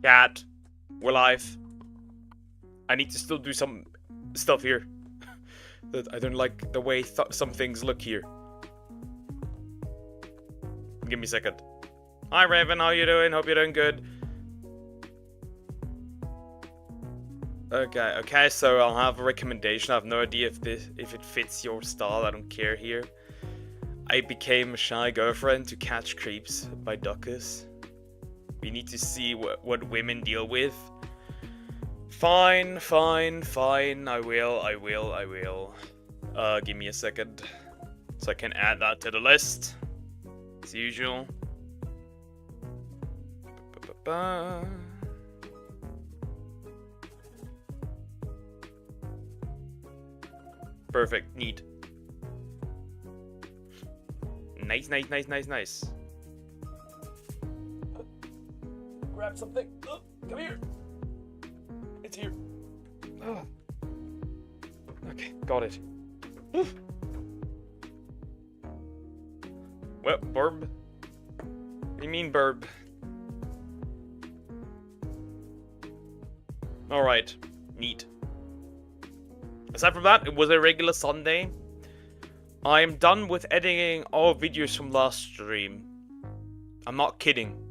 Cat, we're live. I need to still do some stuff here. I don't like the way some things look here. Give me a second. Hi Raven, how you doing? Hope you're doing good. Okay, so I'll have a recommendation. I have no idea if it fits your style. I don't care here. I became a shy girlfriend to catch creeps by duckers. We need to see what women deal with. Fine. I will. Give me a second. So I can add that to the list. As usual. Perfect. Neat. Nice. Grab something. Oh, come here. It's here. Oh. Okay, got it. What, burb? What do you mean, burb? Alright, neat. Aside from that, it was a regular Sunday. I am done with editing all videos from last stream. I'm not kidding.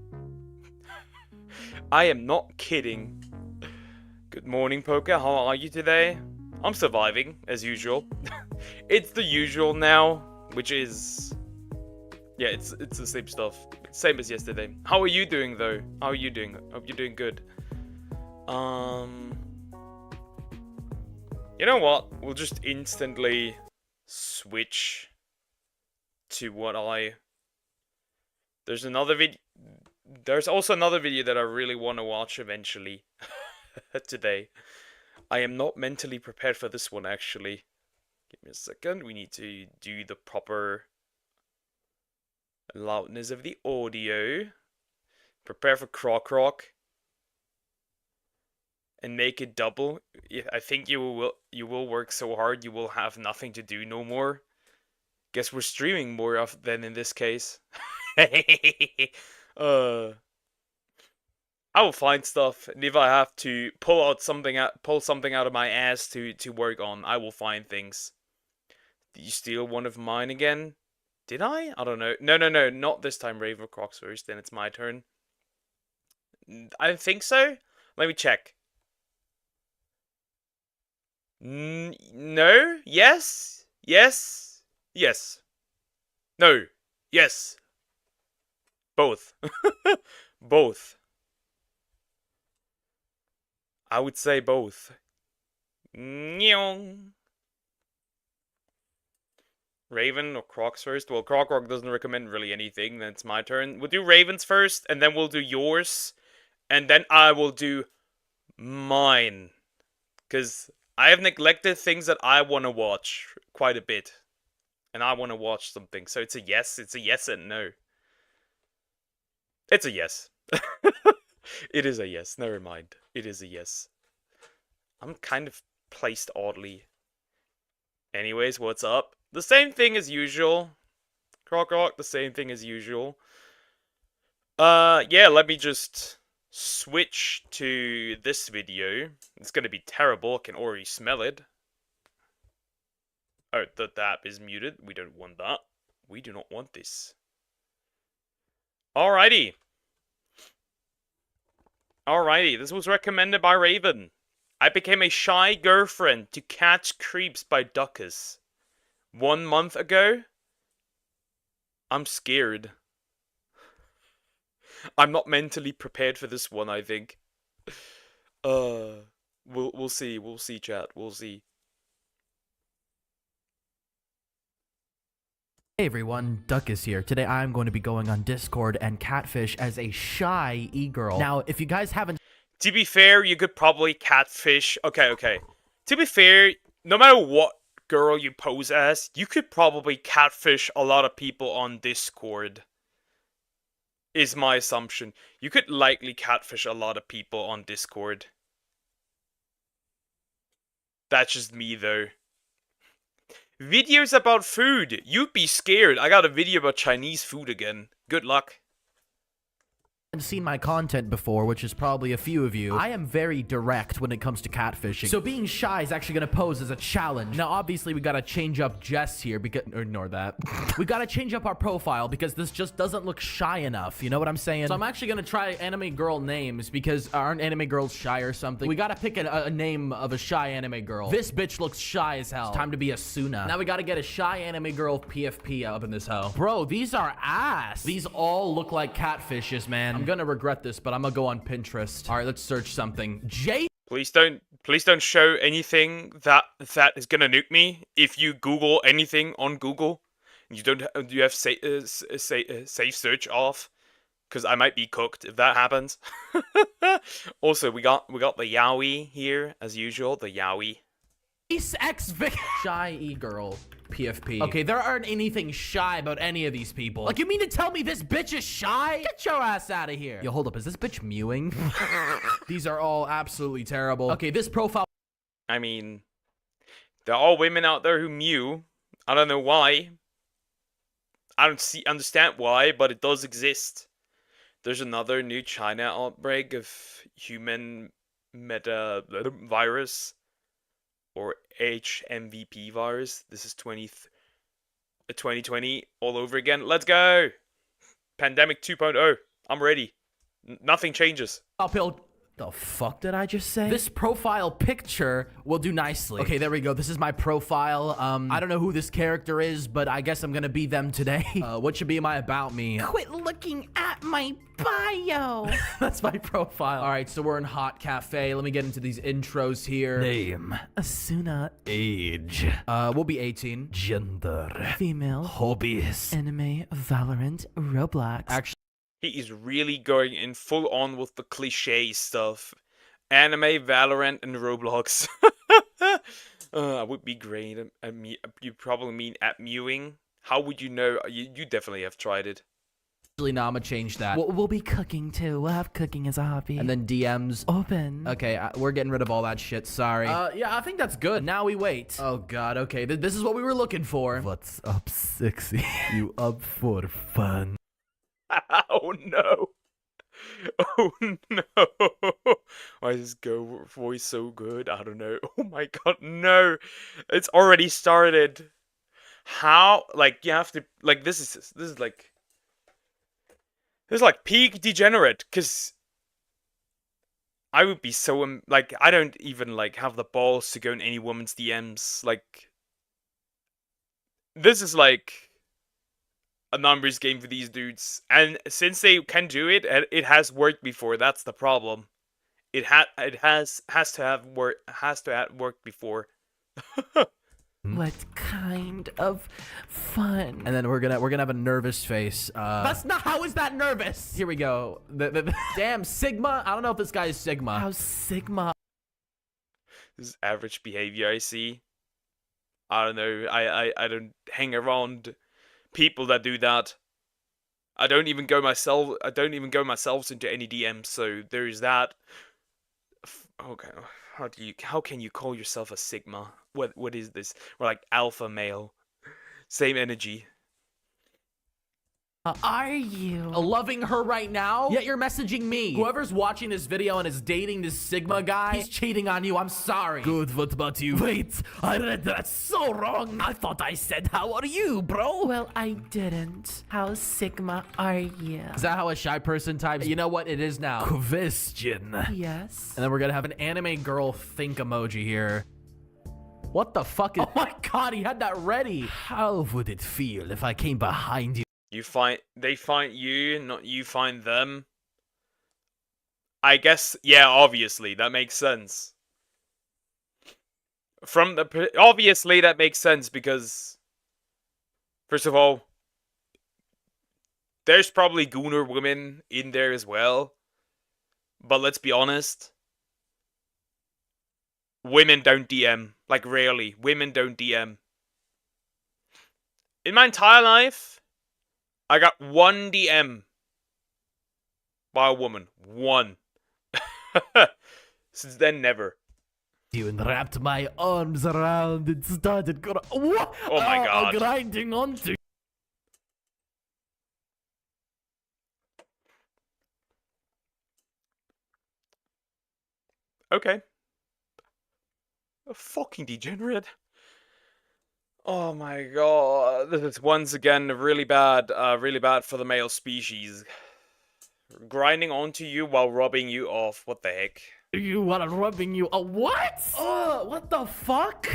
I am not kidding. Good morning, Poker. How are you today? I'm surviving, as usual. It's the usual now, which is... yeah, it's the same stuff. Same as yesterday. How are you doing, though? How are you doing? Hope you're doing good. You know what? We'll just instantly switch to what I... There's another video... There's also another video that I really want to watch eventually. Today. I am not mentally prepared for this one, actually. Give me a second. We need to do the proper loudness of the audio. Prepare for Croc Rock. And make it double. I think you will work so hard you will have nothing to do no more. Guess we're streaming more than in this case. I will find stuff, and if I have to pull something out of my ass to work on, I will find things. Did you steal one of mine again? Did I? I don't know. No, not this time. Raven Crocs first, then it's my turn. I think so. Let me check. No. Yes. No. Yes. Both. Both. I would say both. Raven or Crocs first? Well, Croc doesn't recommend really anything, then it's my turn. We'll do Ravens first, and then we'll do yours. And then I will do mine. Because I have neglected things that I want to watch quite a bit. And I want to watch something. So it's a yes and no. It's a yes. It is a yes. Never mind. It is a yes. I'm kind of placed oddly. Anyways, what's up? The same thing as usual. Croc, the same thing as usual. Yeah, let me just switch to this video. It's gonna be terrible. I can already smell it. Oh, the app is muted. We don't want that. We do not want this. Alrighty, this was recommended by Raven. I became a shy girlfriend to catch creeps by duckers. 1 month ago? I'm scared. I'm not mentally prepared for this one, I think. We'll see, chat. We'll see. Hey everyone, Duck is here. Today I'm going to be going on Discord and catfish as a shy e-girl. Now, if you guys haven't... To be fair, you could probably catfish... Okay. To be fair, no matter what girl you pose as, you could probably catfish a lot of people on Discord. Is my assumption. You could likely catfish a lot of people on Discord. That's just me, though. Videos about food. You'd be scared. I got a video about Chinese food again. Good luck. And seen my content before, which is probably a few of you, I am very direct when it comes to catfishing. So being shy is actually gonna pose as a challenge. Now, obviously, we gotta change up Jess here because, or ignore that. We gotta change up our profile because this just doesn't look shy enough. You know what I'm saying? So I'm actually gonna try anime girl names because aren't anime girls shy or something? We gotta pick a name of a shy anime girl. This bitch looks shy as hell. It's time to be Asuna. Now we gotta get a shy anime girl PFP up in this hoe. Bro, these are ass. These all look like catfishes, man. I'm gonna regret this, but I'm gonna go on Pinterest. All right, let's search something. Please don't show anything that is gonna nuke me. If you Google anything on Google, you have safe search off, because I might be cooked if that happens. Also, we got the yaoi here as usual. The yaoi. X Vic shy e-girl PFP. Okay, there aren't anything shy about any of these people. Like, you mean to tell me this bitch is shy? Get your ass out of here. Yo, hold up, is this bitch mewing? These are all absolutely terrible. Okay, this profile. I mean, there are women out there who mew. I don't know why. I don't understand why, but it does exist. There's another new China outbreak of human meta virus. Or HMVP virus. This is 2020 all over again. Let's go! Pandemic 2.0. I'm ready. Nothing changes. Uphill. The fuck did I just say? This profile picture will do nicely. Okay, there we go. This is my profile. I don't know who this character is, but I guess I'm gonna be them today. What should be my about me? Quit looking at my bio. That's my profile. All right, so we're in Hot Cafe. Let me get into these intros here. Name: Asuna. Age: we'll be 18. Gender: female. Hobbies: anime, Valorant, Roblox. Actually, he is really going in full on with the cliche stuff. Anime, Valorant, and Roblox. I would be great. You probably mean at mewing. How would you know? You definitely have tried it. Actually, no, I'm gonna change that. We'll be cooking too. We'll have cooking as a hobby. And then DMs open. Okay, we're getting rid of all that shit. Sorry. Yeah, I think that's good. Now we wait. Oh God. Okay, this is what we were looking for. What's up, sexy? You up for fun? Oh no. Oh no. Why is this girl voice so good? I don't know. Oh my God, no. It's already started. How? Like, you have to, like, this is like peak degenerate, because I would be so, like, I don't even, like, have the balls to go in any woman's DMs. Like, this is like a numbers game for these dudes, and since they can do it, it has worked before. That's the problem. It has to have worked before. What kind of fun? And then we're gonna have a nervous face. That's not, how is that nervous? Here we go. Damn, Sigma. I don't know if this guy is Sigma. How's Sigma? This is average behavior I see. I don't know. I don't hang around people that do that. I don't even go myself into any DMs, so there is that. Okay, how can you call yourself a Sigma? What is this? We're like alpha male. Same energy. Are you loving her right now? Yet you're messaging me. Whoever's watching this video and is dating this Sigma guy, he's cheating on you. I'm sorry. Good, what about you? Wait, I read that so wrong. I thought I said, how are you, bro? Well, I didn't. How Sigma are you? Is that how a shy person types? You know what it is now? Question. Yes. And then we're gonna have an anime girl think emoji here. What the fuck is— oh my God, he had that ready. How would it feel if I came behind you? They find you, not you find them. I guess, yeah, obviously, that makes sense. Obviously, that makes sense because, first of all, there's probably gooner women in there as well. But let's be honest. Women don't DM. Like, rarely. Women don't DM. In my entire life, I got one DM by a woman. One. Since then, never. You and wrapped my arms around and started what? Oh my God. Grinding onto. Okay. A fucking degenerate. Oh my god. This is once again really bad for the male species. Grinding onto you while rubbing you off. What the heck? You want to rubbing you? A what? Oh, what the fuck?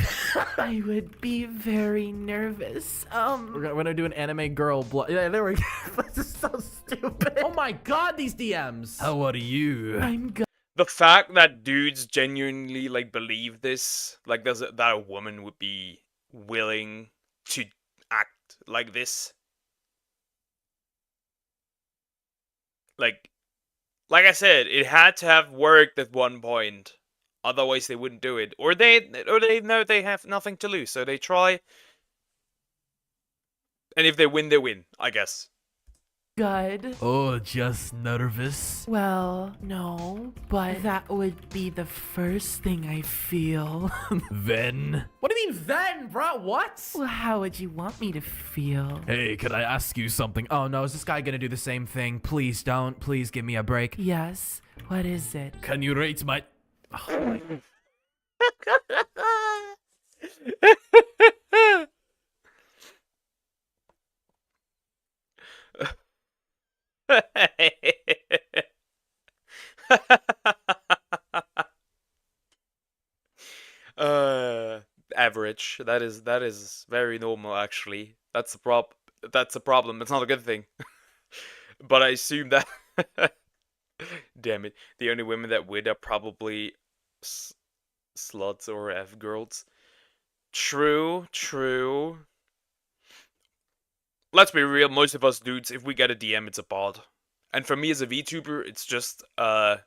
I would be very nervous. We're gonna do an anime girl blood. Yeah, there we go. This is so stupid. Oh my god, these DMs. How are you? I'm good. The fact that dudes genuinely like believe this, like that a woman would be willing to act like this. Like I said, it had to have worked at one point. Otherwise they wouldn't do it. Or they know they have nothing to lose, so they try. And if they win, I guess. Good. Oh, just nervous? Well, no, but that would be the first thing I feel. Then? What do you mean then, bro? What? Well, how would you want me to feel? Hey, could I ask you something? Oh no, is this guy gonna do the same thing? Please don't. Please give me a break. Yes. What is it? Can you rate my... Oh, my... Average. That is very normal actually. That's a problem. It's not a good thing. But I assume that damn it. The only women that win are probably sluts or F-girls. True. Let's be real, most of us dudes, if we get a DM, it's a bot. And for me as a VTuber, it's just, are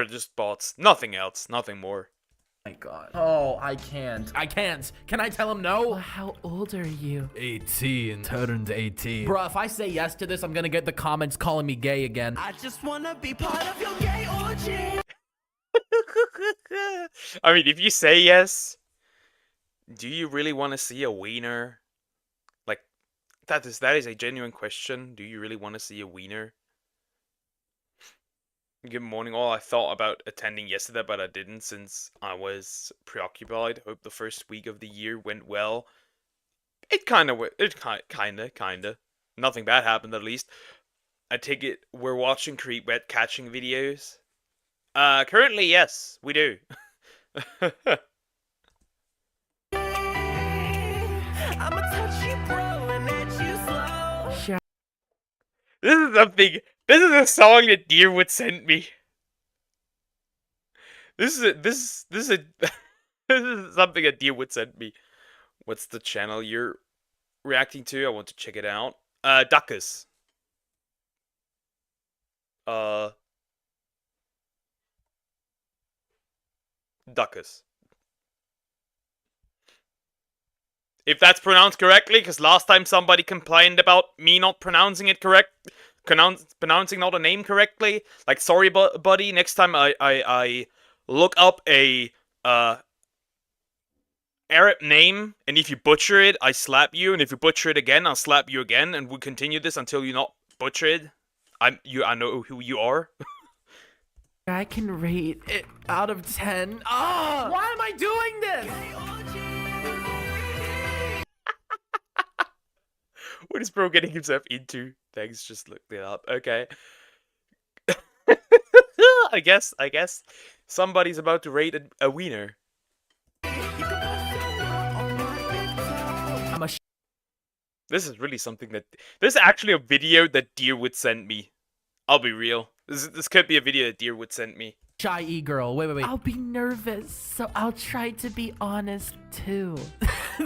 just bots. Nothing else. Nothing more. My god. Oh, I can't. Can I tell him no? Well, how old are you? 18. Turned 18. Bro, if I say yes to this, I'm gonna get the comments calling me gay again. I just wanna be part of your gay orgy. I mean, if you say yes, do you really want to see a wiener? Like, that is a genuine question. Do you really want to see a wiener? Good morning, all. I thought about attending yesterday, but I didn't since I was preoccupied. Hope the first week of the year went well. It kinda. Nothing bad happened, at least. I take it we're watching creep wet catching videos. Currently, yes, we do. I'ma touch you, bro, and let you slow. Sure. This is something. This is a song that Deerwood sent me. This is this is something that Deerwood sent me. What's the channel you're reacting to? I want to check it out. Duckus. Duckus. If that's pronounced correctly, because last time somebody complained about me not pronouncing it pronouncing not a name correctly. Like, sorry, buddy. Next time I look up a Arab name, and if you butcher it, I slap you, and if you butcher it again, I'll slap you again, and we'll continue this until you not butcher it. I know who you are. I can rate it out of 10. Ah! Why am I doing this? What is bro getting himself into? Thanks, just looked it up. Okay. I guess somebody's about to rate a wiener. This is really something that... This is actually a video that Deerwood sent me. I'll be real. This could be a video that Deerwood sent me. Shy e-girl. Wait. I'll be nervous, so I'll try to be honest, too.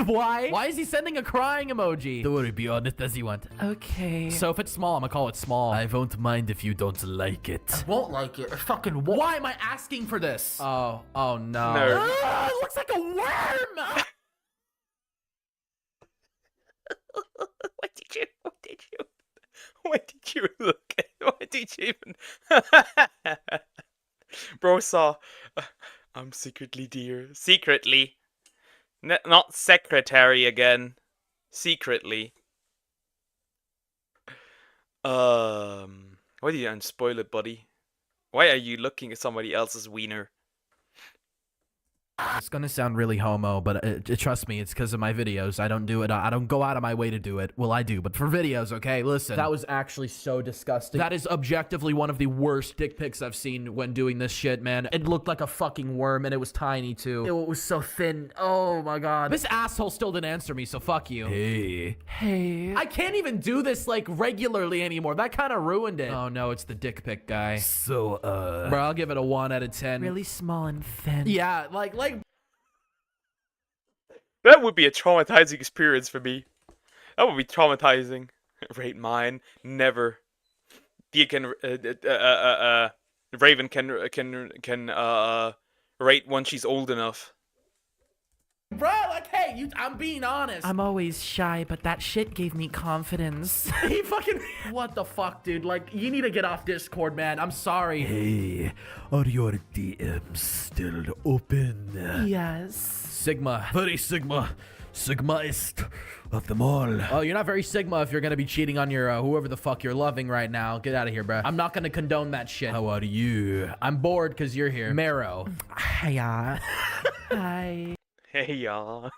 Why? Why is he sending a crying emoji? Don't worry, be honest as you want. Okay. So if it's small, I'm gonna call it small. I won't mind if you don't like it. I won't like it. I fucking won't. Why am I asking for this? Oh no. No. Ah, it looks like a worm! What did you look at? What did you even... Bro saw... I'm secretly dear. Secretly. Not secretary again. Secretly. Why did you unspoil it, buddy? Why are you looking at somebody else's wiener? It's gonna sound really homo, but trust me, it's because of my videos. I don't do it. I don't go out of my way to do it. Well, I do, but for videos, okay? Listen. That was actually so disgusting. That is objectively one of the worst dick pics I've seen when doing this shit, man. It looked like a fucking worm, and it was tiny, too. It was so thin. Oh, my God. This asshole still didn't answer me, so fuck you. Hey. Hey. I can't even do this, like, regularly anymore. That kind of ruined it. Oh, no, it's the dick pic guy. So, Bro, I'll give it a 1 out of 10. Really small and thin. Yeah, like... That would be a traumatizing experience for me. That would be traumatizing. Rate mine. Never. Raven can rate when she's old enough. Bro, like, hey, I'm being honest. I'm always shy, but that shit gave me confidence. He fucking... What the fuck, dude? Like, you need to get off Discord, man. I'm sorry. Hey, are your DMs still open? Yes. Sigma. Very Sigma. Sigmaist of them all. Oh, you're not very Sigma if you're gonna be cheating on your whoever the fuck you're loving right now. Get out of here, bro. I'm not gonna condone that shit. How are you? I'm bored because you're here. Marrow. Hiya. Hi. Hey y'all.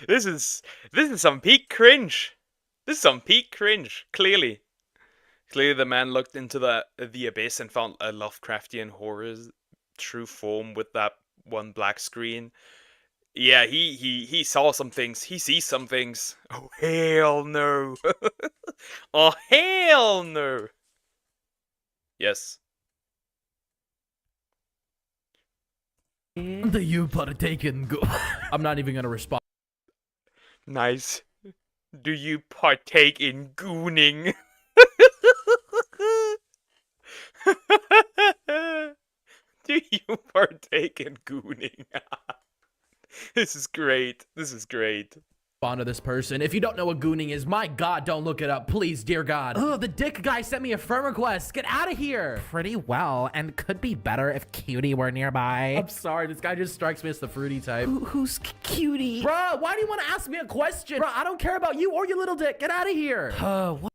This is some peak cringe. This is some peak cringe. Clearly the man looked into the abyss and found a Lovecraftian horror's true form with that one black screen. Yeah, he saw some things. He sees some things. Oh hell no. Oh hell no. Yes. Do you partake in I'm not even gonna respond. Nice. Do you partake in gooning? Do you partake in gooning? This is great. This is great. To this person. If you don't know what gooning is, my God, don't look it up. Please, dear God. Oh, the dick guy sent me a friend request. Get out of here. Pretty well, and could be better if Cutie were nearby. I'm sorry, this guy just strikes me as the fruity type. Who's Cutie? Bro, why do you want to ask me a question? Bro, I don't care about you or your little dick. Get out of here. What?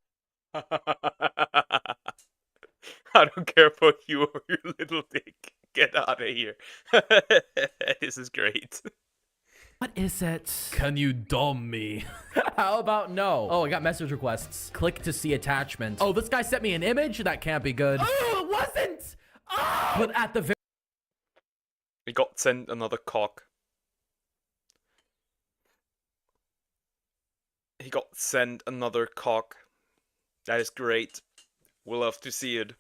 I don't care about you or your little dick. Get out of here. This is great. What is it? Can you dom me? How about no? Oh, I got message requests. Click to see attachment. Oh, this guy sent me an image? That can't be good. Oh, it wasn't! Oh! But at the very... He got sent another cock. He got sent another cock. That is great. We'll love to see it.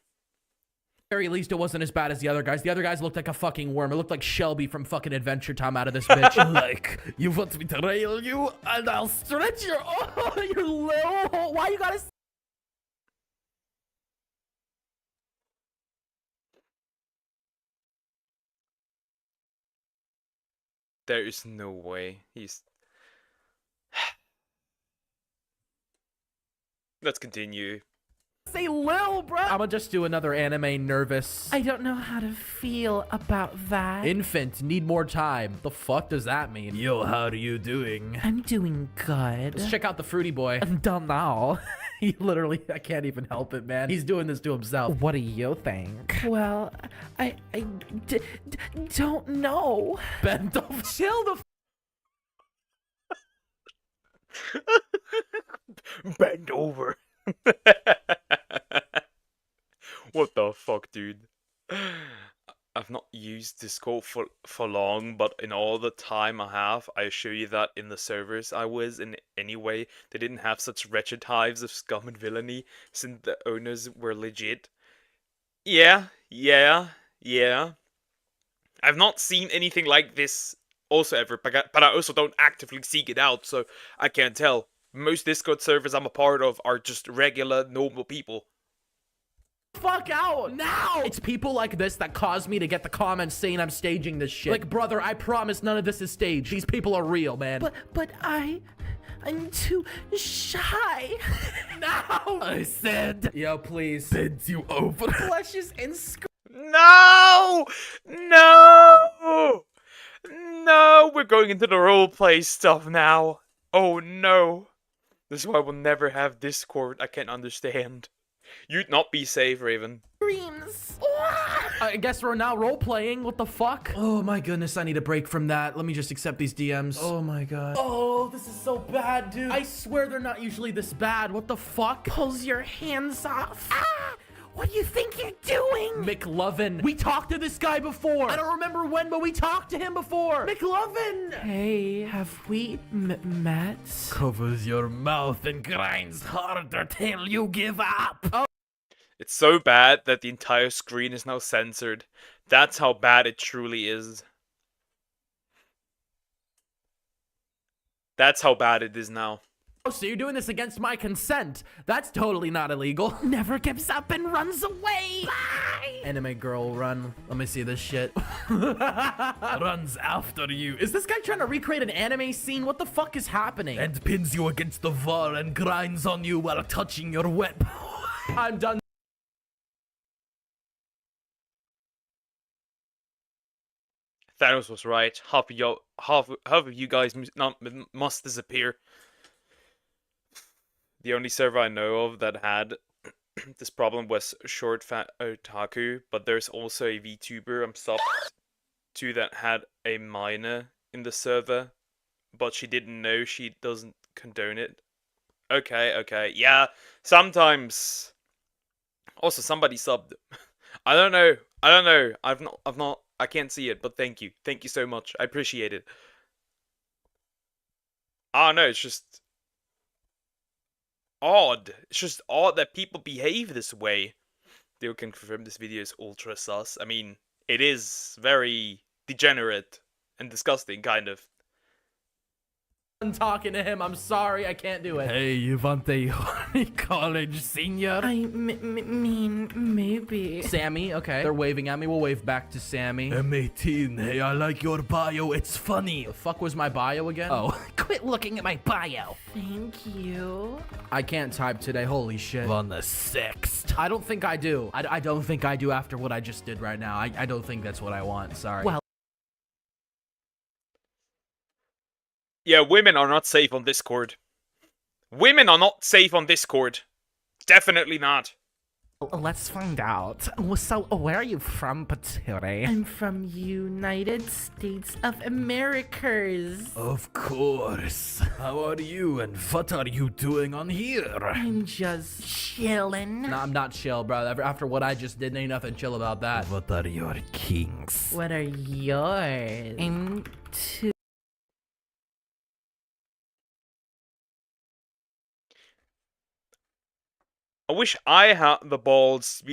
Very least, it wasn't as bad as the other guys. The other guys looked like a fucking worm. It looked like Shelby from fucking Adventure Time out of this bitch. Like, you want me to rail you, and I'll stretch your little hole. Why you gotta... There is no way. He's... Let's continue. Say Lil, bro. I'ma just do another anime nervous. I don't know how to feel about that. Infant, need more time. The fuck does that mean? Yo, how are you doing? I'm doing good. Let's check out the fruity boy. Don't know. He literally, I can't even help it, man. He's doing this to himself. What do you think? Well, I don't know. Ben, don't chill the Bend over. What the fuck, dude? I've not used Discord for long, but in all the time I have, I assure you that in the servers I was in anyway, they didn't have such wretched hives of scum and villainy, since the owners were legit. Yeah. I've not seen anything like this also ever, but I also don't actively seek it out, so I can't tell. Most Discord servers I'm a part of are just regular, normal people. Fuck out now! It's people like this that cause me to get the comments saying I'm staging this shit. Like, brother, I promise none of this is staged. These people are real, man. But I'm too shy. No! I said, yo, please. Bend you over. Blushes and No! No! No! We're going into the roleplay stuff now. Oh no. This is why we'll never have Discord. I can't understand. You'd not be safe, Raven. Dreams. I guess we're now role-playing. What the fuck? Oh my goodness, I need a break from that. Let me just accept these DMs. Oh my god. Oh, this is so bad, dude. I swear they're not usually this bad. What the fuck? Pulls your hands off. Ah! What do you think you're doing? McLovin. We talked to this guy before. I don't remember when, but we talked to him before. McLovin. Hey, have we met? Covers your mouth and grinds harder till you give up. Oh. It's so bad that the entire screen is now censored. That's how bad it truly is. That's how bad it is now. Oh, so you're doing this against my consent? That's totally not illegal. Never gives up and runs away. Bye. Anime girl, run. Let me see this shit. Runs after you. Is this guy trying to recreate an anime scene? What the fuck is happening? And pins you against the wall and grinds on you while touching your wet. I'm done. Thanos was right. Half of you guys must disappear. The only server I know of that had this problem was Short Fat Otaku, but there's also a VTuber I'm subbed to that had a minor in the server, but she didn't know. She doesn't condone it. Okay, yeah. Sometimes. Also, somebody subbed. I don't know. I've not. I can't see it, but thank you so much. I appreciate it. Oh no, it's just odd. It's just odd that people behave this way. They can confirm this video is ultra sus. I mean, it is very degenerate and disgusting, kind of. I'm talking to him. I'm sorry, I can't do it. Hey, you want a college senior? I mean, maybe. Sammy, okay. They're waving at me. We'll wave back to Sammy. I'm 18. Hey, I like your bio. It's funny. The fuck was my bio again? Oh, quit looking at my bio. Thank you. I can't type today. Holy shit. On the 6th. I don't think I do. I don't think I do after what I just did right now. I don't think that's what I want. Sorry. Well. Yeah, women are not safe on Discord. Women are not safe on Discord. Definitely not. Let's find out. So, where are you from, Paturi? I'm from United States of Americas. Of course. How are you, and what are you doing on here? I'm just chilling. No, I'm not chill, bro. After what I just did, ain't nothing chill about that. What are your kinks? What are yours? I'm too... I wish I had the balls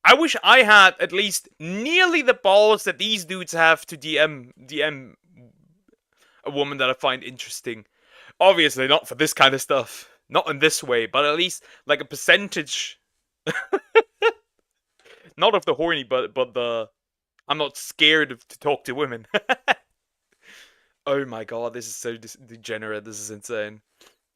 I wish I had at least nearly the balls that these dudes have to DM a woman that I find interesting. Obviously not for this kind of stuff. Not in this way, but at least like a percentage. Not of the horny, but the I'm not scared to talk to women. Oh my god, this is so degenerate. This is insane.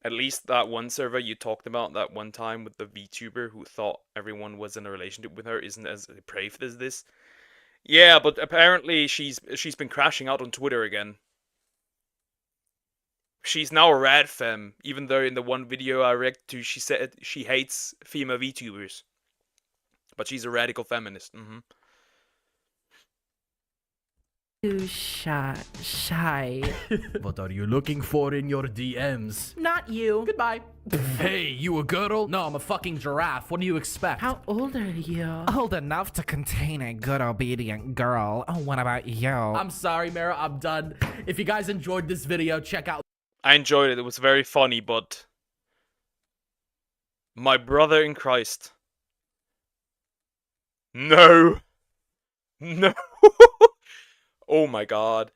At least that one server you talked about that one time with the VTuber who thought everyone was in a relationship with her isn't as depraved as this. Yeah, but apparently she's been crashing out on Twitter again. She's now a rad femme, even though in the one video I reacted to she said she hates female VTubers. But she's a radical feminist. Too shy. What are you looking for in your DMs? Not you. Goodbye. Hey, you a girl? No, I'm a fucking giraffe. What do you expect? How old are you? Old enough to contain a good, obedient girl. Oh, what about you? I'm sorry, Mara. I'm done. If you guys enjoyed this video, check out... I enjoyed it. It was very funny, but... My brother in Christ. No. No. Oh my god.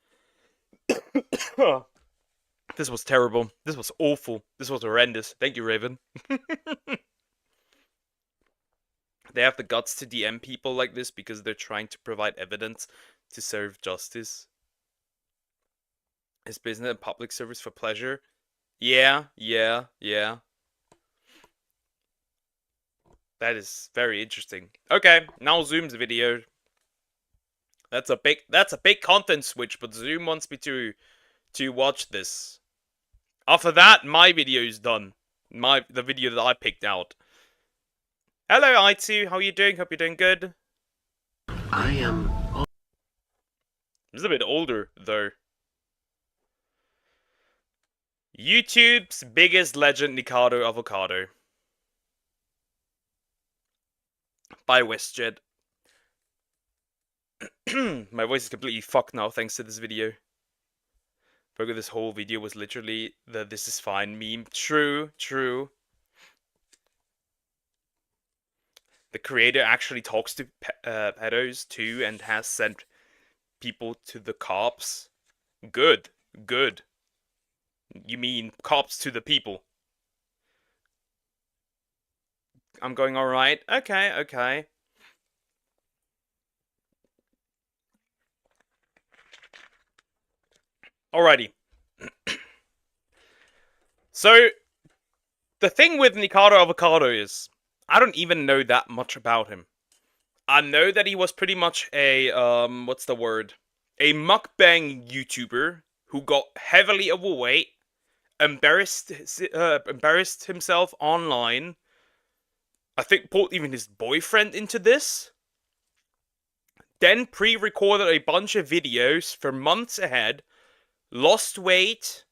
This was terrible. This was awful. This was horrendous. Thank you, Raven. They have the guts to DM people like this because they're trying to provide evidence to serve justice. Is business a public service for pleasure? Yeah. That is very interesting. Okay, now Zoom's video. That's a big content switch, but Zoom wants me to watch this. After that, my video is done. The video that I picked out. Hello, I2. How are you doing? Hope you're doing good. I am. He's a bit older, though. YouTube's biggest legend, Nikado Avocado. By WestJet. My voice is completely fucked now thanks to this video. But this whole video was literally the "this is fine" meme. True, true. The creator actually talks to pedos too and has sent people to the cops. Good, good. You mean cops to the people? I'm going alright? Okay, okay. Alrighty. So, the thing with Nikado Avocado is, I don't even know that much about him. I know that he was pretty much a, what's the word? A mukbang YouTuber who got heavily overweight, embarrassed himself online. I think pulled even his boyfriend into this. Then pre-recorded a bunch of videos for months ahead. Lost weight.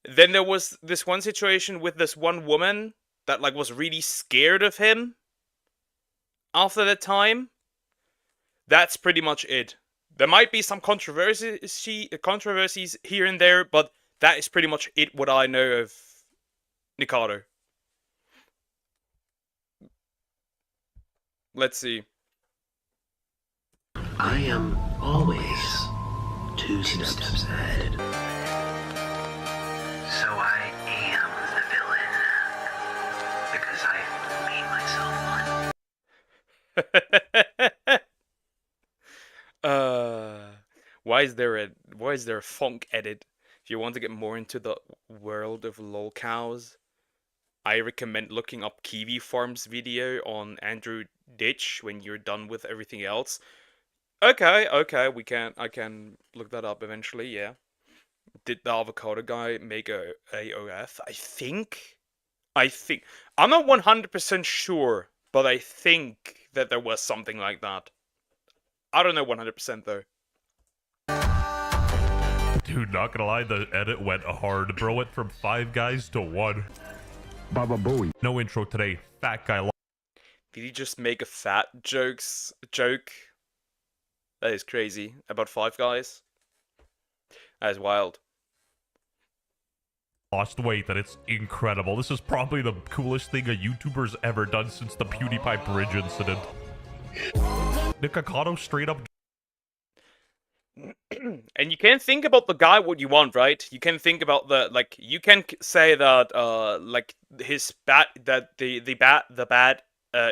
Then there was this one situation with this one woman that like was really scared of him after that time. That's pretty much it. There might be some controversies here and there, but that is pretty much it what I know of Nikado. Let's see. I am always 2 steps ahead. So I am the villain. Because I made myself one. Why is there a funk edit? If you want to get more into the world of lol cows, I recommend looking up Kiwi Farm's video on Andrew Ditch when you're done with everything else. Okay, I can look that up eventually, yeah. Did the avocado guy make a AOF? I think. I'm not 100% sure, but I think that there was something like that. I don't know 100% though. Dude, not gonna lie, the edit went hard. Bro went from 5 guys to 1. Baba Booey. No intro today. Fat guy. Did he just make a fat joke? That is crazy. About 5 guys? That is wild. Lost weight, that it's incredible. This is probably the coolest thing a YouTuber's ever done since the PewDiePie bridge incident. Nikado straight up. And you can think about the guy what you want, right? You can think about the, like, you can say that, like, his bad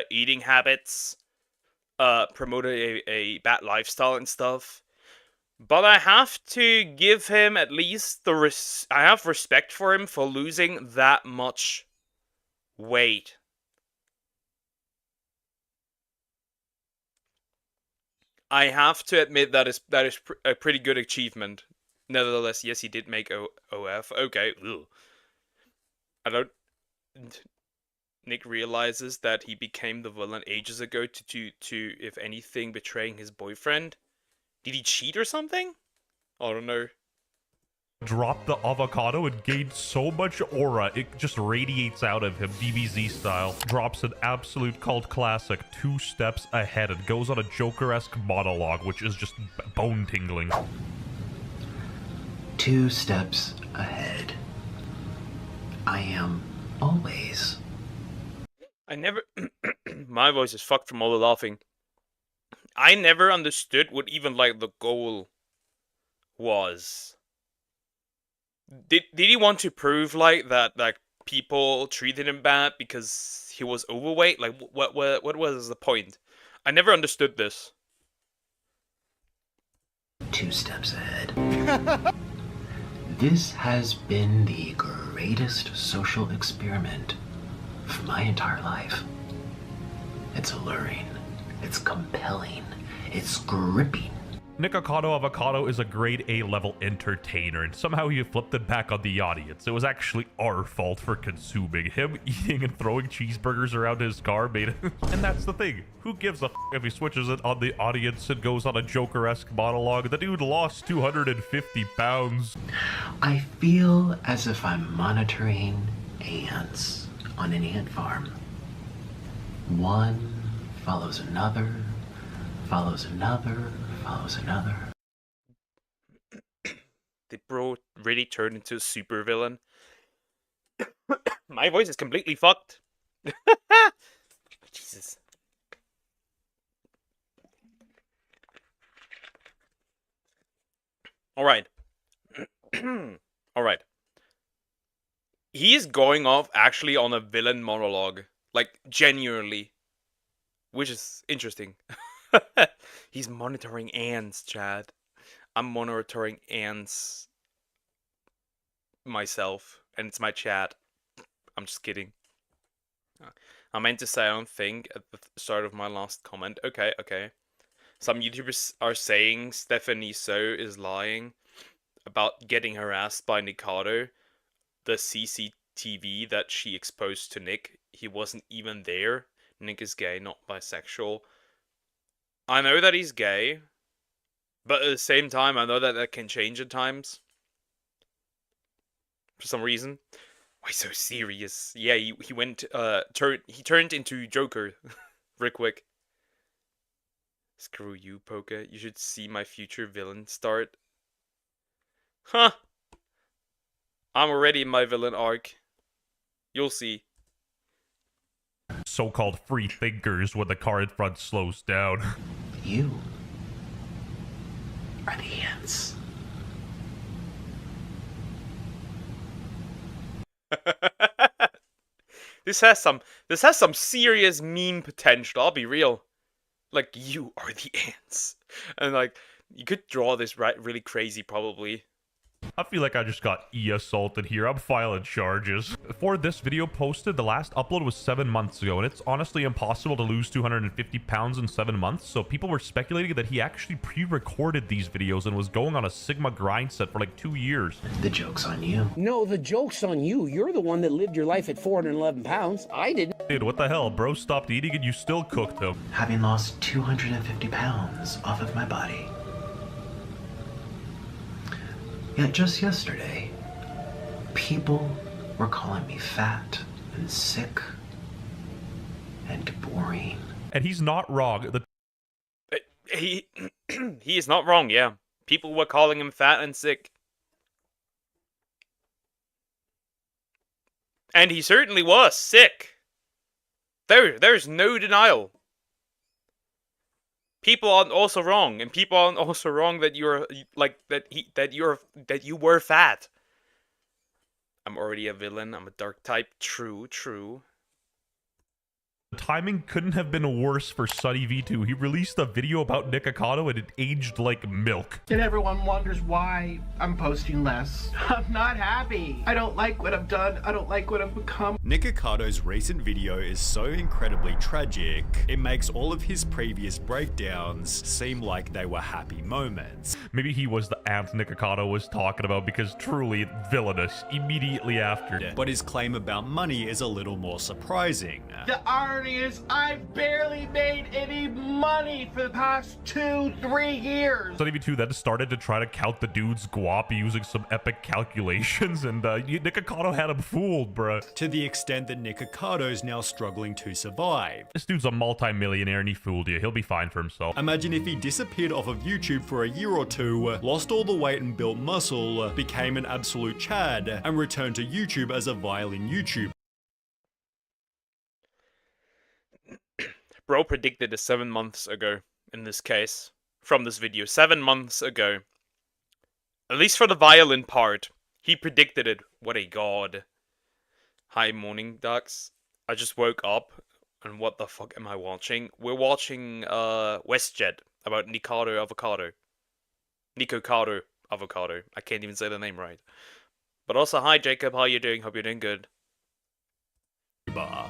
eating habits, promoted a bad lifestyle and stuff. But I have to give him at least I have respect for him for losing that much weight. I have to admit that is a pretty good achievement. Nevertheless, yes, he did make OF. Okay. Ugh. I don't. Nick realizes that he became the villain ages ago to if anything, betraying his boyfriend. Did he cheat or something? I don't know. Dropped the avocado and gained so much aura, it just radiates out of him, DBZ style. Drops an absolute cult classic, 2 steps ahead, and goes on a Joker-esque monologue, which is just bone-tingling. 2 steps ahead. I am always. I never... My voice is fucked from all the laughing. I never understood what even, like, the goal was. Did he want to prove, like, that, like, people treated him bad because he was overweight? Like, what was the point? I never understood this. 2 steps ahead. This has been the greatest social experiment for my entire life. It's alluring. It's compelling. It's gripping. Nikocado Avocado is a grade A level entertainer, and somehow he flipped it back on the audience. It was actually our fault for consuming. Him eating and throwing cheeseburgers around his car made it. And that's the thing. Who gives a f if he switches it on the audience and goes on a Joker-esque monologue? The dude lost 250 pounds. I feel as if I'm monitoring ants on an ant farm. One follows another, follows another, follows another. Did bro really turn into a super villain? My voice is completely fucked. Jesus. Alright. Alright. He is going off actually on a villain monologue. Like, genuinely. Which is interesting. He's monitoring ants, Chad. I'm monitoring ants myself. And it's my chat. I'm just kidding. I meant to say I don't think at the start of my last comment. Okay, okay. Some YouTubers are saying Stephanie So is lying about getting harassed by Nikado. The CCTV that she exposed to Nick, he wasn't even there. Nick is gay, not bisexual. I know that he's gay, but at the same time, I know that that can change at times. For some reason. Why so serious? Yeah, he went, he turned into Joker real quick. Screw you, Poke. You should see my future villain start. Huh. I'm already in my villain arc. You'll see. So-called free thinkers when the car in front slows down. You are the ants. This has some serious meme potential, I'll be real. Like, you are the ants. And like, you could draw this really crazy probably. I feel like I just got assaulted here. I'm filing charges. For this video posted, the last upload was 7 months ago, and it's honestly impossible to lose 250 pounds in 7 months, so people were speculating that he actually pre-recorded these videos and was going on a Sigma grind set for like 2 years. The joke's on you. No, the joke's on you. You're the one that lived your life at 411 pounds. I didn't. Dude, what the hell? Bro stopped eating and you still cooked him. Having lost 250 pounds off of my body. Yet just yesterday, people were calling me fat and sick and boring. And he's not wrong. He is not wrong, yeah. People were calling him fat and sick. And he certainly was sick. There's no denial. People are also wrong, and people are also wrong that you're like that you were fat. I'm already a villain. I'm a dark type. True, true. The timing couldn't have been worse for Sunny V2. He released a video about Nikocado and it aged like milk. And everyone wonders why I'm posting less. I'm not happy. I don't like what I've done. I don't like what I've become. Nikokado's recent video is so incredibly tragic, it makes all of his previous breakdowns seem like they were happy moments. Maybe he was the ant Nikocado was talking about, because truly villainous immediately after. But his claim about money is a little more surprising. The irony is I've barely made any money for the past 2-3 years. Sunny V2 then started to try to count the dude's guap using some epic calculations, and Nikocado had him fooled, bruh. To the extent that Nikokado's now struggling to survive. This dude's a multi-millionaire and he fooled you. He'll be fine for himself. Imagine if he disappeared off of YouTube for a year or two, lost all the weight and built muscle, became an absolute Chad, and returned to YouTube as a violin YouTuber. Bro predicted it 7 months ago, in this case, from this video. 7 months ago. At least for the violin part. He predicted it. What a god. Hi, morning ducks. I just woke up, and what the fuck am I watching? We're watching, WestJet, about Nikocado Avocado. Nikocado Avocado. I can't even say the name right. But also, hi Jacob, how you doing? Hope you're doing good.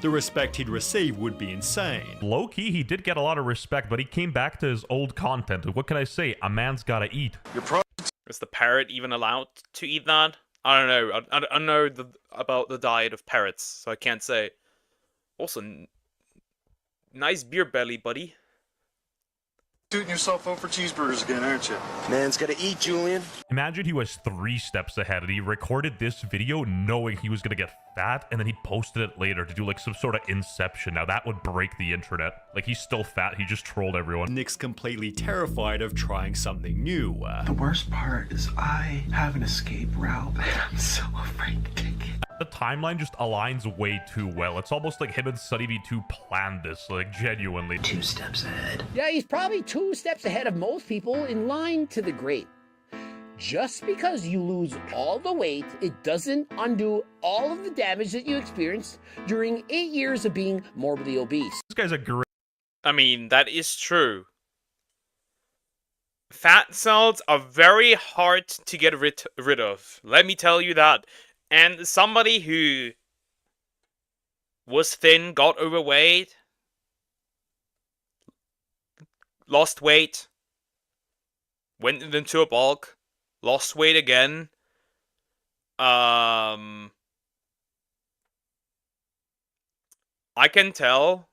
The respect he'd receive would be insane. Low-key, he did get a lot of respect, but he came back to his old content. What can I say? A man's gotta eat. Is the parrot even allowed to eat that? I don't know. I don't know about the diet of parrots, so I can't say. Also, nice beer belly, buddy. Shooting yourself up for cheeseburgers again, aren't you? Man's gotta eat, Julian. Imagine he was 3 steps ahead and he recorded this video knowing he was gonna get fat, and then he posted it later to do like some sort of inception. Now that would break the internet. Like, he's still fat, he just trolled everyone. Nick's completely terrified of trying something new. The worst part is I have an escape route, and I'm so afraid to take it. The timeline just aligns way too well. It's almost like him and Sunny V2 planned this, like, genuinely. 2 steps ahead. Yeah, he's probably 2 steps ahead of most people in line to the great. Just because you lose all the weight, it doesn't undo all of the damage that you experienced during 8 years of being morbidly obese. This guy's a great. I mean, that is true. Fat cells are very hard to get rid of. Let me tell you that. And somebody who was thin, got overweight, lost weight, went into a bulk, lost weight again. I can tell.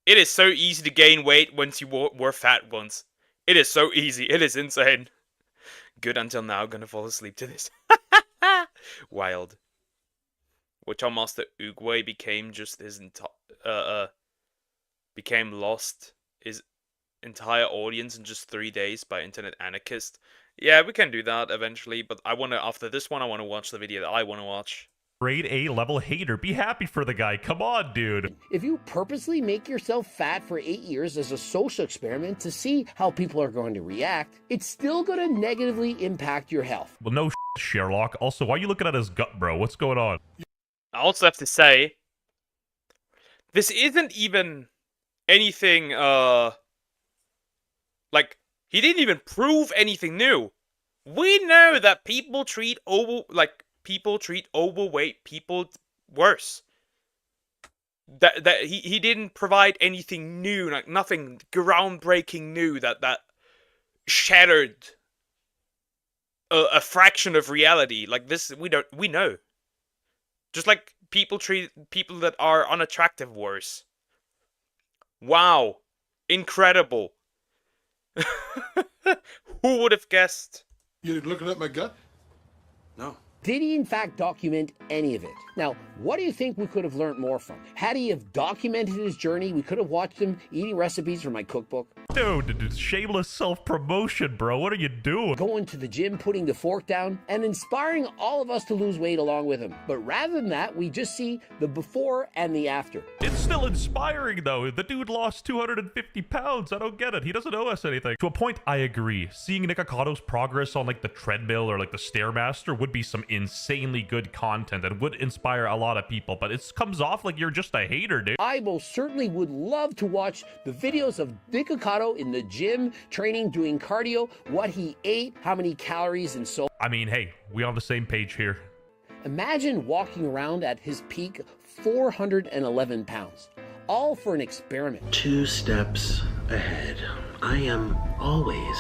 It is so easy to gain weight once you were fat once. It is so easy. It is insane. Good until now. Gonna fall asleep to this. Wild. Which our master Uguay became just his became lost his entire audience in just 3 days by internet anarchist. Yeah, we can do that eventually, but after this one I wanna watch the video that I wanna watch. Grade A level hater. Be happy for the guy. Come on, dude. If you purposely make yourself fat for 8 years as a social experiment to see how people are going to react, it's still going to negatively impact your health. Well, no Sherlock. Also, why are you looking at his gut, bro? What's going on? I also have to say, this isn't even anything, like, he didn't even prove anything new. We know that people treat overweight people worse. That he didn't provide anything new, like nothing groundbreaking new that shattered a fraction of reality. Like this, we know. Just like people treat people that are unattractive worse. Wow, incredible. Who would have guessed? You looking at my gut? No. Did he in fact document any of it? Now, what do you think we could have learned more from? Had he have documented his journey, we could have watched him eating recipes from my cookbook. Dude, shameless self-promotion, bro. What are you doing? Going to the gym, putting the fork down, and inspiring all of us to lose weight along with him. But rather than that, we just see the before and the after. It's still inspiring, though. The dude lost 250 pounds. I don't get it. He doesn't owe us anything. To a point, I agree. Seeing Nick Okado's progress on, like, the treadmill or, like, the Stairmaster would be some insanely good content and would inspire a lot of people, but it comes off like you're just a hater, dude. I most certainly would love to watch the videos of Nick Okado in the gym, training, doing cardio, what he ate, how many calories, and so on. I mean, hey, we on the same page here. Imagine walking around at his peak 411 pounds, all for an experiment. 2 steps ahead. I am always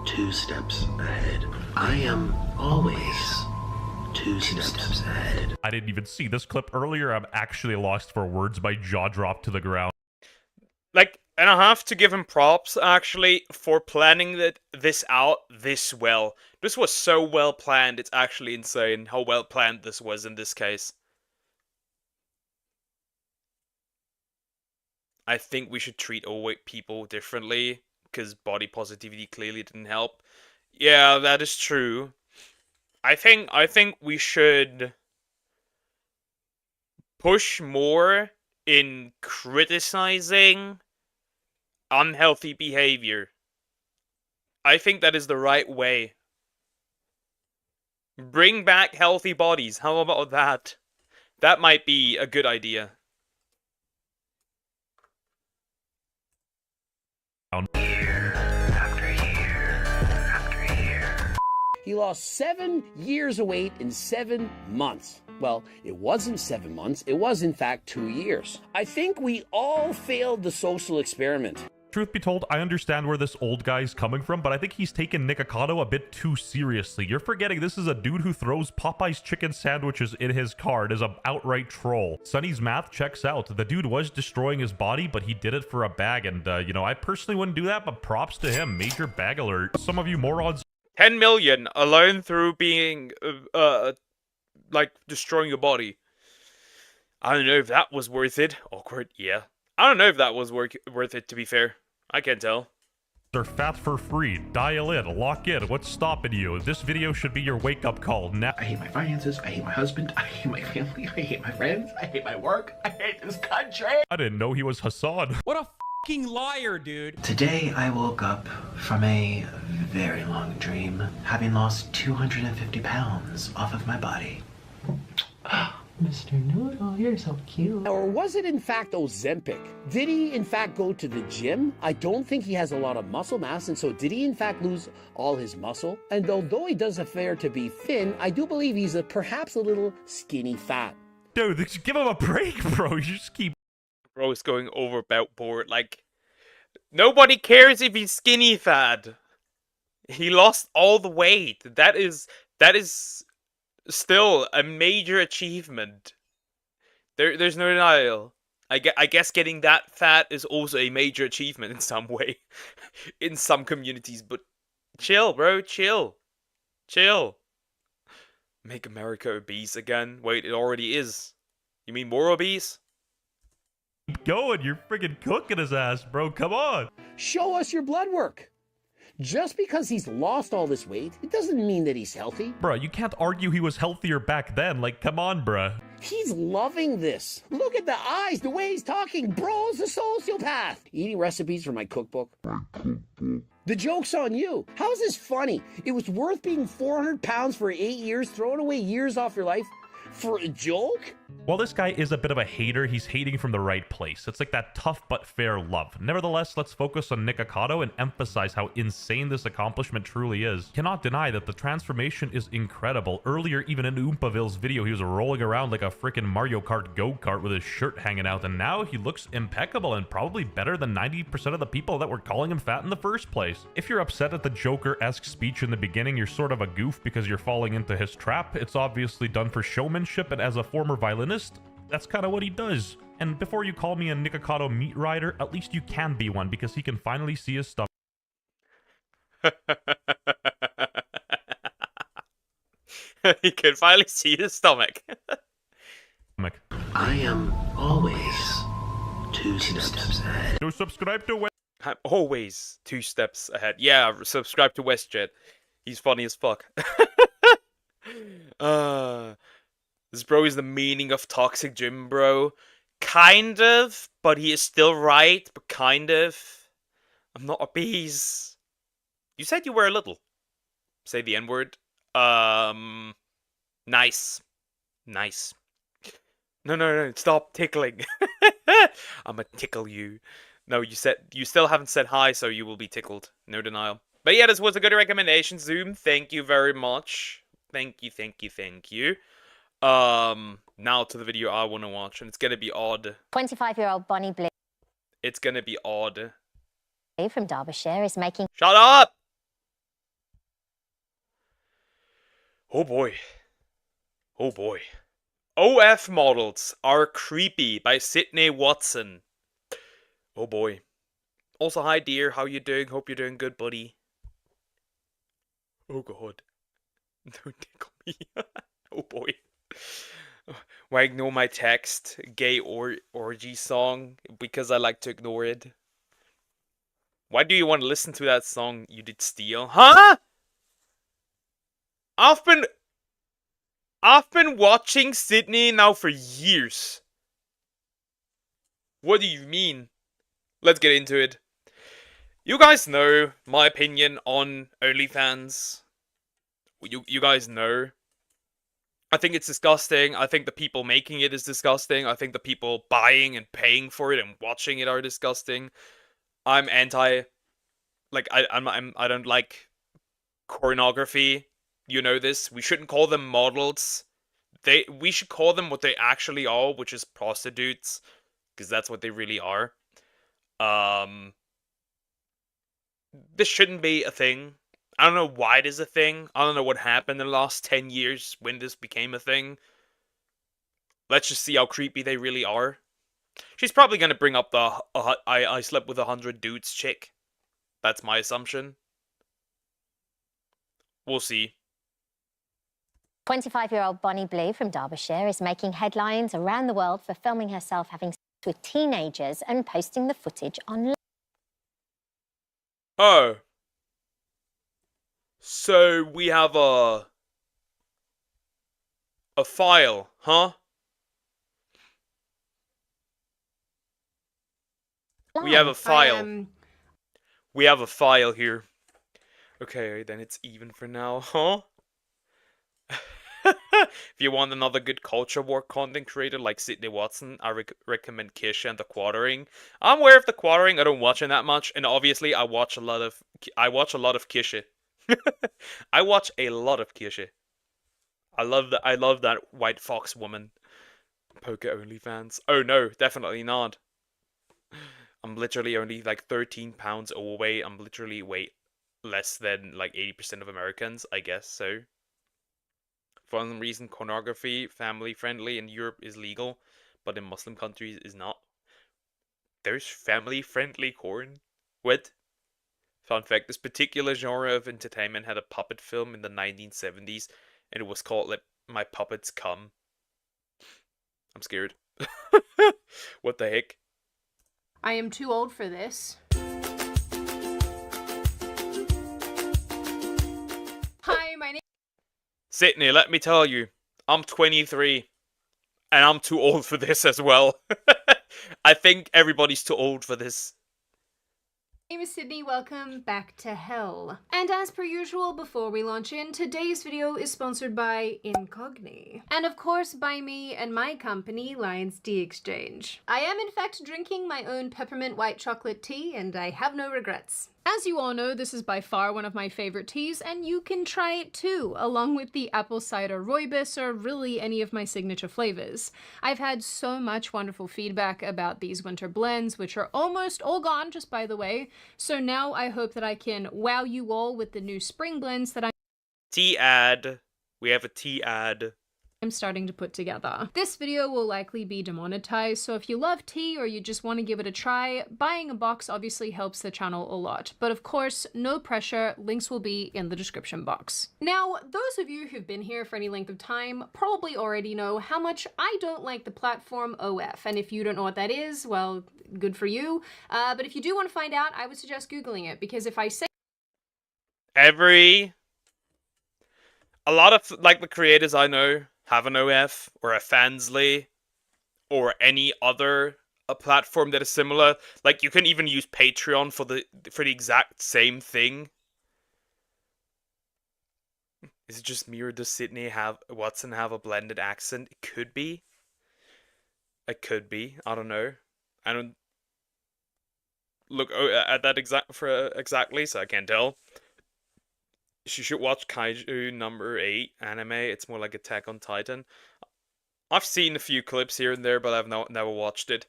2 steps ahead. I am always 2 steps ahead. I didn't even see this clip earlier. I'm actually lost for words. My jaw dropped to the ground. Like, and I have to give him props, actually, for planning this out this well. This was so well planned, it's actually insane how well planned this was in this case. I think we should treat overweight people differently, because body positivity clearly didn't help. Yeah, that is true. I think we should push more in criticizing unhealthy behavior. I think that is the right way. Bring back healthy bodies. How about that? That might be a good idea. He He lost 7 years of weight in 7 months. Well, it wasn't 7 months. It was, in fact, 2 years. I think we all failed the social experiment. Truth be told, I understand where this old guy's coming from, but I think he's taken Nikocado a bit too seriously. You're forgetting this is a dude who throws Popeye's chicken sandwiches in his car and is an outright troll. Sonny's math checks out. The dude was destroying his body, but he did it for a bag, and, you know, I personally wouldn't do that, but props to him. Major bag alert. Some of you morons... 10 million alone through being, like, destroying your body. I don't know if that was worth it. Awkward, yeah. I don't know if that was worth it, to be fair. I can't tell. They're fat for free. Dial in. Lock in. What's stopping you? This video should be your wake-up call. Now, I hate my finances. I hate my husband. I hate my family. I hate my friends. I hate my work. I hate this country. I didn't know he was Hassan. What a fucking liar, dude. Today I woke up from a very long dream, having lost 250 pounds off of my body. Mr. Noodle, you're so cute. Or was it in fact Ozempic? Did he in fact go to the gym? I don't think he has a lot of muscle mass, and so did he in fact lose all his muscle? And although he does appear to be thin, I do believe he's perhaps a little skinny fat. Dude, just give him a break, bro. You just keep... Bro is going overboard. Like, nobody cares if he's skinny fat. He lost all the weight. That is still a major achievement. There's no denial. I guess getting that fat is also a major achievement in some way. In some communities, but chill, bro, chill. Chill. Make America obese again? Wait, it already is. You mean more obese? Keep going. You're freaking cooking his ass, bro. Come on. Show us your blood work. Just because he's lost all this weight, it doesn't mean that he's healthy. Bruh, you can't argue he was healthier back then. Like, come on, bruh. He's loving this. Look at the eyes, the way he's talking. Bro's a sociopath. Eating recipes from my cookbook. The joke's on you. How is this funny? It was worth being 400 pounds for 8 years, throwing away years off your life for a joke? While this guy is a bit of a hater, he's hating from the right place. It's like that tough but fair love. Nevertheless, let's focus on Nikocado and emphasize how insane this accomplishment truly is. Cannot deny that the transformation is incredible. Earlier, even in Oompaville's video, he was rolling around like a freaking Mario Kart go-kart with his shirt hanging out, and now he looks impeccable and probably better than 90% of the people that were calling him fat in the first place. If you're upset at the Joker-esque speech in the beginning, you're sort of a goof because you're falling into his trap. It's obviously done for showmanship, and as a former violinist, that's kind of what he does. And before you call me a Nikocado meat rider, at least you can be one because he can finally see his stomach. He can finally see his stomach. I am always 2 steps ahead. So subscribe to I'm always 2 steps ahead. Yeah, subscribe to WestJet. He's funny as fuck. This bro is the meaning of toxic gym, bro. Kind of, but he is still right, but kind of. I'm not obese. You said you were a little. Say the N-word. Nice. Nice. No, stop tickling. I'ma tickle you. No, you still haven't said hi, so you will be tickled. No denial. But yeah, this was a good recommendation, Zoom. Thank you very much. Thank you. Now to the video I want to watch, and it's gonna be odd. 25-year-old Bonnie Blue It's gonna be odd. from Derbyshire is making... Shut up! Oh boy. OF Models Are Creepy by Sydney Watson. Oh boy. Also, hi dear, how you doing? Hope you're doing good, buddy. Oh god. Don't tickle me. Oh boy. Why ignore my text? Gay orgy song? Because I like to ignore it. Why do you want to listen to that song you did steal? Huh? I've been watching Sydney now for years. What do you mean? Let's get into it. You guys know my opinion on OnlyFans. You guys know. I think it's disgusting. I think the people making it is disgusting. I think the people buying and paying for it and watching it are disgusting. I'm anti. Like I don't like pornography. You know this. We shouldn't call them models. We should call them what they actually are, which is prostitutes, because that's what they really are. This shouldn't be a thing. I don't know why it is a thing. I don't know what happened in the last 10 years when this became a thing. Let's just see how creepy they really are. She's probably gonna bring up the I slept with 100 dudes chick. That's my assumption. We'll see. 25-year-old Bonnie Blue from Derbyshire is making headlines around the world for filming herself having sex with teenagers and posting the footage online. Oh. So we have a file, huh? We have a file. We have a file here. Okay, then it's even for now, huh? If you want another good culture war content creator like Sydney Watson, I recommend Kisha and The Quartering. I'm aware of The Quartering. I don't watch it that much, and obviously I watch a lot of Kisha. I watch a lot of Kisha. I love that white fox woman. Poker OnlyFans. Oh no, definitely not. I'm literally only like 13 pounds overweight. I'm literally weight less than like 80% of Americans, I guess so. For some reason, pornography, family friendly in Europe is legal, but in Muslim countries is not. There's family friendly porn? What? Fun fact, this particular genre of entertainment had a puppet film in the 1970s, and it was called Let My Puppets Come. I'm scared. What the heck? I am too old for this. Hi, my name... Sydney, let me tell you, I'm 23, and I'm too old for this as well. I think everybody's too old for this. My name is Sydney, welcome back to hell. And as per usual, before we launch in, today's video is sponsored by Incogni. And of course by me and my company, Lions Tea Exchange. I am in fact drinking my own peppermint white chocolate tea, and I have no regrets. As you all know, this is by far one of my favorite teas, and you can try it too, along with the apple cider rooibos or really any of my signature flavors. I've had so much wonderful feedback about these winter blends, which are almost all gone, just by the way, so now I hope that I can wow you all with the new spring blends that Tea ad. We have a tea ad. I'm starting to put together. This video will likely be demonetized, so if you love tea or you just want to give it a try, buying a box obviously helps the channel a lot. But of course, no pressure, links will be in the description box. Now, those of you who've been here for any length of time probably already know how much I don't like the platform OF, and if you don't know what that is, well, good for you. But if you do want to find out, I would suggest Googling it, because if I say a lot of, like, the creators I know have an OF or a Fansly or any other platform that is similar. Like, you can even use Patreon for the exact same thing. Is it just me, or does Watson have a blended accent? It could be. It could be. I don't know. I don't look at that exactly, so I can't tell. You should watch Kaiju number 8 anime. It's more like Attack on Titan. I've seen a few clips here and there, but I've never watched it.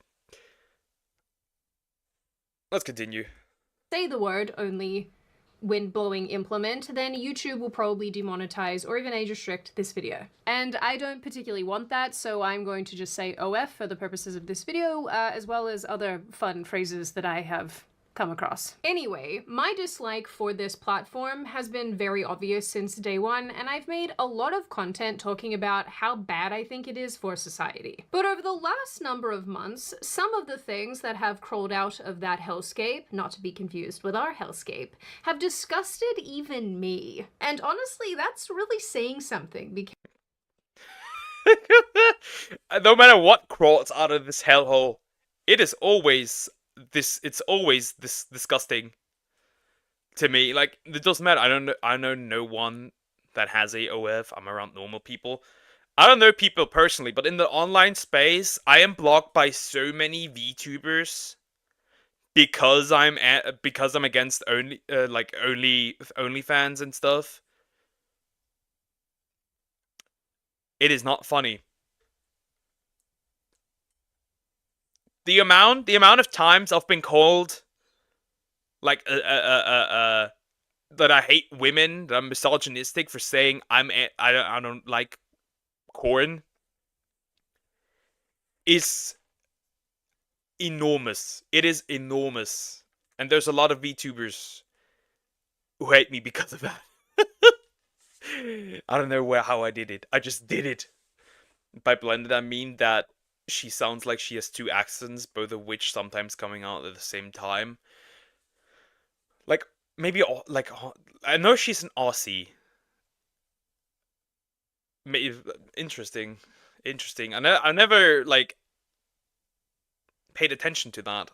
Let's continue. Say the word only wind-blowing implement, then YouTube will probably demonetize or even age restrict this video. And I don't particularly want that, so I'm going to just say OF for the purposes of this video, as well as other fun phrases that I have come across. Anyway, my dislike for this platform has been very obvious since day one, and I've made a lot of content talking about how bad I think it is for society. But over the last number of months, some of the things that have crawled out of that hellscape, not to be confused with our hellscape, have disgusted even me. And honestly, that's really saying something, because no matter what crawls out of this hellhole, it's always this disgusting to me. Like, it doesn't matter. I know no one that has a OF. I'm around normal people. I don't know people personally, but in the online space, I am blocked by so many VTubers because I'm against OnlyFans and stuff. It is not funny. The amount of times I've been called like that I hate women, that I'm misogynistic for saying I don't like corn is enormous. It is enormous. And there's a lot of VTubers who hate me because of that. I don't know how I did it. I just did it. By blended, I mean that she sounds like she has two accents, both of which sometimes coming out at the same time. Like, maybe, like, I know she's an Aussie. Interesting. Interesting. I never, like, paid attention to that.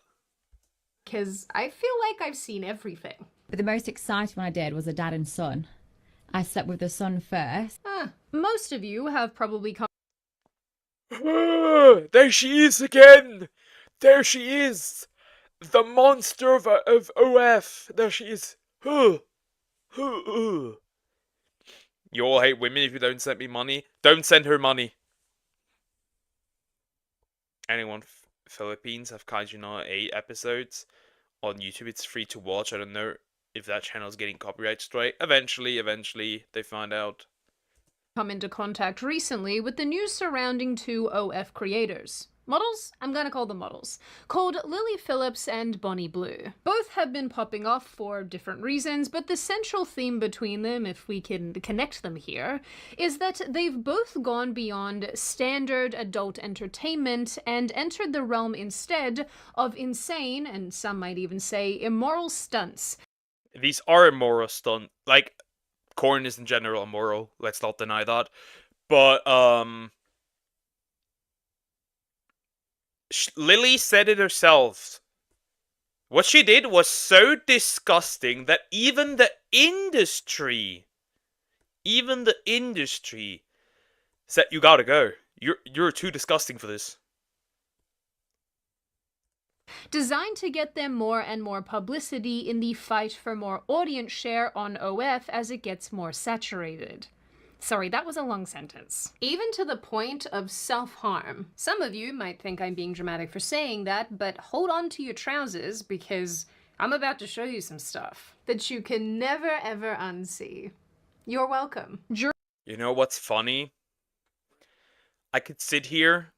Because I feel like I've seen everything. But the most exciting one I did was a dad and son. I slept with the son first. Most of you have probably come. There she is again! There she is! The monster of OF! There she is! You all hate women if you don't send me money? Don't send her money! Anyone Philippines have Kaiju no 8 episodes on YouTube. It's free to watch. I don't know if that channel is getting copyright strike. Eventually they find out. Come into contact recently with the news surrounding two OF creators. Models? I'm gonna call them models. Called Lily Phillips and Bonnie Blue. Both have been popping off for different reasons, but the central theme between them, if we can connect them here, is that they've both gone beyond standard adult entertainment and entered the realm instead of insane, and some might even say immoral stunts. These are immoral stunts. Like, corn is in general immoral. Let's not deny that. But, Lily said it herself. What she did was so disgusting that even the industry said, you gotta go. You're too disgusting for this. Designed to get them more and more publicity in the fight for more audience share on OF as it gets more saturated. Sorry, that was a long sentence. Even to the point of self-harm. Some of you might think I'm being dramatic for saying that, but hold on to your trousers because I'm about to show you some stuff that you can never ever unsee. You're welcome. You know what's funny? I could sit here.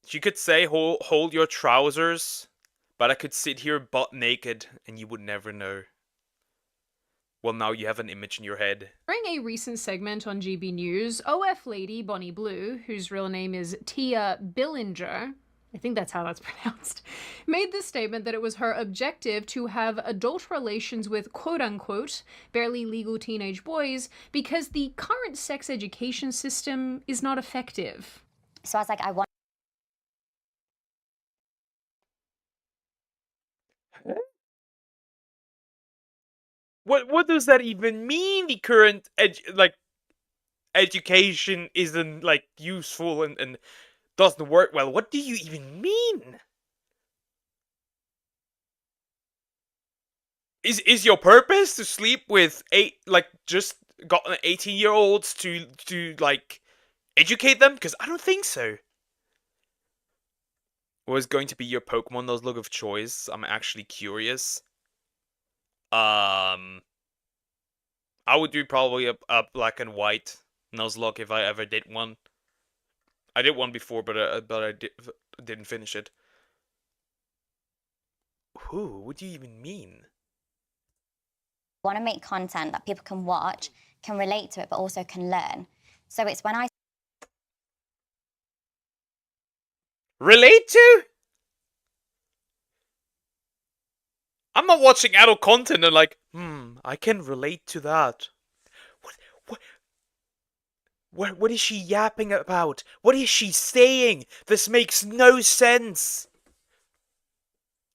You could say hold your trousers, but I could sit here butt naked and you would never know. Well, now you have an image in your head. During a recent segment on GB News, OF lady Bonnie Blue, whose real name is Tia Billinger, I think that's how that's pronounced, made the statement that it was her objective to have adult relations with quote-unquote barely legal teenage boys because the current sex education system is not effective. So I was like, I want... What does that even mean? The current education isn't like useful and doesn't work well. What do you even mean? Is your purpose to sleep with just gotten 18-year-olds to like educate them? Because I don't think so. What is going to be your Pokemon Nuzlocke of choice? I'm actually curious. I would do probably a black and white Nuzlocke if I ever did one. I did one before, but I didn't finish it. What do you even mean? want to make content that people can watch, can relate to it, but also can learn. So it's when I... Relate to? I'm not watching adult content and like, I can relate to that. What is she yapping about? What is she saying? This makes no sense.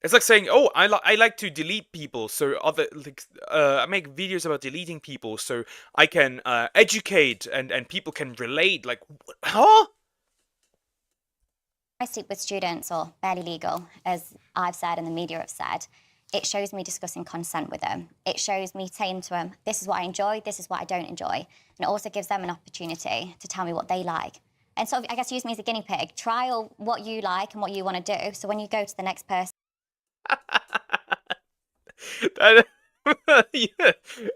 It's like saying, oh, I like to delete people, so I make videos about deleting people, so I can educate and people can relate. Like, huh? I sleep with students, or barely legal, as I've said and the media have said. it shows me discussing consent with them. It shows me saying to them, this is what I enjoy, this is what I don't enjoy. And it also gives them an opportunity to tell me what they like. And sort of, I guess, use me as a guinea pig. Trial what you like and what you want to do. So when you go to the next person... Yeah.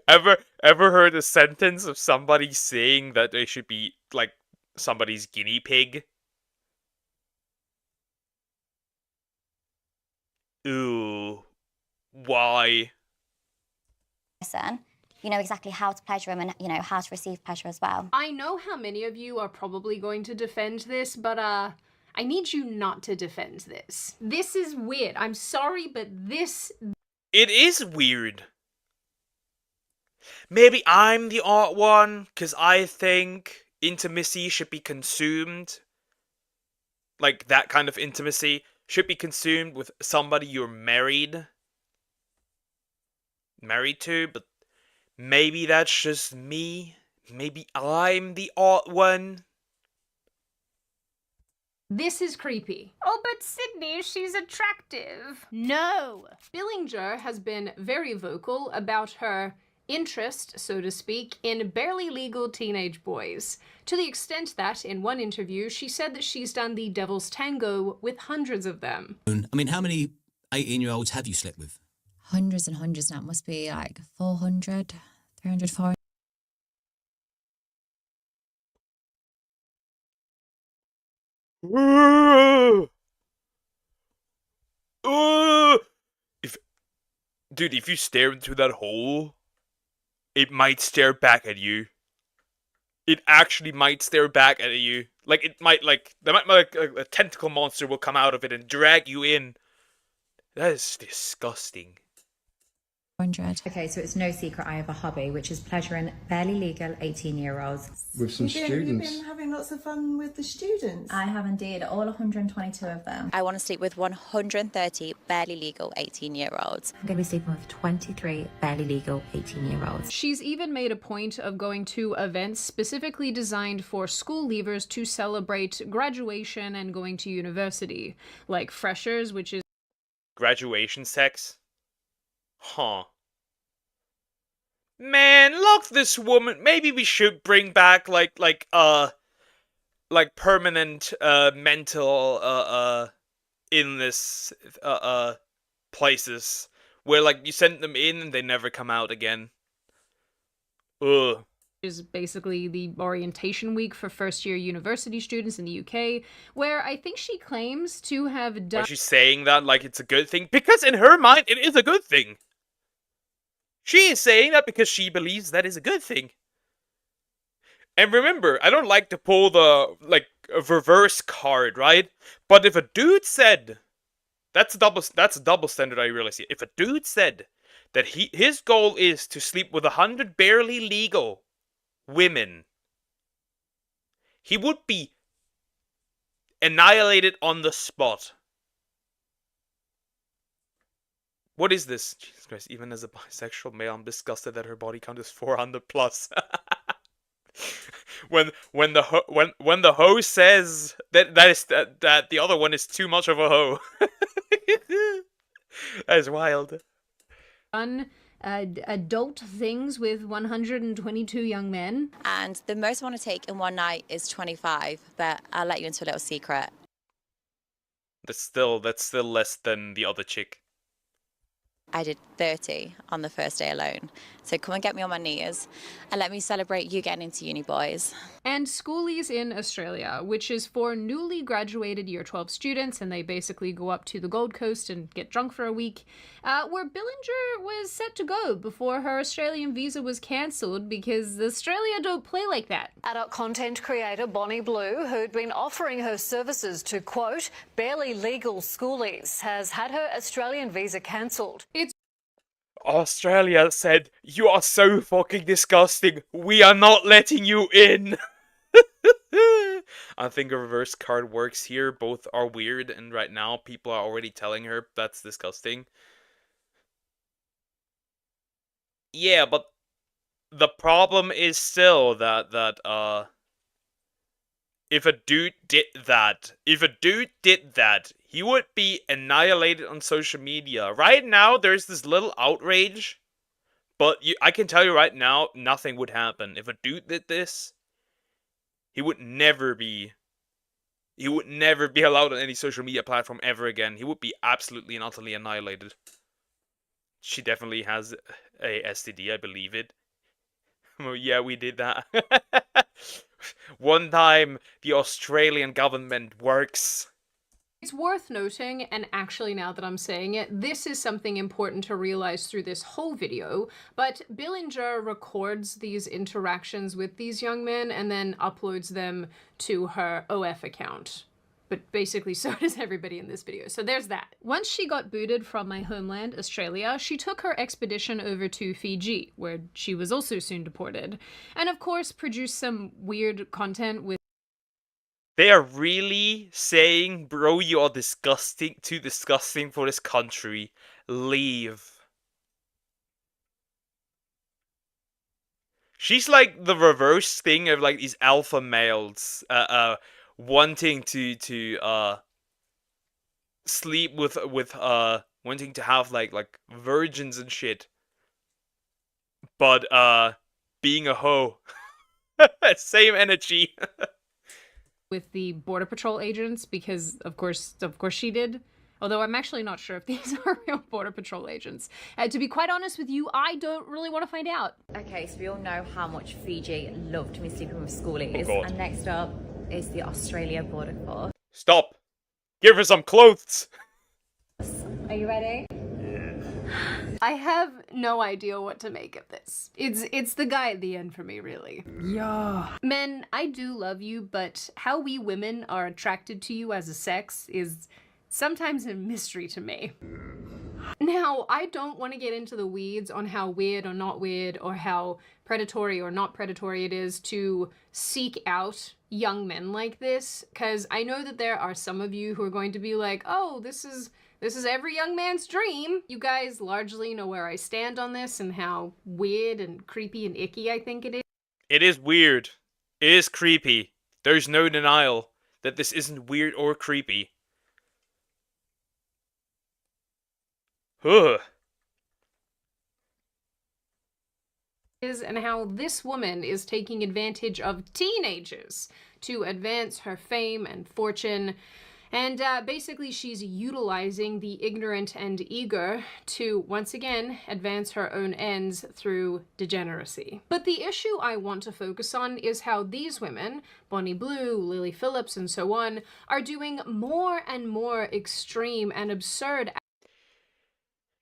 Ever heard a sentence of somebody saying that they should be, like, somebody's guinea pig? Ooh. Why? You know exactly how to pleasure them and, you know, how to receive pleasure as well. I know how many of you are probably going to defend this, but I need you not to defend this. This is weird. I'm sorry, but this... It is weird. Maybe I'm the odd one, because I think intimacy should be consumed. Like, that kind of intimacy should be consumed with somebody you're married to, but maybe that's just me. Maybe I'm the odd one. This is creepy. Oh, but Sydney, she's attractive. No! Billinger has been very vocal about her interest, so to speak, in barely legal teenage boys, to the extent that, in one interview, she said that she's done the devil's tango with hundreds of them. I mean, how many 18-year-olds have you slept with? Hundreds and hundreds now. It must be like 400, 300, 400. If you stare into that hole, it might stare back at you. It actually might stare back at you. Like, it might, like, a tentacle monster will come out of it and drag you in. That is disgusting. Okay, so it's no secret I have a hobby, which is pleasuring barely legal 18-year-olds. With some students. You've been having lots of fun with the students? I have indeed, all 122 of them. I want to sleep with 130 barely legal 18-year-olds. I'm going to be sleeping with 23 barely legal 18-year-olds. She's even made a point of going to events specifically designed for school leavers to celebrate graduation and going to university, like freshers, which is Graduation sex? Huh. Man, look, this woman. Maybe we should bring back like permanent mental illness places where, like, you send them in and they never come out again. Ugh. Is basically the orientation week for first-year university students in the UK, where I think she claims to have done... Why is she saying that like it's a good thing? Because in her mind, it is a good thing. She is saying that because she believes that is a good thing. And remember, I don't like to pull the, like, a reverse card, right? But if a dude said... That's a double standard I realize here. If a dude said that his goal is to sleep with 100 barely legal women, he would be annihilated on the spot. What is this? Jesus Christ, even as a bisexual male, I'm disgusted that her body count is 400 plus. when the hoe says that the other one is too much of a hoe. That is wild. Adult things with 122 young men. And the most I want to take in one night is 25, but I'll let you into a little secret. That's still less than the other chick. I did 30 on the first day alone. So come and get me on my knees and let me celebrate you getting into uni, boys. And Schoolies in Australia, which is for newly graduated Year 12 students, and they basically go up to the Gold Coast and get drunk for a week, where Billinger was set to go before her Australian visa was cancelled because Australia don't play like that. Adult content creator Bonnie Blue, who'd been offering her services to, quote, barely legal schoolies, has had her Australian visa cancelled. Australia said, "You are so fucking disgusting. We are not letting you in." I think a reverse card works here. Both are weird, and right now people are already telling her that's disgusting. Yeah, but the problem is still that if a dude did that, he would be annihilated on social media. Right now, there's this little outrage, but I can tell you right now, nothing would happen. If a dude did this, he would never be allowed on any social media platform ever again. He would be absolutely and utterly annihilated. She definitely has a STD, I believe it. Well, yeah, we did that. One time, the Australian government works. It's worth noting, and actually now that I'm saying it, this is something important to realize through this whole video, but Billinger records these interactions with these young men and then uploads them to her OF account. But basically so does everybody in this video. So there's that. Once she got booted from my homeland, Australia, she took her expedition over to Fiji, where she was also soon deported. And of course produced some weird content with They are really saying, bro, you are disgusting, too disgusting for this country. Leave. She's like the reverse thing of like these alpha males, wanting to sleep with wanting to have like virgins and shit, but being a hoe. Same energy. with the Border Patrol agents, because of course she did. Although I'm actually not sure if these are real Border Patrol agents. To be quite honest with you, I don't really want to find out. Okay, so we all know how much Fiji loved me sleeping with schoolies. Oh, God. And next up is the Australia Border Force. Stop. Give her some clothes. Are you ready? I have no idea what to make of this. It's the guy at the end for me, really. Yeah. Men, I do love you, but how we women are attracted to you as a sex is sometimes a mystery to me. Now, I don't want to get into the weeds on how weird or not weird or how predatory or not predatory it is to seek out young men like this, because I know that there are some of you who are going to be like, oh, this is every young man's dream. You guys largely know where I stand on this and how weird and creepy and icky I think it is. It is weird. It is creepy. There's no denial that this isn't weird or creepy. Ugh. And how this woman is taking advantage of teenagers to advance her fame and fortune. And basically she's utilizing the ignorant and eager to, once again, advance her own ends through degeneracy. But the issue I want to focus on is how these women, Bonnie Blue, Lily Phillips, and so on, are doing more and more extreme and absurd.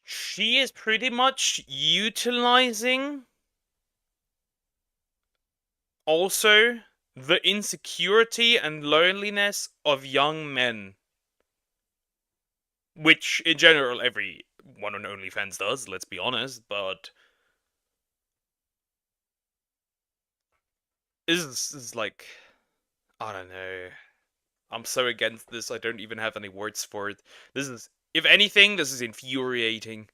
She is pretty much utilizing also the insecurity and loneliness of young men. Which, in general, everyone on OnlyFans does, let's be honest, but this is like, I don't know. I'm so against this, I don't even have any words for it. This is, if anything, this is infuriating.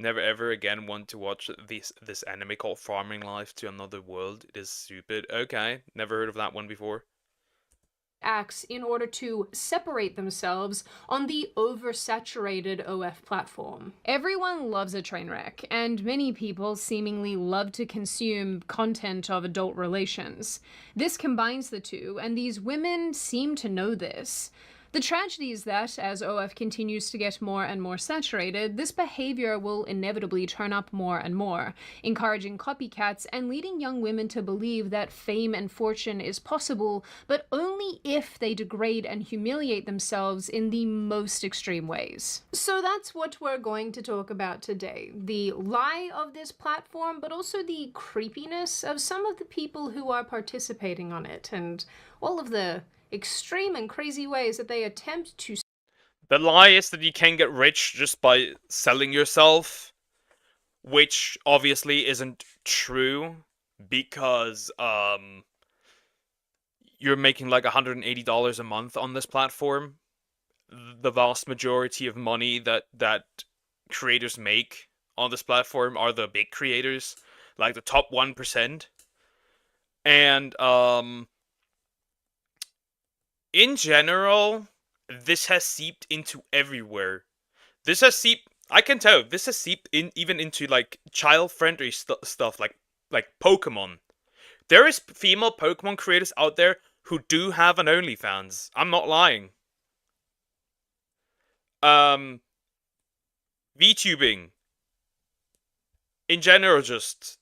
Never ever again want to watch this anime called Farming Life to Another World. It is stupid. Okay, never heard of that one before. Acts in order to separate themselves on the oversaturated OF platform. Everyone loves a train wreck, and many people seemingly love to consume content of adult relations. This combines the two, and these women seem to know this. The tragedy is that, as OF continues to get more and more saturated, this behavior will inevitably turn up more and more, encouraging copycats and leading young women to believe that fame and fortune is possible, but only if they degrade and humiliate themselves in the most extreme ways. So that's what we're going to talk about today. The lie of this platform, but also the creepiness of some of the people who are participating on it, and all of the extreme and crazy ways that they attempt to. The lie is that you can get rich just by selling yourself, which obviously isn't true, because you're making like $180 a month on this platform. The vast majority of money that creators make on this platform are the big creators, like the top 1%. And In general, this has seeped into everywhere. This has seeped, I can tell, this has seeped in even into like child-friendly stuff like Pokemon. There is female Pokemon creators out there who do have an OnlyFans. I'm not lying. VTubing. In general, just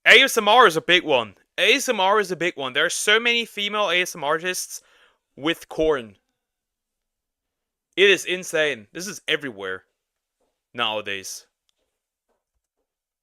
ASMR is a big one. ASMR is a big one. There are so many female ASMR artists with corn. It is insane. This is everywhere nowadays.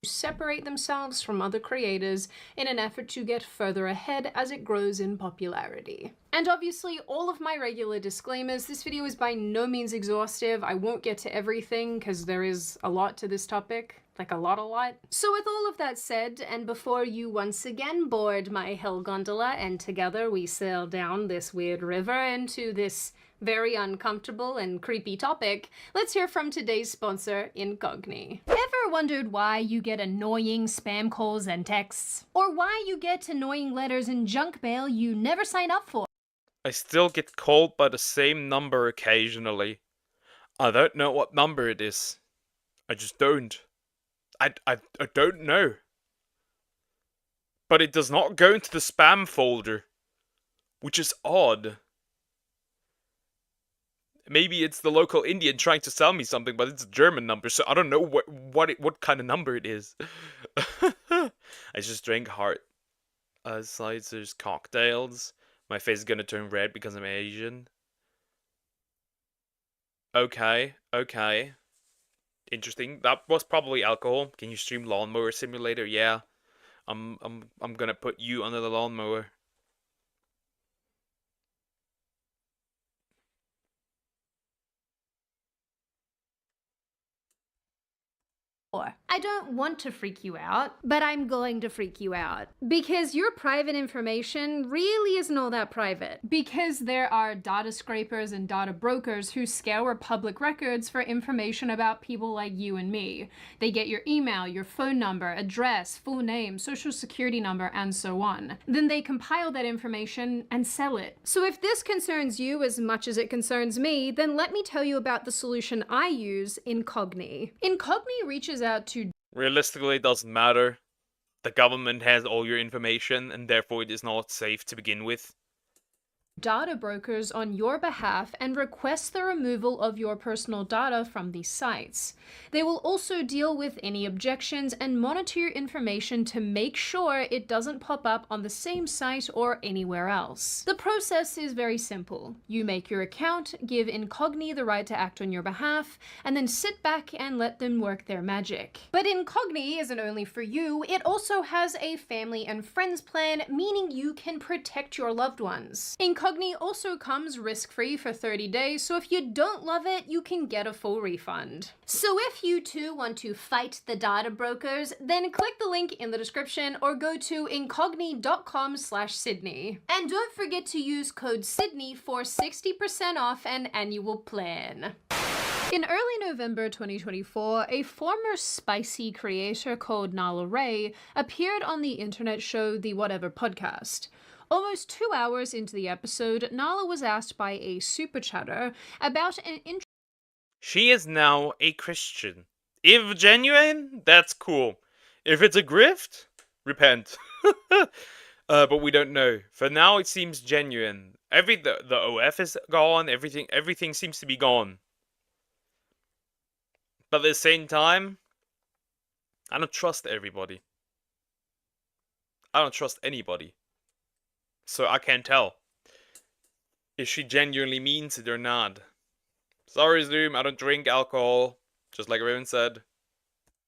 Separate themselves from other creators in an effort to get further ahead as it grows in popularity. And obviously, all of my regular disclaimers, this video is by no means exhaustive. I won't get to everything because there is a lot to this topic. Like a lot. So with all of that said, and before you once again board my hell gondola and together we sail down this weird river into this very uncomfortable and creepy topic, let's hear from today's sponsor, Incogni. Ever wondered why you get annoying spam calls and texts? Or why you get annoying letters and junk mail you never sign up for? I still get called by the same number occasionally. I don't know what number it is. I just don't. I don't know. But it does not go into the spam folder, which is odd. Maybe it's the local Indian trying to sell me something, but it's a German number, so I don't know what kind of number it is. I just drank hard ciders, cocktails. My face is gonna turn red because I'm Asian. Okay. Interesting. That was probably alcohol. Can you stream Lawnmower Simulator? Yeah. I'm gonna put you under the lawnmower. I don't want to freak you out, but I'm going to freak you out. Because your private information really isn't all that private. Because there are data scrapers and data brokers who scour public records for information about people like you and me. They get your email, your phone number, address, full name, social security number, and so on. Then they compile that information and sell it. So if this concerns you as much as it concerns me, then let me tell you about the solution I use, Incogni. Incogni reaches out to... Realistically, it doesn't matter. The government has all your information, and therefore it is not safe to begin with. Data brokers on your behalf and request the removal of your personal data from these sites. They will also deal with any objections and monitor your information to make sure it doesn't pop up on the same site or anywhere else. The process is very simple. You make your account, give Incogni the right to act on your behalf, and then sit back and let them work their magic. But Incogni isn't only for you, it also has a family and friends plan, meaning you can protect your loved ones. Incogni also comes risk-free for 30 days, so if you don't love it, you can get a full refund. So if you too want to fight the data brokers, then click the link in the description or go to incogni.com/Sydney. And don't forget to use code Sydney for 60% off an annual plan. In early November 2024, a former spicy creator called Nala Ray appeared on the internet show The Whatever Podcast. Almost 2 hours into the episode, Nala was asked by a super chatter about an She is now a Christian. If genuine, that's cool. If it's a grift, repent. But we don't know. For now, it seems genuine. The OF is gone. Everything seems to be gone. But at the same time, I don't trust everybody. I don't trust anybody. So I can't tell if she genuinely means it or not. Sorry, Zoom, I don't drink alcohol, just like everyone said.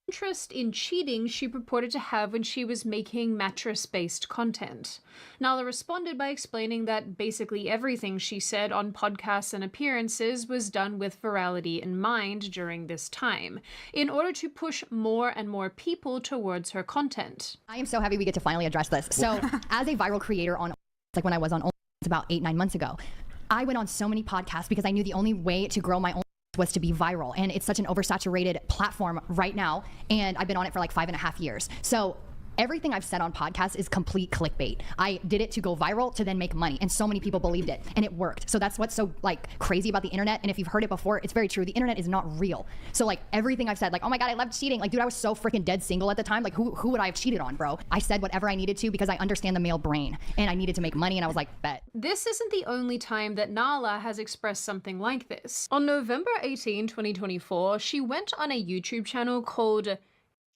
Interest in cheating she purported to have when she was making mattress-based content. Nala responded by explaining that basically everything she said on podcasts and appearances was done with virality in mind during this time, in order to push more and more people towards her content. I am so happy we get to finally address this. So, as a viral creator on, like when I was on about 8-9 months ago, I went on so many podcasts because I knew the only way to grow my own was to be viral, and it's such an oversaturated platform right now, and I've been on it for like 5.5 years. So everything I've said on podcasts is complete clickbait. I did it to go viral to then make money, and so many people believed it, and it worked. So that's what's so like crazy about the internet. And if you've heard it before, it's very true. The internet is not real. So like everything I've said, like, oh my God, I love cheating. Like, dude, I was so freaking dead single at the time. Like, who would I have cheated on, bro? I said whatever I needed to because I understand the male brain, and I needed to make money, and I was like, bet. This isn't the only time that Nala has expressed something like this. On November 18, 2024, she went on a YouTube channel called...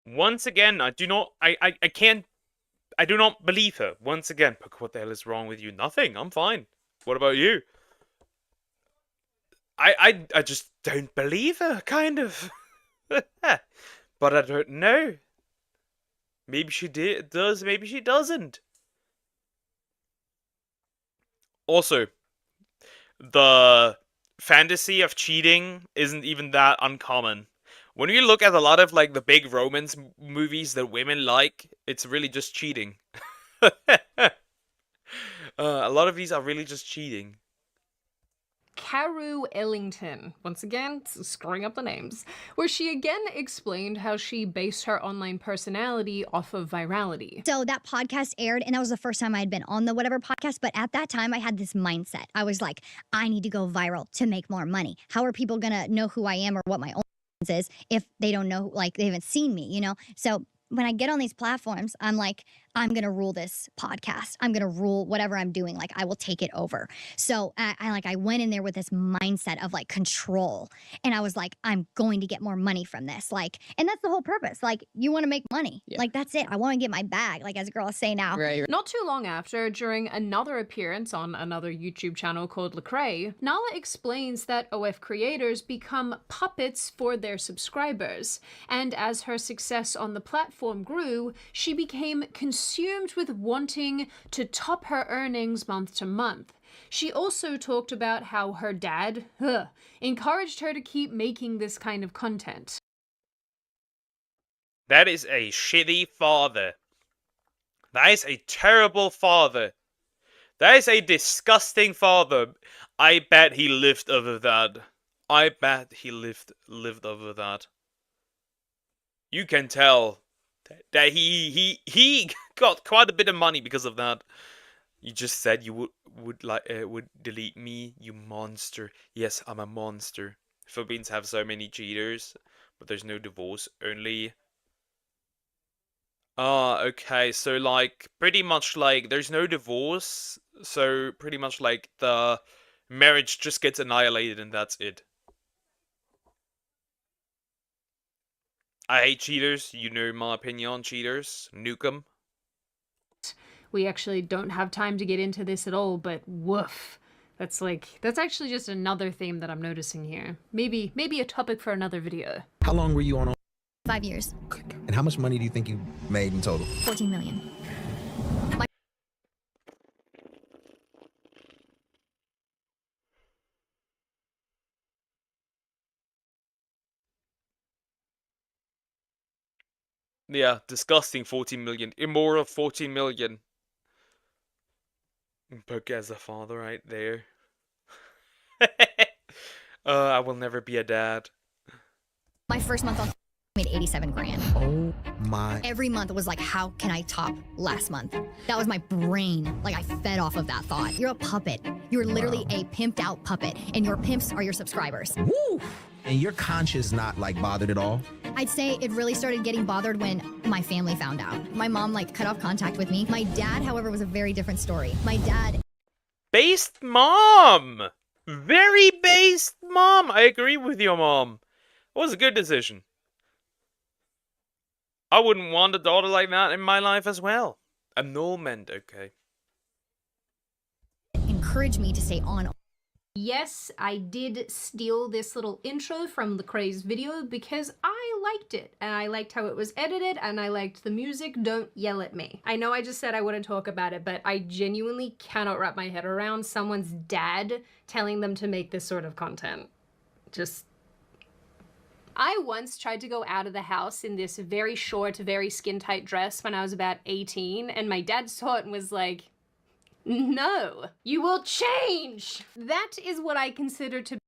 Once again, I do not believe her. Once again, what the hell is wrong with you? Nothing, I'm fine. What about you? I just don't believe her, kind of. But I don't know. Maybe she does, maybe she doesn't. Also, the fantasy of cheating isn't even that uncommon. When you look at a lot of like the big romance movies that women like, it's really just cheating. A lot of these are really just cheating. Carew Ellington, once again, screwing up the names, where she again explained how she based her online personality off of virality. So that podcast aired, and that was the first time I had been on the whatever podcast, but at that time I had this mindset. I was like, I need to go viral to make more money. How are people gonna know who I am or what my own is if they don't know, like they haven't seen me, you know? So when I get on these platforms, I'm like, I'm going to rule this podcast. I'm going to rule whatever I'm doing. Like, I will take it over. So I went in there with this mindset of like control. And I was like, I'm going to get more money from this. Like, and that's the whole purpose. Like, you want to make money. Yeah. Like, that's it. I want to get my bag. Like, as girls say now. Right. Not too long after, during another appearance on another YouTube channel called Lecrae, Nala explains that OF creators become puppets for their subscribers. And as her success on the platform grew, she became consumed with wanting to top her earnings month to month. She also talked about how her dad encouraged her to keep making this kind of content. That is a shitty father. That is a terrible father. That is a disgusting father. I bet he lived over that. I bet he lived over that. You can tell that he got quite a bit of money because of that. You just said you would delete me, you monster. Yes, I'm a monster. Philippines have so many cheaters, but there's no divorce, only. Okay, so like pretty much like there's no divorce, so pretty much like the marriage just gets annihilated and that's it. I hate cheaters. You know my opinion on cheaters. Nuke them. We actually don't have time to get into this at all, but woof. That's actually just another theme that I'm noticing here. Maybe a topic for another video. How long were you on? 5 years. And how much money do you think you made in total? 14 million. Yeah, disgusting 14 million. Immoral 14 million. Poke as a father right there. I will never be a dad. My first month on made 87 grand. Oh my. Every month was like, how can I top last month? That was my brain. Like, I fed off of that thought. You're a puppet. You're literally a pimped out puppet, and your pimps are your subscribers. Woo! And your conscience not like bothered at all? I'd say it really started getting bothered when my family found out. My mom like cut off contact with me. My dad, however, was a very different story. My dad... Based mom! Very based mom! I agree with your mom. It was a good decision. I wouldn't want a daughter like that in my life as well. Annulment, okay. Encourage me to stay on. Yes, I did steal this little intro from Lecrae's video because I liked it, and I liked how it was edited, and I liked the music. Don't yell at me. I know I just said I wouldn't talk about it, but I genuinely cannot wrap my head around someone's dad telling them to make this sort of content. I once tried to go out of the house in this very short, very skin-tight dress when I was about 18, and my dad saw it and was like, no, you will change. That is what I consider to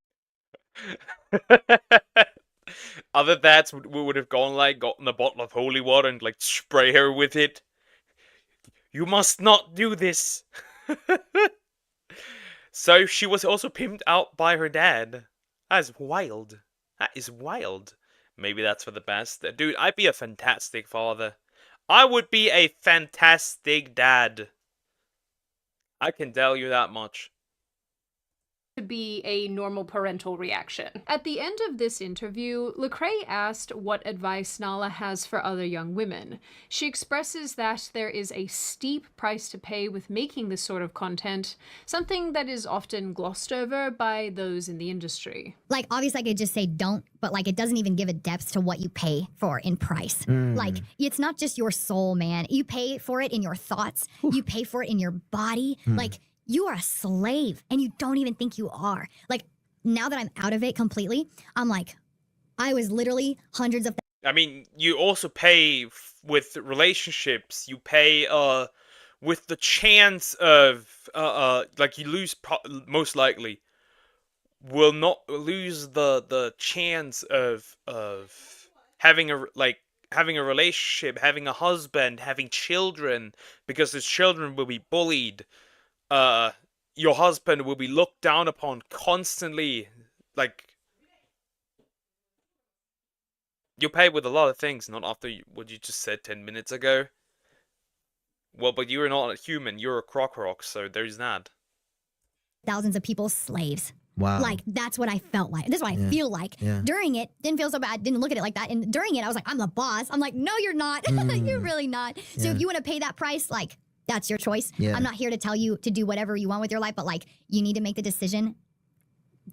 Other dads would have gone like, gotten a bottle of holy water and like spray her with it. You must not do this. So she was also pimped out by her dad. That is wild. That is wild. Maybe that's for the best. Dude, I'd be a fantastic father. I would be a fantastic dad. I can tell you that much. To be a normal parental reaction. At the end of this interview, Lecrae asked what advice Nala has for other young women. She expresses that there is a steep price to pay with making this sort of content, something that is often glossed over by those in the industry. Like, obviously I could just say don't, but like it doesn't even give a depth to what you pay for in price. Like, it's not just your soul, man. You pay for it in your thoughts. You pay for it in your body. Like, you are a slave and you don't even think you are. Like, now that I'm out of it completely, I'm like, I was literally hundreds of I mean, you also pay with relationships. You pay with the chance of like you lose most likely will not lose the chance of having a having a relationship, having a husband, having children, because his children will be bullied. Your husband will be looked down upon constantly. Like, you pay with a lot of things, not after what you just said 10 minutes ago. Well, but you're not a human, you're a croc, so there's that. thousands of people slaves. Wow. Like, that's what I felt like. This is what I feel like. During it, didn't feel so bad, didn't look at it like that. And during it, I was like, I'm the boss. I'm like, no, you're not. You're really not. So if you want to pay that price, like, that's your choice. I'm not here to tell you to do whatever you want with your life, but like, you need to make the decision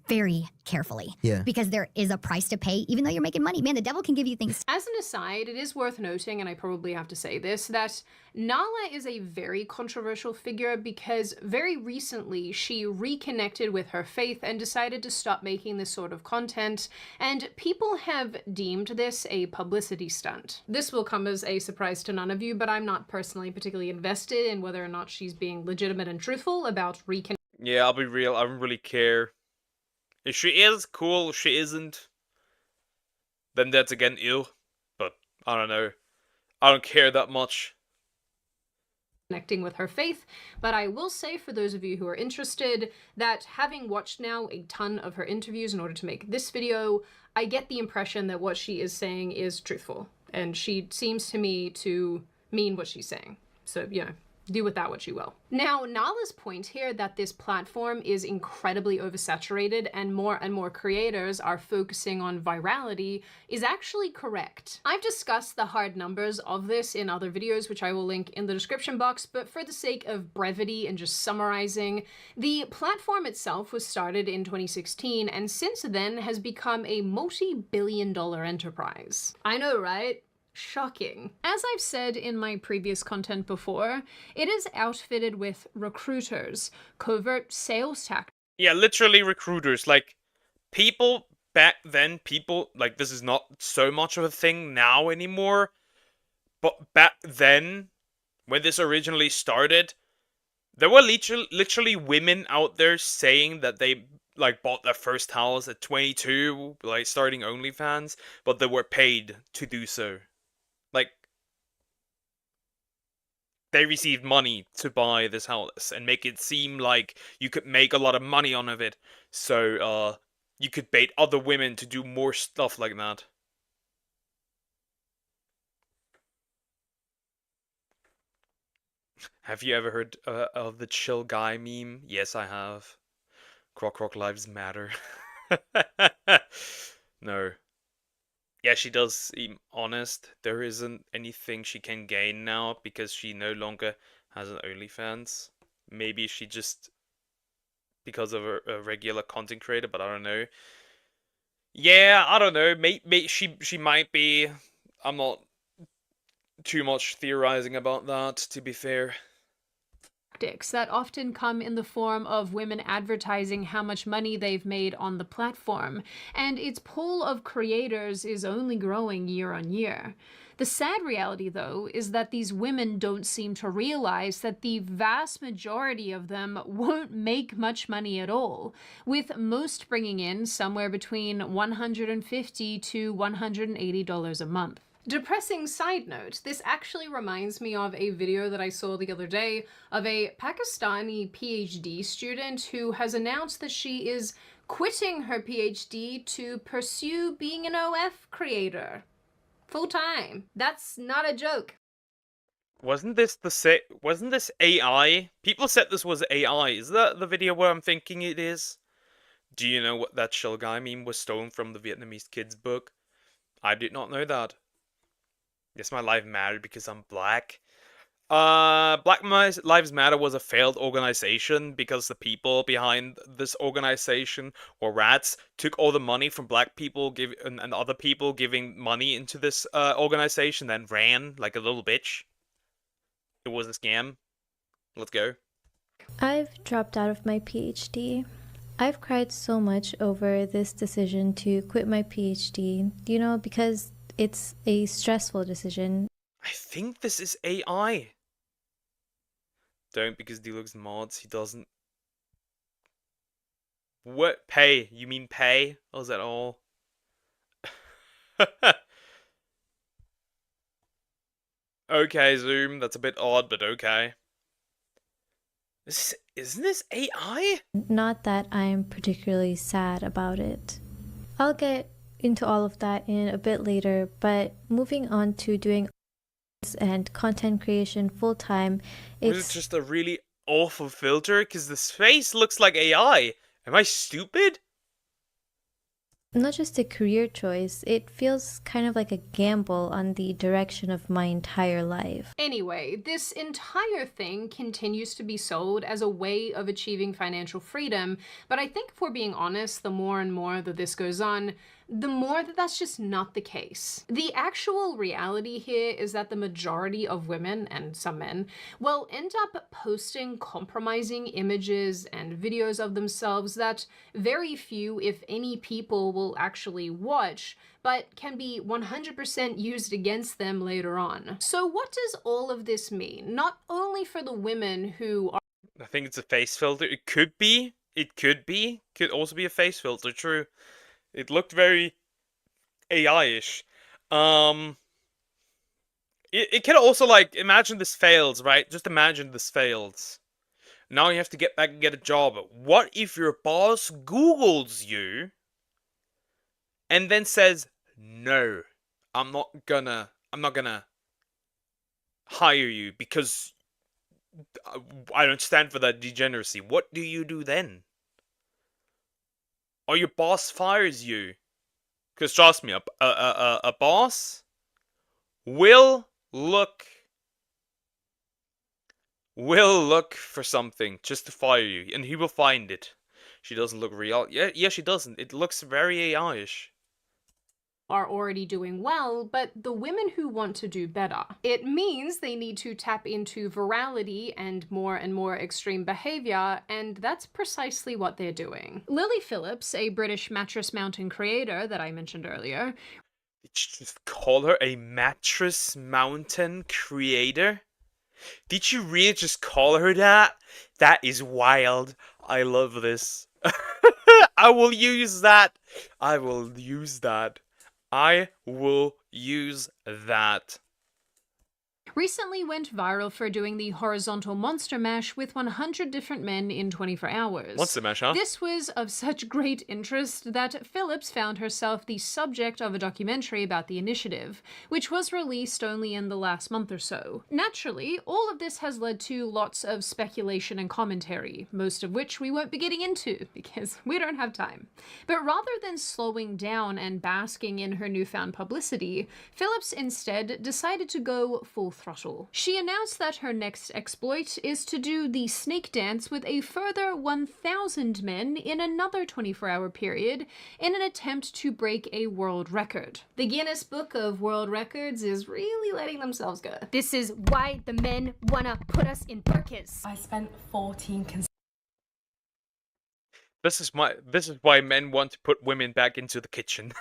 very carefully. Because there is a price to pay, even though you're making money. Man, the devil can give you things. As an aside, it is worth noting, and I probably have to say this, that Nala is a very controversial figure because very recently she reconnected with her faith and decided to stop making this sort of content, and people have deemed this a publicity stunt. This will come as a surprise to none of you, but I'm not personally particularly invested in whether or not she's being legitimate and truthful about reconnecting. Yeah, I'll be real, I don't really care. If she is, cool. If she isn't, then that's again ill. But I don't know. I don't care that much. Connecting with her faith, but I will say for those of you who are interested that having watched now a ton of her interviews in order to make this video, I get the impression that what she is saying is truthful, and she seems to me to mean what she's saying. So, you know, do with that what you will. Now, Nala's point here that this platform is incredibly oversaturated and more creators are focusing on virality is actually correct. I've discussed the hard numbers of this in other videos, which I will link in the description box, but for the sake of brevity and just summarizing, the platform itself was started in 2016 and since then has become a multi-billion-dollar enterprise. I know, right? Shocking. As I've said in my previous content before, it is outfitted with recruiters, covert sales tactics. Yeah, literally recruiters. Like, people back then, like, this is not so much of a thing now anymore, but back then, when this originally started, there were literally women out there saying that they, like, bought their first house at 22, like, starting OnlyFans, but they were paid to do so. Like, they received money to buy this house and make it seem like you could make a lot of money on of it. So, you could bait other women to do more stuff like that. Have you ever heard of the chill guy meme? Yes, I have. Croc lives matter. No. Yeah, she does seem honest. There isn't anything she can gain now because she no longer has an OnlyFans. Maybe she just because of a regular content creator, but I don't know. Yeah, I don't know. She might be. I'm not too much theorizing about that, to be fair. That often come in the form of women advertising how much money they've made on the platform, and its pool of creators is only growing year on year. The sad reality, though, is that these women don't seem to realize that the vast majority of them won't make much money at all, with most bringing in somewhere between $150 to $180 a month. Depressing side note, this actually reminds me of a video that I saw the other day of a Pakistani PhD student who has announced that she is quitting her PhD to pursue being an OF creator. Full time. That's not a joke. Wasn't this AI? People said this was AI. Is that the video where I'm thinking it is? Do you know what that Shell Guy meme was stolen from the Vietnamese kids book? I did not know that. Yes, my life mattered because I'm black. Black Lives Matter was a failed organization because the people behind this organization, or rats, took all the money from black people and other people giving money into this organization, then ran like a little bitch. It was a scam. Let's go. I've dropped out of my PhD. I've cried so much over this decision to quit my PhD, because it's a stressful decision. I think this is AI. Don't, because D-Lux mods, he doesn't. What? Pay? You mean pay? Or is that all? Okay, Zoom, that's a bit odd, but okay. Isn't this AI? Not that I'm particularly sad about it. I'll get into all of that in a bit later, but moving on to doing and content creation full-time, Was it just a really awful filter? Because this face looks like AI. Am I stupid? not just a career choice, it feels kind of like a gamble on the direction of my entire life. Anyway, this entire thing continues to be sold as a way of achieving financial freedom, but I think if we're being honest, the more and more that this goes on, the more that that's just not the case. The actual reality here is that the majority of women, and some men, will end up posting compromising images and videos of themselves that very few, if any, people will actually watch, but can be 100% used against them later on. So what does all of this mean? Not only for the women who are... I think it's a face filter. It could be. It could be. Could also be a face filter, true. It looked very AI-ish. It can also, like, imagine this fails, right? Just imagine this fails. Now you have to get back and get a job. What if your boss Googles you and then says, no, I'm not gonna hire you because I don't stand for that degeneracy. What do you do then? Or your boss fires you? Because trust me, a boss will look for something just to fire you, and he will find it. She doesn't look real. Yeah, she doesn't. It looks very AI-ish. Are already doing well, but the women who want to do better. It means they need to tap into virality and more extreme behavior, and that's precisely what they're doing. Lily Phillips, a British mattress mountain creator that I mentioned earlier. Did you just call her a mattress mountain creator? Did you really just call her that? That is wild. I love this. I will use that. I will use that. I will use that. Recently went viral for doing the horizontal monster mash with 100 different men in 24 hours. Monster mash, huh? This was of such great interest that Phillips found herself the subject of a documentary about the initiative, which was released only in the last month or so. Naturally, all of this has led to lots of speculation and commentary, most of which we won't be getting into because we don't have time. But rather than slowing down and basking in her newfound publicity, Phillips instead decided to go full throttle. She announced that her next exploit is to do the snake dance with a further 1,000 men in another 24-hour period in an attempt to break a world record. The Guinness Book of World Records is really letting themselves go. This is why the men wanna put us in burkas. I spent 14 This is why men want to put women back into the kitchen.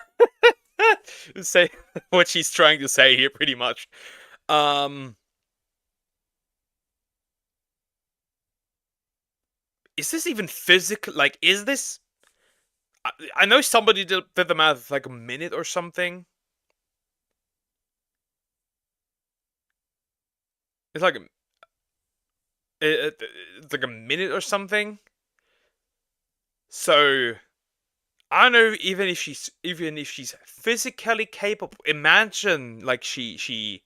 Say what she's trying to say here, pretty much. Is this even physical? Like, is this... I know somebody did the math like a minute or something. It's like it's like a minute or something. So I don't know. Even if she's physically capable, imagine like she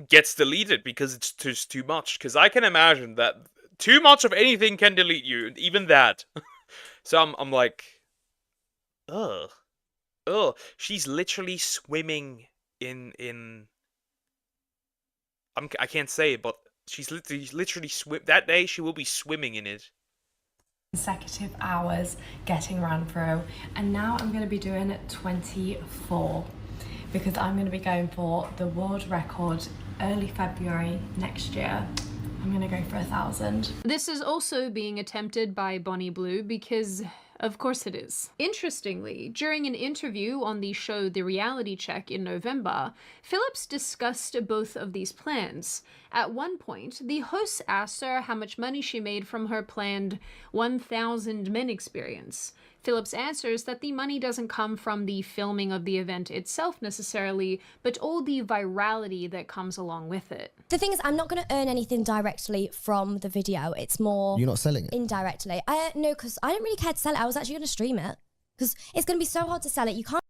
gets deleted because it's just too much. Because I can imagine that too much of anything can delete you, even that. So I'm like, ugh. She's literally swimming in. I can't say it, but she's literally swim. That day she will be swimming in it. Consecutive hours getting ran through, and now I'm going to be doing 24 because I'm going to be going for the world record early February next year. I'm going to go for 1,000. This is also being attempted by Bonnie Blue because, of course it is. Interestingly, during an interview on the show The Reality Check in November, Phillips discussed both of these plans. At one point, the host asked her how much money she made from her planned 1,000 men experience. Phillips answers that the money doesn't come from the filming of the event itself necessarily, but all the virality that comes along with it. The thing is, I'm not going to earn anything directly from the video. It's more... You're not selling it? Indirectly. No, because I don't really care to sell it. I was actually going to stream it. Because it's going to be so hard to sell it. You can't...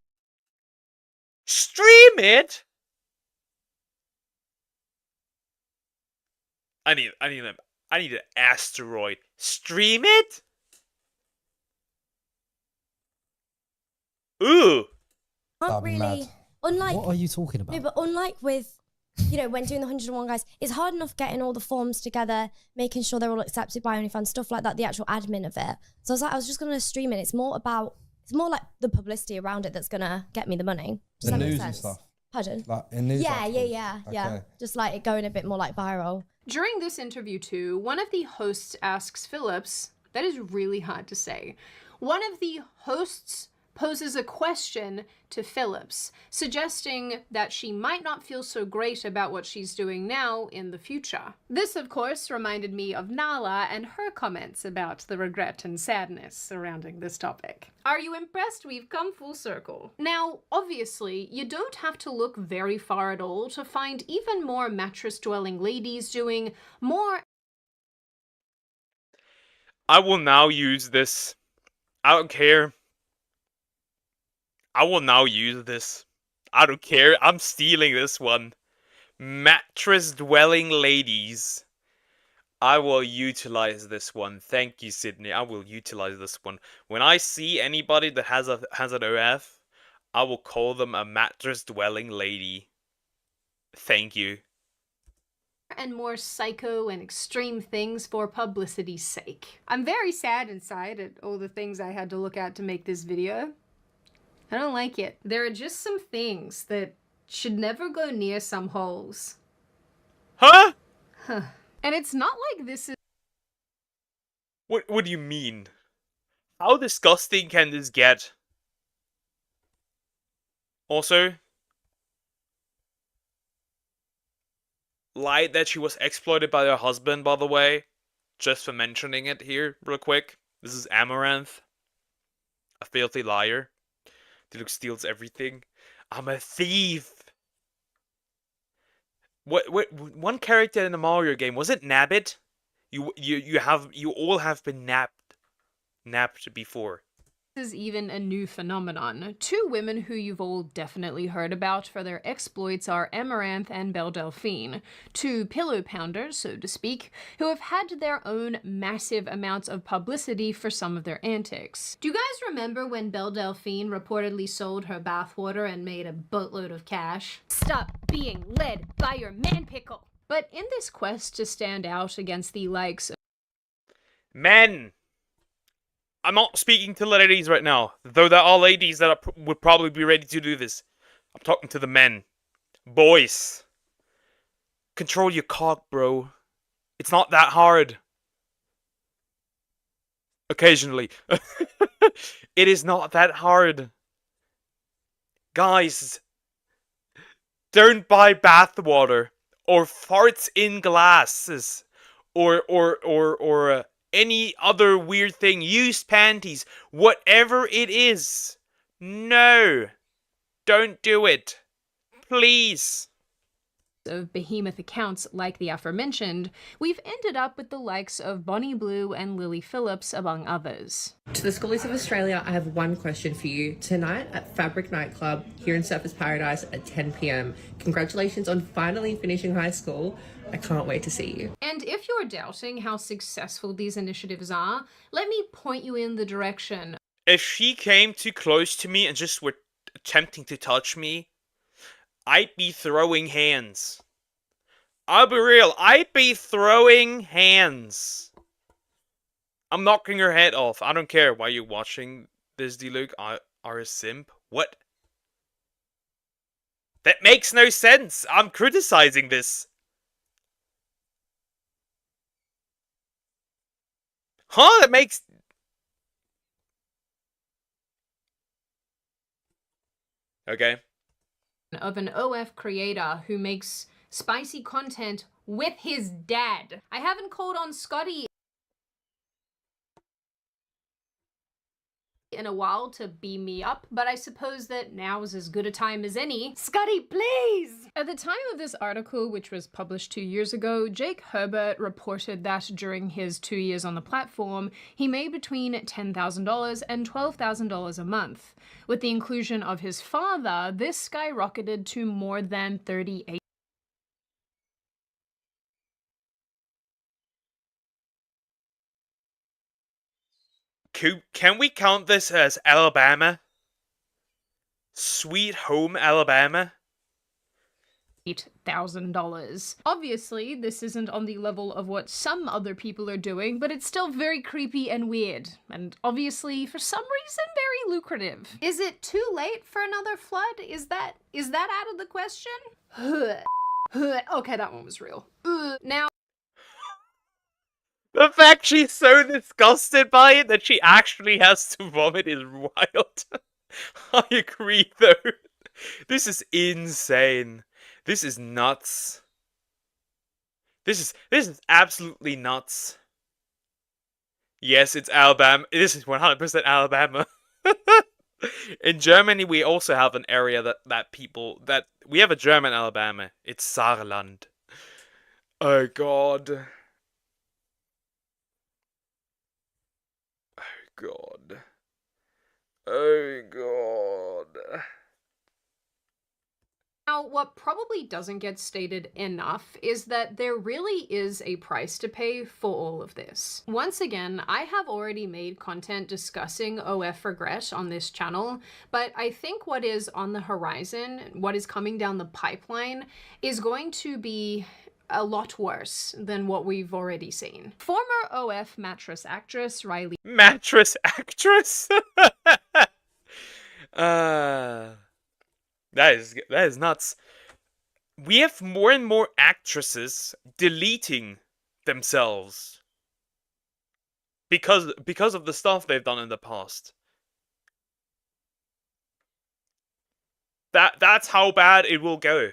Stream it? I need an asteroid. Stream it? Ooh. Can't really... Unlike... What are you talking about? No, but unlike with, you know, when doing the 101 guys, it's hard enough getting all the forms together, making sure they're all accepted by OnlyFans, stuff like that, the actual admin of it. So I was like, I was just going to stream it. It's more like the publicity around it that's going to get me the money. Does the that make news sense? and stuff? Pardon? Like in news Yeah. Okay. Just like it going a bit more like viral. During this interview too, one of the hosts asks Phillips, that is really hard to say, one of the hosts poses a question to Phillips, suggesting that she might not feel so great about what she's doing now in the future. This, of course, reminded me of Nala and her comments about the regret and sadness surrounding this topic. Are you impressed? We've come full circle. Now, obviously, you don't have to look very far at all to find even more mattress-dwelling ladies doing more... I will now use this. I don't care. I will now use this. I don't care. I'm stealing this one. Mattress-dwelling ladies. I will utilize this one. Thank you, Sydney. I will utilize this one. When I see anybody that has an OF, I will call them a mattress-dwelling lady. Thank you. And more psycho and extreme things for publicity's sake. I'm very sad inside at all the things I had to look at to make this video. I don't like it. There are just some things that should never go near some holes. Huh? And it's not like this is... What do you mean? How disgusting can this get? Also, lied that she was exploited by her husband, by the way. Just for mentioning it here, real quick. This is Amaranth. A filthy liar. Deluxe steals everything. I'm a thief. What one character in the Mario game, was it Nabbit? You all have been napped before. This is even a new phenomenon. Two women who you've all definitely heard about for their exploits are Amaranth and Belle Delphine, two pillow pounders, so to speak, who have had their own massive amounts of publicity for some of their antics. Do you guys remember when Belle Delphine reportedly sold her bathwater and made a boatload of cash? Stop being led by your man pickle! But in this quest to stand out against the likes of Men! I'm not speaking to the ladies right now, though there are ladies that would probably be ready to do this. I'm talking to the men. Boys. Control your cock, bro. It's not that hard. Occasionally. It is not that hard. Guys. Don't buy bathwater. Or farts in glasses. Or any other weird thing. Use panties. Whatever it is. No. Don't do it. Please. of behemoth accounts like the aforementioned, we've ended up with the likes of Bonnie Blue and Lily Phillips, among others. To the Schoolies of Australia, I have one question for you. Tonight at Fabric Nightclub here in Surfers Paradise at 10 p.m. Congratulations on finally finishing high school. I can't wait to see you. And if you're doubting how successful these initiatives are, let me point you in the direction. If she came too close to me and just were attempting to touch me, I'd be throwing hands. I'll be real, I'd be throwing hands. I'm knocking her head off. I don't care why you're watching this, D-Luke. Are a simp? What? That makes no sense. I'm criticizing this. Huh? That makes... Okay. Of an OF creator who makes spicy content with his dad. I haven't called on Scotty in a while to beam me up, but I suppose that now is as good a time as any. Scotty, please! At the time of this article, which was published 2 years ago, Jake Herbert reported that during his 2 years on the platform, he made between $10,000 and $12,000 a month. With the inclusion of his father, this skyrocketed to more than $38,000. Can we count this as Alabama? Sweet home Alabama? $8,000. Obviously, this isn't on the level of what some other people are doing, but it's still very creepy and weird. And obviously, for some reason, very lucrative. Is it too late for another flood? Is that out of the question? Okay, that one was real. Now, the fact she's so disgusted by it that she actually has to vomit is wild. I agree, though. This is insane. This is nuts. This is absolutely nuts. Yes, it's Alabama. This is 100% Alabama. In Germany, we also have an area that we have a German Alabama. It's Saarland. Oh God. God. Oh God. Now, what probably doesn't get stated enough is that there really is a price to pay for all of this. Once again, I have already made content discussing OF regret on this channel, but I think what is on the horizon, what is coming down the pipeline, is going to be a lot worse than what we've already seen. Former OF mattress actress Riley... Mattress actress? That is nuts. We have more and more actresses deleting themselves because of the stuff they've done in the past. That's how bad it will go.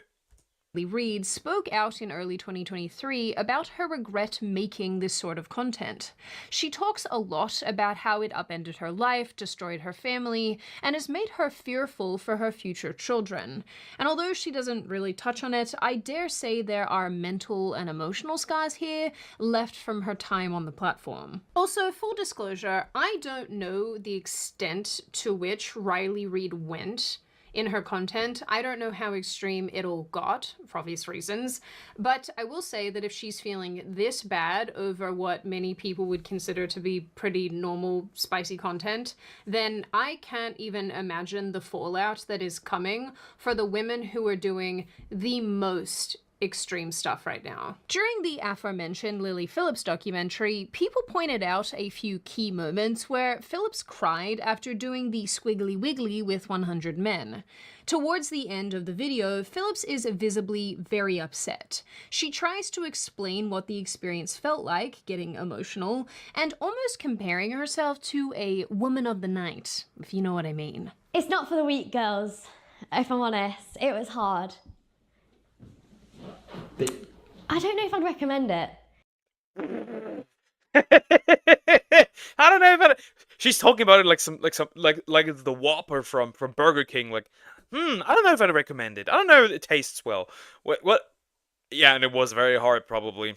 Reid spoke out in early 2023 about her regret making this sort of content. She talks a lot about how it upended her life, destroyed her family, and has made her fearful for her future children. And although she doesn't really touch on it, I dare say there are mental and emotional scars here left from her time on the platform. Also, full disclosure, I don't know the extent to which Riley Reid went in her content. I don't know how extreme it all got, for obvious reasons, but I will say that if she's feeling this bad over what many people would consider to be pretty normal, spicy content, then I can't even imagine the fallout that is coming for the women who are doing the most extreme stuff right now. During the aforementioned Lily Phillips documentary, people pointed out a few key moments where Phillips cried after doing the squiggly wiggly with 100 men. Towards the end of the video, Phillips is visibly very upset. She tries to explain what the experience felt like, getting emotional, and almost comparing herself to a woman of the night, if you know what I mean. It's not for the weak, girls, if I'm honest. It was hard. I don't know if I'd recommend it. I don't know about it. She's talking about it like it's the Whopper from Burger King. Like, I don't know if I'd recommend it. I don't know if it tastes well. What? Yeah, and it was very hard, probably.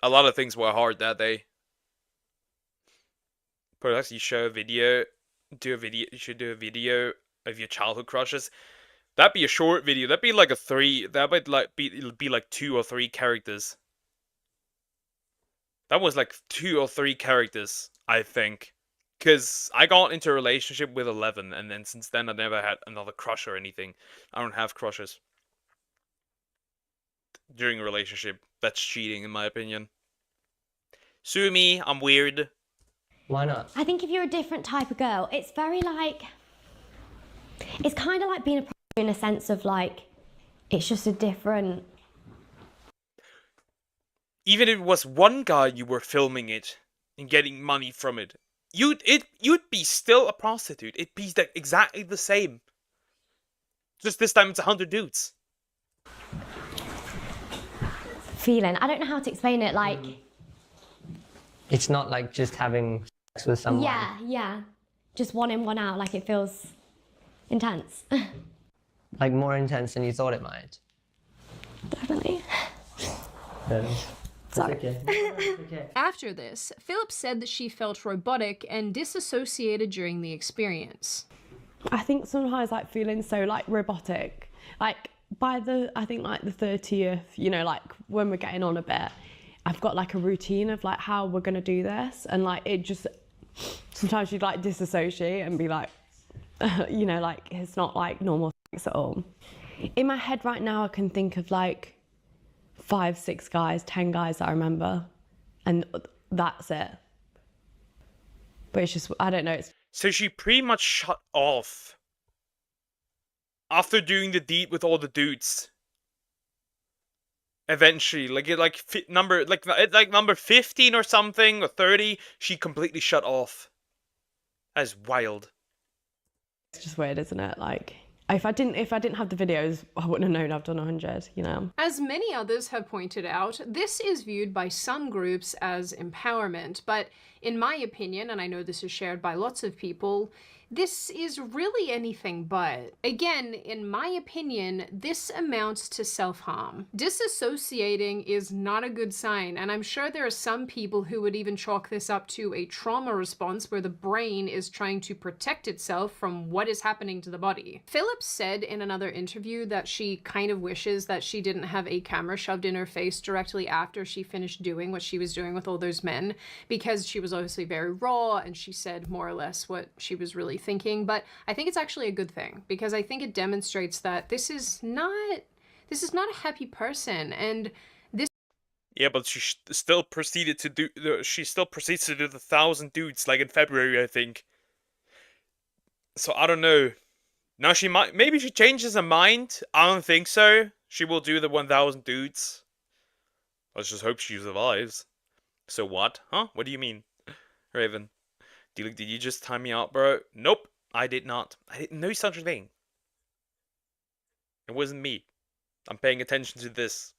A lot of things were hard that day. Perhaps you show a video, you should do a video of your childhood crushes. That'd be a short video. That'd be like that would like be like 2 or 3 characters. That was like 2 or 3 characters, I think. Because I got into a relationship with 11, and then since then I never had another crush or anything. I don't have crushes during a relationship. That's cheating, in my opinion. Sue me, I'm weird. Why not? I think if you're a different type of girl, it's very like... It's kind of like being a in a sense of like, it's just a different... Even if it was one guy you were filming it and getting money from it, you'd be still a prostitute. It'd be exactly the same. Just this time it's 100 dudes. Feeling. I don't know how to explain it, like... It's not like just having sex with someone. Yeah. Just one in, one out, like it feels intense. Like more intense than you thought it might. Definitely. Sorry. Okay. After this, Philip said that she felt robotic and disassociated during the experience. I think sometimes like feeling so like robotic, like by I think like the 30th, you know, like when we're getting on a bit, I've got like a routine of like how we're gonna do this, and like it just, sometimes you'd like disassociate and be like, you know, like it's not like normal sex at all. In my head right now I can think of like 5, 6 guys, 10 guys that I remember, and that's it. But it's just, I don't know. So she pretty much shut off after doing the deed with all the dudes. Eventually, number 15 or something, or 30, she completely shut off. That's wild. It's just weird, isn't it? Like, if I didn't have the videos, I wouldn't have known I've done 100, you know? As many others have pointed out, this is viewed by some groups as empowerment, but in my opinion, and I know this is shared by lots of people, this is really anything but. Again, in my opinion, this amounts to self-harm. Disassociating is not a good sign, and I'm sure there are some people who would even chalk this up to a trauma response where the brain is trying to protect itself from what is happening to the body. Phillips said in another interview that she kind of wishes that she didn't have a camera shoved in her face directly after she finished doing what she was doing with all those men, because she was obviously very raw and she said more or less what she was really thinking. But I think it's actually a good thing, because I think it demonstrates that this is not a happy person, and this... Yeah, but she still proceeded to do she still proceeds to do the 1,000 dudes like in February, I think. So I don't know. Now maybe she changes her mind. I don't think so. She will do the 1,000 dudes. Let's just hope she survives. So what? Huh? What do you mean? Raven, did you just time me out, bro? Nope, I did not. I didn't know such a thing. It wasn't me. I'm paying attention to this.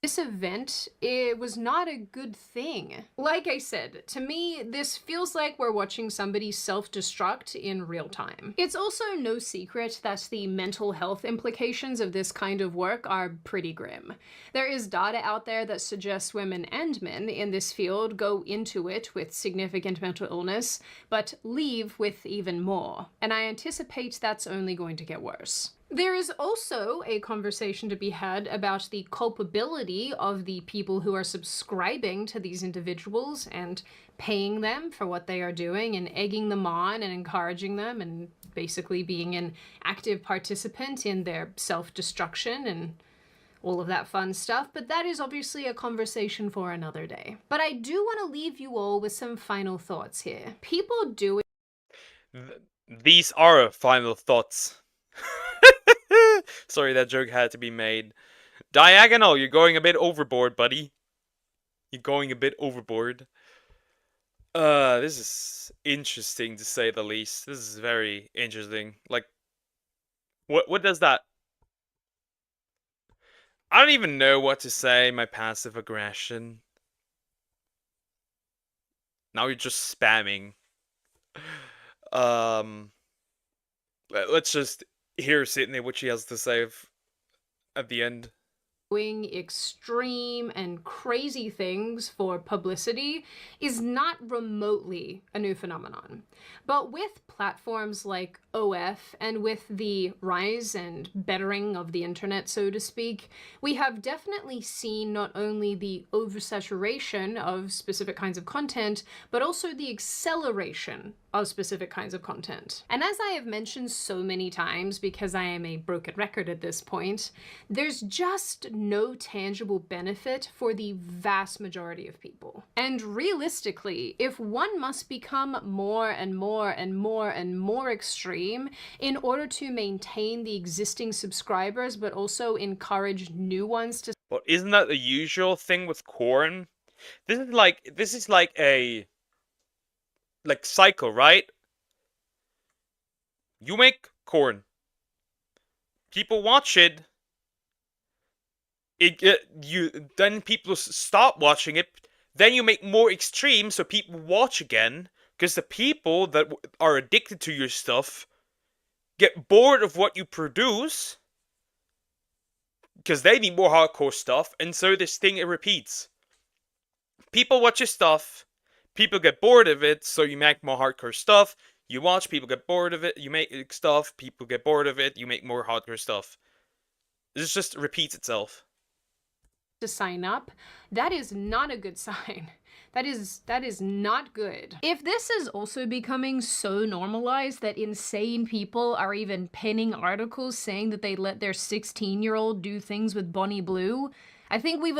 This event, it was not a good thing. Like I said, to me, this feels like we're watching somebody self-destruct in real time. It's also no secret that the mental health implications of this kind of work are pretty grim. There is data out there that suggests women and men in this field go into it with significant mental illness, but leave with even more. And I anticipate that's only going to get worse. There is also a conversation to be had about the culpability of the people who are subscribing to these individuals and paying them for what they are doing and egging them on and encouraging them and basically being an active participant in their self-destruction and all of that fun stuff. But that is obviously a conversation for another day. But I do want to leave you all with some final thoughts here. People do it. These are final thoughts. Sorry, that joke had to be made. Diagonal, you're going a bit overboard, buddy. You're going a bit overboard. This is interesting to say the least. This is very interesting. Like, what does that... I don't even know what to say, my passive aggression. Now you're just spamming. Let's just hear Sydney what she has to say at the end. doing extreme and crazy things for publicity is not remotely a new phenomenon. But with platforms like OF and with the rise and bettering of the internet, so to speak, we have definitely seen not only the oversaturation of specific kinds of content, but also the acceleration of specific kinds of content. And as I have mentioned so many times, because I am a broken record at this point, there's just no tangible benefit for the vast majority of people. And realistically, if one must become more and more and more and more extreme in order to maintain the existing subscribers, but also encourage new ones to... But isn't that the usual thing with corn? This is like a cycle, right? You make corn. People watch it. Then people stop watching it. Then you make more extreme so people watch again, because the people that are addicted to your stuff get bored of what you produce, because they need more hardcore stuff, and so this thing, it repeats. People watch your stuff, people get bored of it, so you make more hardcore stuff. You watch, people get bored of it, you make stuff, people get bored of it, you make more hardcore stuff. This just repeats itself. To sign up, that is not a good sign. That is not good. If this is also becoming so normalized that insane people are even penning articles saying that they let their 16-year-old do things with Bonnie Blue, I think we've...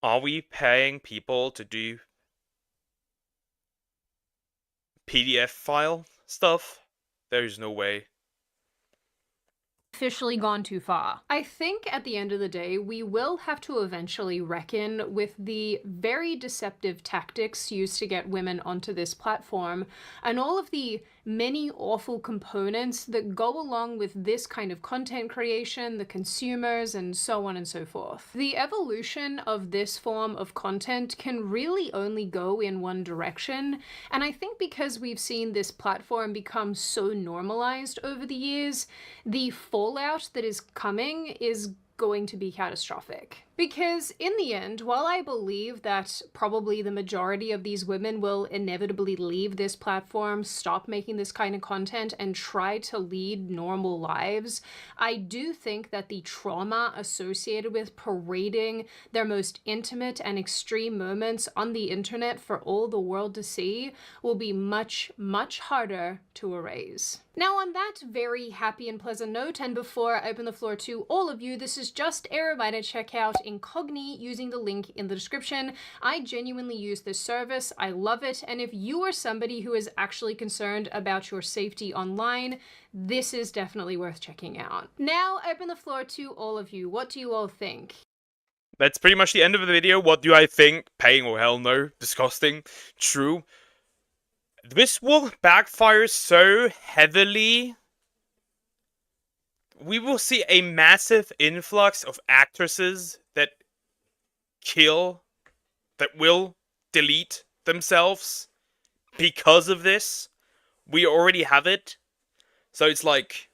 Are we paying people to do PDF file stuff? There's no way. Officially gone too far. I think at the end of the day, we will have to eventually reckon with the very deceptive tactics used to get women onto this platform and all of the many awful components that go along with this kind of content creation, the consumers, and so on and so forth. The evolution of this form of content can really only go in one direction, and I think because we've seen this platform become so normalized over the years, the fallout that is coming is going to be catastrophic. Because in the end, while I believe that probably the majority of these women will inevitably leave this platform, stop making this kind of content, and try to lead normal lives, I do think that the trauma associated with parading their most intimate and extreme moments on the internet for all the world to see will be much, much harder to erase. Now, on that very happy and pleasant note, and before I open the floor to all of you, this is just a reminder to check out Incogni using the link in the description. I genuinely use this service. I love it. And if you are somebody who is actually concerned about your safety online, this is definitely worth checking out. Now, I open the floor to all of you. What do you all think? That's pretty much the end of the video. What do I think? Paying? Oh, hell no. Disgusting. True. This will backfire so heavily. We will see a massive influx of actresses that will delete themselves because of this. We already have it. So it's like,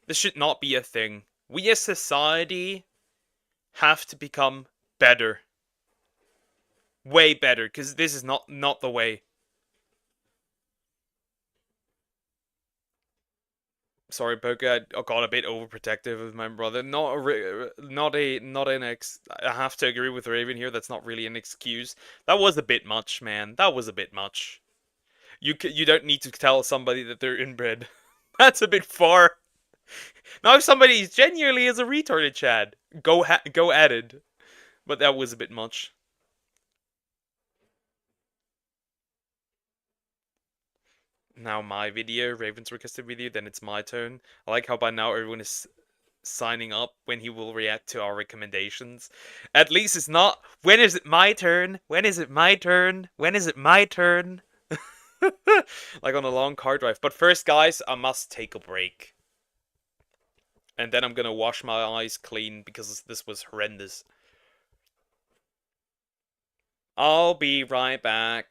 this should not be a thing. We as society have to become better. Way better, because this is not the way. Sorry, Poker, I got a bit overprotective of my brother. I have to agree with Raven here. That's not really an excuse. That was a bit much, man. That was a bit much. You don't need to tell somebody that they're inbred. That's a bit far. Now, if somebody genuinely is a retarded, Chad, go at it. But that was a bit much. Now my video, Raven's requested video, then it's my turn. I like how by now everyone is signing up when he will react to our recommendations. At least it's not, when is it my turn? When is it my turn? When is it my turn? Like on a long car drive. But first, guys, I must take a break. And then I'm gonna wash my eyes clean because this was horrendous. I'll be right back.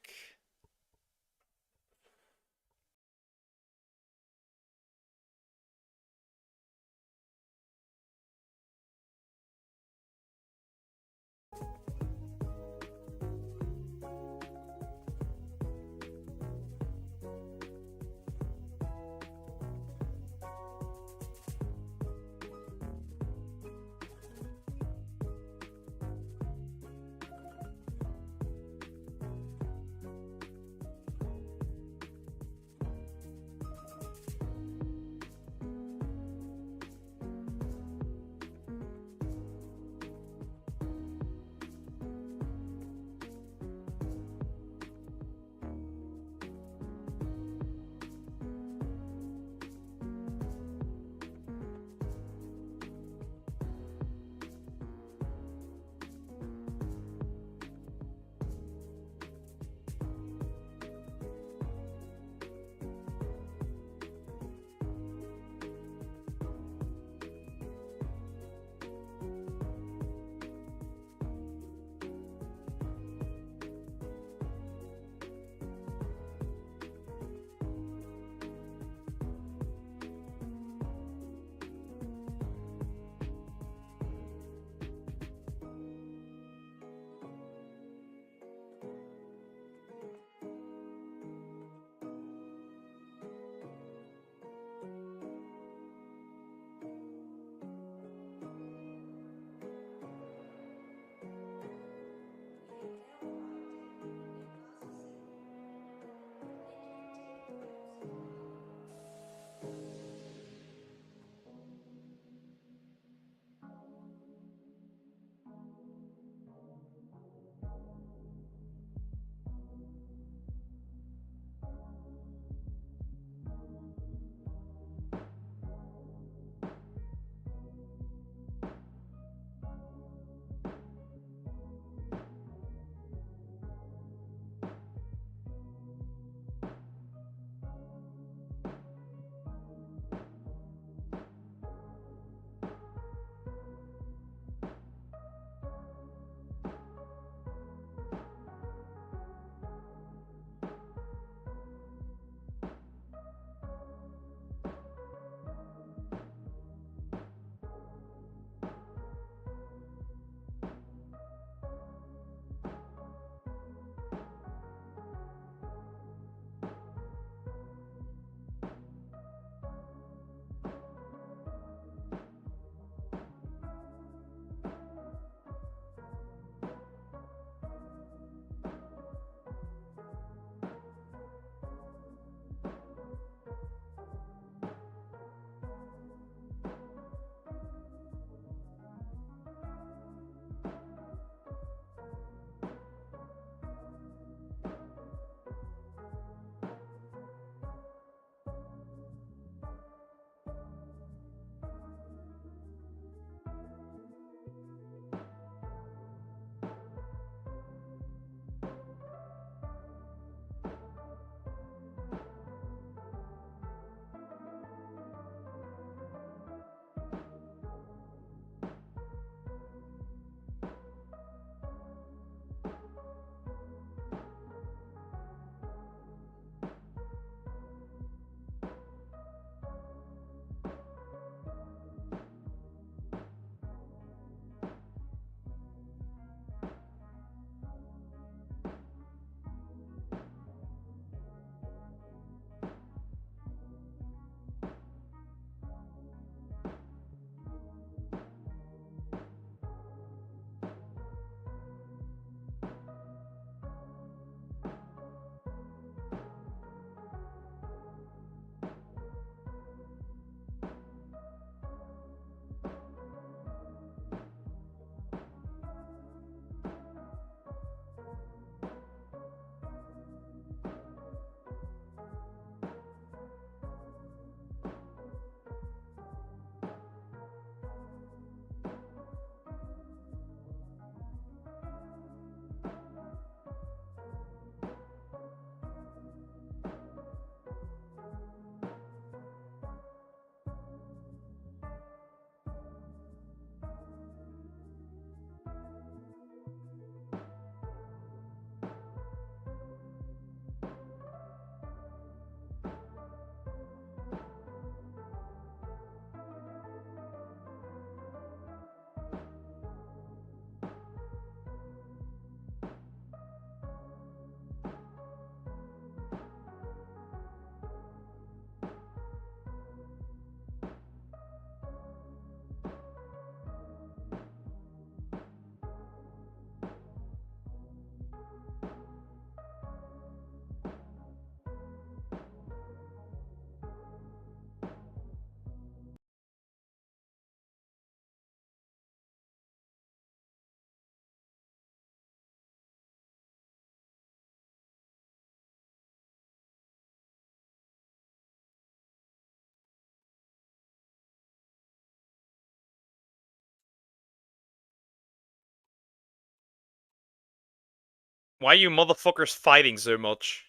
Why are you motherfuckers fighting so much?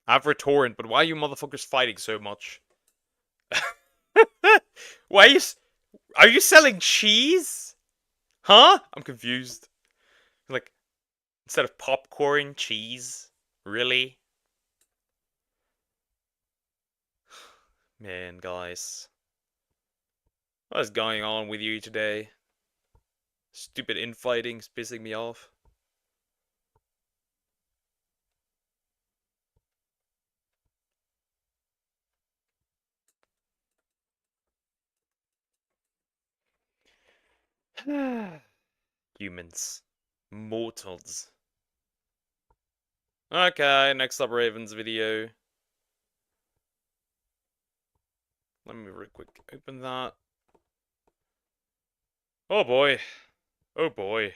I've returned, but why are you motherfuckers fighting so much? Why are you selling cheese? Huh? I'm confused. Like, instead of popcorn, cheese? Really? Man, guys. What is going on with you today? Stupid infighting's pissing me off. Humans. Mortals. Okay, next up Raven's video. Let me real quick open that. Oh boy. Oh boy.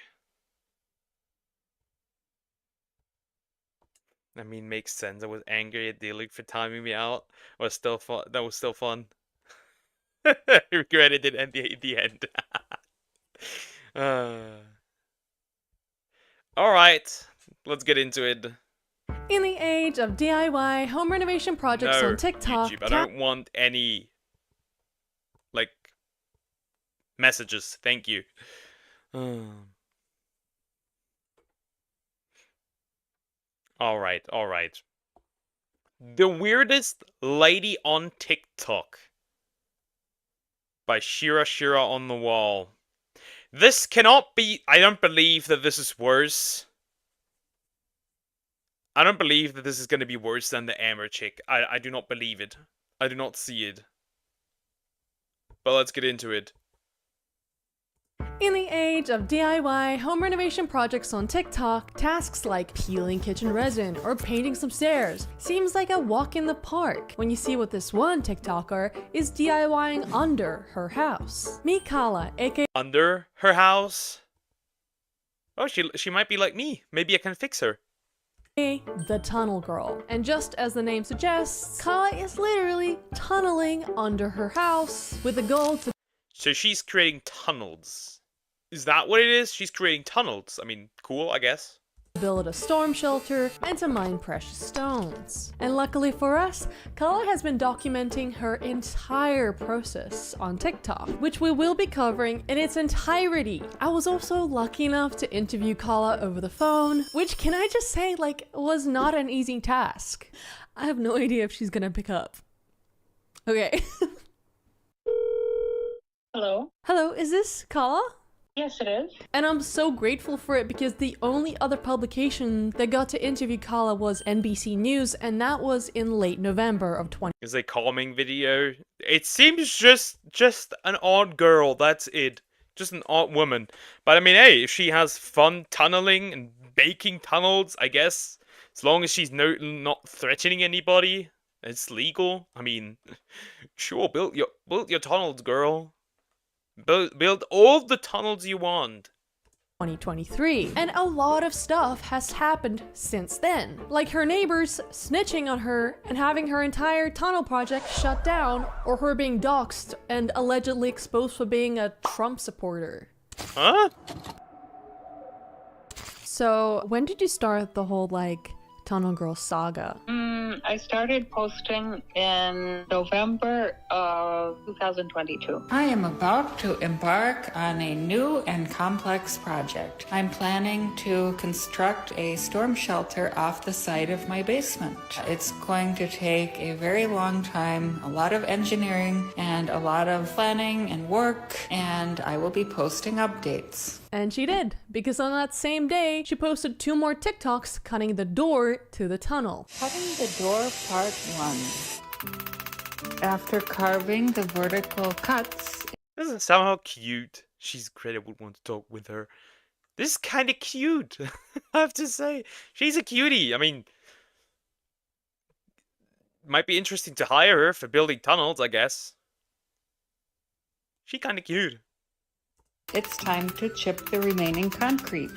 I mean, makes sense. I was angry at Dealing for timing me out. It was still fun. That was still fun. I regretted it at the end. Alright, let's get into it. In the age of DIY home renovation projects No, on TikTok, YouTube, I don't want any, like, messages. Thank you. Alright, alright. The Weirdest Lady on TikTok by Shira Shira on the Wall. This cannot be... I don't believe that this is worse. I don't believe that this is going to be worse than the Amber chick. I do not believe it. I do not see it. But let's get into it. in the age of DIY home renovation projects on TikTok, tasks like peeling kitchen resin or painting some stairs seems like a walk in the park when you see what this one TikToker is DIYing under her house. Meet Kala, aka Under her house? Oh, she might be like me. Maybe I can fix her. the Tunnel Girl. And just as the name suggests, Kala is literally tunneling under her house with the goal to So she's creating tunnels. Is that what it is? She's creating tunnels. I mean, cool, I guess. build a storm shelter and to mine precious stones. And luckily for us, Kala has been documenting her entire process on TikTok, which we will be covering in its entirety. I was also lucky enough to interview Kala over the phone, which can I just say, like, was not an easy task. I have no idea if she's gonna pick up. Okay. Hello. Hello, is this Kala? Yes, it is. And I'm so grateful for it because the only other publication that got to interview Kala was NBC News, and that was in late November of 20. It's a calming video. It seems just an odd girl, that's it. Just an odd woman. But I mean, hey, if she has fun tunneling and baking tunnels, I guess, as long as she's not threatening anybody, it's legal. I mean, sure, build your tunnels, girl. Build all the tunnels you want. 2023, and a lot of stuff has happened since then, like her neighbors snitching on her and having her entire tunnel project shut down, or her being doxxed and allegedly exposed for being a Trump supporter. Huh? So when did you start the whole like Tunnel Girl saga? I started posting in November of 2022. I am about to embark on a new and complex project. I'm planning to construct a storm shelter off the side of my basement. It's going to take a very long time, a lot of engineering, and a lot of planning and work, and I will be posting updates. And she did, because on that same day, she posted 2 more TikToks cutting the door to the tunnel. Cutting the door part 1. After carving the vertical cuts... This is somehow cute. She's great. I would want to talk with her. This is kind of cute, I have to say. She's a cutie. I mean, might be interesting to hire her for building tunnels, I guess. She kind of cute. It's time to chip the remaining concrete.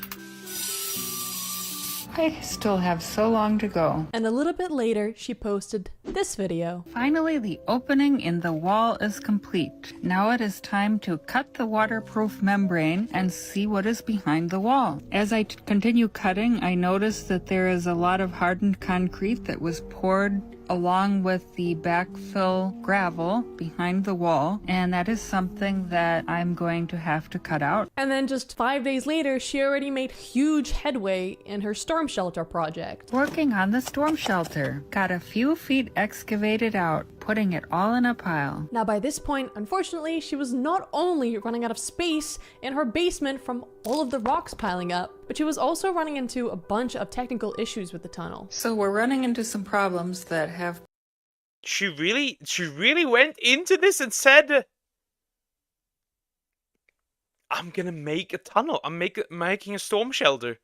I still have so long to go. And a little bit later, she posted this video. Finally, the opening in the wall is complete. Now it is time to cut the waterproof membrane and see what is behind the wall. As I continue cutting, I notice that there is a lot of hardened concrete that was poured along with the backfill gravel behind the wall, and that is something that I'm going to have to cut out. And then just 5 days later, she already made huge headway in her storm shelter project. Working on the storm shelter. Got a few feet excavated out, putting it all in a pile. Now by this point, unfortunately, she was not only running out of space in her basement from all of the rocks piling up, but she was also running into a bunch of technical issues with the tunnel. So we're running into some problems that have... She really went into this and said, I'm gonna make a tunnel. I'm making a storm shelter.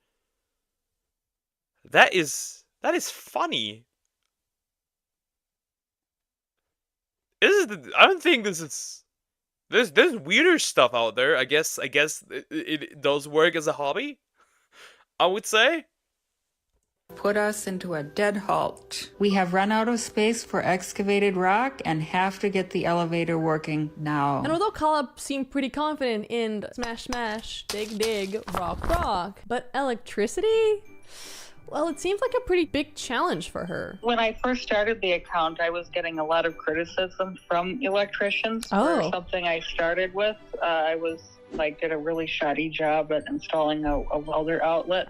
That is funny. I don't think this is... There's weirder stuff out there. I guess it does work as a hobby, I would say. Put us into a dead halt. We have run out of space for excavated rock and have to get the elevator working now. And although Kala seemed pretty confident in smash smash, dig dig, rock rock, but electricity? Well, it seems like a pretty big challenge for her. When I first started the account, I was getting a lot of criticism from electricians for something I started with. I did a really shoddy job at installing a welder outlet.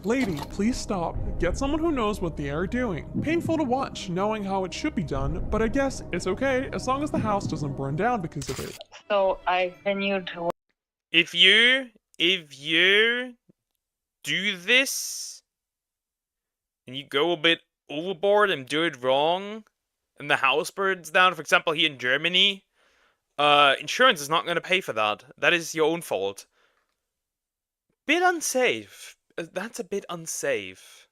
Lady, please stop. Get someone who knows what they are doing. Painful to watch, knowing how it should be done, but I guess it's okay as long as the house doesn't burn down because of it. So I continued to... If you do this, and you go a bit overboard and do it wrong, and the house burns down, for example, here in Germany, insurance is not going to pay for that. That is your own fault. Bit unsafe. That's a bit unsafe.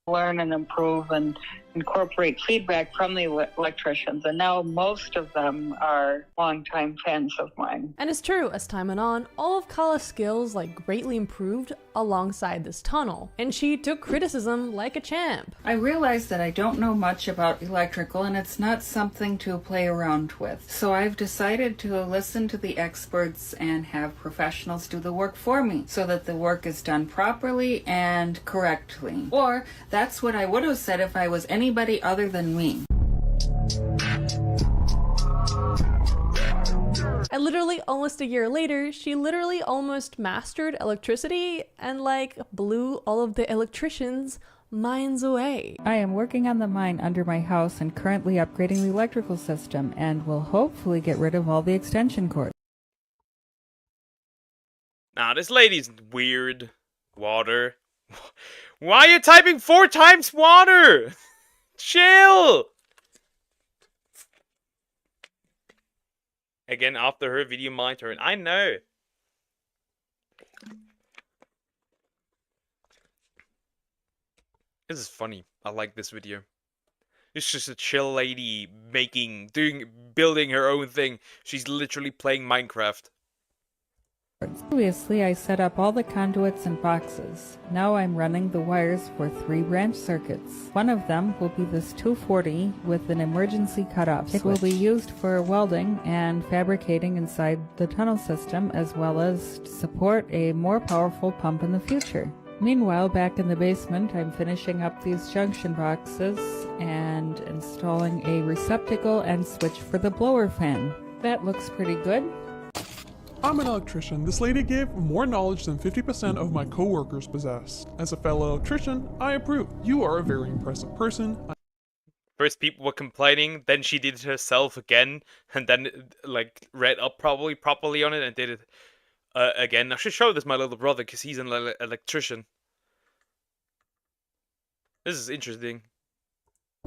Learn and improve and incorporate feedback from the electricians, and now most of them are longtime fans of mine. And it's true, as time went on, all of Kala's skills greatly improved alongside this tunnel, and she took criticism like a champ. I realize that I don't know much about electrical and it's not something to play around with. So I've decided to listen to the experts and have professionals do the work for me so that the work is done properly and correctly. Or that's what I would have said if I was anybody other than me. And literally almost a year later, she literally almost mastered electricity and blew all of the electricians' minds away. I am working on the mine under my house and currently upgrading the electrical system and will hopefully get rid of all the extension cords. Nah, this lady's weird. Water. Why are you typing 4 times water? Chill! Again, after her video, my turn. I know. This is funny. I like this video. It's just a chill lady building her own thing. She's literally playing Minecraft. Previously, I set up all the conduits and boxes. Now I'm running the wires for 3 branch circuits. One of them will be this 240 with an emergency cutoff. It will be used for welding and fabricating inside the tunnel system, as well as to support a more powerful pump in the future. Meanwhile, back in the basement, I'm finishing up these junction boxes and installing a receptacle and switch for the blower fan. That looks pretty good. I'm an electrician. This lady gave more knowledge than 50% of my co-workers possess. As a fellow electrician, I approve. You are a very impressive person. First people were complaining, then she did it herself again, and then read up properly on it and did it again. I should show this my little brother because he's an electrician. This is interesting.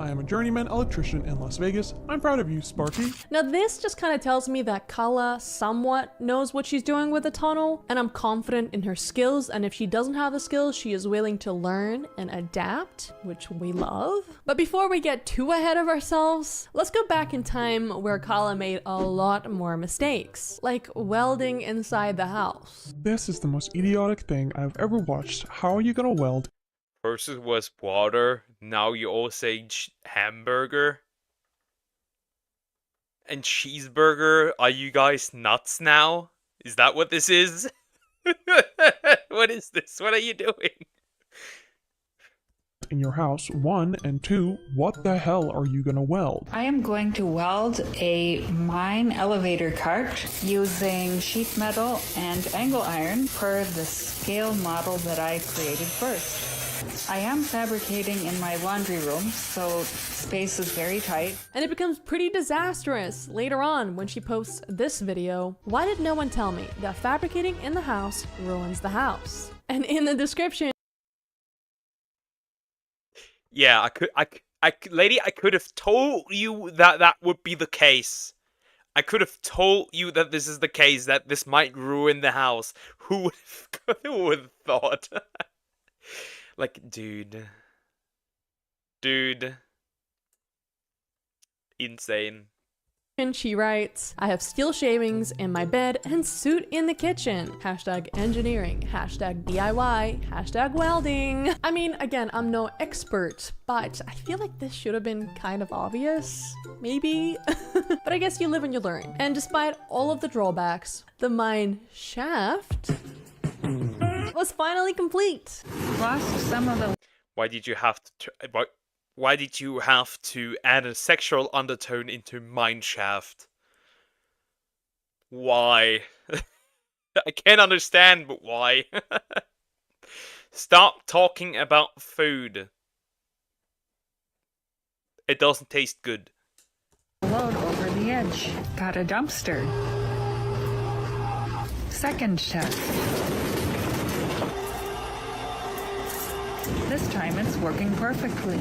I am a journeyman electrician in Las Vegas. I'm proud of you, Sparky. Now this just kind of tells me that Kala somewhat knows what she's doing with the tunnel, and I'm confident in her skills, and if she doesn't have the skills, she is willing to learn and adapt, which we love. But before we get too ahead of ourselves, let's go back in time where Kala made a lot more mistakes, like welding inside the house. This is the most idiotic thing I've ever watched. How are you gonna weld? First it was water, now you all say hamburger. And cheeseburger, are you guys nuts now? Is that what this is? What is this? What are you doing? In your house, 1, and 2, what the hell are you gonna weld? I am going to weld a mine elevator cart using sheet metal and angle iron per the scale model that I created first. I am fabricating in my laundry room, so space is very tight. And it becomes pretty disastrous later on when she posts this video. Why did no one tell me that fabricating in the house ruins the house? And in the description, yeah, lady, I could have told you that that would be the case. I could have told you that this is the case, that this might ruin the house. Who would have thought? Like, dude. Insane. and she writes, I have steel shavings in my bed and suit in the kitchen. Hashtag engineering, hashtag DIY, hashtag welding. I mean, again, I'm no expert, but I feel like this should have been kind of obvious, maybe? But I guess you live and you learn. And despite all of the drawbacks, the mine shaft was finally complete. Lost some of the... Why did you have to... Why did you have to add a sexual undertone into Mineshaft? Why? I can't understand, but why? Stop talking about food. It doesn't taste good. Load over the edge. Got a dumpster. Second test. This time it's working perfectly.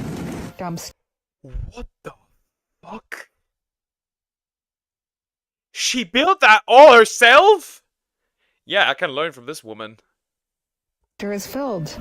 Dumpster. What the fuck? She built that all herself? Yeah, I can learn from this woman. Is filled.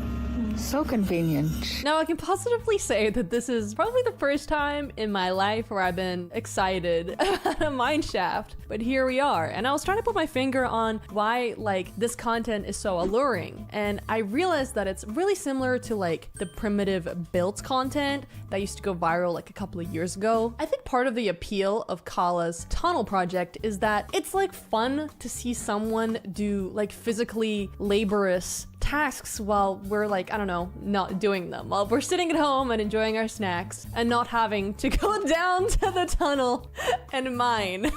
So convenient. Now I can positively say that this is probably the first time in my life where I've been excited about a mineshaft, but here we are. And I was trying to put my finger on why like this content is so alluring, and I realized that it's really similar to like the primitive built content that used to go viral like a couple of years ago. I think part of the appeal of Kala's tunnel project is that it's like fun to see someone do like physically laborious tasks while we're like, I don't know, not doing them. While we're sitting at home and enjoying our snacks and not having to go down to the tunnel and mine.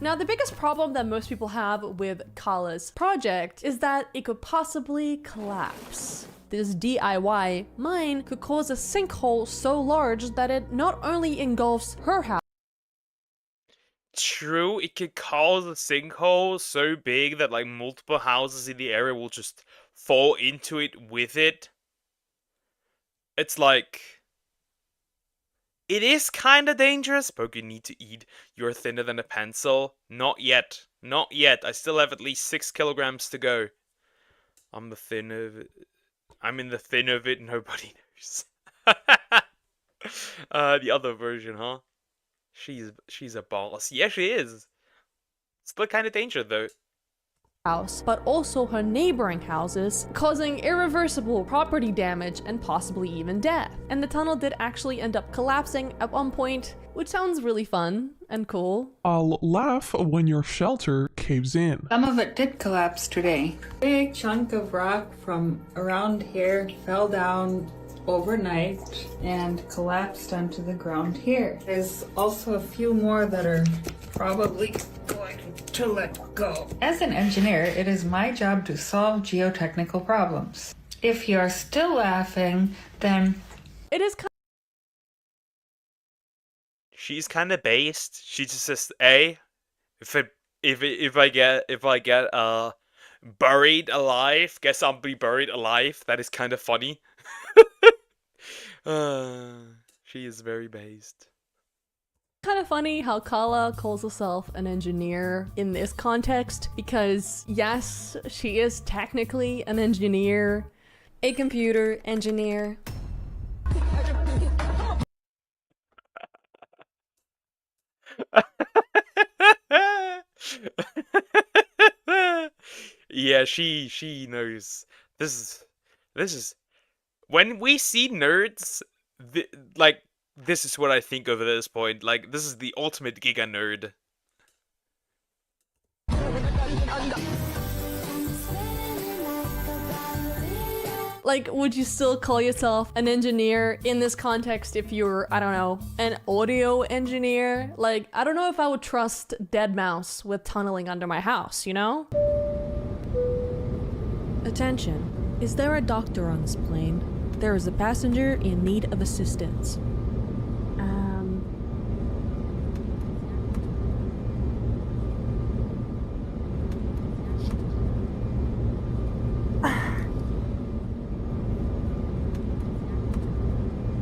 Now, the biggest problem that most people have with Kala's project is that it could possibly collapse. This DIY mine could cause a sinkhole so large that it not only engulfs her house. True, it could cause a sinkhole so big that like multiple houses in the area will just fall into it with it. It's like... It is kinda dangerous, but you need to eat. You're thinner than a pencil. Not yet. Not yet. I still have at least 6 kilograms to go. I'm in the thin of it, nobody knows. The other version, huh? She's a boss. Yeah, she is. Still kinda dangerous, though. House, but also her neighboring houses, causing irreversible property damage and possibly even death. And the tunnel did actually end up collapsing at one point, which sounds really fun and cool. I'll laugh when your shelter caves in. Some of it did collapse today. A big chunk of rock from around here fell down overnight and collapsed onto the ground here. There's also a few more that are probably going to let go. As an engineer, it is my job to solve geotechnical problems. If you're still laughing, then it is she's kind of based. She just says, "Hey, if I get buried alive, guess I'll be buried alive." That is kind of funny. She is very based. Kind of funny how Kala calls herself an engineer in this context, because yes, she is technically an engineer, a computer engineer. Yeah, she knows. This is when we see nerds, like this is what I think of at this point. Like this is the ultimate giga nerd. Like, would you still call yourself an engineer in this context if you're, I don't know, an audio engineer? Like, I don't know if I would trust deadmau5 with tunneling under my house, you know? Attention. Is there a doctor on this plane? There is a passenger in need of assistance.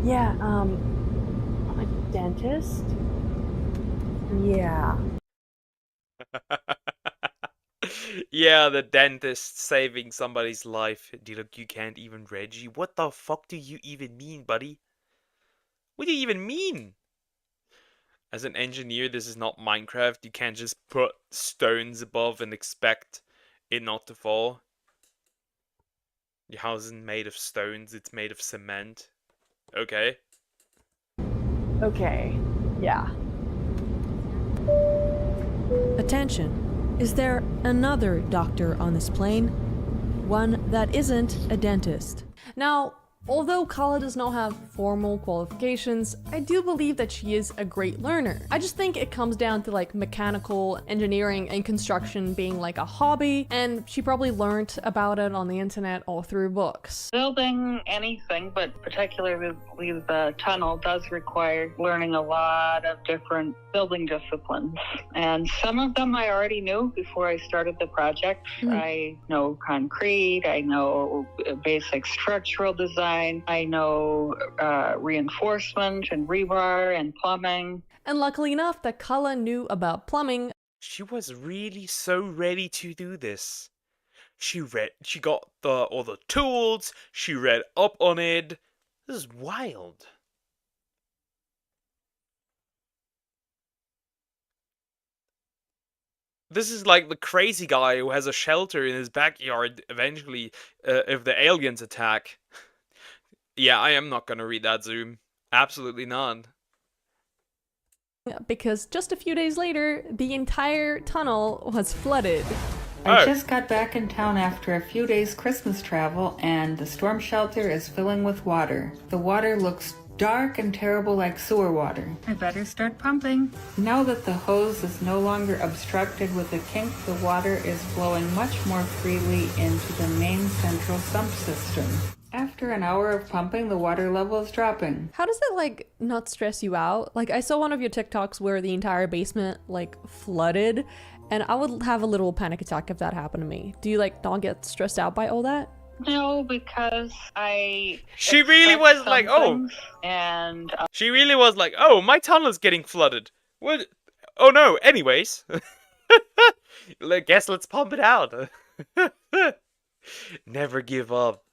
Yeah, a dentist? Yeah. Yeah, the dentist saving somebody's life. Look, you can't even Reggie. What the fuck do you even mean, buddy? What do you even mean? As an engineer, this is not Minecraft. You can't just put stones above and expect it not to fall. Your house isn't made of stones, it's made of cement. Okay. Okay, yeah. Attention. Is there another doctor on this plane? One that isn't a dentist. Now, although Kala does not have formal qualifications, I do believe that she is a great learner. I just think it comes down to like mechanical engineering and construction being like a hobby, and she probably learned about it on the internet or through books. Building anything, but particularly the tunnel, does require learning a lot of different building disciplines. And some of them I already knew before I started the project. I know concrete, I know basic structural design, I know reinforcement and rebar and plumbing. And luckily enough that Kala knew about plumbing. She was really so ready to do this. She got all the tools, she read up on it. This is wild. This is like the crazy guy who has a shelter in his backyard eventually if the aliens attack. Yeah, I am not gonna read that Zoom. Absolutely not. Because just a few days later, the entire tunnel was flooded. I just got back in town after a few days Christmas travel, and the storm shelter is filling with water. The water looks dark and terrible like sewer water. I better start pumping. Now that the hose is no longer obstructed with a kink, the water is flowing much more freely into the main central sump system. After an hour of pumping, the water level is dropping. How does it, like, not stress you out? Like, I saw one of your TikToks where the entire basement, like, flooded, and I would have a little panic attack if that happened to me. Do you, like, not get stressed out by all that? No, because She really was like, oh. And she really was like, oh, my tunnel's getting flooded. What? Oh no, anyways. Guess let's pump it out. Never give up.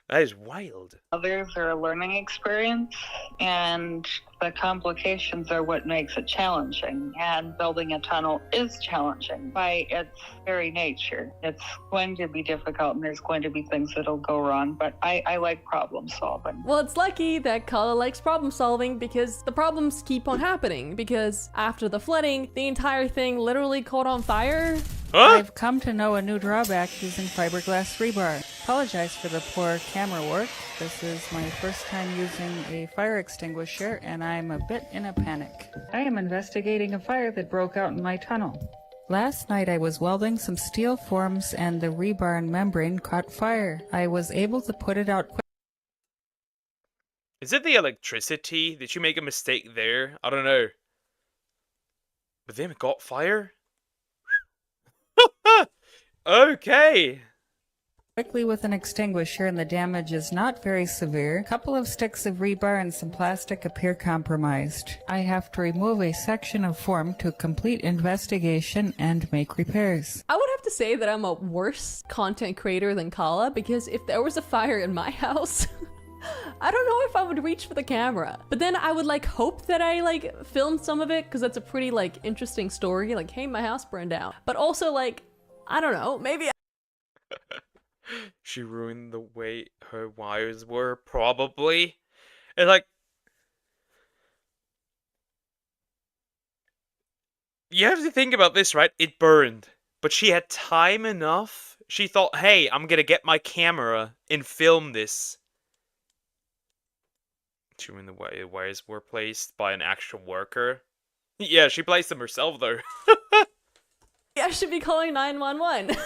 That is wild. Others are a learning experience, and the complications are what makes it challenging. And building a tunnel is challenging by its very nature. It's going to be difficult, and there's going to be things that'll go wrong, but I like problem solving. Well, it's lucky that Kala likes problem solving, because the problems keep on happening, because after the flooding, the entire thing literally caught on fire. Huh? I've come to know a new drawback using fiberglass rebar. Apologize for the poor camera work. This is my first time using a fire extinguisher, and I'm a bit in a panic. I am investigating a fire that broke out in my tunnel. Last night I was welding some steel forms and the rebar and membrane caught fire. I was able to put it out quick. Is it the electricity? Did you make a mistake there? I don't know. But then it got fire? Okay. quickly with an extinguisher and the damage is not very severe. A couple of sticks of rebar and some plastic appear compromised. I have to remove a section of form to complete investigation and make repairs. I would have to say that I'm a worse content creator than Kala, because if there was a fire in my house, I don't know if I would reach for the camera. But then I would like hope that I like filmed some of it, because that's a pretty like interesting story. Like, hey, my house burned down. But also like, I don't know, maybe She ruined the way her wires were, probably. And like, you have to think about this, right? It burned, but she had time enough. She thought, hey, I'm gonna get my camera and film this. She ruined the way the wires were placed by an actual worker. Yeah, she placed them herself, though. I should be calling 911.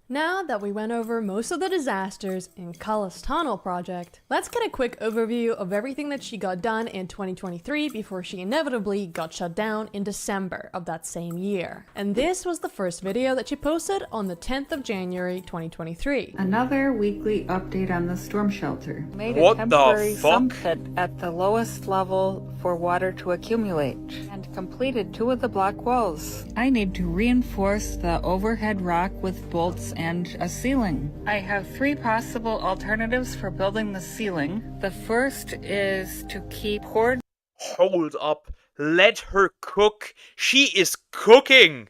Now that we went over most of the disasters in Kala's tunnel project, let's get a quick overview of everything that she got done in 2023 before she inevitably got shut down in December of that same year. And this was the first video that she posted on the 10th of January 2023. Another weekly update on the storm shelter. Made What a temporary the fuck? sump pit at the lowest level for water to accumulate and completed 2 of the block walls. I need to reinforce the overhead rock with bolts and a ceiling. I have 3 possible alternatives for building the ceiling. The first is to keep poured. Hold up. Let her cook. She is cooking.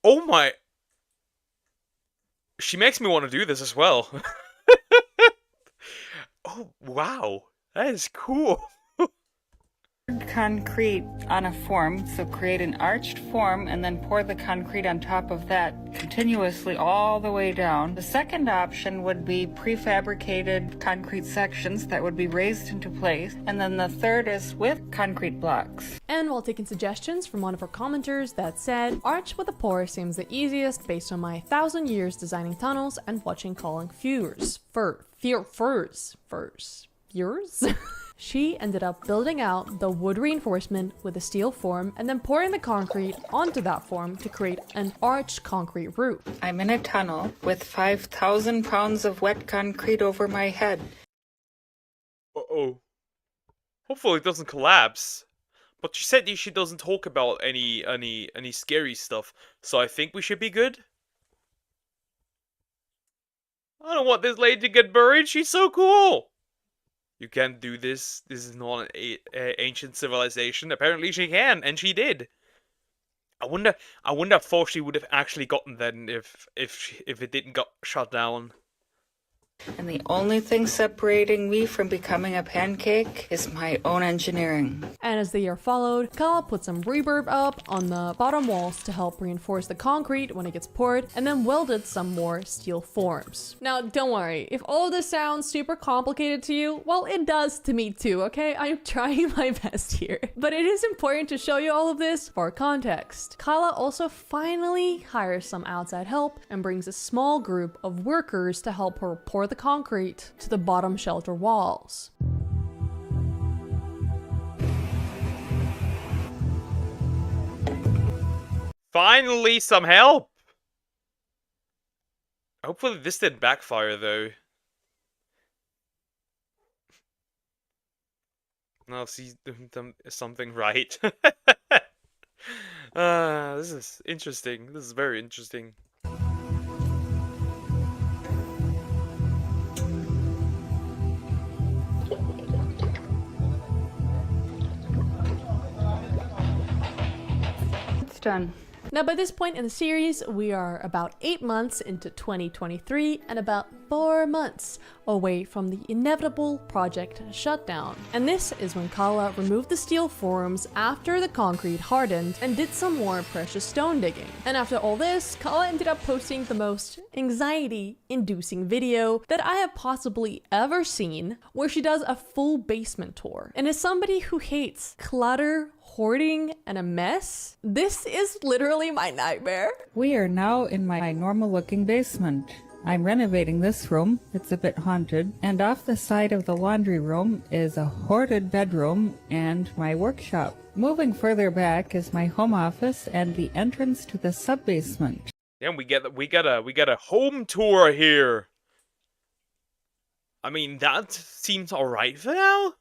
Oh my. She makes me want to do this as well. Oh, wow. That is cool. Concrete on a form, so create an arched form and then pour the concrete on top of that continuously all the way down. The second option would be prefabricated concrete sections that would be raised into place, and then the third is with concrete blocks. And while taking suggestions from one of our commenters that said, arch with a pour seems the easiest based on my 1,000 years designing tunnels and watching calling furs. She ended up building out the wood reinforcement with a steel form and then pouring the concrete onto that form to create an arched concrete roof. I'm in a tunnel with 5,000 pounds of wet concrete over my head. Uh-oh. Hopefully it doesn't collapse. But she said she doesn't talk about any scary stuff, so I think we should be good. I don't want this lady to get buried. She's so cool. You can't do this. This is not an ancient civilization. Apparently she can, and she did. I wonder how far she would have actually gotten then if it didn't got shut down. And the only thing separating me from becoming a pancake is my own engineering. And as the year followed, Kala put some reverb up on the bottom walls to help reinforce the concrete when it gets poured, and then welded some more steel forms. Now, don't worry, if all of this sounds super complicated to you, well, it does to me too, okay? I'm trying my best here. But it is important to show you all of this for context. Kala also finally hires some outside help and brings a small group of workers to help her pour the concrete to the bottom shelter walls. Finally, some help! Hopefully this didn't backfire, though. No, she's doing something right. This is interesting. This is very interesting. It's done. Now by this point in the series, we are about 8 months into 2023 and about 4 months away from the inevitable project shutdown. And this is when Kala removed the steel forms after the concrete hardened and did some more precious stone digging. And after all this, Kala ended up posting the most anxiety-inducing video that I have possibly ever seen, where she does a full basement tour. And as somebody who hates clutter, hoarding, and a mess, this is literally my nightmare. We are now in my normal looking basement. I'm renovating this room. It's a bit haunted. And off the side of the laundry room is a hoarded bedroom and my workshop. Moving further back is my home office and the entrance to the sub-basement. Yeah, we got a home tour here. I mean, that seems alright for now.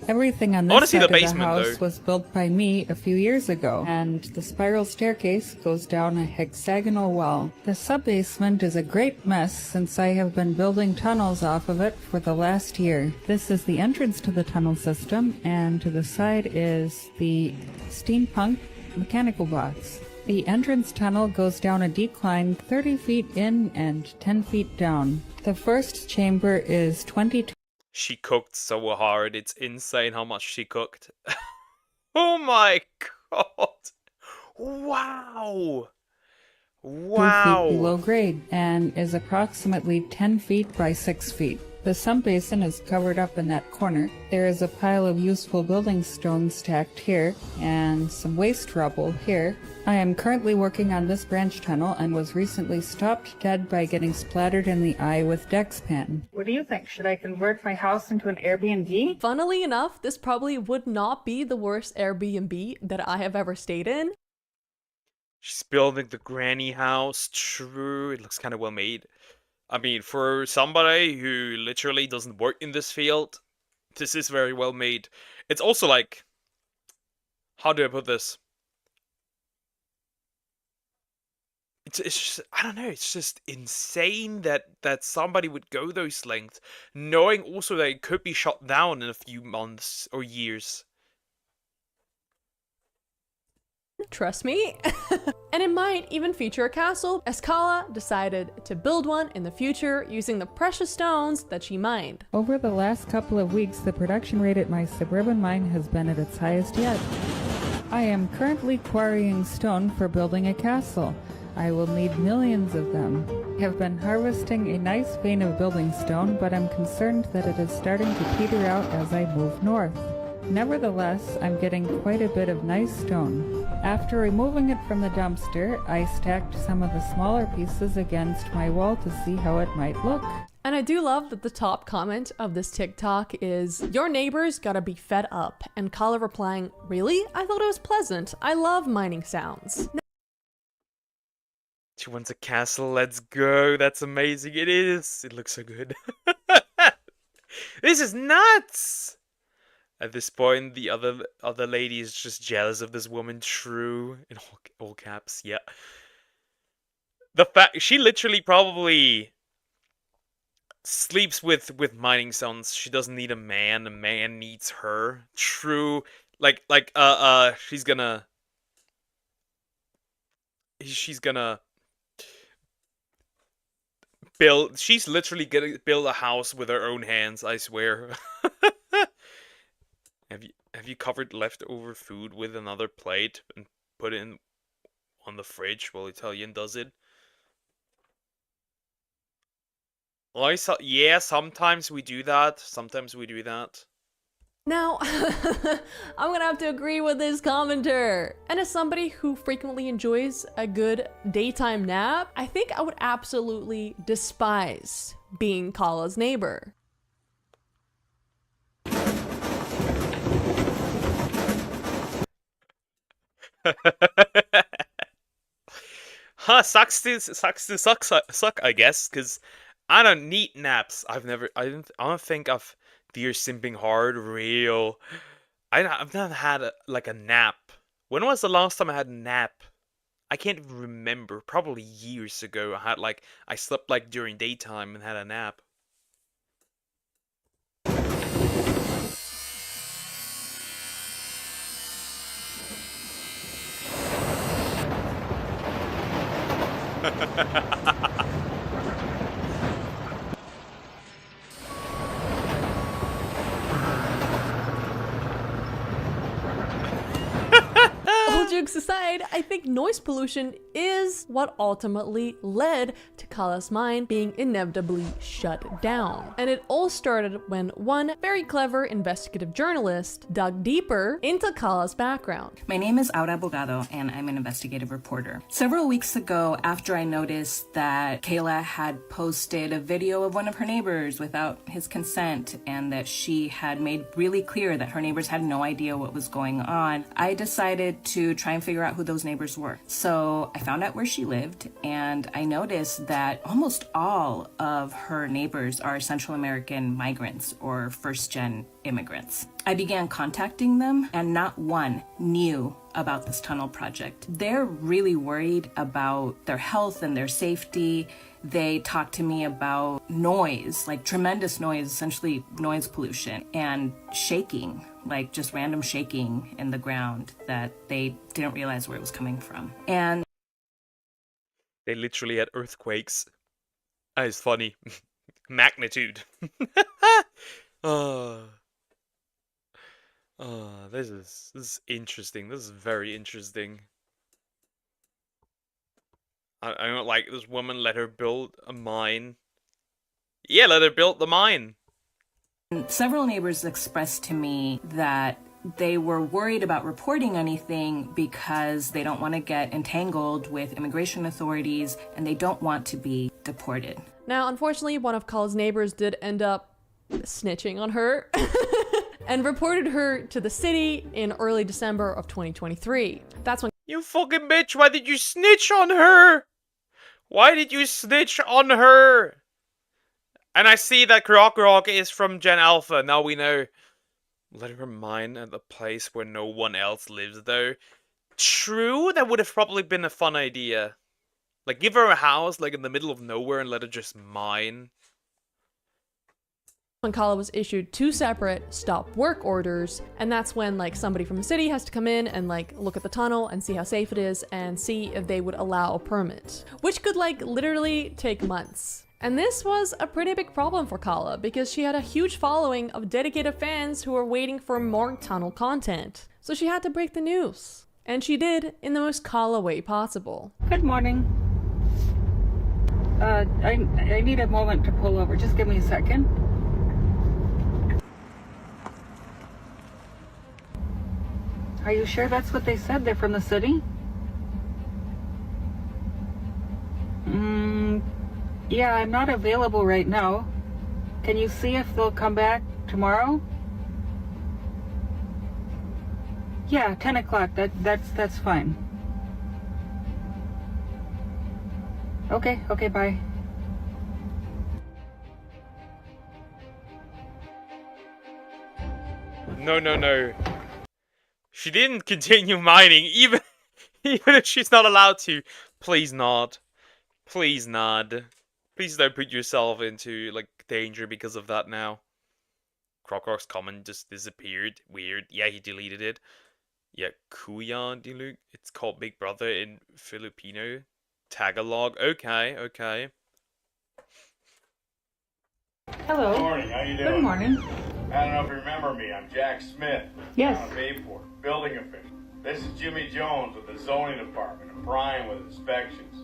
Everything on I wanna this see side the of the basement, house though. was built by me a few years ago, and the spiral staircase goes down a hexagonal wall. The sub-basement is a great mess since I have been building tunnels off of it for the last year. This is the entrance to the tunnel system, and to the side is the steampunk mechanical box. The entrance tunnel goes down a decline 30 feet in and 10 feet down. The first chamber is 22. She cooked so hard, it's insane how much she cooked. Oh my god! Wow! 2 Wow! feet below grade and is approximately 10 feet by 6 feet. The sump basin is covered up in that corner. There is a pile of useful building stones stacked here and some waste rubble here. I am currently working on this branch tunnel and was recently stopped dead by getting splattered in the eye with Dexpan. What do you think? Should I convert my house into an Airbnb? Funnily enough, this probably would not be the worst Airbnb that I have ever stayed in. She's building the granny house. True, it looks kind of well made. I mean, for somebody who literally doesn't work in this field, this is very well made. It's also like, how do I put this? It's just, I don't know, it's just insane that somebody would go those lengths, knowing also that it could be shut down in a few months or years. Trust me. And it might even feature a castle, as Kala decided to build one in the future using the precious stones that she mined. Over the last couple of weeks, the production rate at my suburban mine has been at its highest yet. I am currently quarrying stone for building a castle. I will need millions of them. I have been harvesting a nice vein of building stone, but I'm concerned that it is starting to peter out as I move north. Nevertheless, I'm getting quite a bit of nice stone. After removing it from the dumpster, I stacked some of the smaller pieces against my wall to see how it might look. And I do love that the top comment of this TikTok is, "Your neighbors gotta be fed up," and Kala replying, "Really? I thought it was pleasant. I love mining sounds." She wants a castle, let's go, that's amazing, it is! It looks so good. This is nuts! At this point, the other lady is just jealous of this woman. True, in all caps. Yeah. The fact she literally probably sleeps with mining sons. She doesn't need a man. A man needs her. True. She's gonna build. She's literally gonna build a house with her own hands. I swear. Have you covered leftover food with another plate and put it on the fridge while Italian does it? Well, yeah, sometimes we do that. Sometimes we do that. Now, I'm gonna have to agree with this commenter. And as somebody who frequently enjoys a good daytime nap, I think I would absolutely despise being Kala's neighbor. Huh, sucks to suck, I guess, because I don't need naps. I don't think I've dear simping hard real. I've not had a nap. When was the last time I had a nap? I can't even remember. Probably years ago. I slept during daytime and had a nap. All jokes aside, I think noise pollution is what ultimately led to Kala's mine being inevitably shut down. And it all started when one very clever investigative journalist dug deeper into Kala's background. My name is Aura Bogado, and I'm an investigative reporter. Several weeks ago, after I noticed that Kayla had posted a video of one of her neighbors without his consent, and that she had made really clear that her neighbors had no idea what was going on, I decided to try try and figure out who those neighbors were. So I found out where she lived, and I noticed that almost all of her neighbors are Central American migrants or first-gen immigrants. I began contacting them, and not one knew about this tunnel project. They're really worried about their health and their safety. They talked to me about noise, like tremendous noise, essentially noise pollution, and shaking, like just random shaking in the ground that they didn't realize where it was coming from. And they literally had earthquakes. That is funny. Magnitude. This is interesting. This is very interesting. I don't like this woman. Let her build a mine. Yeah, let her build the mine. several neighbors expressed to me that they were worried about reporting anything because they don't want to get entangled with immigration authorities and they don't want to be deported. Now, unfortunately, one of Kala's neighbors did end up snitching on her and reported her to the city in early December of 2023. That's when— You fucking bitch, why did you snitch on her? Why did you snitch on her? And I see that Grok is from Gen Alpha, now we know. Let her mine at the place where no one else lives, though. True, that would have probably been a fun idea. Like, give her a house, like, in the middle of nowhere and let her just mine. When Kala was issued 2 separate stop work orders, and that's when, like, somebody from the city has to come in and, like, look at the tunnel and see how safe it is and see if they would allow a permit, which could, like, literally take months. And this was a pretty big problem for Kala because she had a huge following of dedicated fans who were waiting for more tunnel content. So she had to break the news. And she did in the most Kala way possible. Good morning. I need a moment to pull over. Just give me a second. Are you sure that's what they said? They're from the city? Yeah, I'm not available right now. Can you see if they'll come back tomorrow? Yeah, 10 o'clock. That's fine. Okay, bye. No. She didn't continue mining, even if she's not allowed to. Please not. Please not. Please don't put yourself into, like, danger because of that now. Krokok's comment just disappeared. Weird. Yeah, he deleted it. Yeah, Kuya Diluk. It's called Big Brother in Filipino. Tagalog. Okay. Hello. Good morning. How you doing? Good morning. I don't know if you remember me. I'm Jack Smith. Yes. Town of Bayport, building official. This is Jimmy Jones with the zoning department and Brian with inspections.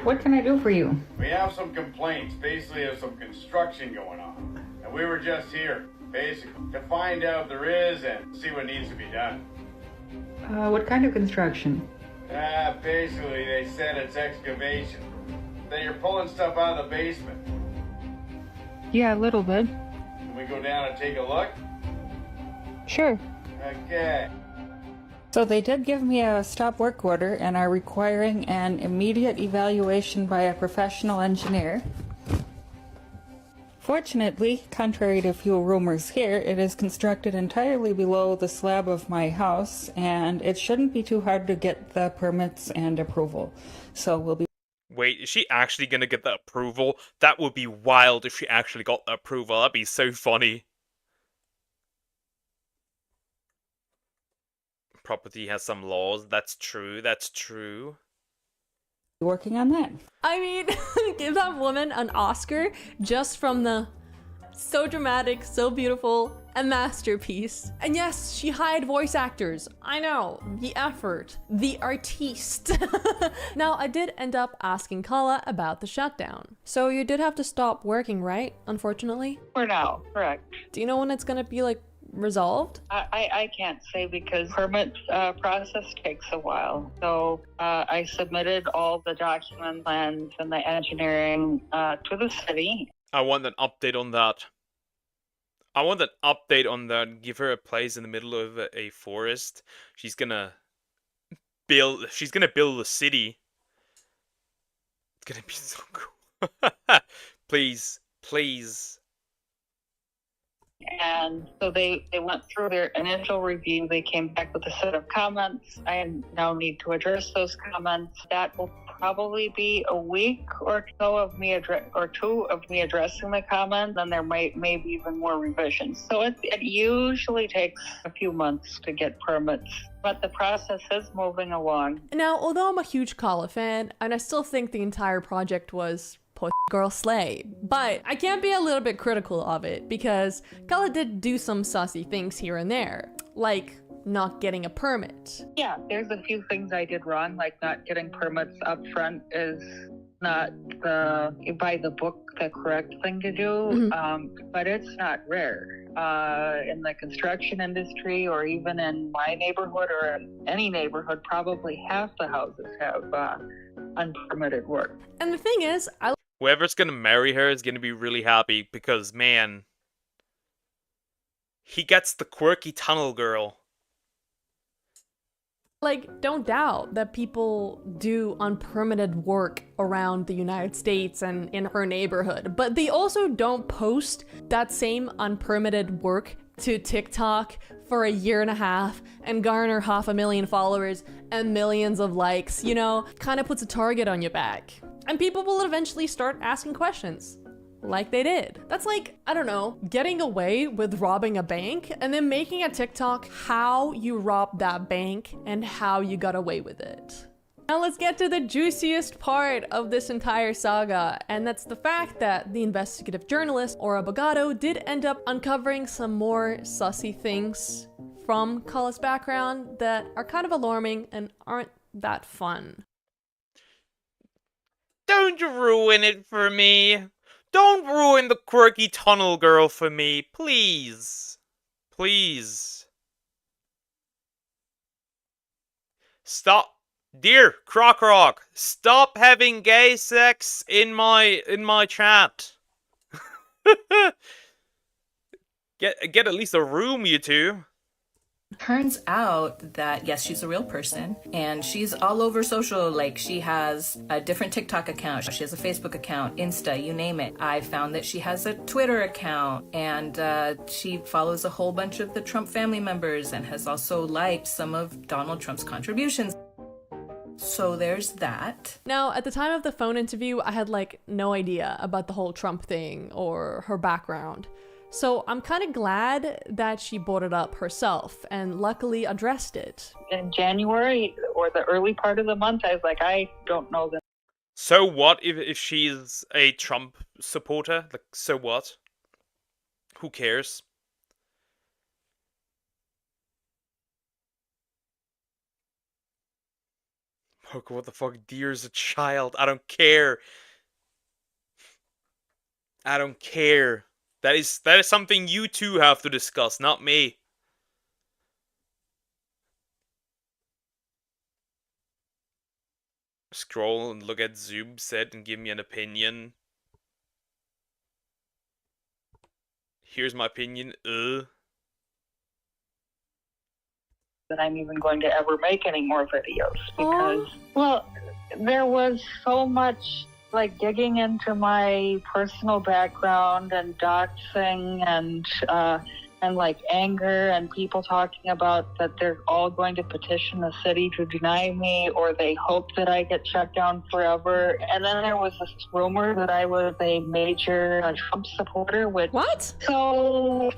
What can I do for you? We have some complaints. Basically, there's some construction going on. And we were just here, basically, to find out if there is and see what needs to be done. What kind of construction? Basically, they said it's excavation. That you're pulling stuff out of the basement. Yeah, a little bit. Can we go down and take a look? Sure. Okay. So they did give me a stop work order and are requiring an immediate evaluation by a professional engineer. Fortunately, contrary to few rumors here, it is constructed entirely below the slab of my house, and it shouldn't be too hard to get the permits and approval. So we'll be... Wait, is she actually gonna get the approval? That would be wild if she actually got the approval. That'd be so funny. Property has some laws. That's true. Working on that. I mean, give that woman an Oscar just from the so dramatic, so beautiful, a masterpiece. And yes, she hired voice actors. I know, the effort, the artiste. Now, I did end up asking Kala about the shutdown. So you did have to stop working, right? Unfortunately. For now, correct. Do you know when it's gonna be, like, resolved? I can't say because permit process takes a while. So I submitted all the document plans and the engineering to the city. I want an update on that. Give her a place in the middle of a forest. She's gonna build. She's gonna build a city. It's gonna be so cool. Please, please. And so they went through their initial review. They came back with a set of comments. I now need to address those comments. That will probably be a week or so of me addressing the comments. Then there may be even more revisions. So it usually takes a few months to get permits, but the process is moving along. Now, although I'm a huge Kala fan, and I still think the entire project was push girl slay, but I can't be a little bit critical of it because Kala did do some sussy things here and there, like not getting a permit. Yeah, there's a few things I did wrong, like not getting permits up front is not by the book the correct thing to do, but it's not rare. In the construction industry or even in my neighborhood or any neighborhood, probably half the houses have unpermitted work. And the thing is, whoever's gonna marry her is gonna be really happy because, man, he gets the quirky tunnel girl. Like, don't doubt that people do unpermitted work around the United States and in her neighborhood, but they also don't post that same unpermitted work to TikTok for a year and a half and garner 500,000 followers and millions of likes, you know, kind of puts a target on your back. And people will eventually start asking questions. Like they did. That's like, I don't know, getting away with robbing a bank and then making a TikTok how you robbed that bank and how you got away with it. Now let's get to the juiciest part of this entire saga, and that's the fact that the investigative journalist, or Abogado, did end up uncovering some more sussy things from Kala's background that are kind of alarming and aren't that fun. Don't ruin it for me. Don't ruin the quirky tunnel girl for me, please. Please. Stop. Dear Croc, stop having gay sex in my chat. Get at least a room, you two. Turns out that, yes, she's a real person and she's all over social. Like, she has a different TikTok account, she has a Facebook account, Insta, you name it. I found that she has a Twitter account, and she follows a whole bunch of the Trump family members and has also liked some of Donald Trump's contributions. So there's that. Now, at the time of the phone interview, I had like no idea about the whole Trump thing or her background. So I'm kind of glad that she brought it up herself and luckily addressed it. In January or the early part of the month, I was like, I don't know that. So what if she's a Trump supporter? Like, so what? Who cares? Poker, what the fuck? Dear's a child. I don't care. I don't care. That is something you two have to discuss, not me. Scroll and look at Zoom set and give me an opinion. Here's my opinion. That I'm even going to ever make any more videos because, well, there was so much like digging into my personal background and doxing and like anger and people talking about that they're all going to petition the city to deny me or they hope that I get shut down forever. And then there was this rumor that I was a major Trump supporter. What? So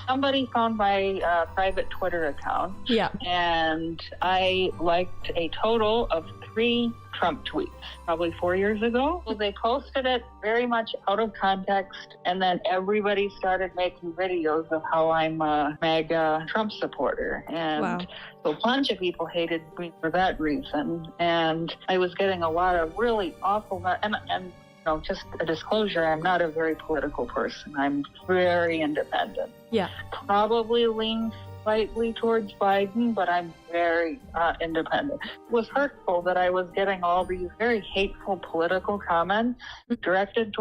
somebody found my private Twitter account. Yeah. And I liked a total of 3 Trump tweets, probably 4 years ago. So they posted it very much out of context, and then everybody started making videos of how I'm a MAGA Trump supporter. And so a bunch of people hated me for that reason. And I was getting a lot of really awful, and you know, just a disclosure, I'm not a very political person. I'm very independent. Yeah. Probably lean slightly towards Biden, but I'm very independent. It was hurtful that I was getting all these very hateful political comments directed to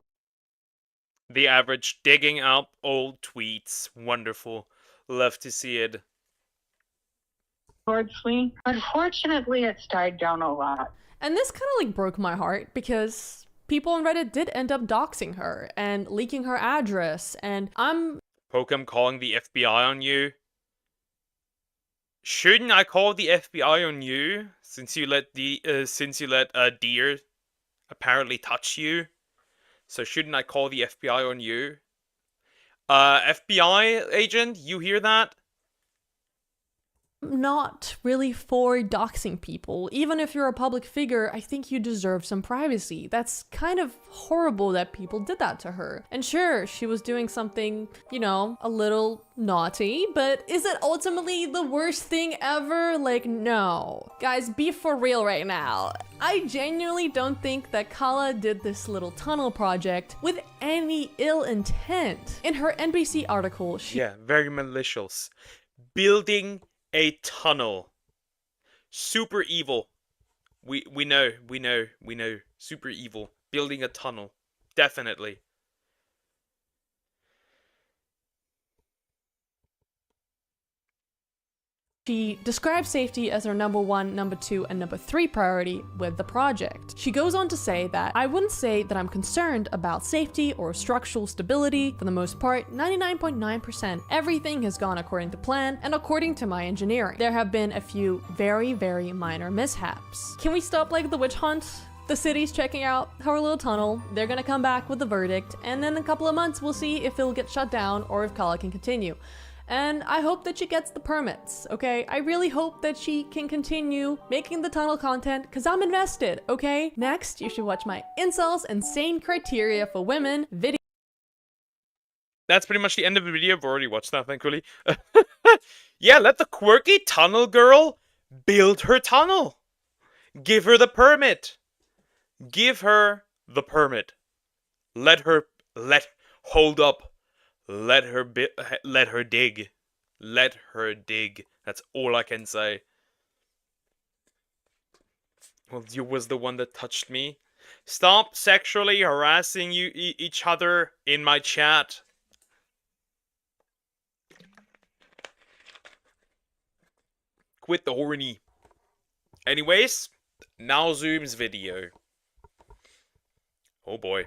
The average digging up old tweets. Wonderful. Love to see it. towards me. Unfortunately, it's died down a lot. And this kind of like broke my heart because people on Reddit did end up doxing her and leaking her address, and Pokem calling the FBI on you. Shouldn't I call the FBI on you since you let a deer apparently touch you? So shouldn't I call the FBI on you? FBI agent, you hear that? not really for doxing people. Even if you're a public figure, I think you deserve some privacy. That's kind of horrible that people did that to her. And sure, she was doing something, you know, a little naughty, but is it ultimately the worst thing ever? Like, no. Guys, be for real right now. I genuinely don't think that Kala did this little tunnel project with any ill intent. In her NBC article, she— Yeah, very malicious. Building a tunnel. Super evil. We know. Super evil. Building a tunnel. Definitely. She describes safety as her number 1, number 2, and number 3 priority with the project. She goes on to say that, I wouldn't say that I'm concerned about safety or structural stability. For the most part, 99.9%, everything has gone according to plan and according to my engineering. There have been a few very, very minor mishaps. Can we stop like the witch hunt? The city's checking out her little tunnel, they're gonna come back with the verdict, and then in a couple of months we'll see if it'll get shut down or if Kala can continue. And I hope that she gets the permits, okay? I really hope that she can continue making the tunnel content, because I'm invested, okay? Next, you should watch my Incels Insane Criteria for Women video. That's pretty much the end of the video. I've already watched that, thankfully. Yeah, let the quirky tunnel girl build her tunnel. Give her the permit. Give her the permit. Hold up. Let her dig. Let her dig. That's all I can say. Well, you was the one that touched me. Stop sexually harassing each other in my chat. Quit the horny. Anyways, now Zoom's video. Oh boy.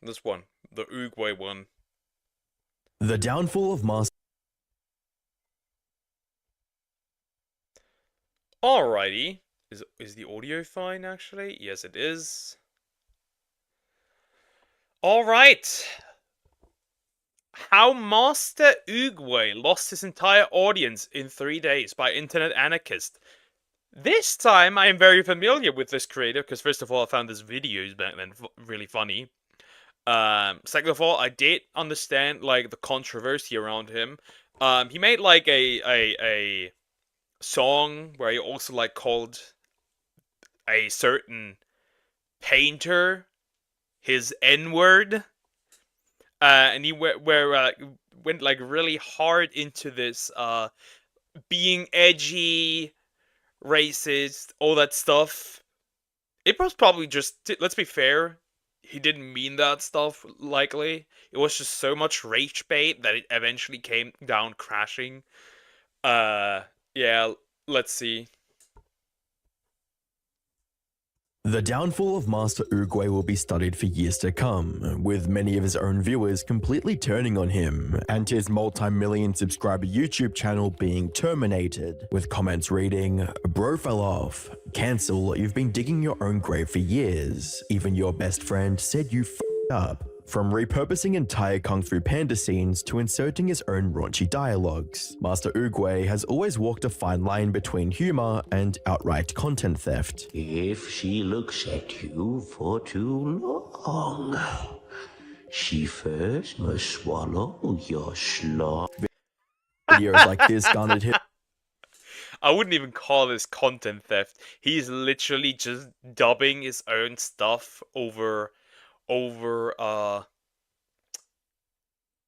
This one. The Uruguay one. The downfall of Master. Alrighty. Is the audio fine, actually? Yes, it is. Alright. How Master Uruguay lost his entire audience in 3 days by internet anarchist. This time, I am very familiar with this creator, because first of all, I found his videos back then really funny. Second of all, I did understand, like, the controversy around him. He made, like, a song where he also, like, called a certain painter his N-word. And he went, like, really hard into this, being edgy, racist, all that stuff. It was probably just, let's be fair, he didn't mean that stuff, likely. It was just so much rage bait that it eventually came down crashing. Yeah, let's see. The downfall of Master Uruguay will be studied for years to come, with many of his own viewers completely turning on him, and his multi-million subscriber YouTube channel being terminated, with comments reading, "Bro fell off, cancel, you've been digging your own grave for years, even your best friend said you f***ed up." From repurposing entire Kung Fu Panda scenes to inserting his own raunchy dialogues, Master Uruguay has always walked a fine line between humor and outright content theft. If she looks at you for too long, she first must swallow your slop. Videos like this garnered him. I wouldn't even call this content theft. He's literally just dubbing his own stuff over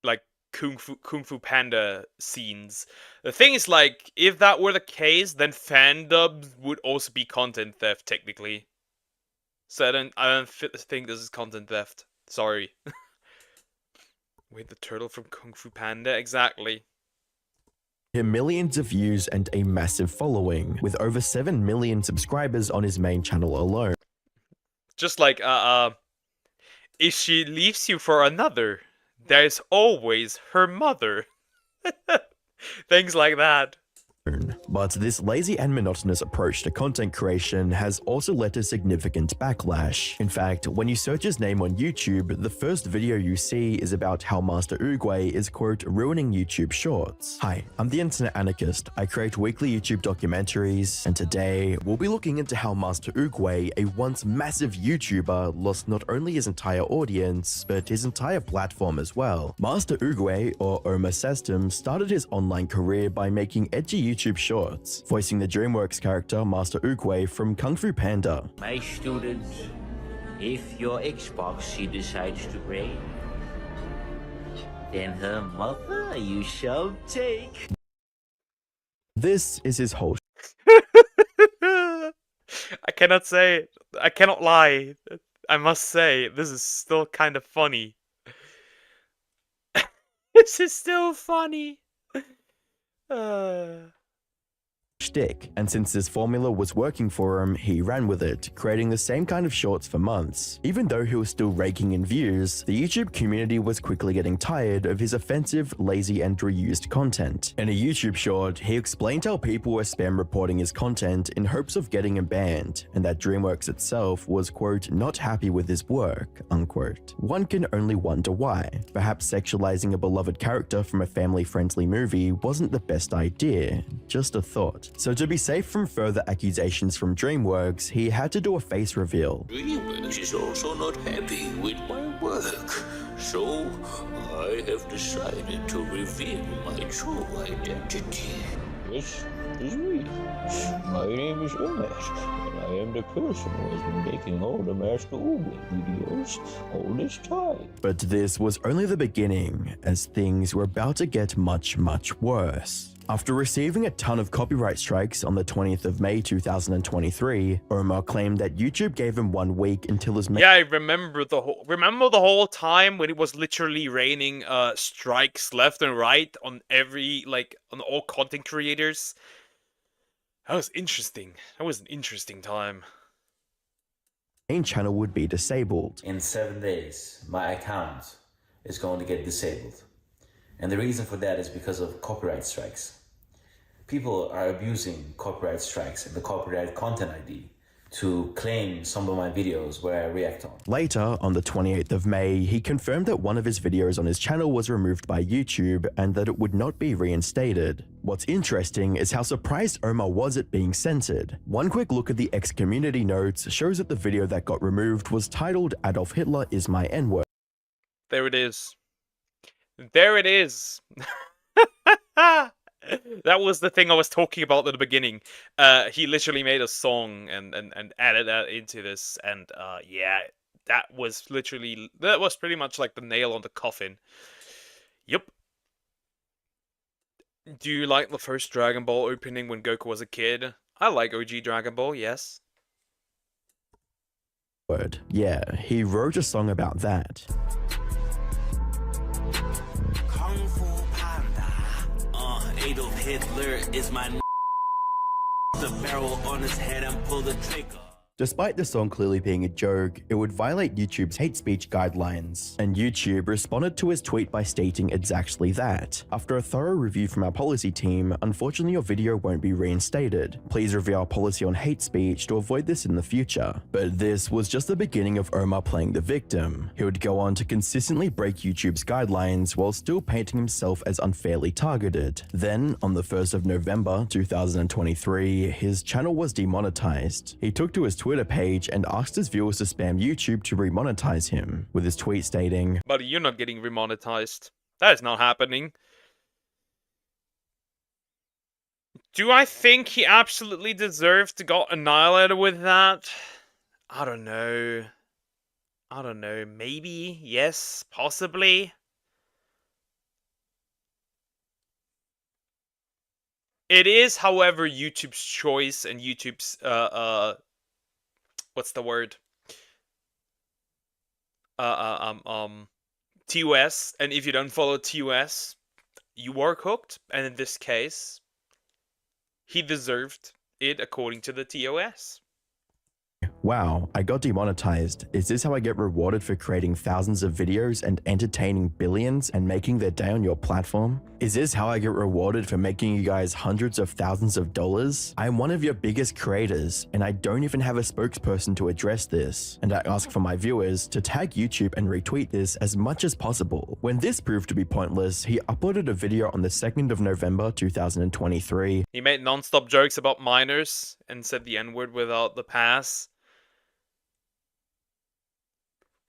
like Kung Fu Panda scenes. The thing is, like, if that were the case, then fan dubs would also be content theft technically. So I don't think this is content theft. Sorry. Wait, the turtle from Kung Fu Panda? Exactly. him millions of views and a massive following, with over 7 million subscribers on his main channel alone. Just like, if she leaves you for another, there's always her mother. Things like that. But this lazy and monotonous approach to content creation has also led to significant backlash. In fact, when you search his name on YouTube, the first video you see is about how Master Uruguay is, quote, ruining YouTube Shorts. Hi, I'm the Internet Anarchist. I create weekly YouTube documentaries, and today we'll be looking into how Master Uruguay, a once massive YouTuber, lost not only his entire audience, but his entire platform as well. Master Uruguay, or Oma Sestum, started his online career by making edgy YouTube Shorts, voicing the DreamWorks character Master Uruguay from Kung Fu Panda. My student, if your Xbox she decides to break, then her mother you shall take. This is his whole I cannot lie. I must say, this is still kind of funny. This is still funny. shtick, and since this formula was working for him, he ran with it, creating the same kind of shorts for months. Even though he was still raking in views, the YouTube community was quickly getting tired of his offensive, lazy, and reused content. In a YouTube short, he explained how people were spam reporting his content in hopes of getting him banned, and that DreamWorks itself was, quote, not happy with his work, unquote. One can only wonder why. Perhaps sexualizing a beloved character from a family-friendly movie wasn't the best idea, just a thought. So to be safe from further accusations from DreamWorks, he had to do a face reveal. DreamWorks is also not happy with my work, so I have decided to reveal my true identity. This is me. My name is Umesh, and I am the person who has been making all the Master Uwe videos all this time. But this was only the beginning, as things were about to get much, much worse. After receiving a ton of copyright strikes on the 20th of May 2023, Omar claimed that YouTube gave him 1 week until his Yeah, I remember the whole time when it was literally raining strikes left and right on on all content creators. That was interesting. That was an interesting time. main channel would be disabled. In 7 days, my account is going to get disabled. And the reason for that is because of copyright strikes. People are abusing copyright strikes and the copyright content ID to claim some of my videos where I react on. Later, on the 28th of May, he confirmed that one of his videos on his channel was removed by YouTube and that it would not be reinstated. What's interesting is how surprised Omar was at being censored. One quick look at the X community notes shows that the video that got removed was titled Adolf Hitler is my N-word. There it is. There it is. That was the thing I was talking about at the beginning. He literally made a song and added that into this, and yeah, that was pretty much like the nail on the coffin. Yep. Do you like the first Dragon Ball opening when Goku was a kid? I like OG Dragon Ball, yes. Yeah, he wrote a song about that. Kung Fu Panda. Adolf Hitler is my the barrel on his head and pull the trigger. Despite the song clearly being a joke, it would violate YouTube's hate speech guidelines, and YouTube responded to his tweet by stating exactly that. After a thorough review from our policy team, unfortunately your video won't be reinstated. Please review our policy on hate speech to avoid this in the future. But this was just the beginning of Omar playing the victim. He would go on to consistently break YouTube's guidelines while still painting himself as unfairly targeted. Then, on the 1st of November 2023, his channel was demonetized. He took to his Twitter page and asked his viewers to spam YouTube to remonetize him, with his tweet stating, "Buddy, you're not getting remonetized. That is not happening." Do I think he absolutely deserved to got annihilated with that? I don't know. Maybe, yes, possibly. It is, however, YouTube's choice and YouTube's what's the word? TOS, and if you don't follow TOS, you are cooked, and in this case, he deserved it according to the TOS. Wow, I got demonetized. Is this how I get rewarded for creating thousands of videos and entertaining billions and making their day on your platform? Is this how I get rewarded for making you guys hundreds of thousands of dollars? I'm one of your biggest creators, and I don't even have a spokesperson to address this. And I ask for my viewers to tag YouTube and retweet this as much as possible. When this proved to be pointless, he uploaded a video on the 2nd of November 2023. He made non-stop jokes about minors and said the N-word without the pass.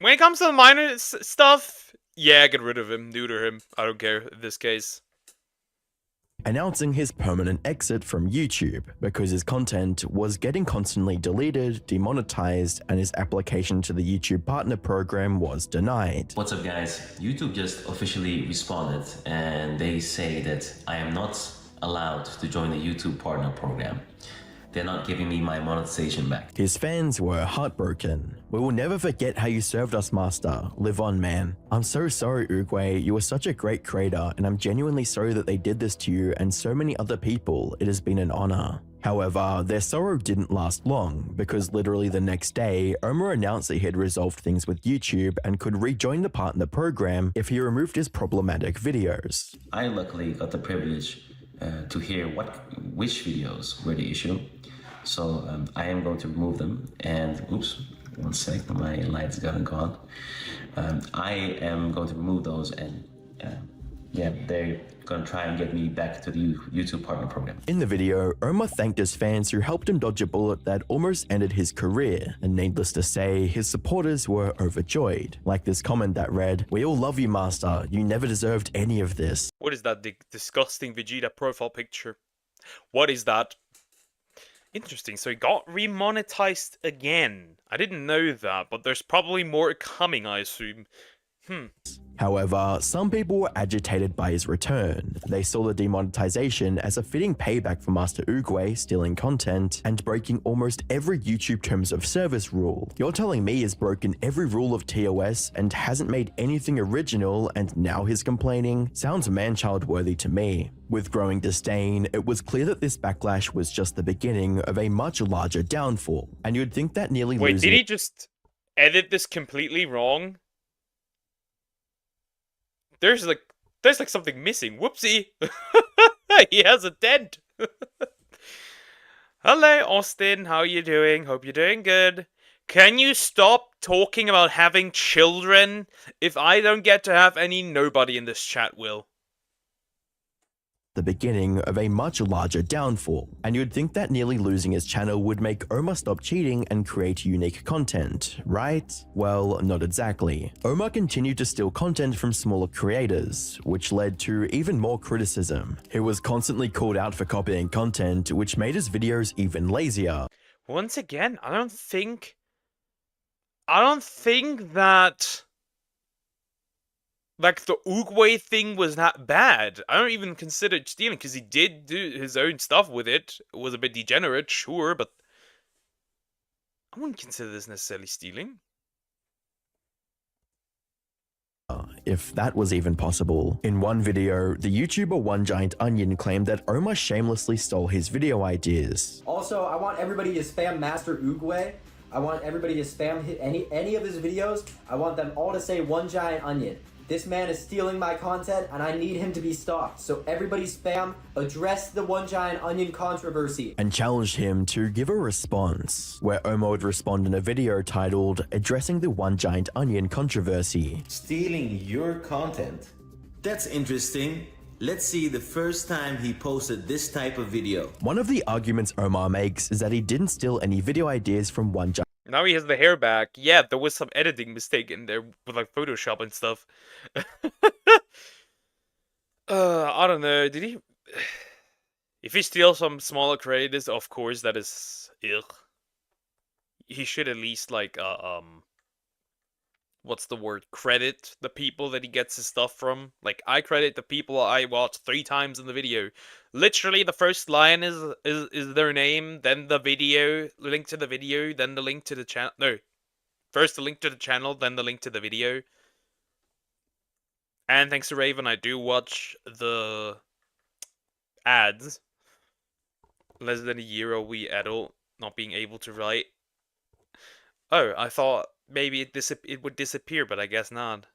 When it comes to the minor stuff, yeah, get rid of him, neuter him. I don't care in this case. Announcing his permanent exit from YouTube because his content was getting constantly deleted, demonetized, and his application to the YouTube Partner Program was denied. What's up guys, YouTube just officially responded and they say that I am not allowed to join the YouTube Partner Program. They're not giving me my monetization back. His fans were heartbroken. We will never forget how you served us, Master. Live on, man. I'm so sorry, Uruguay. You were such a great creator, and I'm genuinely sorry that they did this to you and so many other people. It has been an honor. However, their sorrow didn't last long, because literally the next day, Omar announced that he had resolved things with YouTube and could rejoin the partner program if he removed his problematic videos. I luckily got the privilege to hear which videos were the issue. So I am going to remove them, and oops, one sec, my light's gone. I am going to remove those, and yeah, they're gonna try and get me back to the YouTube Partner Program. In the video, Omar thanked his fans who helped him dodge a bullet that almost ended his career, and needless to say, his supporters were overjoyed. Like this comment that read, "We all love you, Master. You never deserved any of this." What is that disgusting Vegeta profile picture? What is that? Interesting, so he got remonetized again. I didn't know that, but there's probably more coming, I assume. However, some people were agitated by his return. They saw the demonetization as a fitting payback for Master Uguay stealing content and breaking almost every YouTube Terms of Service rule. You're telling me he's broken every rule of TOS and hasn't made anything original, and now he's complaining? Sounds man-child worthy to me. With growing disdain, it was clear that this backlash was just the beginning of a much larger downfall, and you'd think that nearly Wait, losing— did he just edit this completely wrong? There's like something missing. Whoopsie. He has a dent. Hello, Austin. How you doing? Hope you're doing good. Can you stop talking about having children? If I don't get to have any, nobody in this chat will. The beginning of a much larger downfall, and you'd think that nearly losing his channel would make Omar stop cheating and create unique content, right? Well, not exactly. Omar continued to steal content from smaller creators, which led to even more criticism. He was constantly called out for copying content, which made his videos even lazier. Once again, I don't think that like the Uruguay thing was not bad. I don't even consider it stealing because he did do his own stuff with it. It was a bit degenerate, sure, but I wouldn't consider this necessarily stealing. If that was even possible. In one video, the YouTuber One Giant Onion claimed that Omar shamelessly stole his video ideas. Also, I want everybody to spam Master Uruguay. I want everybody to spam any of his videos. I want them all to say One Giant Onion. This man is stealing my content and I need him to be stopped. So everybody spam, address the One Giant Onion controversy. And challenged him to give a response, where Omar would respond in a video titled Addressing the One Giant Onion Controversy. Stealing your content? That's interesting. Let's see the first time he posted this type of video. One of the arguments Omar makes is that he didn't steal any video ideas from One Giant. Now he has the hair back. Yeah, there was some editing mistake in there with like Photoshop and stuff. I don't know. Did he? If he steals some smaller creators, of course that is ugh. He should at least like what's the word? Credit the people that he gets his stuff from. Like I credit the people I watched 3 times in the video. Literally, the first line is their name, then the video, link to the video, then the link to the channel. No, first the link to the channel, then the link to the video. And thanks to Raven, I do watch the ads. Less than a year old wee adult not being able to write. Oh, I thought maybe it would disappear, but I guess not.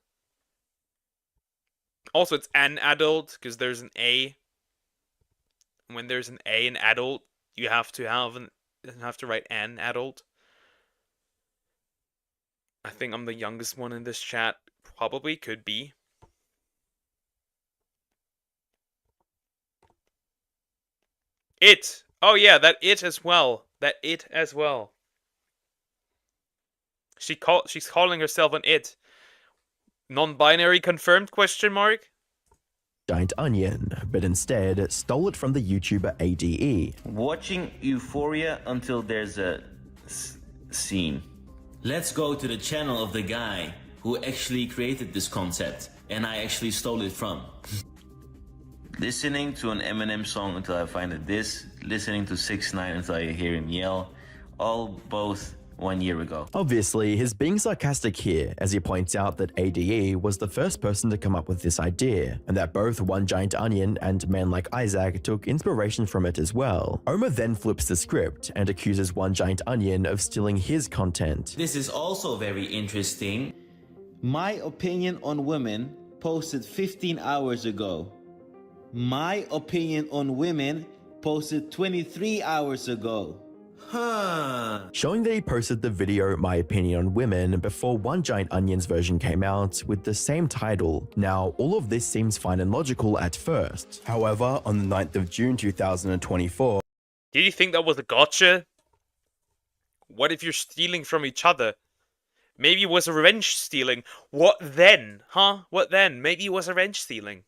Also, it's an adult because there's an A. When there's an A in adult, you have to write an adult. I think I'm the youngest one in this chat. Probably could be. It. Oh yeah, that it as well. That it as well. She's calling herself an it. Non-binary confirmed question mark? Giant Onion, but instead stole it from the YouTuber ADE. Watching Euphoria until there's a scene. Let's go to the channel of the guy who actually created this concept and I actually stole it from. Listening to an Eminem song until I find a diss, listening to 6ix9ine until I hear him yell, all both 1 year ago. Obviously, he's being sarcastic here, as he points out that ADE was the first person to come up with this idea, and that both One Giant Onion and Men Like Isaac took inspiration from it as well. Omar then flips the script and accuses One Giant Onion of stealing his content. This is also very interesting. My opinion on women posted 15 hours ago. My opinion on women posted 23 hours ago. Huh. Showing that he posted the video My Opinion on Women before One Giant Onion's version came out with the same title. Now, all of this seems fine and logical at first. However, on the 9th of June 2024... Did you think that was a gotcha? What if you're stealing from each other? Maybe it was revenge stealing. What then? Huh? What then? Maybe it was revenge stealing.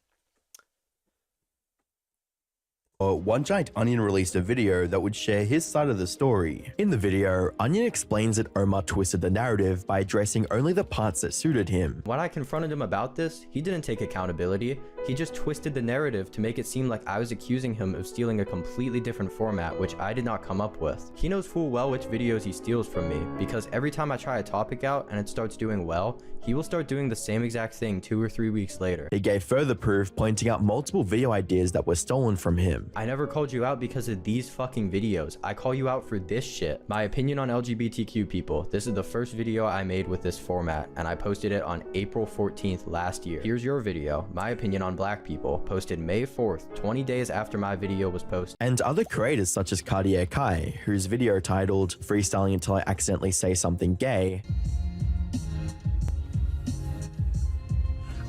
One Giant Onion released a video that would share his side of the story. In the video, Onion explains that Omar twisted the narrative by addressing only the parts that suited him. When I confronted him about this, he didn't take accountability. He just twisted the narrative to make it seem like I was accusing him of stealing a completely different format, which I did not come up with. He knows full well which videos he steals from me, because every time I try a topic out and it starts doing well, he will start doing the same exact thing 2 or 3 weeks later. He gave further proof, pointing out multiple video ideas that were stolen from him. I never called you out because of these fucking videos. I call you out for this shit. My opinion on LGBTQ people. This is the first video I made with this format, and I posted it on April 14th last year. Here's your video. My opinion on black people, posted May 4th, 20 days after my video was posted. And other creators such as Cartier Kai, whose video titled Freestyling Until I Accidentally Say Something Gay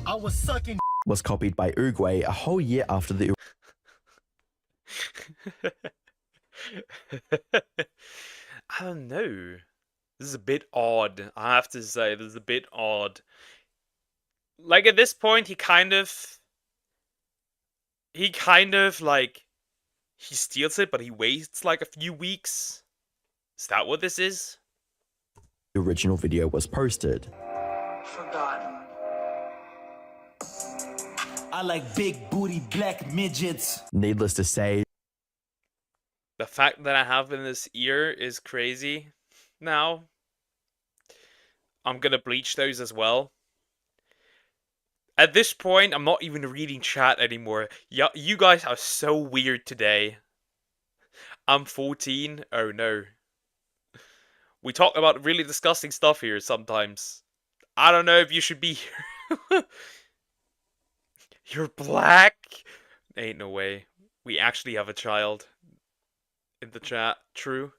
I was sucking was copied by Uruguay a whole year after the I don't know. This is a bit odd. I have to say, this is a bit odd. Like, at this point, he kind of like, he steals it, but he waits like a few weeks. Is that what this is? The original video was posted. Forgotten. I like big booty black midgets. Needless to say, the fact that I have in this ear is crazy now. I'm gonna bleach those as well. At this point, I'm not even reading chat anymore. Yeah, you guys are so weird today. I'm 14. Oh no. We talk about really disgusting stuff here sometimes. I don't know if you should be here. You're black? Ain't no way. We actually have a child in the chat. True.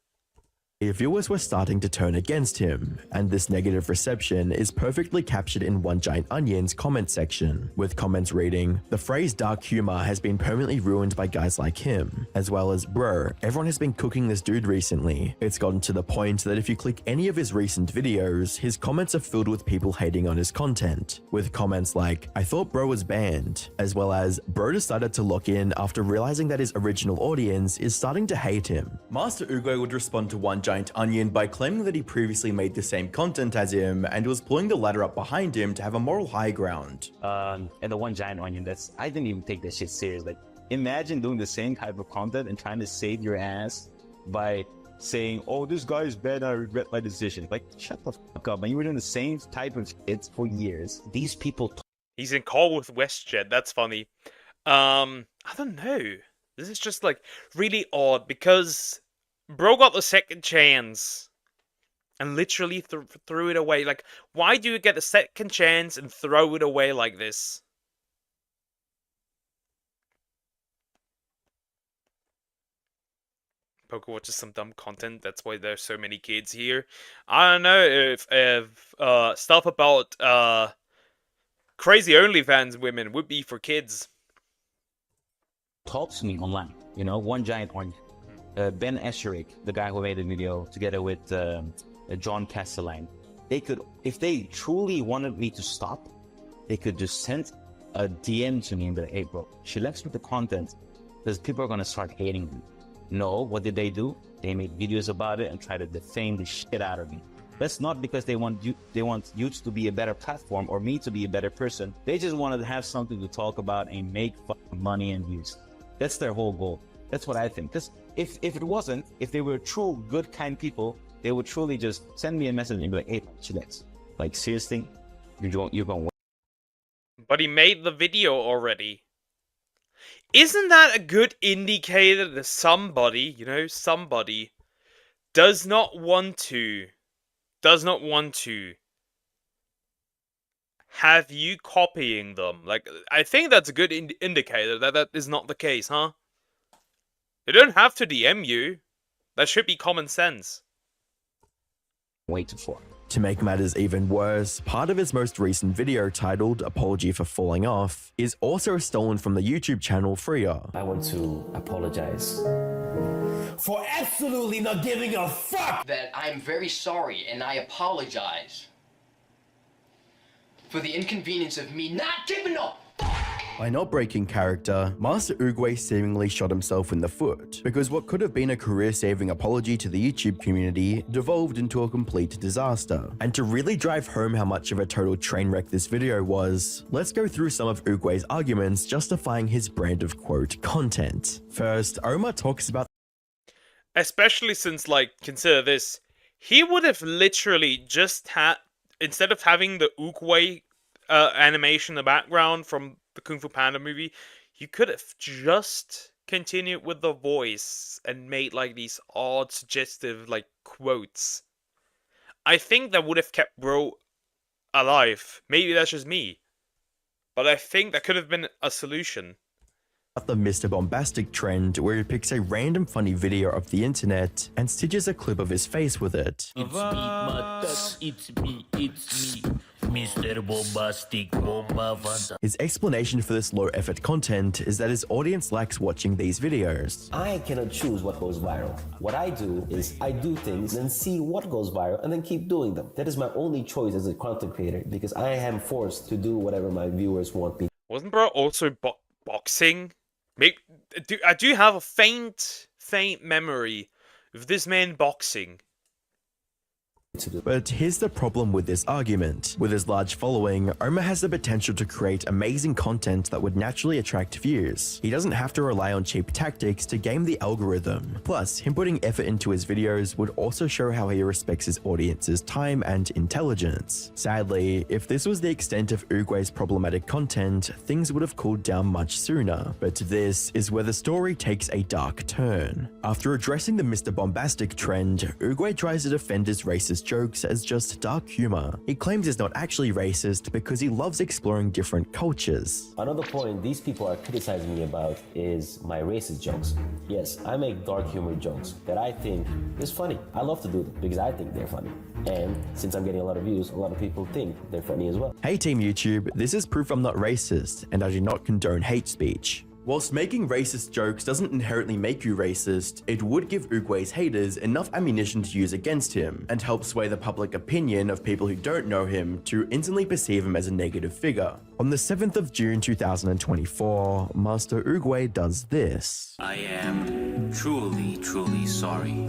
Viewers were starting to turn against him, and this negative reception is perfectly captured in One Giant Onion's comment section, with comments reading, "The phrase dark humor has been permanently ruined by guys like him," as well as, "Bro, everyone has been cooking this dude recently." It's gotten to the point that if you click any of his recent videos, his comments are filled with people hating on his content, with comments like, "I thought bro was banned," as well as, "Bro decided to lock in after realizing that his original audience is starting to hate him." Master Uruguay would respond to One Giant Onion by claiming that he previously made the same content as him and was pulling the ladder up behind him to have a moral high ground. And the One Giant Onion, I didn't even take that shit serious. Like, imagine doing the same type of content and trying to save your ass by saying, "Oh, this guy is bad, I regret my decision." Like, shut the fuck up, man. You were doing the same type of shit for years. These people He's in call with WestJet. That's funny. I don't know. This is just like really odd because bro got the second chance and literally threw it away. Like, why do you get a second chance and throw it away like this? Poker watches some dumb content. That's why there's so many kids here. I don't know if stuff about crazy OnlyFans women would be for kids. Talks to me online, you know, one giant orange. Ben Escherich, the guy who made the video together with John Castelline, they could, if they truly wanted me to stop, they could just send a DM to me and be like, hey bro, she left with the content because people are going to start hating me. No, what did they do? They made videos about it and try to defame the shit out of me. That's not because they want YouTube to be a better platform or me to be a better person. They just wanted to have something to talk about and make fucking money and views. That's their whole goal. That's what I think. Because if it wasn't, if they were true, good, kind people, they would truly just send me a message and be like, hey, chillax. Like, seriously? You're going to... But he made the video already. Isn't that a good indicator that somebody, you know, somebody does not want to have you copying them? Like, I think that's a good indicator that that is not the case, huh? They don't have to DM you. That should be common sense. Waited for. To make matters even worse, part of his most recent video titled Apology for Falling Off is also stolen from the YouTube channel Freya. I want to apologize for absolutely not giving a fuck. That I'm very sorry and I apologize for the inconvenience of me not giving a fuck. By not breaking character, Master Uruguay seemingly shot himself in the foot, because what could have been a career-saving apology to the YouTube community devolved into a complete disaster. And to really drive home how much of a total train wreck this video was, let's go through some of Uruguay's arguments justifying his brand of quote content. First, Omar talks about especially since, like, consider this, he would have literally just had, instead of having the Uruguay animation in the background from the Kung Fu Panda movie, you could have just continued with the voice and made like these odd suggestive like quotes. I think that would have kept bro alive. Maybe that's just me, but I think that could have been a solution. The Mr. Bombastic trend, where he picks a random funny video of the internet and stitches a clip of his face with it. It's me, Mr. Bombastic Bombavanda. His explanation for this low-effort content is that his audience likes watching these videos. I cannot choose what goes viral. What I do is I do things and see what goes viral and then keep doing them. That is my only choice as a content creator because I am forced to do whatever my viewers want me. Wasn't bro also boxing? I do have a faint memory of this man boxing. But here's the problem with this argument. With his large following, Omar has the potential to create amazing content that would naturally attract views. He doesn't have to rely on cheap tactics to game the algorithm. Plus, him putting effort into his videos would also show how he respects his audience's time and intelligence. Sadly, if this was the extent of Uruguay's problematic content, things would have cooled down much sooner. But this is where the story takes a dark turn. After addressing the Mr. Bombastic trend, Uruguay tries to defend his racist jokes as just dark humor. He claims he's not actually racist because he loves exploring different cultures. Another point these people are criticizing me about is my racist jokes. Yes, I make dark humor jokes that I think is funny. I love to do them because I think they're funny. And since I'm getting a lot of views, a lot of people think they're funny as well. Hey Team YouTube, this is proof I'm not racist, and I do not condone hate speech. Whilst making racist jokes doesn't inherently make you racist, it would give Uruguay's haters enough ammunition to use against him, and help sway the public opinion of people who don't know him to instantly perceive him as a negative figure. On the 7th of June 2024, Master Uruguay does this. I am truly sorry.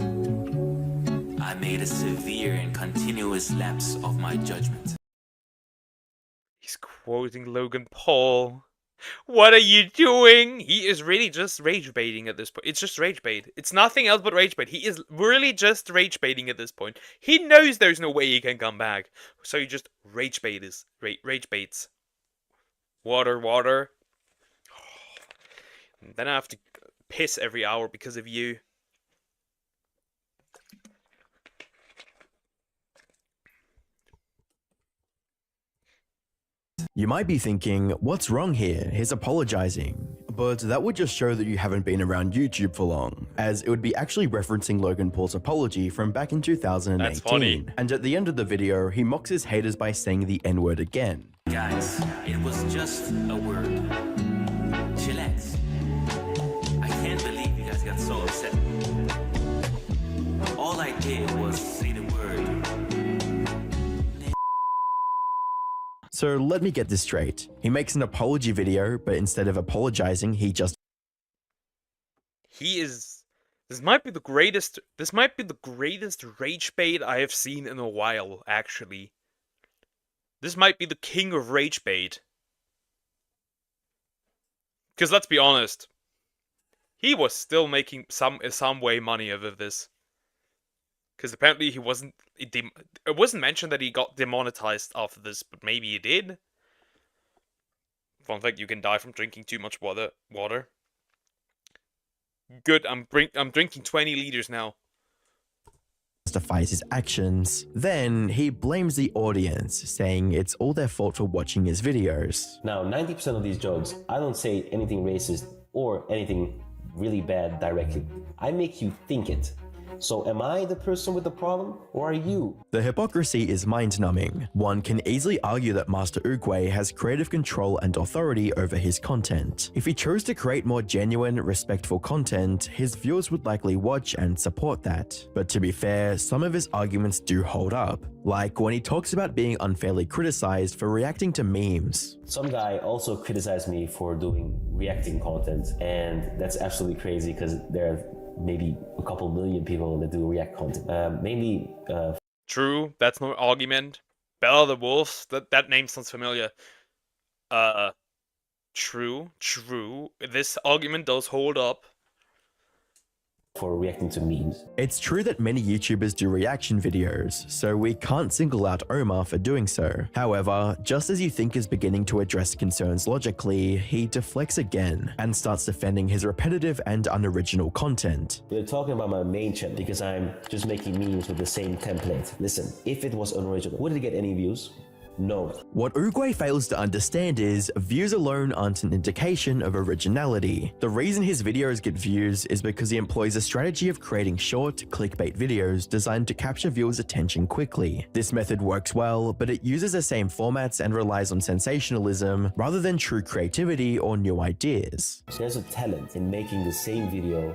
I made a severe and continuous lapse of my judgment. He's quoting Logan Paul. What are you doing? He is really just rage baiting at this point. It's just rage bait. It's nothing else but rage bait. He is really just rage baiting at this point. He knows there's no way he can come back. So he just rage baits. Water, water. Then I have to piss every hour because of you. You might be thinking, what's wrong here? He's apologizing. But that would just show that you haven't been around YouTube for long, as it would be actually referencing Logan Paul's apology from back in 2018. That's funny. And at the end of the video, he mocks his haters by saying the N-word again. Guys, it was just a word. Chillax. I can't believe you guys got so upset. All I did was say the word. So let me get this straight. He makes an apology video, but instead of apologizing, he just... This might be the greatest rage bait I have seen in a while, actually. This might be the king of rage bait. Because let's be honest, he was still making some way money out of this. Because apparently it wasn't mentioned that he got demonetized after this, but maybe he did. Fun fact, you can die from drinking too much water. Good, I'm drinking 20 liters now. Justifies his actions. Then he blames the audience, saying it's all their fault for watching his videos. Now, 90% of these jokes, I don't say anything racist or anything really bad directly. I make you think it. So am I the person with the problem, or are you? The hypocrisy is mind-numbing. One can easily argue that Master Oogway has creative control and authority over his content. If he chose to create more genuine, respectful content, his viewers would likely watch and support that. But to be fair, some of his arguments do hold up. Like when he talks about being unfairly criticized for reacting to memes. Some guy also criticized me for doing reacting content, and that's absolutely crazy because there are maybe a couple million people that do react content. True, that's no argument. Bella the Wolf, that name sounds familiar. True. This argument does hold up. For reacting to memes. It's true that many YouTubers do reaction videos, so we can't single out Omar for doing so. However, just as you think is beginning to address concerns logically, he deflects again and starts defending his repetitive and unoriginal content. They're talking about my main channel because I'm just making memes with the same template. Listen, if it was unoriginal, would it get any views? No. What Oogway fails to understand is views alone aren't an indication of originality. The reason his videos get views is because he employs a strategy of creating short, clickbait videos designed to capture viewers' attention quickly. This method works well, but it uses the same formats and relies on sensationalism rather than true creativity or new ideas. There's a talent in making the same video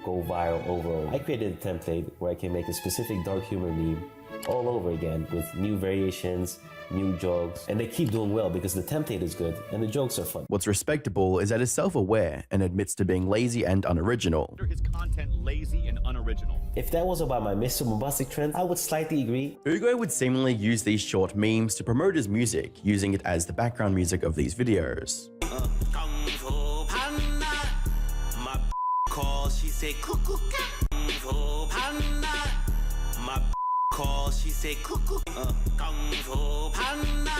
go viral overall. I created a template where I can make a specific dark humor meme all over again with new variations, new jokes, and they keep doing well because the template is good and the jokes are fun. What's respectable is that he's self-aware and admits to being lazy and unoriginal. His content lazy and unoriginal. If that was about my Mr. Bombastic trend, I would slightly agree. Oogway would seemingly use these short memes to promote his music, using it as the background music of these videos. She say cuckoo, kung fu panda.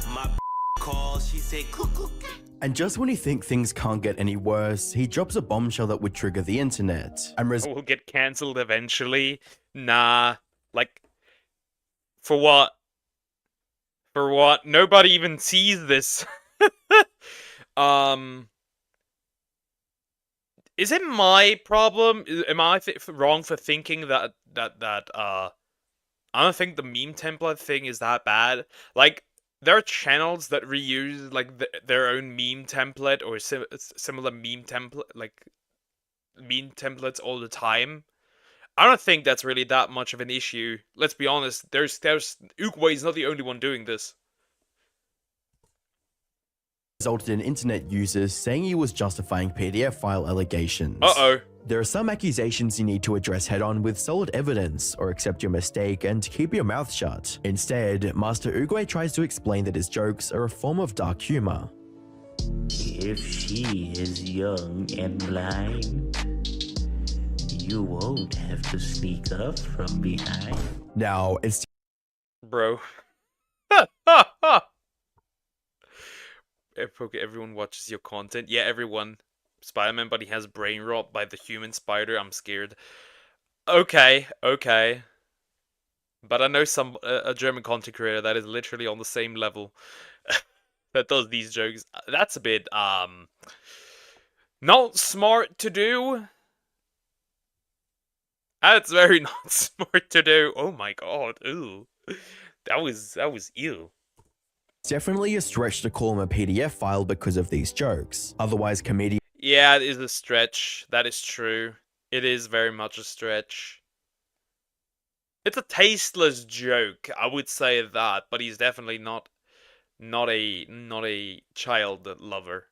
My call, she say cuckoo. And just when you think things can't get any worse, he drops a bombshell that would trigger the internet. And will get cancelled eventually. Nah, like, for what? For what? Nobody even sees this. Is it my problem? Am I wrong for thinking that I don't think the meme template thing is that bad. Like, there are channels that reuse like their own meme template or similar meme template, like meme templates all the time. I don't think that's really that much of an issue. Let's be honest. There's Oogway is not the only one doing this. Resulted in internet users saying he was justifying PDF file allegations. Uh-oh. There are some accusations you need to address head-on with solid evidence, or accept your mistake and keep your mouth shut. Instead, Master Oogway tries to explain that his jokes are a form of dark humor. If she is young and blind, you won't have to sneak up from behind. Now, it's... Bro. everyone watches your content. Yeah, everyone. Spider-Man, but he has brain rot by the human spider. I'm scared. Okay. But I know a German content creator that is literally on the same level that does these jokes. That's a bit not smart to do. That's very not smart to do. Oh my god. Ooh. That was ew. It's definitely a stretch to call him a PDF file because of these jokes. Otherwise, comedians. Yeah, it is a stretch. That is true. It is very much a stretch. It's a tasteless joke, I would say that, but he's definitely not a child lover.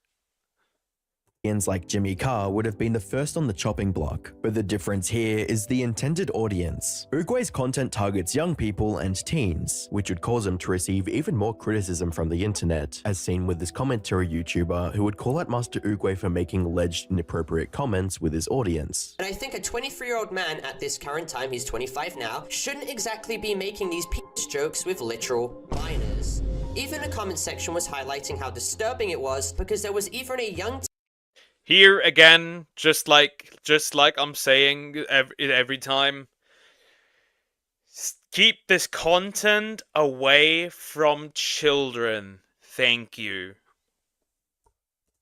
Like Jimmy Carr would have been the first on the chopping block, but the difference here is the intended audience. Uruguay's content targets young people and teens, which would cause him to receive even more criticism from the internet, as seen with this commentary YouTuber who would call out Master Uruguay for making alleged inappropriate comments with his audience. And I think a 23-year-old man at this current time, he's 25 now, shouldn't exactly be making these jokes with literal minors. Even the comment section was highlighting how disturbing it was because there was even a young Here again, just like I'm saying every time, keep this content away from children. Thank you.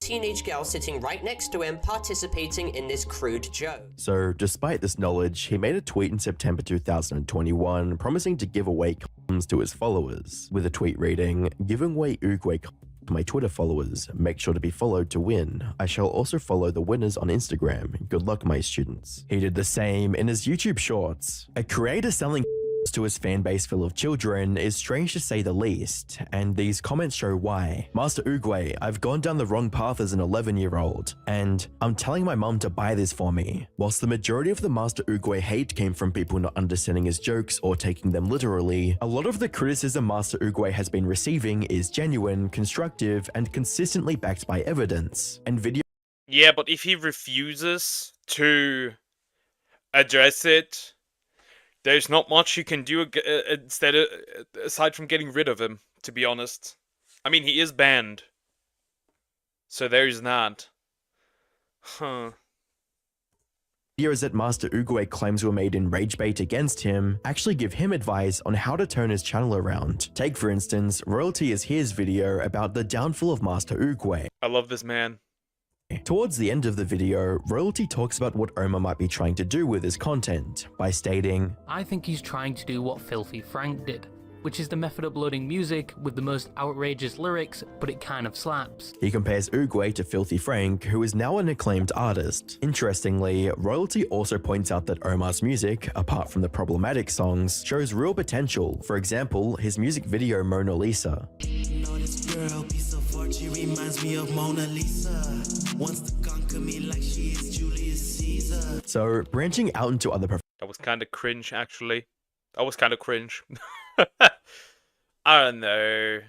Teenage girl sitting right next to him participating in this crude joke. So, despite this knowledge, he made a tweet in September 2021 promising to give away condoms to his followers, with a tweet reading, "Giving away Uruguay condoms to my Twitter followers. Make sure to be followed to win. I shall also follow the winners on Instagram. Good luck, my students." He did the same in his YouTube shorts. A creator selling to his fan base full of children is strange to say the least, and these comments show why. Master Uruguay, I've gone down the wrong path as an 11-year-old, and I'm telling my mum to buy this for me. Whilst the majority of the Master Uruguay hate came from people not understanding his jokes or taking them literally, a lot of the criticism Master Uruguay has been receiving is genuine, constructive, and consistently backed by evidence. And video. Yeah, but if he refuses to address it, there's not much you can do aside from getting rid of him, to be honest. I mean, he is banned. So there's that. Huh. Videos that Master Uruguay claims were made in rage bait against him actually give him advice on how to turn his channel around. Take, for instance, Royalty is Here's video about the downfall of Master Uruguay. I love this man. Towards the end of the video, Royalty talks about what Omar might be trying to do with his content by stating, I think he's trying to do what Filthy Frank did, which is the method uploading music with the most outrageous lyrics, but it kind of slaps. He compares Uruguay to Filthy Frank, who is now an acclaimed artist. Interestingly, Royalty also points out that Omar's music, apart from the problematic songs, shows real potential. For example, his music video Mona Lisa. Girl, piece of art, she reminds me of Mona Lisa. Wants to conquer me like she is Julius Caesar. So, branching out into other that was kind of cringe, actually. That was kind of cringe. I don't know.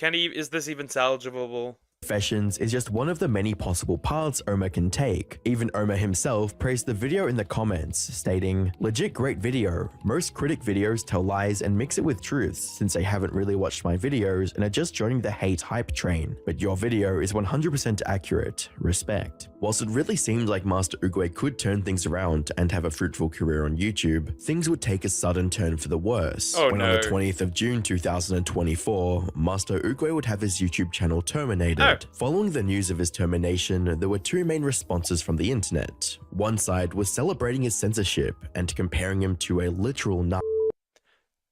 Is this even salvageable? Professions is just one of the many possible paths Omar can take. Even Omar himself praised the video in the comments, stating, legit great video. Most critic videos tell lies and mix it with truths, since they haven't really watched my videos and are just joining the hate hype train. But your video is 100% accurate. Respect. Whilst it really seemed like Master Uruguay could turn things around and have a fruitful career on YouTube, things would take a sudden turn for the worse. On the 20th of June 2024, Master Uruguay would have his YouTube channel terminated. Following the news of his termination, there were two main responses from the internet. One side was celebrating his censorship and comparing him to a literal nut.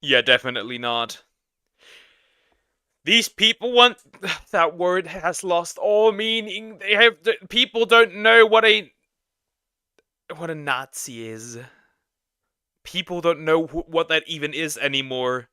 Yeah, definitely not. These people want... That word has lost all meaning. People don't know what a Nazi is. People don't know what that even is anymore.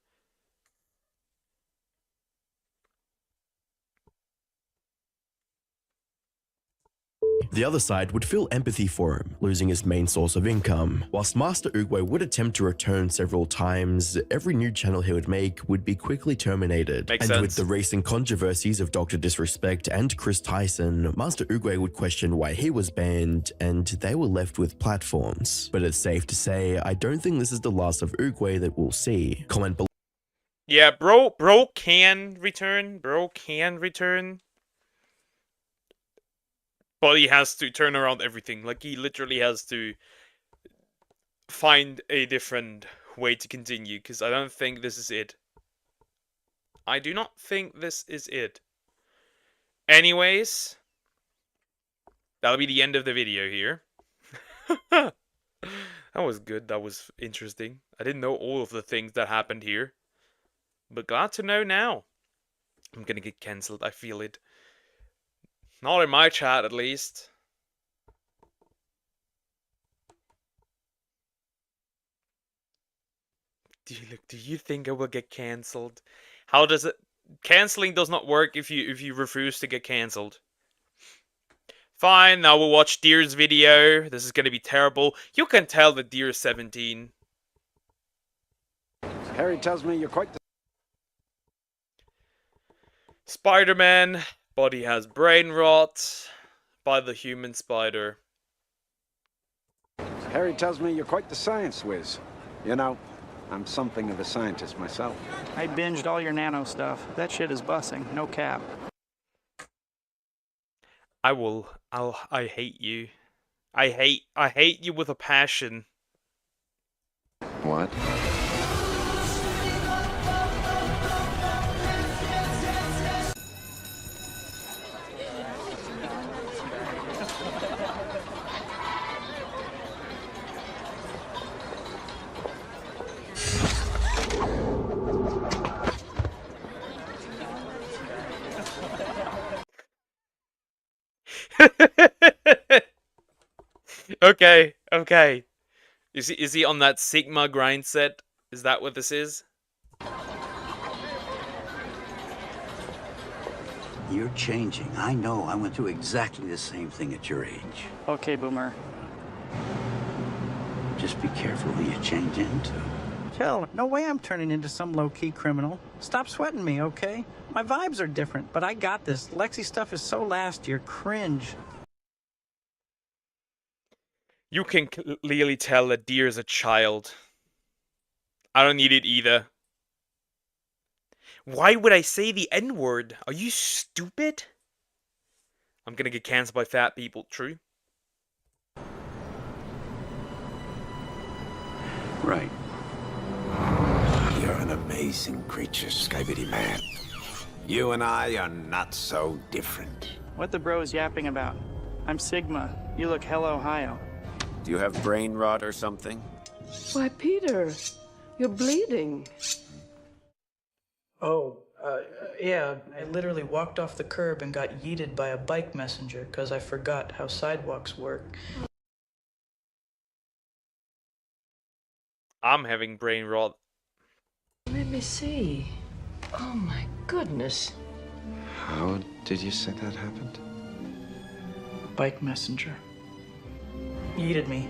The other side would feel empathy for him, losing his main source of income. Whilst Master Uruguay would attempt to return several times, every new channel he would make would be quickly terminated. Makes and sense. With the recent controversies of Dr. Disrespect and Chris Tyson, Master Uruguay would question why he was banned, and they were left with platforms. But it's safe to say, I don't think this is the last of Uruguay that we'll see. Comment below. Yeah, bro can return. Bro can return. But he has to turn around everything. Like, he literally has to find a different way to continue, because I don't think this is it. I do not think this is it. Anyways, that'll be the end of the video here. That was good. That was interesting. I didn't know all of the things that happened here. But glad to know now. I'm gonna get cancelled. I feel it. Not in my chat, at least. Do you think I will get cancelled? How does it... Cancelling does not work if you refuse to get cancelled. Fine, now we'll watch Deer's video. This is gonna be terrible. You can tell that Deer is 17. Harry tells me you're quite the... Spider-Man. Body has brain rot by the human spider. Harry tells me you're quite the science whiz. You know, I'm something of a scientist myself. I binged all your nano stuff. That shit is bussing, no cap. I hate you. I hate you with a passion. What? Okay. Is he on that Sigma grind set? Is that what this is? You're changing. I know. I went through exactly the same thing at your age. Okay, Boomer. Just be careful who you change into. Chill. No way I'm turning into some low-key criminal. Stop sweating me, okay? My vibes are different, but I got this. Lexi stuff is so last year. Cringe. You can clearly tell that Deer is a child. I don't need it either. Why would I say the N-word? Are you stupid? I'm gonna get cancelled by fat people, true? Right. You're an amazing creature, Skybitty Man. You and I are not so different. What the bro's yapping about? I'm Sigma. You look hella Ohio. Do you have brain rot or something? Why, Peter, you're bleeding. Oh, yeah. I literally walked off the curb and got yeeted by a bike messenger because I forgot how sidewalks work. I'm having brain rot. Let me see. Oh my goodness. How did you say that happened? Bike messenger. Yeeted me.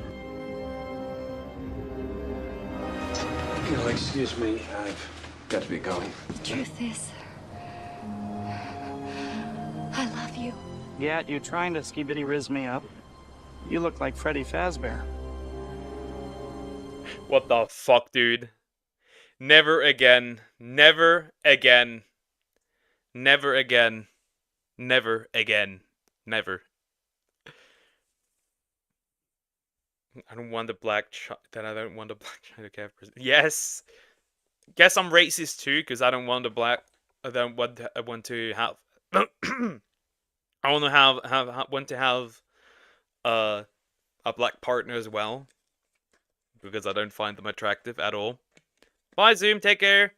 You'll excuse me, I've got to be going. The truth is, I love you. Yeah, you trying to skibidi riz me up. You look like Freddy Fazbear. What the fuck, dude? Never again. Never again. Never again. Never again. Never. I don't want a black then I don't want a black child care person. Yes. Guess I'm racist too, because I don't want a black. I want to have. I want to have a black partner as well, because I don't find them attractive at all. Bye, Zoom. Take care.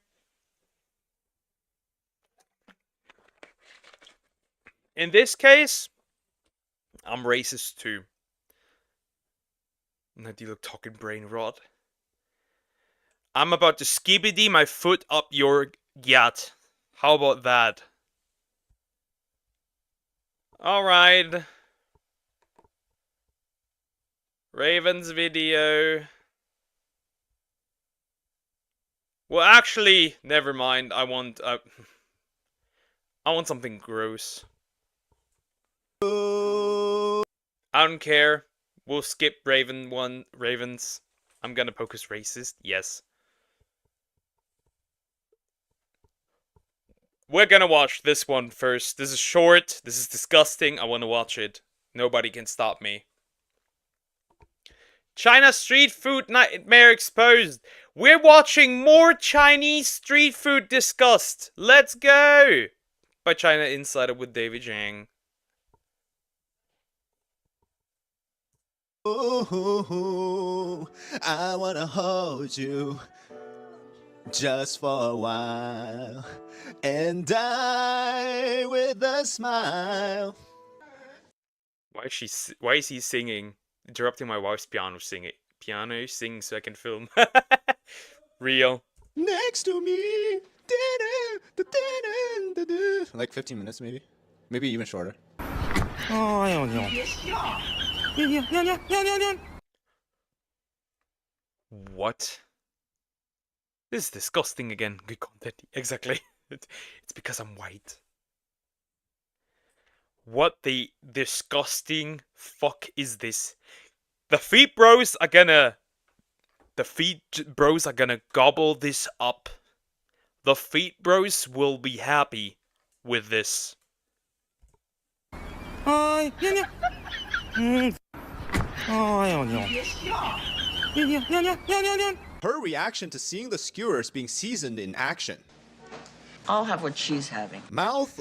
In this case, I'm racist too. Now do you look talking brain rot? I'm about to skibidi my foot up your gat. How about that? Alright. Raven's video. Well, actually, never mind. I want something gross. I don't care. We'll skip Ravens. I'm gonna poke as racist. Yes. We're gonna watch this one first. This is short. This is disgusting. I want to watch it. Nobody can stop me. China street food nightmare exposed. We're watching more Chinese street food discussed. Let's go! By China Insider with David Zhang. Ooh, I wanna hold you just for a while and die with a smile. Why is he singing? Interrupting my wife's piano singing so I can film. Real. Next to me. Like 15 minutes maybe. Maybe even shorter. What? This is disgusting again. Good content. Exactly. It's because I'm white. What the disgusting fuck is this? The feet bros are gonna gobble this up. The feet bros will be happy with this. Her reaction to seeing the skewers being seasoned in action. I'll have what she's having. Mouth.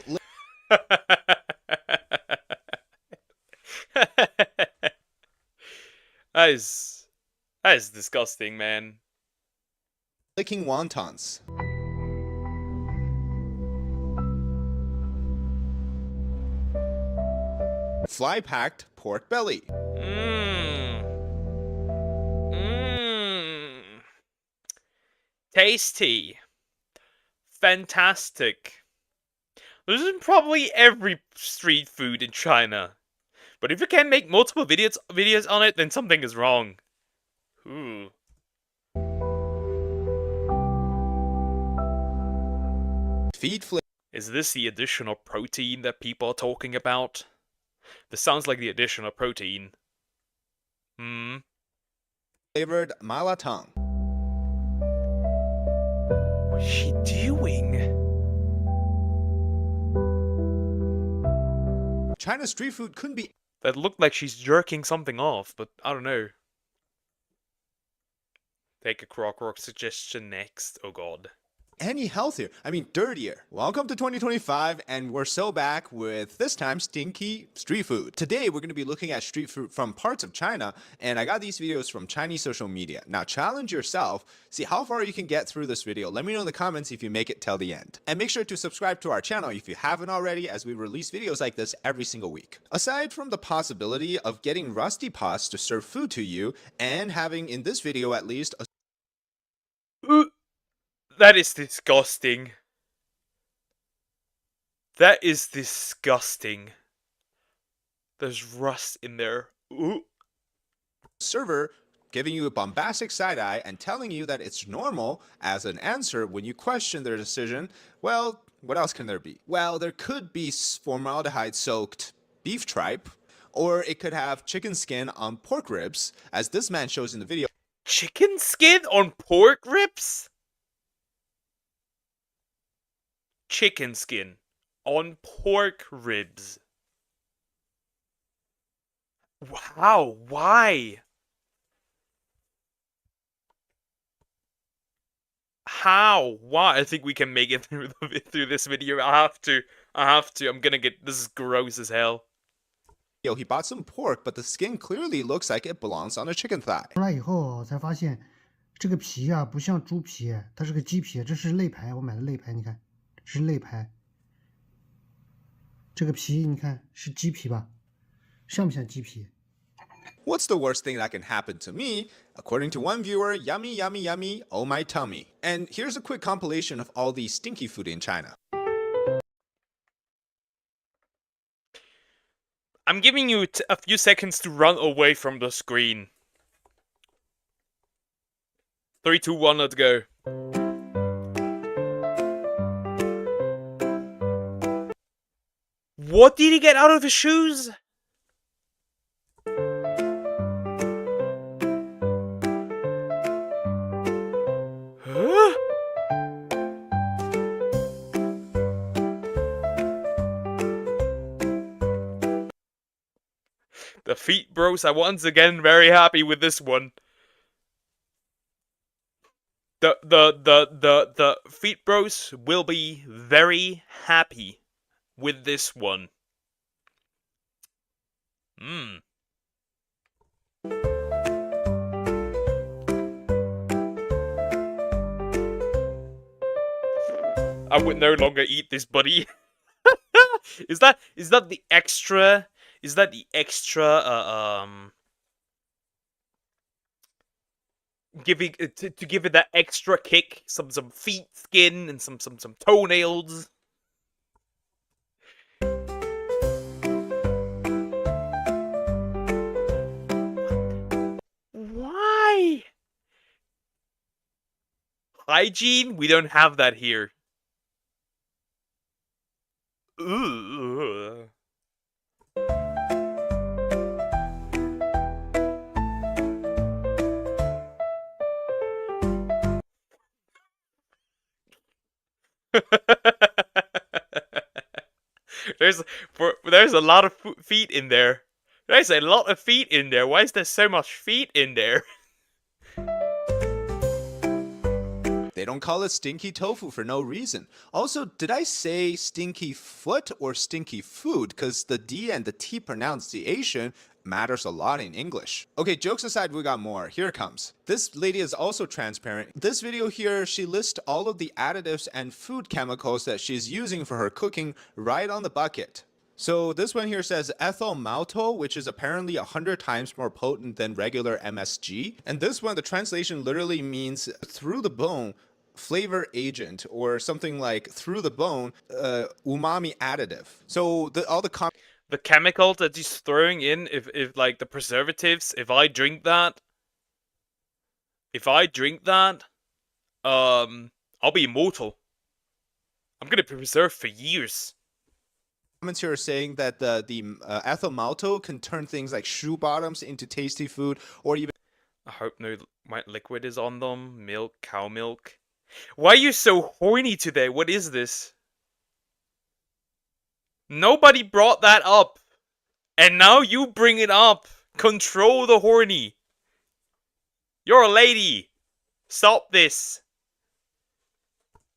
That is disgusting, man. Licking wontons. Fly packed pork belly. Tasty. Fantastic. This is probably every street food in China. But if you can't make multiple videos on it, then something is wrong. Ooh. Feed flip. Is this the additional protein that people are talking about? This sounds like the additional protein. Flavored malatang. What is she doing? China's street food couldn't be. That looked like she's jerking something off, but I don't know. Take a Croc Rock suggestion next. Oh god. Any healthier. I mean, dirtier. Welcome to 2025, and we're so back with, this time, stinky street food. Today, we're going to be looking at street food from parts of China, and I got these videos from Chinese social media. Now, challenge yourself. See how far you can get through this video. Let me know in the comments if you make it till the end. And make sure to subscribe to our channel if you haven't already, as we release videos like this every single week. Aside from the possibility of getting rusty pots to serve food to you, and having, in this video at least, a That is disgusting. That is disgusting. There's rust in there. Ooh. server giving you a bombastic side eye and telling you that it's normal as an answer when you question their decision. Well, what else can there be? Well, there could be formaldehyde-soaked beef tripe, or it could have chicken skin on pork ribs, as this man shows in the video. Chicken skin on pork ribs? Chicken skin on pork ribs. Wow, why? How? Why? I think we can make it through this video. I have to. I'm gonna get. This is gross as hell. Yo, he bought some pork, but the skin clearly looks like it belongs on a chicken thigh. 出来以后才发现，这个皮啊不像猪皮，它是个鸡皮，这是肋排，我买的肋排，你看，这是肋排。这个皮你看是鸡皮吧？像不像鸡皮？ What's the worst thing that can happen to me? According to one viewer, yummy, yummy, yummy, oh my tummy. And here's a quick compilation of all the stinky food in China. I'm giving you a few seconds to run away from the screen. 3, 2, 1, let's go. What did he get out of his shoes? Huh? The feet bros are once again very happy with this one. The feet bros will be very happy with this one. I would no longer eat this, buddy. Is that the extra? Is that the extra? Giving to give it that extra kick, some feet skin and some toenails. Why? Hygiene? We don't have that here. Ooh. There's a lot of feet in there. There's a lot of feet in there. Why is there so much feet in there? They don't call it stinky tofu for no reason. Also, did I say stinky foot or stinky food? Because the D and the T pronunciation matters a lot in English. Okay, jokes aside, we got more. Here it comes. This lady is also transparent. This video here, she lists all of the additives and food chemicals that she's using for her cooking right on the bucket. So this one here says ethyl maltol, which is apparently 100 times more potent than regular MSG. And this one, the translation literally means through the bone flavor agent, or something like through the bone umami additive. So the chemical that he's throwing in, if like the preservatives, if I drink that, I'll be immortal. I'm gonna be preserved for years. Comments here are saying that the ethyl maltol can turn things like shoe bottoms into tasty food, or even I hope no white liquid is on them. Milk, cow milk. Why are you so horny today? What is this? Nobody brought that up. And now you bring it up. Control the horny. You're a lady. Stop this.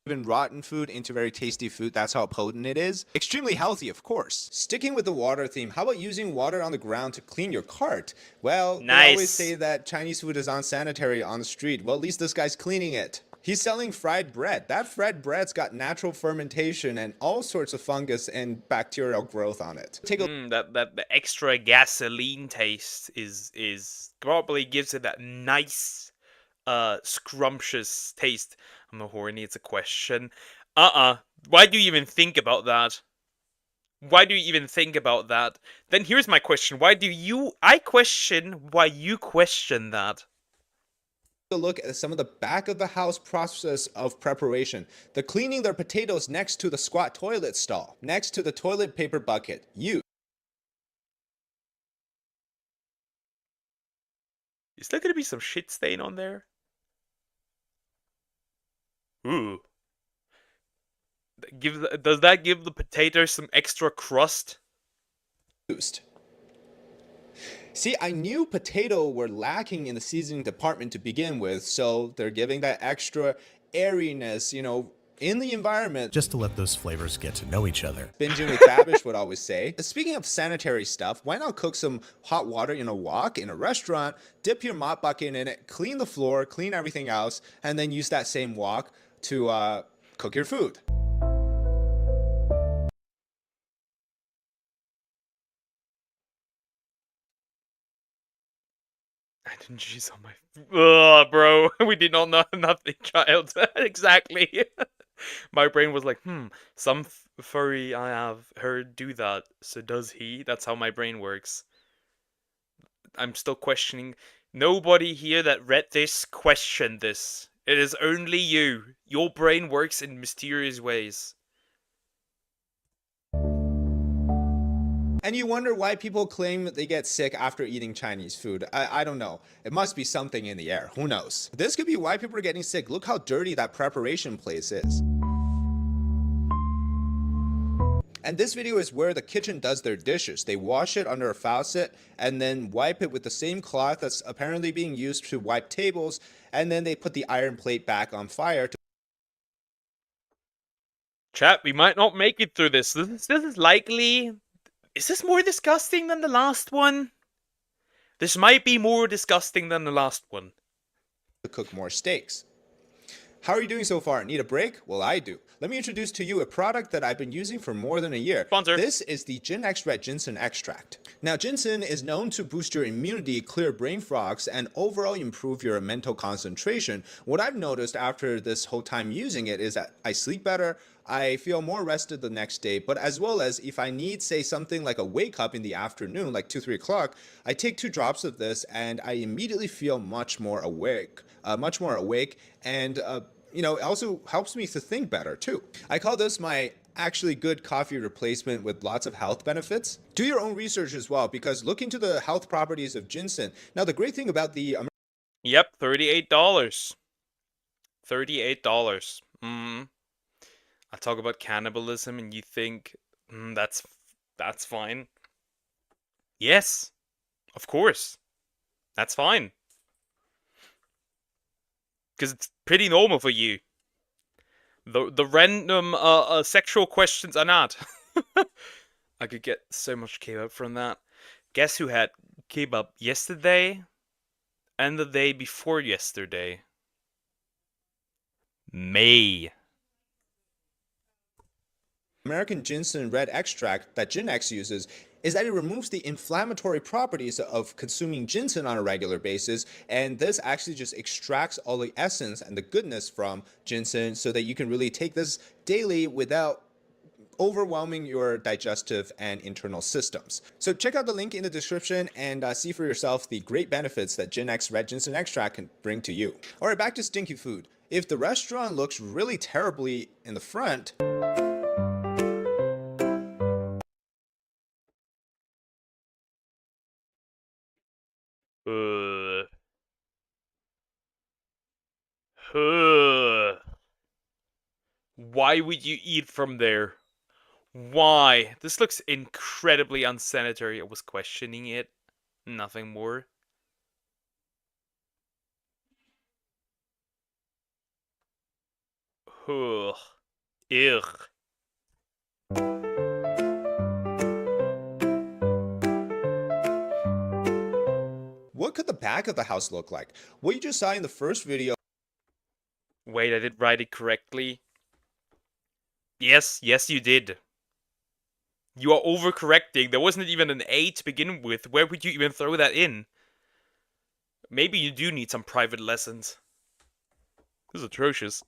Even rotten food into very tasty food. That's how potent it is. Extremely healthy, of course. Sticking with the water theme, how about using water on the ground to clean your cart? Well, nice. They always say that Chinese food is unsanitary on the street. Well, at least this guy's cleaning it. He's selling fried bread. That fried bread's got natural fermentation and all sorts of fungus and bacterial growth on it. Take a that the extra gasoline taste is probably gives it that nice scrumptious taste. I'm not horny, it's a question. Why do you even think about that? Why do you even think about that? Then here's my question. I question why you question that. A look at some of the back of the house process of preparation. They're cleaning their potatoes next to the squat toilet stall, next to the toilet paper bucket. Is there gonna be some shit stain on there? Ooh. Does that give the potatoes some extra crust? Boost. See, I knew potato were lacking in the seasoning department to begin with, so they're giving that extra airiness, you know, in the environment. Just to let those flavors get to know each other. Binging with Babish would always say. Speaking of sanitary stuff, why not cook some hot water in a wok in a restaurant, dip your mop bucket in it, clean the floor, clean everything else, and then use that same wok to cook your food. I didn't cheese on my... Ugh, bro. We did not know nothing, child. Exactly. My brain was like, some furry I have heard do that. So does he? That's how my brain works. I'm still questioning. Nobody here that read this questioned this. It is only you. Your brain works in mysterious ways. And you wonder why people claim that they get sick after eating Chinese food. I don't know. It must be something in the air. Who knows? This could be why people are getting sick. Look how dirty that preparation place is. And this video is where the kitchen does their dishes. They wash it under a faucet and then wipe it with the same cloth that's apparently being used to wipe tables, and then they put the iron plate back on fire to Chat, we might not make it through this. This is likely... Is this more disgusting than the last one? This might be more disgusting than the last one. cook more steaks. How are you doing so far? Need a break? Well, I do. Let me introduce to you a product that I've been using for more than a year. Sponsor. This is the Gen-X Red Ginseng Extract. Now, ginseng is known to boost your immunity, clear brain fogs, and overall improve your mental concentration. What I've noticed after this whole time using it is that I sleep better, I feel more rested the next day, but as well as if I need, say, something like a wake up in the afternoon, like 2-3 o'clock, I take 2 drops of this and I immediately feel much more awake, and you know, it also helps me to think better too. I call this my actually good coffee replacement with lots of health benefits. Do your own research as well, because look into the health properties of ginseng. Now, the great thing about the Yep, $38. $38. I talk about cannibalism and you think that's fine. Yes, of course. That's fine. Because it's pretty normal for you. The random sexual questions are not. I could get so much kebab from that. Guess who had kebab yesterday and the day before yesterday? May. American ginseng red extract that Gen-X uses is that it removes the inflammatory properties of consuming ginseng on a regular basis, and this actually just extracts all the essence and the goodness from ginseng so that you can really take this daily without overwhelming your digestive and internal systems. So check out the link in the description and see for yourself the great benefits that Gen-X Red Ginseng Extract can bring to you. Alright, back to stinky food. If the restaurant looks really terribly in the front, Why would you eat from there? Why? This looks incredibly unsanitary. I was questioning it. Nothing more. Ugh. Ugh. what could the back of the house look like? What you just saw in the first video. Wait, I did write it correctly. Yes, you did. You are overcorrecting. There wasn't even an A to begin with. Where would you even throw that in? Maybe you do need some private lessons. This is atrocious.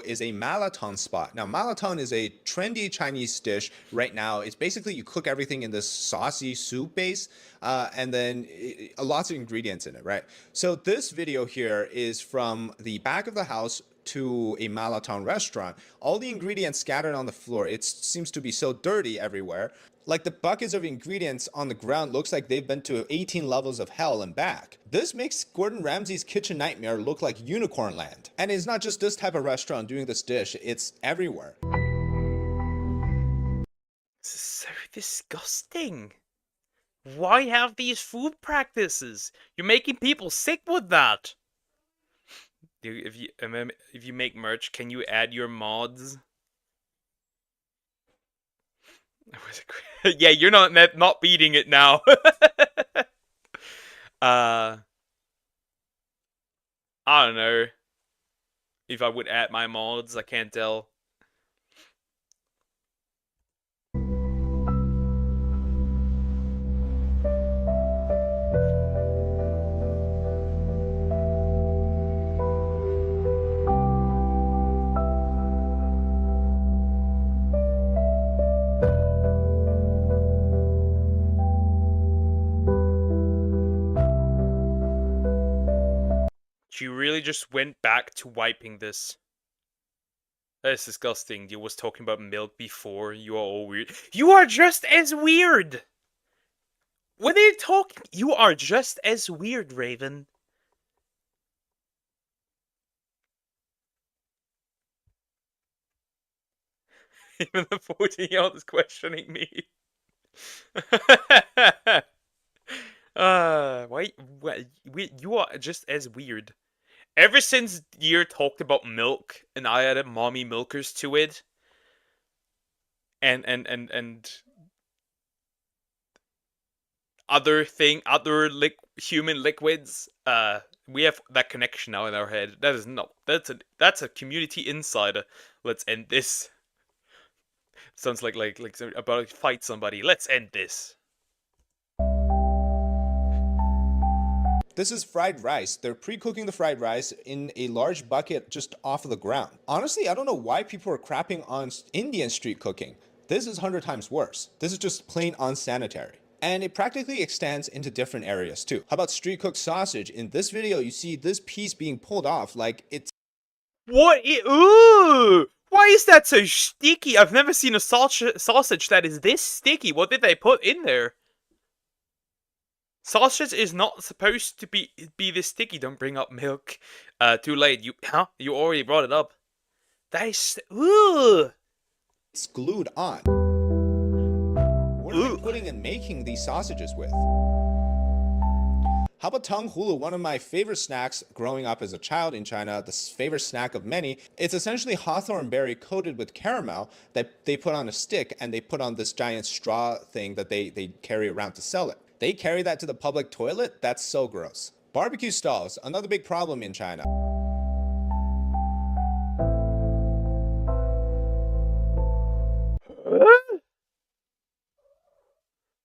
Is a malaton spot. Now, malaton is a trendy Chinese dish right now. It's basically you cook everything in this saucy soup base, and then lots of ingredients in it, right? So this video here is from the back of the house to a malaton restaurant. All the ingredients scattered on the floor. It seems to be so dirty everywhere. Like the buckets of ingredients on the ground looks like they've been to 18 levels of hell and back. This makes Gordon Ramsay's kitchen nightmare look like unicorn land. And it's not just this type of restaurant doing this dish, it's everywhere. This is so disgusting. Why have these food practices? You're making people sick with that. If you make merch, can you add your mods? Yeah, you're not beating it now. I don't know if I would add my mods. I can't tell. She really just went back to wiping this. That is disgusting. You was talking about milk before. You are all weird. You are just as weird! When they talk, you are just as weird, Raven. Even the 14-year-old is questioning me. You are just as weird. Ever since you talked about milk and I added mommy milkers to it, and other human liquids, we have that connection now in our head. That is no, that's a community insider. Let's end this. Sounds like about to fight somebody. Let's end this. This is fried rice. They're pre-cooking the fried rice in a large bucket just off of the ground. Honestly, I don't know why people are crapping on Indian street cooking. This is 100 times worse. This is just plain unsanitary. And it practically extends into different areas too. How about street cooked sausage? In this video, you see this piece being pulled off like it's... What? Ooh! Why is that so sticky? I've never seen a sausage that is this sticky. What did they put in there? Sausage is not supposed to be this sticky. Don't bring up milk. Too late. You already brought it up. That is... Ooh! It's glued on. What are we putting and making these sausages with? How about tang hulu, one of my favorite snacks growing up as a child in China, the favorite snack of many. It's essentially hawthorn berry coated with caramel that they put on a stick, and they put on this giant straw thing that they carry around to sell it. They carry that to the public toilet? That's so gross. Barbecue stalls, another big problem in China.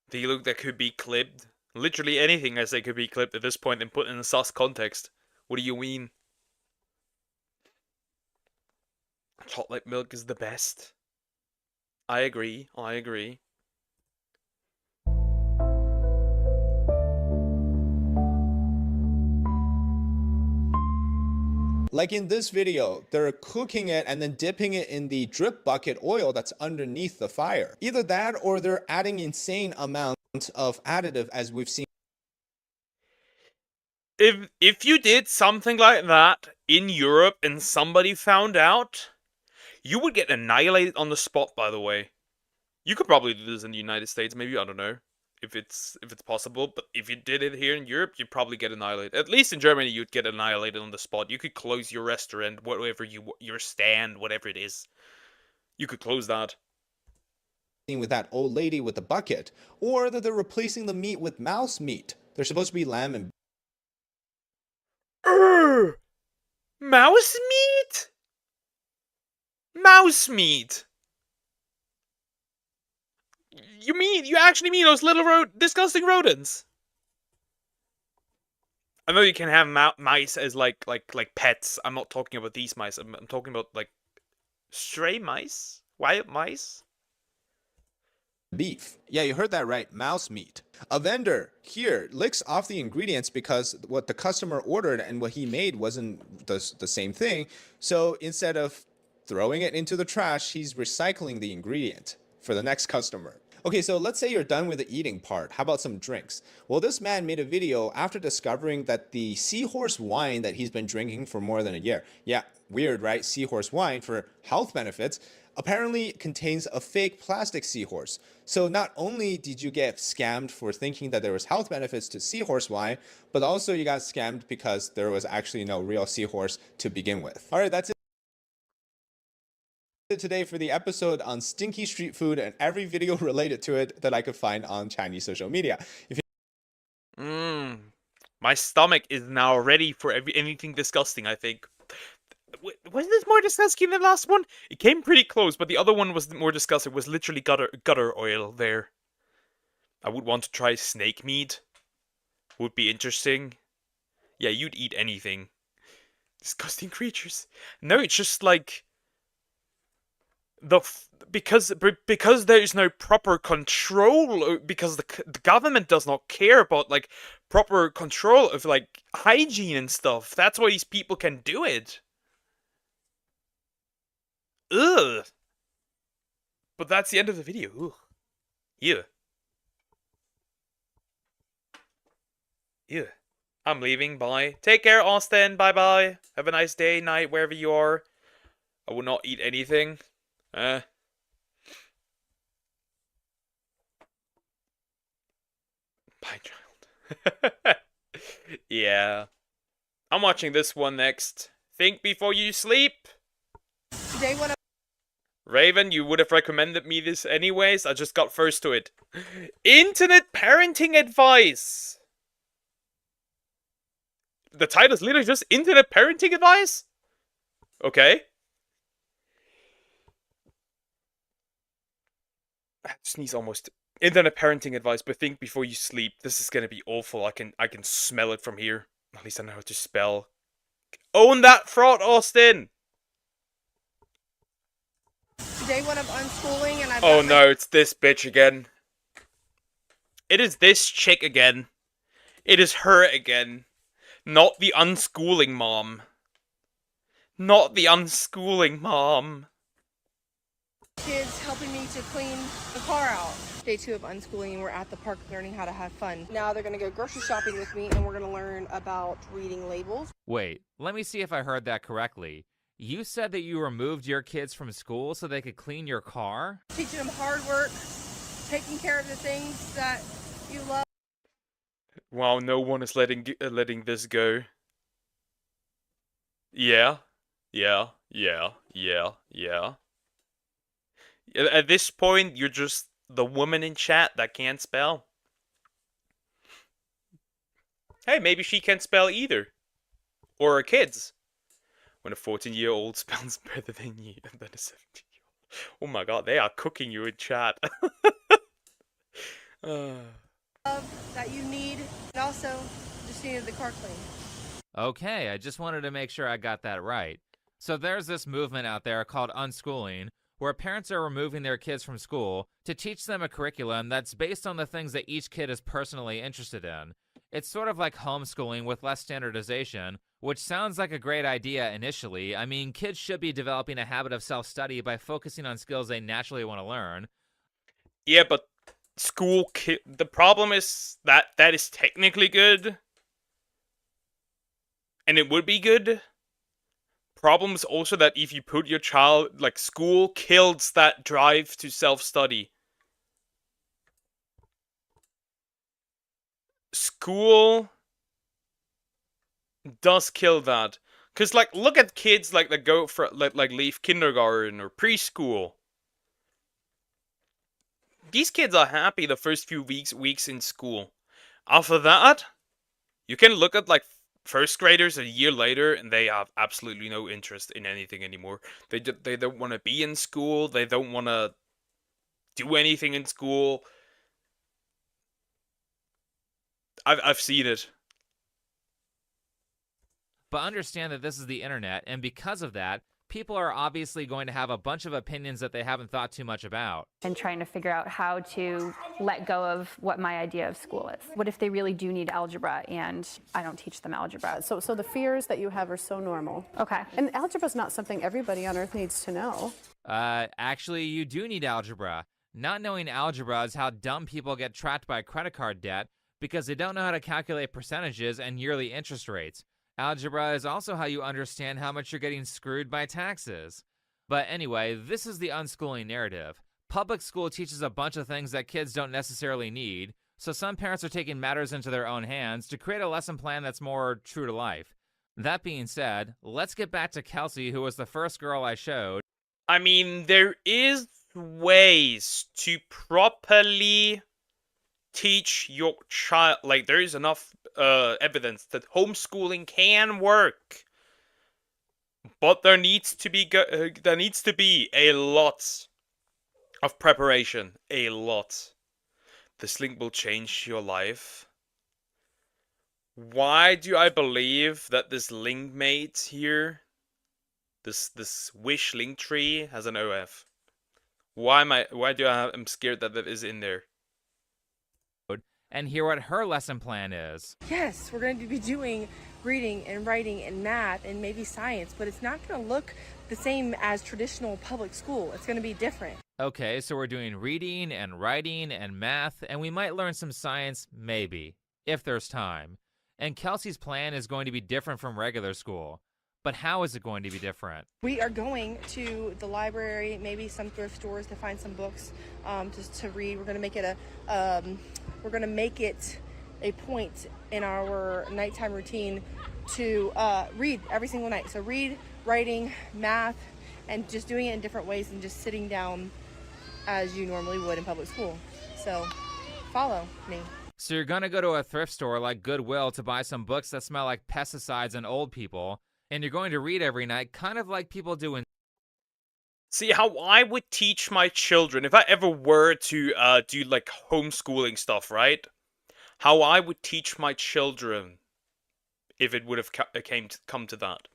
They look that could be clipped. Literally anything I say could be clipped at this point and put in a sus context. What do you mean? Chocolate milk is the best. I agree. I agree. Like in this video, they're cooking it and then dipping it in the drip bucket oil that's underneath the fire. Either that or they're adding insane amounts of additive, as we've seen. If you did something like that in Europe and somebody found out, you would get annihilated on the spot, by the way. You could probably do this in the United States, maybe, I don't know. If it's possible, but if you did it here in Europe, you'd probably get annihilated. At least in Germany, you'd get annihilated on the spot. You could close your restaurant, whatever your stand, whatever it is. You could close that. With that old lady with the bucket, or that they're replacing the meat with mouse meat. They're supposed to be lamb and... Mouse meat? Mouse meat? You actually mean those little disgusting rodents? I know you can have mice as like pets. I'm not talking about these mice. I'm talking about like stray mice, wild mice. Beef. Yeah, you heard that right. Mouse meat. A vendor here licks off the ingredients because what the customer ordered and what he made wasn't the same thing. So instead of throwing it into the trash, he's recycling the ingredient for the next customer. Okay, so let's say you're done with the eating part. How about some drinks? Well, this man made a video after discovering that the seahorse wine that he's been drinking for more than a year. Yeah, weird, right? Seahorse wine for health benefits apparently contains a fake plastic seahorse. So not only did you get scammed for thinking that there was health benefits to seahorse wine, but also you got scammed because there was actually no real seahorse to begin with. All right, that's it today for the episode on stinky street food and every video related to it that I could find on Chinese social media. My stomach is now ready for anything disgusting, I think. Was this more disgusting than the last one? It came pretty close, but the other one was more disgusting. It was literally gutter oil there. I would want to try snake meat. Would be interesting. Yeah, you'd eat anything. Disgusting creatures. No, it's just like... because there is no proper control, because the government does not care about like proper control of like hygiene and stuff. That's why these people can do it. Ugh. But that's the end of the video. Ugh. Yeah. Yeah. I'm leaving. Bye. Take care, Austin. Bye bye. Have a nice day, night, wherever you are. I will not eat anything. Yeah. I'm watching this one next. Think before you sleep. Today one of Raven, you would have recommended me this anyways. I just got first to it. Internet parenting advice. The title is literally just internet parenting advice? Okay. I sneeze almost. Internet parenting advice, but think before you sleep. This is gonna be awful. I can smell it from here. At least I know how to spell. Own that fraud, Austin! day one of unschooling, and I've Oh got no, it's this bitch again. It is this chick again. It is her again. Not the unschooling mom. Not the unschooling mom. kids helping me to clean the car out. Day 2 of unschooling, and we're at the park learning how to have fun. Now they're gonna go grocery shopping with me, and we're gonna learn about reading labels. Wait, let me see if I heard that correctly. You said that you removed your kids from school so they could clean your car? Teaching them hard work, taking care of the things that you love. Wow, no one is letting this go. Yeah. At this point, you're just the woman in chat that can't spell. Hey, maybe she can't spell either. Or her kids. When a 14-year-old spells better than you, and then a 17-year-old. Oh my god, they are cooking you in chat. That you need, and also just needed the car clean. Okay, I just wanted to make sure I got that right. So there's this movement out there called unschooling, where parents are removing their kids from school to teach them a curriculum that's based on the things that each kid is personally interested in. It's sort of like homeschooling with less standardization, which sounds like a great idea initially. I mean, kids should be developing a habit of self-study by focusing on skills they naturally want to learn. Yeah, but the problem is that is technically good. And it would be good. Problem is also that if you put your child, like, school kills that drive to self-study. School does kill that. Cause, like, look at kids, like, that go for, like leave kindergarten or preschool. These kids are happy the first few weeks in school. After that, you can look at, like, first graders a year later, and they have absolutely no interest in anything anymore. They don't want to be in school. They don't want to do anything in school. I've seen it. But understand that this is the internet, and because of that, people are obviously going to have a bunch of opinions that they haven't thought too much about. And trying to figure out how to let go of what my idea of school is. What if they really do need algebra and I don't teach them algebra? So the fears that you have are so normal. Okay. And algebra is not something everybody on Earth needs to know. Actually, you do need algebra. Not knowing algebra is how dumb people get trapped by credit card debt because they don't know how to calculate percentages and yearly interest rates. Algebra is also how you understand how much you're getting screwed by taxes. But anyway, this is the unschooling narrative. Public school teaches a bunch of things that kids don't necessarily need, so some parents are taking matters into their own hands to create a lesson plan that's more true to life. That being said, let's get back to Kelsey, who was the first girl I showed. I mean, there is ways to properly teach your child. Like, there is enough evidence that homeschooling can work, but there needs to be a lot of preparation. A lot. This link will change your life. Why do I believe that this link mate here, this wish link tree, has an OF? Why do I'm scared that that is in there? And hear what her lesson plan is. Yes, we're going to be doing reading and writing and math and maybe science, but it's not going to look the same as traditional public school. It's going to be different. Okay, so we're doing reading and writing and math, and we might learn some science, maybe, if there's time. And Kelsey's plan is going to be different from regular school. But how is it going to be different? We are going to the library, maybe some thrift stores to find some books just to read. We're going to make it a point in our nighttime routine to read every single night. So read, writing, math, and just doing it in different ways than just sitting down as you normally would in public school. So follow me. So you're gonna go to a thrift store like Goodwill to buy some books that smell like pesticides and old people, and you're going to read every night, kind of like people do in... See, how I would teach my children, if I ever were to do like homeschooling stuff, right? How I would teach my children, if it would have come to that.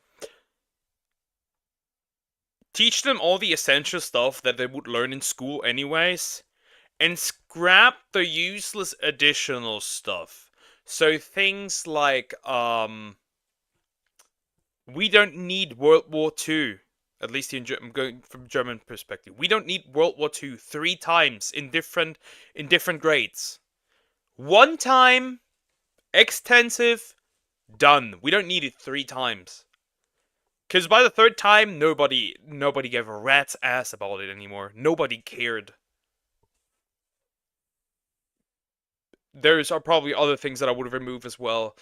Teach them all the essential stuff that they would learn in school anyways, and scrap the useless additional stuff. So things like, we don't need World War II. At least I'm going from German perspective. We don't need World War II 3 times in different grades. One time, extensive, done. We don't need it 3 times. Because by the 3rd time, nobody gave a rat's ass about it anymore. Nobody cared. There's probably other things that I would remove as well.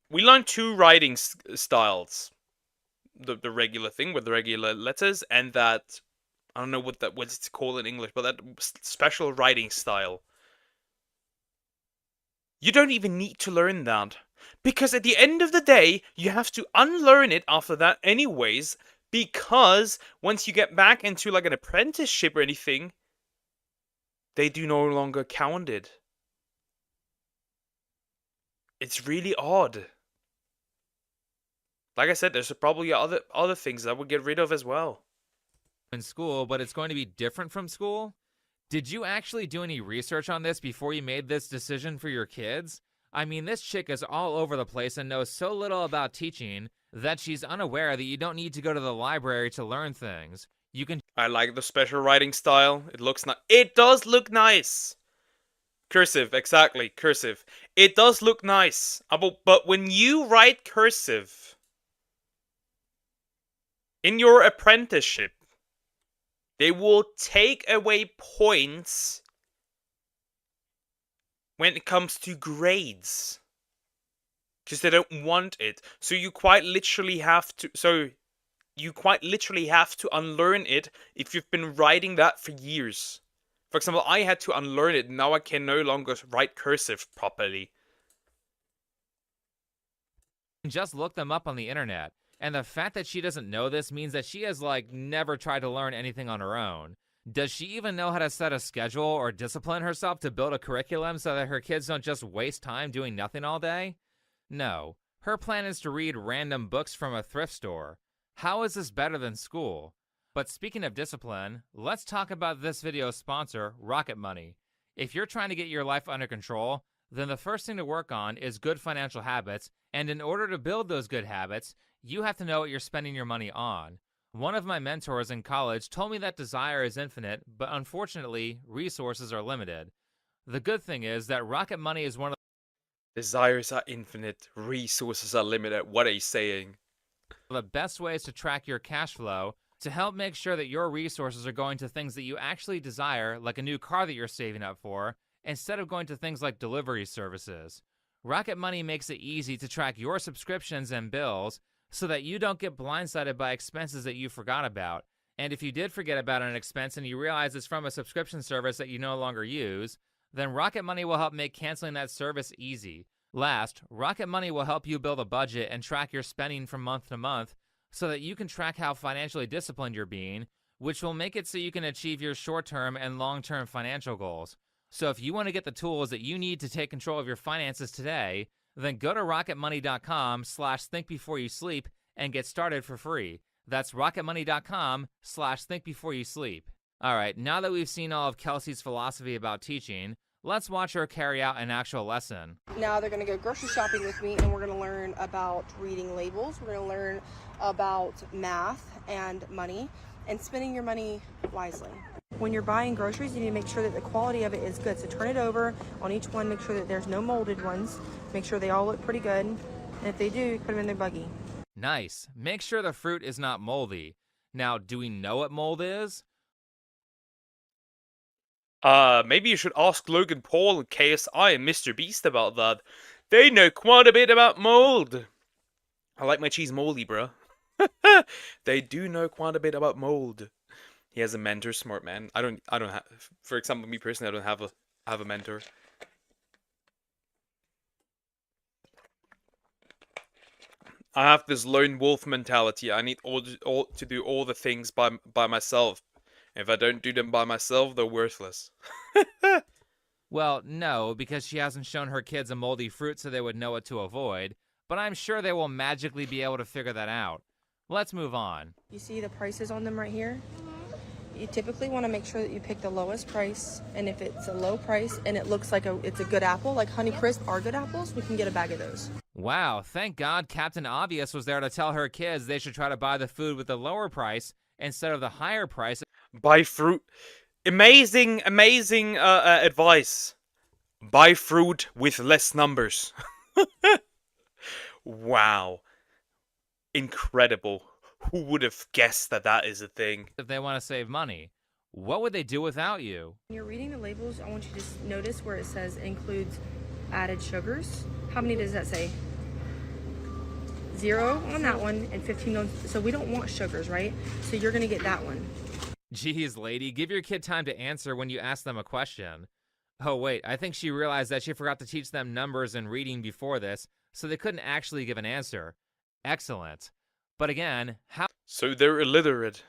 We learned 2 writing styles. The regular thing with the regular letters, and that, I don't know what it's called in English, but that special writing style. You don't even need to learn that. Because at the end of the day, you have to unlearn it after that anyways, because once you get back into like an apprenticeship or anything, they do no longer count it. It's really odd. Like I said, there's probably other things that I would get rid of as well. In school, but it's going to be different from school? Did you actually do any research on this before you made this decision for your kids? I mean, this chick is all over the place and knows so little about teaching that she's unaware that you don't need to go to the library to learn things. You can... I like the special writing style. It looks nice. It does look nice. Cursive, exactly, cursive. It does look nice. But when you write cursive in your apprenticeship, they will take away points when it comes to grades. Because they don't want it. So you quite literally have to unlearn it if you've been writing that for years. For example, I had to unlearn it. Now I can no longer write cursive properly. Just look them up on the internet. And the fact that she doesn't know this means that she has, like, never tried to learn anything on her own. Does she even know how to set a schedule or discipline herself to build a curriculum so that her kids don't just waste time doing nothing all day? No. Her plan is to read random books from a thrift store. How is this better than school? But speaking of discipline, let's talk about this video's sponsor, Rocket Money. If you're trying to get your life under control, then the first thing to work on is good financial habits, and in order to build those good habits, you have to know what you're spending your money on. One of my mentors in college told me that desire is infinite, but unfortunately, resources are limited. The good thing is that Rocket Money is one of Desires are infinite, resources are limited. What are you saying? the best ways to track your cash flow to help make sure that your resources are going to things that you actually desire, like a new car that you're saving up for, instead of going to things like delivery services. Rocket Money makes it easy to track your subscriptions and bills so that you don't get blindsided by expenses that you forgot about. And if you did forget about an expense and you realize it's from a subscription service that you no longer use, then Rocket Money will help make canceling that service easy. Last, Rocket Money will help you build a budget and track your spending from month to month so that you can track how financially disciplined you're being, which will make it so you can achieve your short-term and long-term financial goals. So if you want to get the tools that you need to take control of your finances today, then go to rocketmoney.com/thinkbeforeyousleep and get started for free. That's rocketmoney.com/thinkbeforeyousleep. All right, now that we've seen all of Kelsey's philosophy about teaching, let's watch her carry out an actual lesson. Now they're going to go grocery shopping with me, and we're going to learn about reading labels. We're going to learn about math and money and spending your money wisely. When you're buying groceries, you need to make sure that the quality of it is good. So turn it over on each one, make sure that there's no molded ones, make sure they all look pretty good, and if they do, put them in their buggy. Nice. Make sure the fruit is not moldy. Now, do we know what mold is? Maybe you should ask Logan Paul and KSI and Mr. Beast about that. They know quite a bit about mold. I like my cheese moldy, bro. They do know quite a bit about mold. He has a mentor, smart man. I don't have, for example, me personally, I don't have a mentor. I have this lone wolf mentality. I need to do all the things by myself. If I don't do them by myself, they're worthless. Well, no, because she hasn't shown her kids a moldy fruit so they would know what to avoid, but I'm sure they will magically be able to figure that out. Let's move on. You see the prices on them right here? You typically want to make sure that you pick the lowest price, and if it's a low price and it looks like it's a good apple, like Honeycrisp are good apples, we can get a bag of those. Wow, thank God Captain Obvious was there to tell her kids they should try to buy the food with the lower price instead of the higher price. Buy fruit. Amazing advice. Buy fruit with less numbers. Wow. Incredible. Who would have guessed that that is a thing? If they want to save money, what would they do without you? When you're reading the labels, I want you to just notice where it says includes added sugars. How many does that say? 0 on that one and 15 on, so we don't want sugars, right? So you're gonna get that one. Geez, lady, give your kid time to answer when you ask them a question. Oh wait, I think she realized that she forgot to teach them numbers and reading before this, so they couldn't actually give an answer. Excellent. But again, how— So they're illiterate.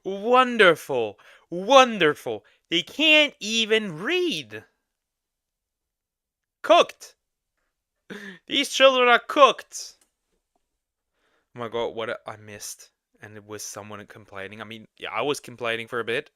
Wonderful. Wonderful. They can't even read. Cooked. These children are cooked. Oh my god, what I missed. And it was someone complaining. I mean, yeah, I was complaining for a bit.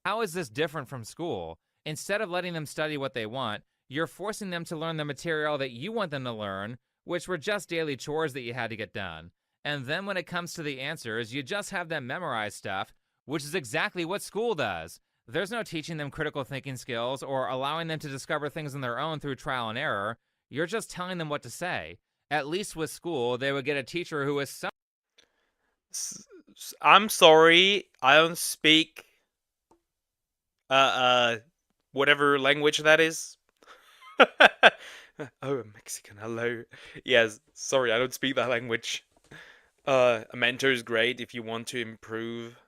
How is this different from school? Instead of letting them study what they want, you're forcing them to learn the material that you want them to learn, which were just daily chores that you had to get done. And then when it comes to the answers, you just have them memorize stuff, which is exactly what school does. There's no teaching them critical thinking skills or allowing them to discover things on their own through trial and error. You're just telling them what to say. At least with school, they would get a teacher who is so— I'm sorry, I don't speak whatever language that is. Oh, I'm Mexican, hello. Yes, sorry, I don't speak that language. A mentor is great if you want to improve.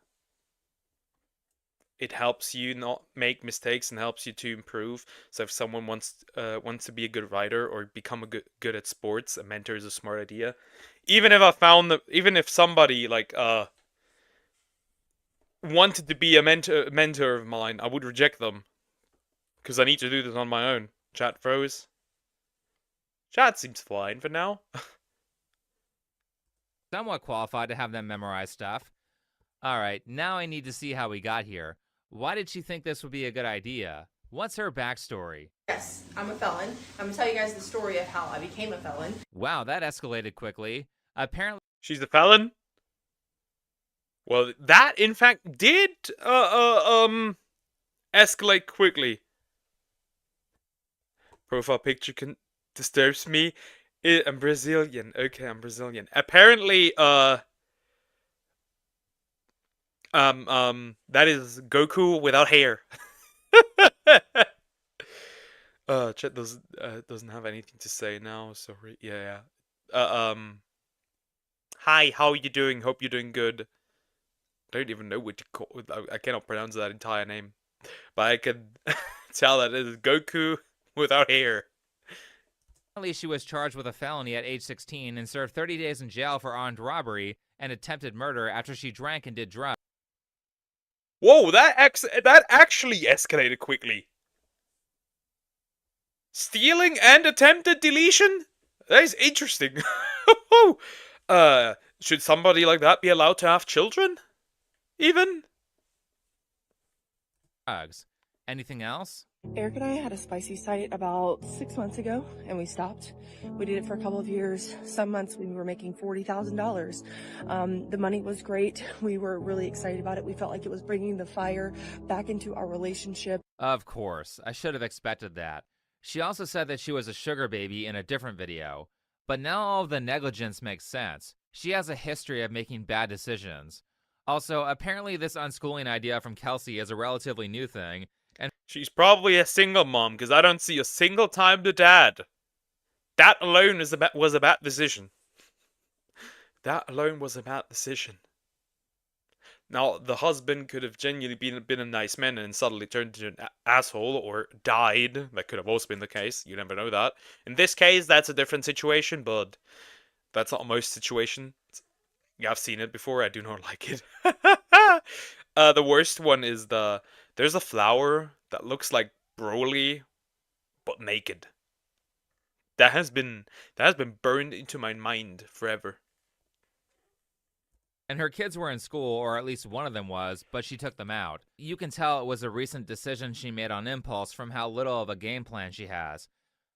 It helps you not make mistakes and helps you to improve. So if someone wants to be a good writer or become good at sports, a mentor is a smart idea. Even if somebody like wanted to be a mentor of mine, I would reject them because I need to do this on my own. Chat froze. Chat seems fine for now. somewhat qualified to have them memorize stuff. All right, now I need to see how we got here. Why did she think this would be a good idea? What's her backstory? Yes, I'm a felon. I'm gonna tell you guys the story of how I became a felon. Wow, that escalated quickly. Apparently— She's a felon? Well, that in fact did escalate quickly. Profile picture disturbs me. I'm Brazilian. Okay, I'm Brazilian. Apparently, that is Goku without hair. Chat doesn't have anything to say now. Sorry. Yeah. Hi, how are you doing? Hope you're doing good. I don't even know what to call. I cannot pronounce that entire name, but I can tell that it is Goku without hair. Apparently, she was charged with a felony at age 16 and served 30 days in jail for armed robbery and attempted murder after she drank and did drugs. Whoa, that actually escalated quickly. Stealing and attempted deletion? That is interesting. Should somebody like that be allowed to have children? Even? Drugs. Anything else? Eric and I had a spicy site about 6 months ago, and we stopped. We did it for a couple of years. Some months we were making $40,000. The money was great. We were really excited about it. We felt like it was bringing the fire back into our relationship. Of course. I should have expected that. She also said that she was a sugar baby in a different video. But now all of the negligence makes sense. She has a history of making bad decisions. Also, apparently this unschooling idea from Kelsey is a relatively new thing, and she's probably a single mom, because I don't see a single time the dad. That alone was a bad decision. That alone was a bad decision. Now, the husband could have genuinely been a nice man and suddenly turned into an asshole or died. That could have also been the case. You never know that. In this case, that's a different situation, but that's not most situations. Yeah, I've seen it before. I do not like it. The worst one is there's a flower that looks like Broly, but naked. That has been burned into my mind forever. And her kids were in school, or at least one of them was, but she took them out. You can tell it was a recent decision she made on impulse from how little of a game plan she has.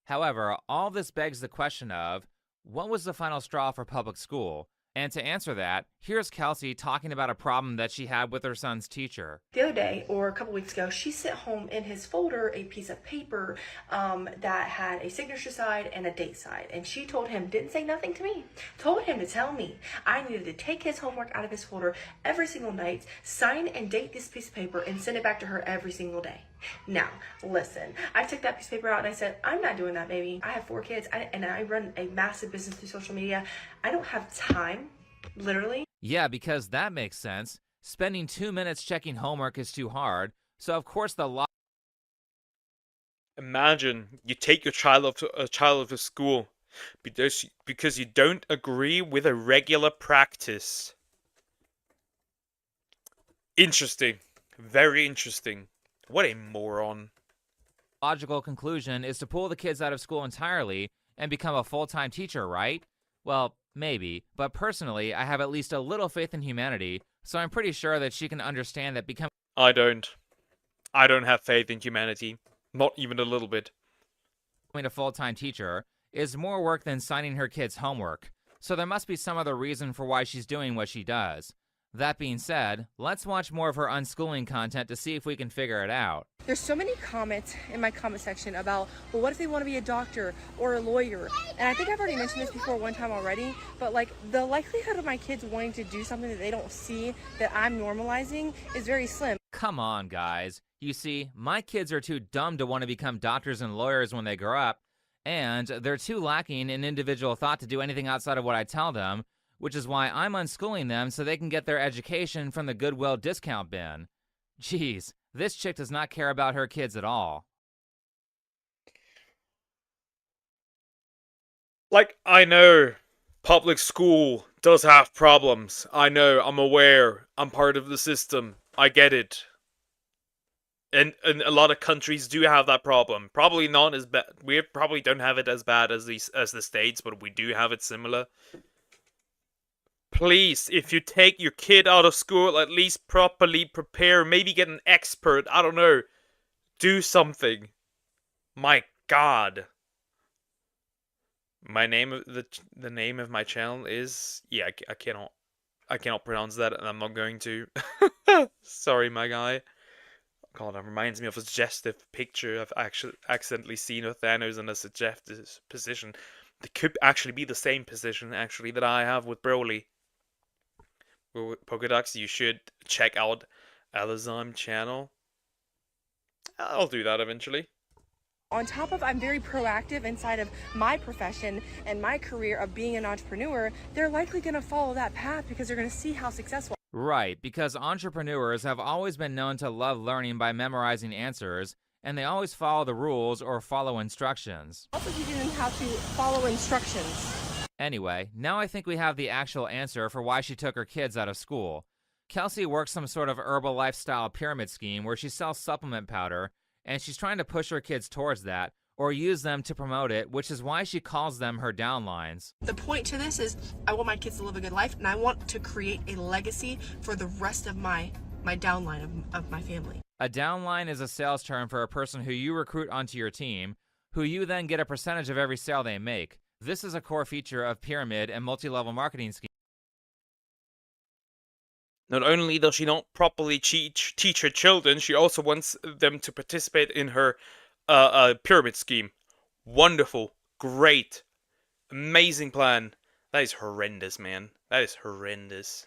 However, all this begs the question of, what was the final straw for public school? And to answer that, here's Kelsey talking about a problem that she had with her son's teacher. The other day, or a couple weeks ago, she sent home in his folder a piece of paper that had a signature side and a date side. And she told him, didn't say nothing to me, told him to tell me I needed to take his homework out of his folder every single night, sign and date this piece of paper, and send it back to her every single day. Now, listen, I took that piece of paper out and I said, I'm not doing that, baby. I have 4 kids and I run a massive business through social media. I don't have time, literally. Yeah, because that makes sense. Spending 2 minutes checking homework is too hard, so of course the Imagine you take your child to school because you don't agree with a regular practice. Interesting. Very interesting. What a moron. logical conclusion is to pull the kids out of school entirely and become a full-time teacher, right? Well, maybe, but personally, I have at least a little faith in humanity, so I'm pretty sure that she can understand that becoming I don't have faith in humanity. Not even a little bit. a full-time teacher is more work than signing her kids' homework, so there must be some other reason for why she's doing what she does. That being said, let's watch more of her unschooling content to see if we can figure it out. There's so many comments in my comment section about, well, what if they want to be a doctor or a lawyer? And I think I've already mentioned this before one time already, but like the likelihood of my kids wanting to do something that they don't see that I'm normalizing is very slim. Come on, guys. You see, my kids are too dumb to want to become doctors and lawyers when they grow up, and they're too lacking in individual thought to do anything outside of what I tell them, which is why I'm unschooling them so they can get their education from the Goodwill discount bin. Jeez, this chick does not care about her kids at all. Like, I know public school does have problems. I know, I'm aware. I'm part of the system. I get it. And a lot of countries do have that problem. Probably not as bad. We probably don't have it as bad as the States, but we do have it similar. Please, if you take your kid out of school, at least properly prepare. Maybe get an expert. I don't know. Do something. My God. My name of the name of my channel is I cannot pronounce that, and I'm not going to. Sorry, my guy. God, that reminds me of a suggestive picture I've actually accidentally seen of Thanos in a suggestive position. It could actually be the same position actually that I have with Broly. With Pokedex, you should check out Elazim channel. I'll do that eventually. On top of I'm very proactive inside of my profession and my career of being an entrepreneur, they're likely going to follow that path because they're going to see how successful. Right, because entrepreneurs have always been known to love learning by memorizing answers, and they always follow the rules or follow instructions. Also teaching them how to follow instructions. Anyway, now I think we have the actual answer for why she took her kids out of school. Kelsey works some sort of herbal lifestyle pyramid scheme where she sells supplement powder, and she's trying to push her kids towards that, or use them to promote it, which is why she calls them her downlines. The point to this is I want my kids to live a good life, and I want to create a legacy for the rest of my downline of my family. A downline is a sales term for a person who you recruit onto your team, who you then get a percentage of every sale they make. This is a core feature of pyramid and multi-level marketing schemes. Not only does she not properly teach her children, she also wants them to participate in her pyramid scheme. Wonderful. Great. Amazing plan. That is horrendous, man. That is horrendous.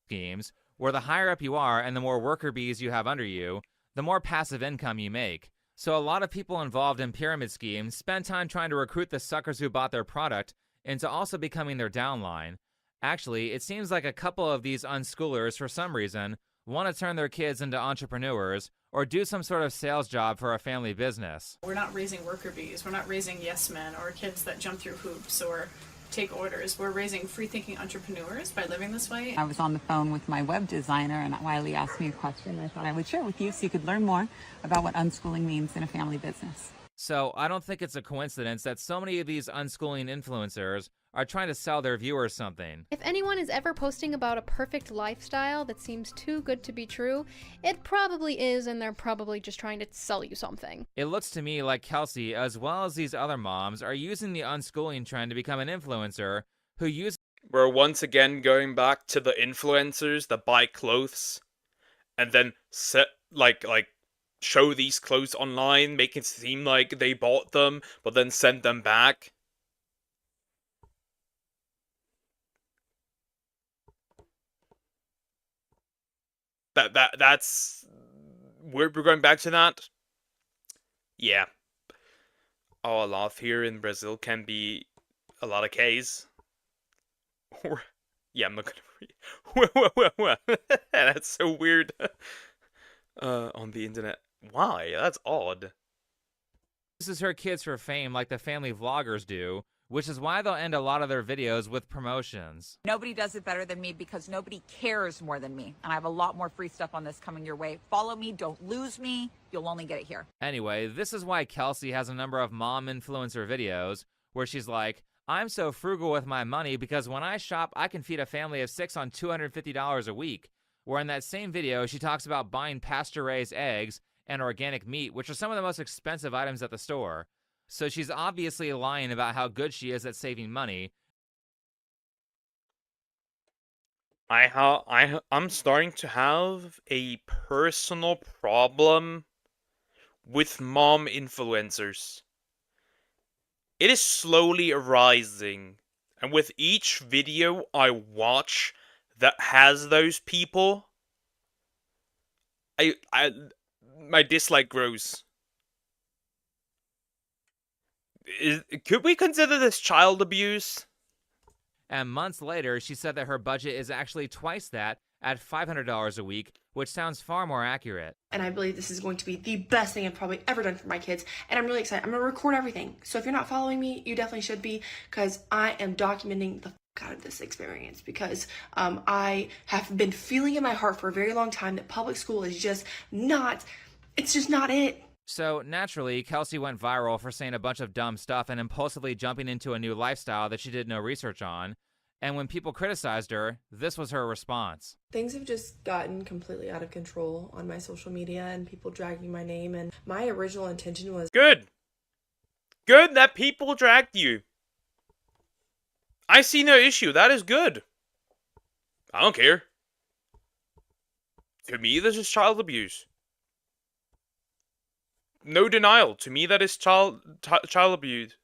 schemes, where the higher up you are and the more worker bees you have under you, the more passive income you make. So a lot of people involved in pyramid schemes spend time trying to recruit the suckers who bought their product into also becoming their downline. Actually, it seems like a couple of these unschoolers, for some reason, want to turn their kids into entrepreneurs or do some sort of sales job for a family business. We're not raising worker bees. We're not raising yes men or kids that jump through hoops or take orders. We're raising free-thinking entrepreneurs by living this way. I was on the phone with my web designer, and Wiley asked me a question I thought I would share with you so you could learn more about what unschooling means in a family business. So I don't think it's a coincidence that so many of these unschooling influencers are trying to sell their viewers something. If anyone is ever posting about a perfect lifestyle that seems too good to be true, it probably is, and they're probably just trying to sell you something. It looks to me like Kelsey, as well as these other moms, are using the unschooling trend to become an influencer who use. We're once again going back to the influencers that buy clothes and then show these clothes online, make it seem like they bought them, but then send them back. That's we're going back to that. Yeah. Oh, a lot here in Brazil can be a lot of K's. Or yeah, I'm not gonna read. That's so weird. On the internet. Why? That's odd. This is her kids for fame like the family vloggers do, which is why they'll end a lot of their videos with promotions. Nobody does it better than me because nobody cares more than me. And I have a lot more free stuff on this coming your way. Follow me, don't lose me. You'll only get it here. Anyway, this is why Kelsey has a number of mom influencer videos where she's like, I'm so frugal with my money because when I shop, I can feed a family of 6 on $250 a week. Where in that same video, she talks about buying pasture-raised eggs and organic meat, which are some of the most expensive items at the store. So she's obviously lying about how good she is at saving money. I'm starting to have a personal problem with mom influencers. It is slowly arising, and with each video I watch that has those people, my dislike grows. Could we consider this child abuse? And months later, she said that her budget is actually twice that at $500 a week, which sounds far more accurate. And I believe this is going to be the best thing I've probably ever done for my kids. And I'm really excited. I'm going to record everything. So if you're not following me, you definitely should be, because I am documenting the out of this experience, because I have been feeling in my heart for a very long time that public school is just not, it's just not it. So naturally, Kelsey went viral for saying a bunch of dumb stuff and impulsively jumping into a new lifestyle that she did no research on. And when people criticized her, this was her response. Things have just gotten completely out of control on my social media and people dragging my name, and my original intention was good that people dragged you. I see no issue. That is good. I don't care. To me, this is child abuse. No denial. To me, that is child abuse.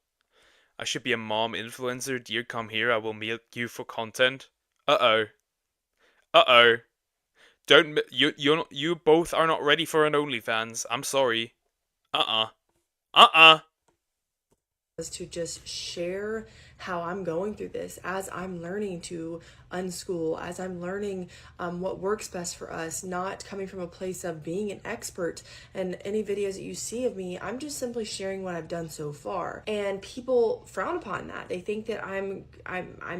I should be a mom influencer. Dear, come here. I will milk you for content. Uh-oh. Uh-oh. Don't... You both are not ready for an OnlyFans. I'm sorry. To just share how I'm going through this as I'm learning to unschool, as I'm learning what works best for us, not coming from a place of being an expert. And any videos that you see of me, I'm just simply sharing what I've done so far. And people frown upon that. They think that I'm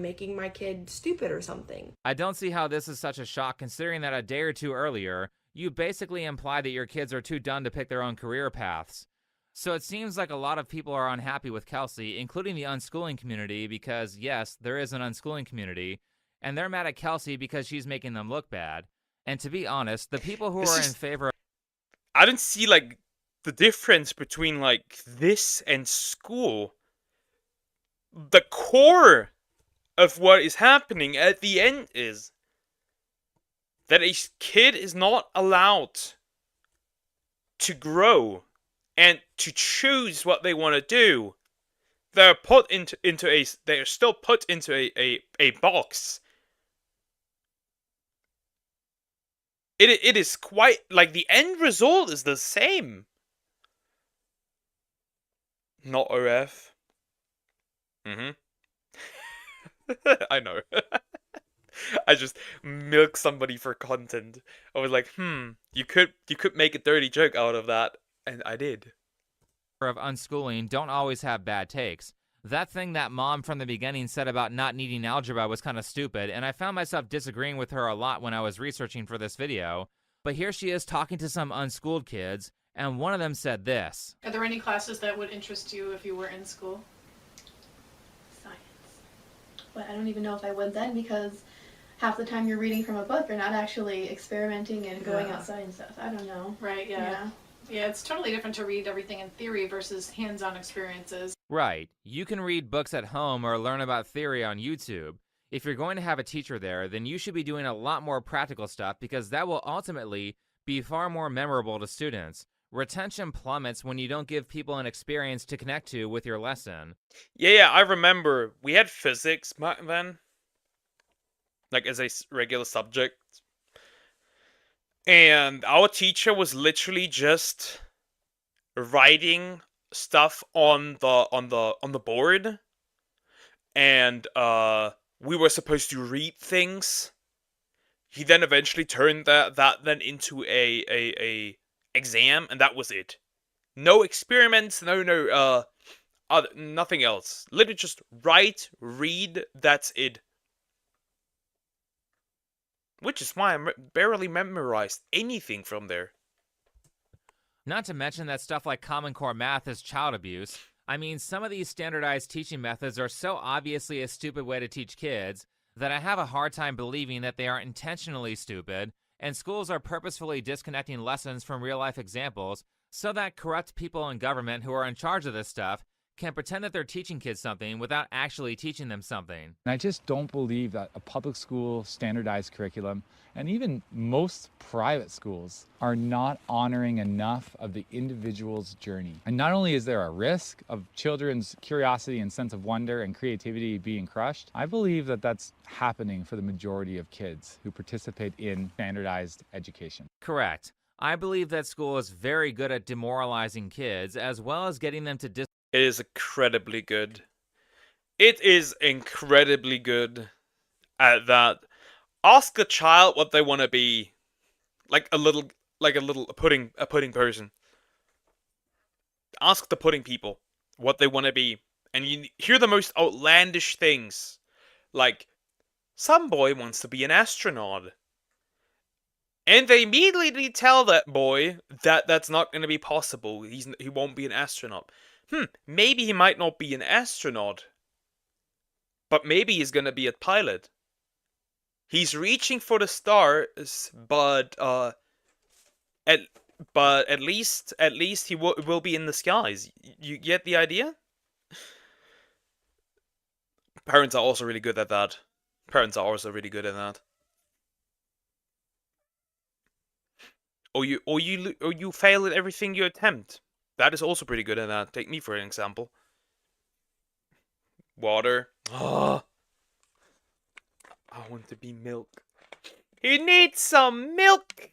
making my kid stupid or something. I don't see how this is such a shock, considering that a day or two earlier, you basically implied that your kids are too dumb to pick their own career paths. So it seems like a lot of people are unhappy with Kelsey, including the unschooling community, because yes, there is an unschooling community, and they're mad at Kelsey because she's making them look bad. And to be honest, the people who are in favor of... I don't see, the difference between, this and school. The core of what is happening at the end is that a kid is not allowed to grow and to choose what they want to do. They're put they are still put into a box. It is quite, like, the end result is the same. Not OF. I know. I just milk somebody for content. I was like, you could make a dirty joke out of that, and I did. Of unschooling don't always have bad takes. That thing that mom from the beginning said about not needing algebra was kind of stupid, and I found myself disagreeing with her a lot when I was researching for this video. But here she is talking to some unschooled kids, and one of them said this. Are there any classes that would interest you if you were in school? Science. But I don't even know if I would then, because half the time you're reading from a book, you're not actually experimenting and going outside and stuff. I don't know. Right, yeah. Yeah, it's totally different to read everything in theory versus hands-on experiences. Right. You can read books at home or learn about theory on YouTube. If you're going to have a teacher there, then you should be doing a lot more practical stuff because that will ultimately be far more memorable to students. Retention plummets when you don't give people an experience to connect to with your lesson. Yeah, I remember we had physics back then, like as a regular subject. And our teacher was literally just writing stuff on the board, and we were supposed to read things. He then eventually turned that then into a exam, and that was it. No experiments, no nothing else. Literally just write, read, that's it. Which is why I barely memorized anything from there. Not to mention that stuff like Common Core math is child abuse. I mean, some of these standardized teaching methods are so obviously a stupid way to teach kids that I have a hard time believing that they are intentionally stupid, and schools are purposefully disconnecting lessons from real-life examples so that corrupt people in government who are in charge of this stuff can pretend that they're teaching kids something without actually teaching them something. And I just don't believe that a public school standardized curriculum, and even most private schools, are not honoring enough of the individual's journey. And not only is there a risk of children's curiosity and sense of wonder and creativity being crushed, I believe that that's happening for the majority of kids who participate in standardized education. Correct. I believe that school is very good at demoralizing kids as well as getting them to It is incredibly good. It is incredibly good at that. Ask a child what they want to be. Like a pudding person. Ask the pudding people what they want to be. And you hear the most outlandish things. Like, some boy wants to be an astronaut. And they immediately tell that boy that that's not going to be possible. He won't be an astronaut. Maybe he might not be an astronaut. But maybe he's gonna be a pilot. He's reaching for the stars, but at least he will be in the skies. You get the idea? Parents are also really good at that. Or you fail at everything you attempt. That is also pretty good at that. Take me for an example. Water. Oh, I want to be milk. He needs some milk!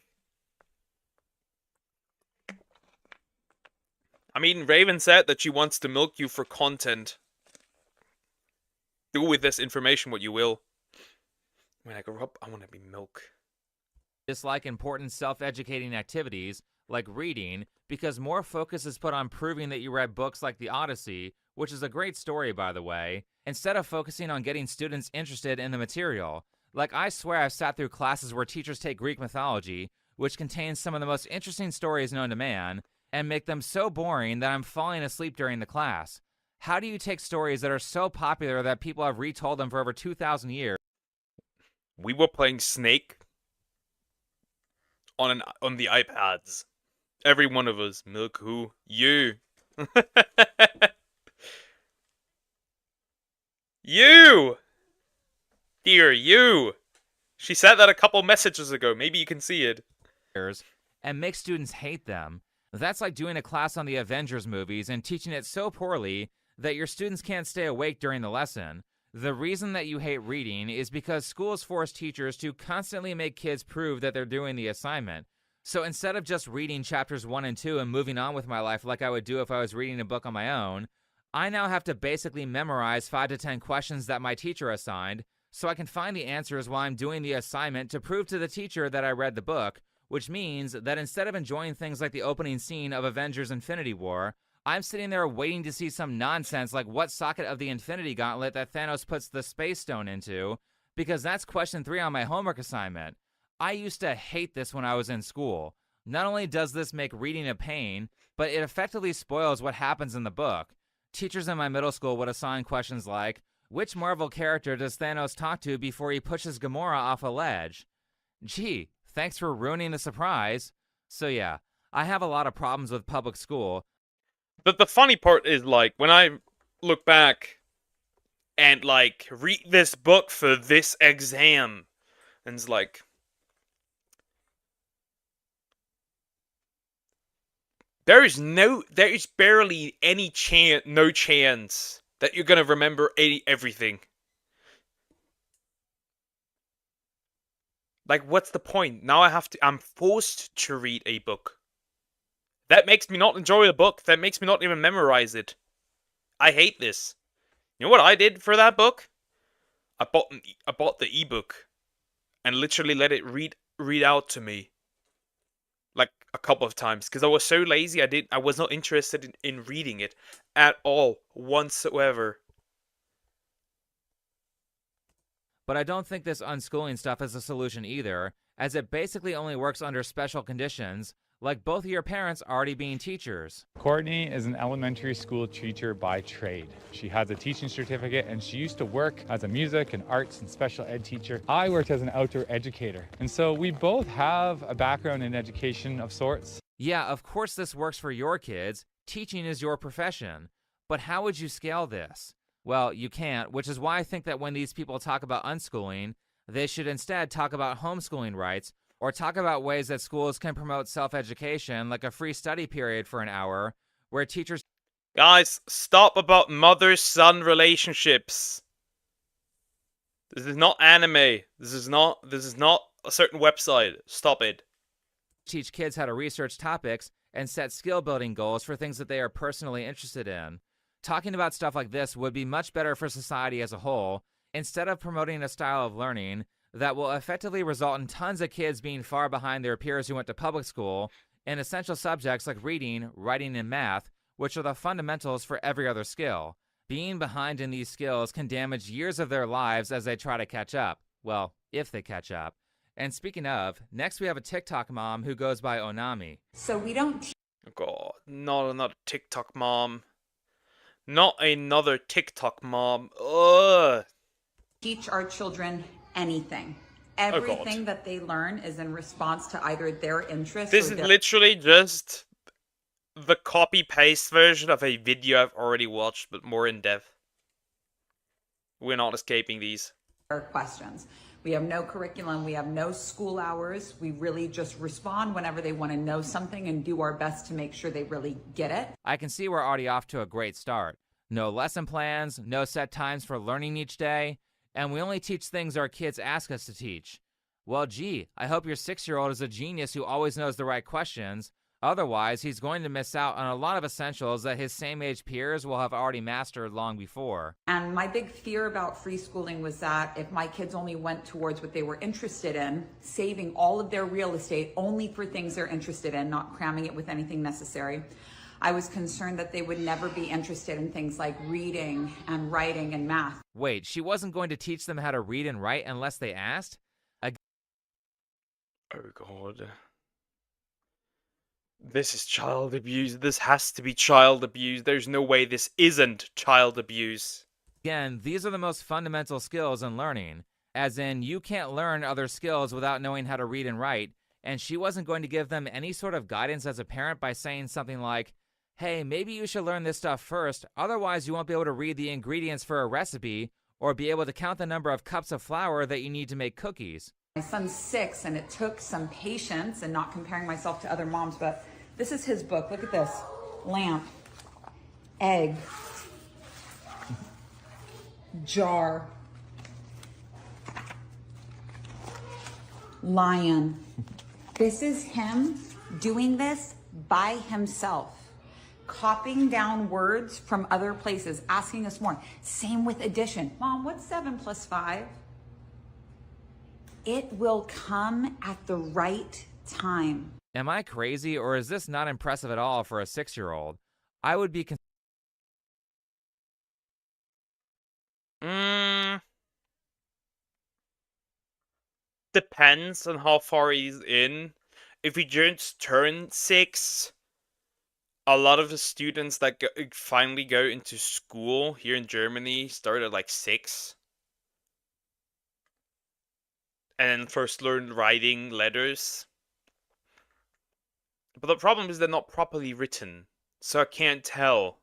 I mean, Raven said that she wants to milk you for content. Do with this information what you will. When I grow up, I want to be milk. Dislike important self-educating activities like reading because more focus is put on proving that you read books like the Odyssey, which is a great story by the way, instead of focusing on getting students interested in the material. Like I swear I've sat through classes where teachers take Greek mythology, which contains some of the most interesting stories known to man, and make them so boring that I'm falling asleep during the class. How do you take stories that are so popular that people have retold them for over 2,000 years? We were playing Snake on the iPads. Every one of us. Milk who? You. You! Dear you! She said that a couple messages ago. Maybe you can see it. And make students hate them. That's like doing a class on the Avengers movies and teaching it so poorly that your students can't stay awake during the lesson. The reason that you hate reading is because schools force teachers to constantly make kids prove that they're doing the assignment. So instead of just reading chapters 1 and 2 and moving on with my life like I would do if I was reading a book on my own, I now have to basically memorize 5 to 10 questions that my teacher assigned so I can find the answers while I'm doing the assignment to prove to the teacher that I read the book, which means that instead of enjoying things like the opening scene of Avengers Infinity War, I'm sitting there waiting to see some nonsense like what socket of the Infinity Gauntlet that Thanos puts the Space Stone into, because that's question 3 on my homework assignment. I used to hate this when I was in school. Not only does this make reading a pain, but it effectively spoils what happens in the book. Teachers in my middle school would assign questions like, which Marvel character does Thanos talk to before he pushes Gamora off a ledge? Gee, thanks for ruining the surprise. So yeah, I have a lot of problems with public school. But the funny part is, like, when I look back and, like, read this book for this exam, and it's like, there is barely any chance, no chance that you're gonna remember everything. Like, what's the point? Now I'm forced to read a book. That makes me not enjoy the book. That makes me not even memorize it. I hate this. You know what I did for that book? I bought the ebook and literally let it read out to me. Like a couple of times, because I was so lazy. I was not interested in reading it at all whatsoever. But I don't think this unschooling stuff is a solution either, as it basically only works under special conditions, like both of your parents already being teachers. Courtney is an elementary school teacher by trade. She has a teaching certificate and she used to work as a music and arts and special ed teacher. I worked as an outdoor educator. And so we both have a background in education of sorts. Yeah, of course this works for your kids. Teaching is your profession. But how would you scale this? Well, you can't, which is why I think that when these people talk about unschooling, they should instead talk about homeschooling rights, or talk about ways that schools can promote self-education, like a free study period for an hour, where teachers... Guys, stop about mother-son relationships. This is not anime. This is not a certain website. Stop it. Teach kids how to research topics and set skill-building goals for things that they are personally interested in. Talking about stuff like this would be much better for society as a whole, instead of promoting a style of learning that will effectively result in tons of kids being far behind their peers who went to public school in essential subjects like reading, writing, and math, which are the fundamentals for every other skill. Being behind in these skills can damage years of their lives as they try to catch up. Well, if they catch up. And speaking of, next we have a TikTok mom who goes by Onami. So we don't Oh god, not another TikTok mom. Not another TikTok mom. Ugh. teach our children anything. Everything that they learn is in response to either their interests This or is their literally just the copy-paste version of a video I've already watched, but more in depth. We're not escaping these. questions. We have no curriculum. We have no school hours. We really just respond whenever they want to know something and do our best to make sure they really get it. I can see we're already off to a great start. No lesson plans, no set times for learning each day, and we only teach things our kids ask us to teach. Well, gee, I hope your 6-year-old is a genius who always knows the right questions. Otherwise, he's going to miss out on a lot of essentials that his same-age peers will have already mastered long before. And my big fear about free schooling was that if my kids only went towards what they were interested in, saving all of their real estate only for things they're interested in, not cramming it with anything necessary, I was concerned that they would never be interested in things like reading and writing and math. Wait, she wasn't going to teach them how to read and write unless they asked? Oh god. This is child abuse. This has to be child abuse. There's no way this isn't child abuse. Again, these are the most fundamental skills in learning. As in, you can't learn other skills without knowing how to read and write, and she wasn't going to give them any sort of guidance as a parent by saying something like, hey, maybe you should learn this stuff first, otherwise you won't be able to read the ingredients for a recipe or be able to count the number of cups of flour that you need to make cookies. My son's 6, and it took some patience and not comparing myself to other moms, but this is his book. Look at this. Lamp, egg, jar, lion. This is him doing this by himself, copying down words from other places, asking us more. Same with addition. Mom, what's 7 plus 5? It will come at the right time. Am I crazy, or is this not impressive at all for a 6-year-old? I would be Depends on how far he's in. If he just turned 6, a lot of the students that finally go into school here in Germany start at like 6. And then first learn writing letters. But the problem is they're not properly written, so I can't tell.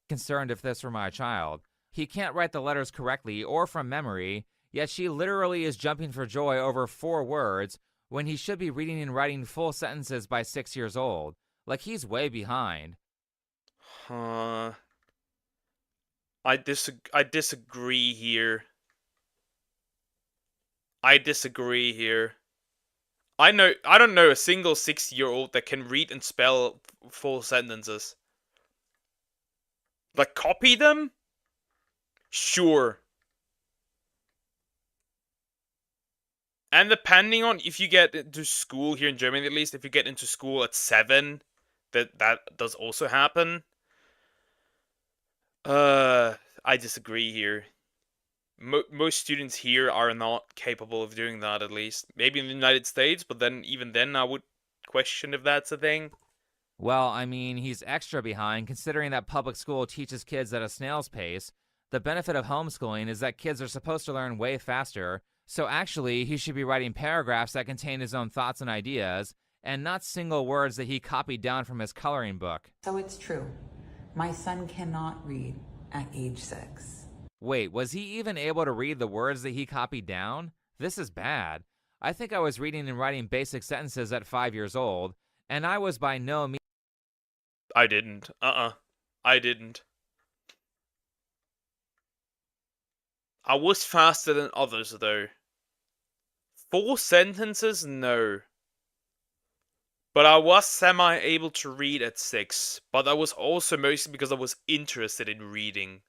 concerned if this were my child. He can't write the letters correctly or from memory, yet she literally is jumping for joy over 4 words when he should be reading and writing full sentences by 6 years old. Like, he's way behind. I disagree here. I don't know a single 6-year-old that can read and spell full sentences. Like, copy them? Sure. And depending on if you get into school here in Germany, at least, if you get into school at 7, that does also happen. I disagree here. Most students here are not capable of doing that, at least. Maybe in the United States, but then even then I would question if that's a thing. Well, I mean, he's extra behind considering that public school teaches kids at a snail's pace. The benefit of homeschooling is that kids are supposed to learn way faster, so actually he should be writing paragraphs that contain his own thoughts and ideas, and not single words that he copied down from his coloring book. So it's true. My son cannot read at age 6. Wait, was he even able to read the words that he copied down? This is bad. I think I was reading and writing basic sentences at 5 years old, and I was by no means... I didn't. I didn't. I was faster than others, though. Full sentences? No. But I was semi-able to read at 6. But that was also mostly because I was interested in reading.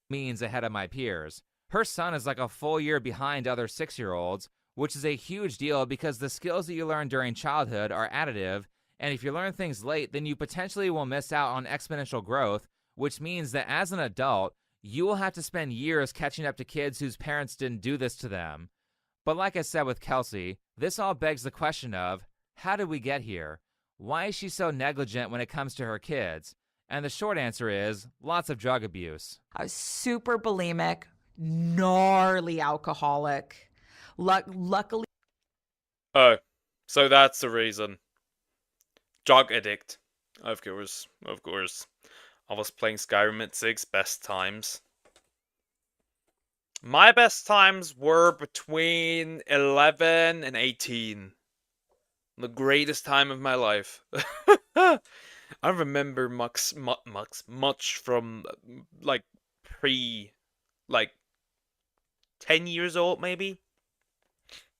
means ahead of my peers. Her son is like a full year behind other 6-year-olds, which is a huge deal because the skills that you learn during childhood are additive, and if you learn things late, then you potentially will miss out on exponential growth, which means that as an adult, you will have to spend years catching up to kids whose parents didn't do this to them. But like I said with Kelsey, this all begs the question of, how did we get here? Why is she so negligent when it comes to her kids? And the short answer is, lots of drug abuse. I was super bulimic, gnarly alcoholic. Luckily... Oh, so that's the reason. Drug addict. Of course. I was playing Skyrim at 6, best times. My best times were between 11 and 18. The greatest time of my life. I don't remember much from, like, 10 years old, maybe?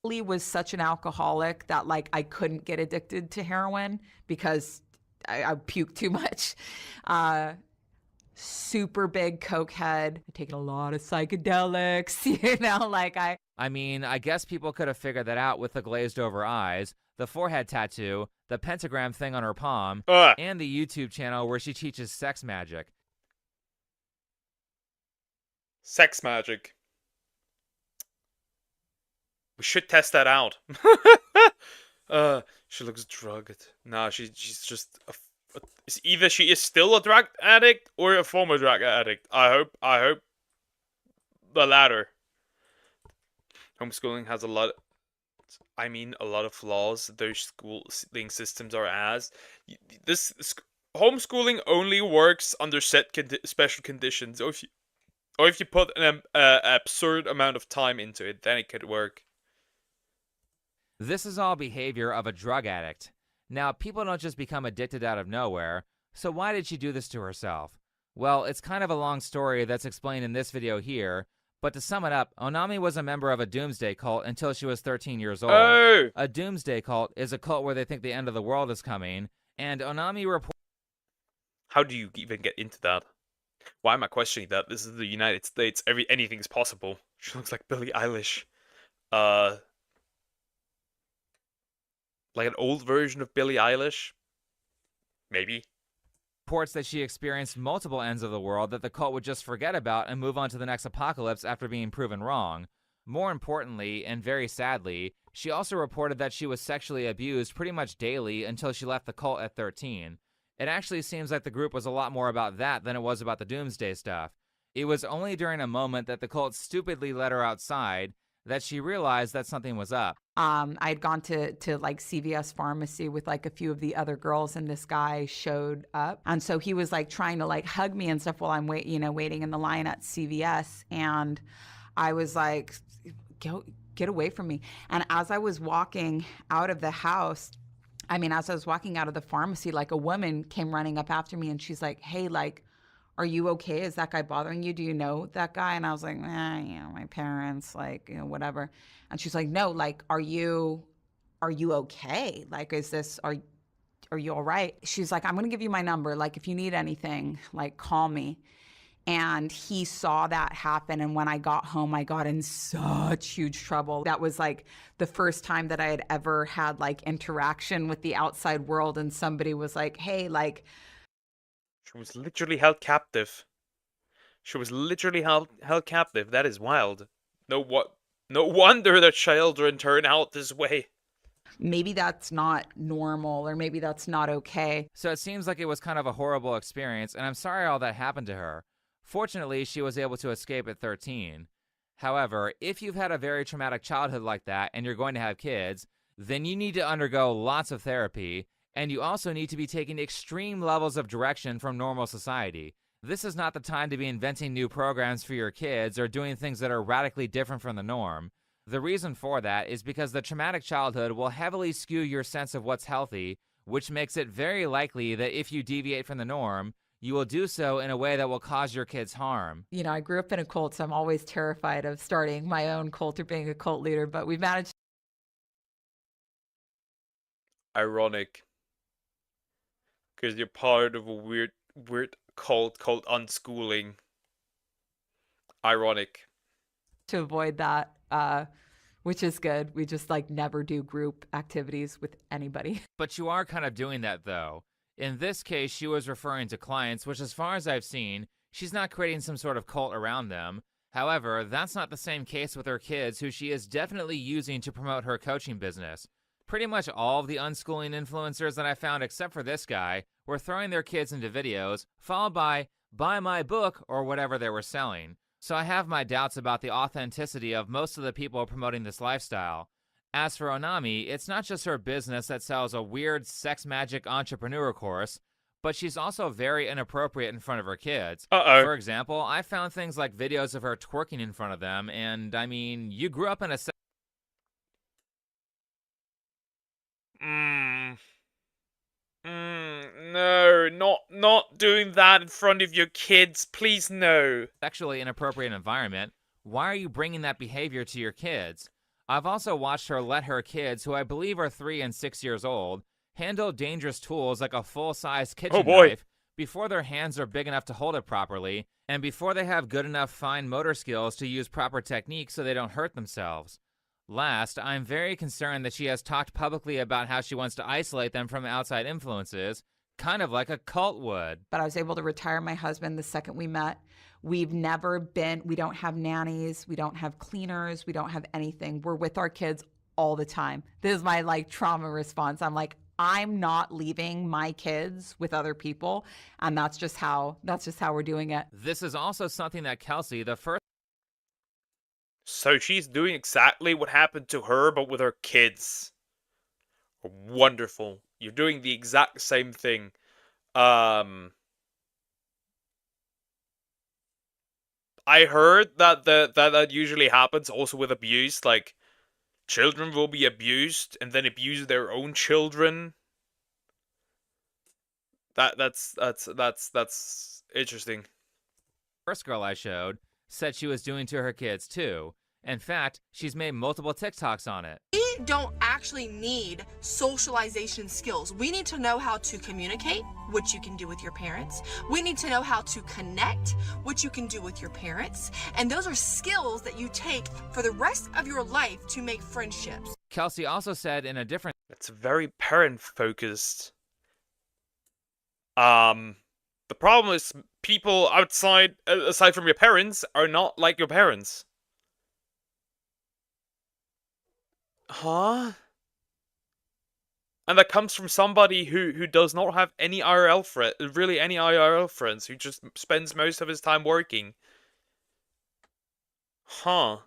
Lee was such an alcoholic that, like, I couldn't get addicted to heroin because I puked too much. Super big coke head. I'd taken a lot of psychedelics, you know, like I mean, I guess people could have figured that out with the glazed over eyes, the forehead tattoo, the pentagram thing on her palm, and the YouTube channel where she teaches sex magic. Sex magic. We should test that out. She looks drugged. Nah, she's just it's either she is still a drug addict or a former drug addict. I hope the latter. Homeschooling has a lot of flaws. Those schooling systems are this homeschooling only works under special conditions. Or if you put an absurd amount of time into it, then it could work. This is all behavior of a drug addict. Now, people don't just become addicted out of nowhere, so why did she do this to herself? Well, it's kind of a long story that's explained in this video here, but to sum it up, Onami was a member of a doomsday cult until she was 13 years old. Oh! A doomsday cult is a cult where they think the end of the world is coming, and Onami reported... How do you even get into that? Why am I questioning that? This is the United States. Anything's possible. She looks like Billie Eilish. Like an old version of Billie Eilish? Maybe. Reports that she experienced multiple ends of the world that the cult would just forget about and move on to the next apocalypse after being proven wrong. More importantly, and very sadly, she also reported that she was sexually abused pretty much daily until she left the cult at 13. It actually seems like the group was a lot more about that than it was about the doomsday stuff. It was only during a moment that the cult stupidly let her outside that she realized that something was up. I'd gone to like CVS pharmacy with like a few of the other girls, and this guy showed up. And so he was like trying to like hug me and stuff while I'm waiting in the line at CVS. And I was like, get away from me. And as I was walking out of the house, as I was walking out of the pharmacy, like a woman came running up after me and she's like, hey, like, are you okay? Is that guy bothering you? Do you know that guy? And I was like, my parents, like, whatever. And she's like, no, like, are you okay? Like, are you all right? She's like, I'm going to give you my number. Like, if you need anything, like, call me. And he saw that happen. And when I got home, I got in such huge trouble. That was like the first time that I had ever had like interaction with the outside world. And somebody was like, hey, like, she was literally held captive. She was literally held captive. That is wild. No wonder the children turn out this way. Maybe that's not normal, or maybe that's not okay. So it seems like it was kind of a horrible experience, and I'm sorry all that happened to her. Fortunately, she was able to escape at 13. However, if you've had a very traumatic childhood like that and you're going to have kids, then you need to undergo lots of therapy, and you also need to be taking extreme levels of direction from normal society. This is not the time to be inventing new programs for your kids or doing things that are radically different from the norm. The reason for that is because the traumatic childhood will heavily skew your sense of what's healthy, which makes it very likely that if you deviate from the norm, you will do so in a way that will cause your kids harm. I grew up in a cult, so I'm always terrified of starting my own cult or being a cult leader, but we've managed. Ironic. Because you're part of a weird cult called unschooling. Ironic. To avoid that, which is good. We just like never do group activities with anybody. But you are kind of doing that though. In this case, she was referring to clients, which as far as I've seen, she's not creating some sort of cult around them. However, that's not the same case with her kids, who she is definitely using to promote her coaching business. Pretty much all of the unschooling influencers that I found, except for this guy, were throwing their kids into videos, followed by, buy my book, or whatever they were selling. So I have my doubts about the authenticity of most of the people promoting this lifestyle. As for Onami, it's not just her business that sells a weird sex magic entrepreneur course, but she's also very inappropriate in front of her kids. For example, I found things like videos of her twerking in front of them, and you grew up in a No, not doing that in front of your kids, please no. Sexually inappropriate environment. Why are you bringing that behavior to your kids? I've also watched her let her kids, who I believe are 3 and 6 years old, handle dangerous tools like a full-size kitchen knife before their hands are big enough to hold it properly, and before they have good enough fine motor skills to use proper techniques so they don't hurt themselves. Last, I'm very concerned that she has talked publicly about how she wants to isolate them from outside influences, kind of like a cult would. But I was able to retire my husband the second we met. We don't have nannies, we don't have cleaners, we don't have anything. We're with our kids all the time. This is my like trauma response. I'm like, I'm not leaving my kids with other people, and that's just how we're doing it. This is also something that Kelsey, the first... So she's doing exactly what happened to her, but with her kids. Wonderful. You're doing the exact same thing. I heard that that usually happens also with abuse. Like, children will be abused and then abuse their own children. That's Interesting. First girl I showed said she was doing to her kids too. In fact, she's made multiple TikToks on it. We don't actually need socialization skills. We need to know how to communicate, which you can do with your parents. We need to know how to connect, which you can do with your parents. And those are skills that you take for the rest of your life to make friendships. Kelsey also said in a different... It's very parent-focused. The problem is people outside, aside from your parents, are not like your parents. Huh? And that comes from somebody who does not have any really any IRL friends, who just spends most of his time working. Huh.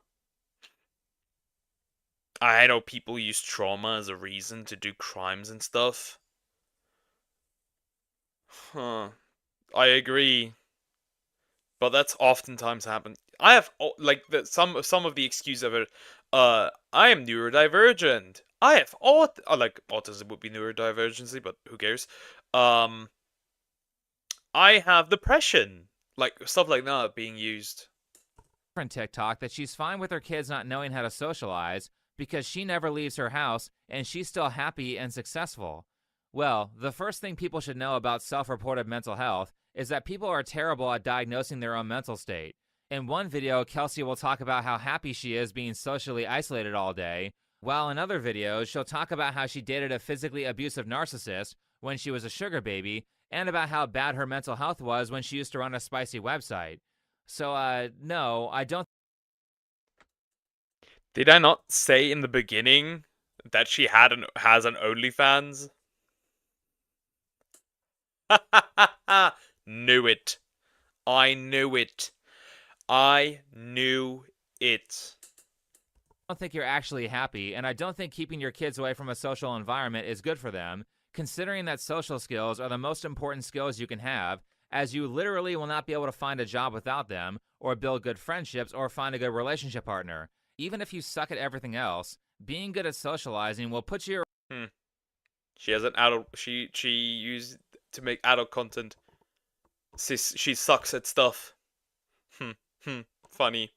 I know people use trauma as a reason to do crimes and stuff. Huh. I agree. But that's oftentimes happened. I have like some of the excuses of it. I am neurodivergent. I have like autism would be neurodivergency, but who cares? I have depression. Like stuff like that being used. Different TikTok that she's fine with her kids not knowing how to socialize because she never leaves her house and she's still happy and successful. Well, the first thing people should know about self-reported mental health is that people are terrible at diagnosing their own mental state. In one video, Kelsey will talk about how happy she is being socially isolated all day, while in other videos, she'll talk about how she dated a physically abusive narcissist when she was a sugar baby, and about how bad her mental health was when she used to run a spicy website. So, no, I don't... Did I not say in the beginning that she has an OnlyFans? Knew it. I knew it. I knew it. I don't think you're actually happy, and I don't think keeping your kids away from a social environment is good for them, considering that social skills are the most important skills you can have, as you literally will not be able to find a job without them, or build good friendships, or find a good relationship partner. Even if you suck at everything else, being good at socializing will put you... She has an adult... She used to make adult content. She sucks at stuff. Funny.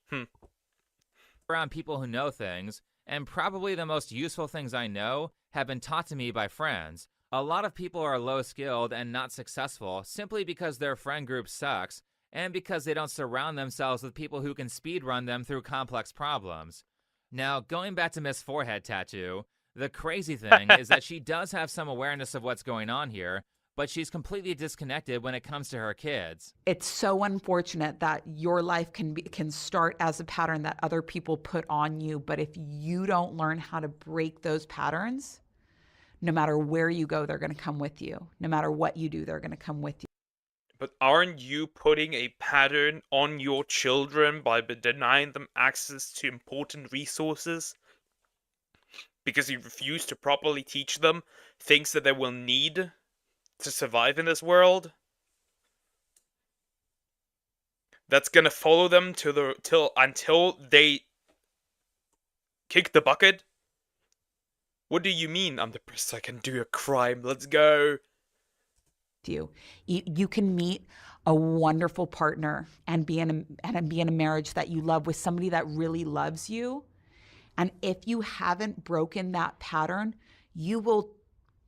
Around people who know things, and probably the most useful things I know have been taught to me by friends. A lot of people are low-skilled and not successful simply because their friend group sucks, and because they don't surround themselves with people who can speedrun them through complex problems. Now, going back to Miss Forehead Tattoo, the crazy thing is that she does have some awareness of what's going on here, but she's completely disconnected when it comes to her kids. It's so unfortunate that your life can start as a pattern that other people put on you, but if you don't learn how to break those patterns, no matter where you go, they're going to come with you. No matter what you do, they're going to come with you. But aren't you putting a pattern on your children by denying them access to important resources? Because you refuse to properly teach them things that they will need to survive in this world? That's gonna follow them until they kick the bucket? What do you mean? I'm depressed, I can do a crime. Let's go. You can meet a wonderful partner and be in a marriage that you love with somebody that really loves you. And if you haven't broken that pattern, you will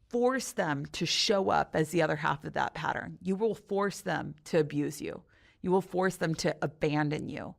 force them to show up as the other half of that pattern. You will force them to abuse you. You will force them to abandon you.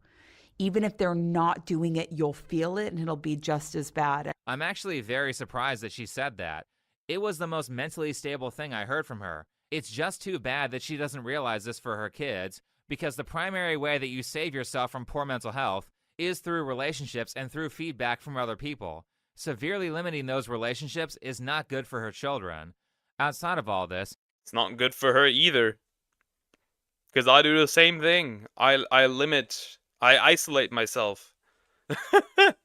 Even if they're not doing it, you'll feel it and it'll be just as bad. I'm actually very surprised that she said that. It was the most mentally stable thing I heard from her. It's just too bad that she doesn't realize this for her kids, because the primary way that you save yourself from poor mental health is through relationships and through feedback from other people. Severely limiting those relationships is not good for her children. Outside of all this, it's not good for her either. Because I do the same thing. I isolate myself. I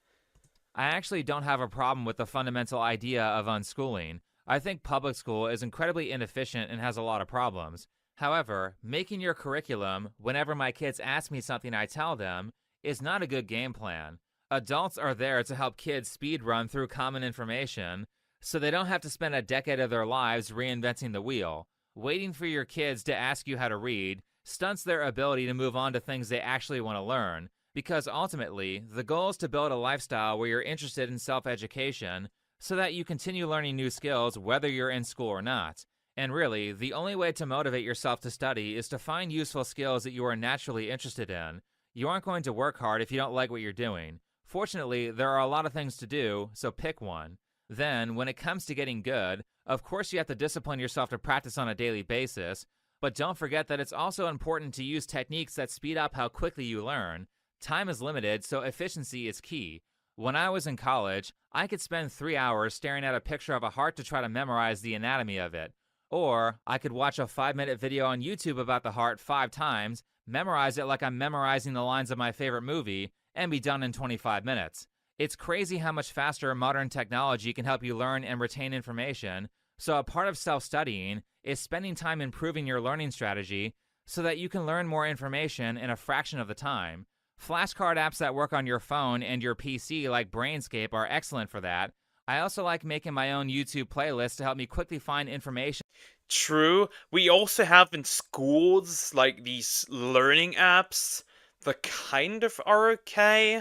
actually don't have a problem with the fundamental idea of unschooling. I think public school is incredibly inefficient and has a lot of problems. However, making your curriculum, whenever my kids ask me something I tell them, is not a good game plan. Adults are there to help kids speed run through common information, so they don't have to spend a decade of their lives reinventing the wheel. Waiting for your kids to ask you how to read stunts their ability to move on to things they actually want to learn, because ultimately, the goal is to build a lifestyle where you're interested in self-education so that you continue learning new skills whether you're in school or not. And really, the only way to motivate yourself to study is to find useful skills that you are naturally interested in. You aren't going to work hard if you don't like what you're doing. Fortunately, there are a lot of things to do, so pick one. Then, when it comes to getting good, of course you have to discipline yourself to practice on a daily basis, but don't forget that it's also important to use techniques that speed up how quickly you learn. Time is limited, so efficiency is key. When I was in college, I could spend 3 hours staring at a picture of a heart to try to memorize the anatomy of it. Or I could watch a 5-minute video on YouTube about the heart 5 times, memorize it like I'm memorizing the lines of my favorite movie, and be done in 25 minutes. It's crazy how much faster modern technology can help you learn and retain information, so a part of self-studying is spending time improving your learning strategy so that you can learn more information in a fraction of the time. Flashcard apps that work on your phone and your PC like Brainscape are excellent for that. I also like making my own YouTube playlist to help me quickly find information. True. We also have in schools like these learning apps that kind of are okay.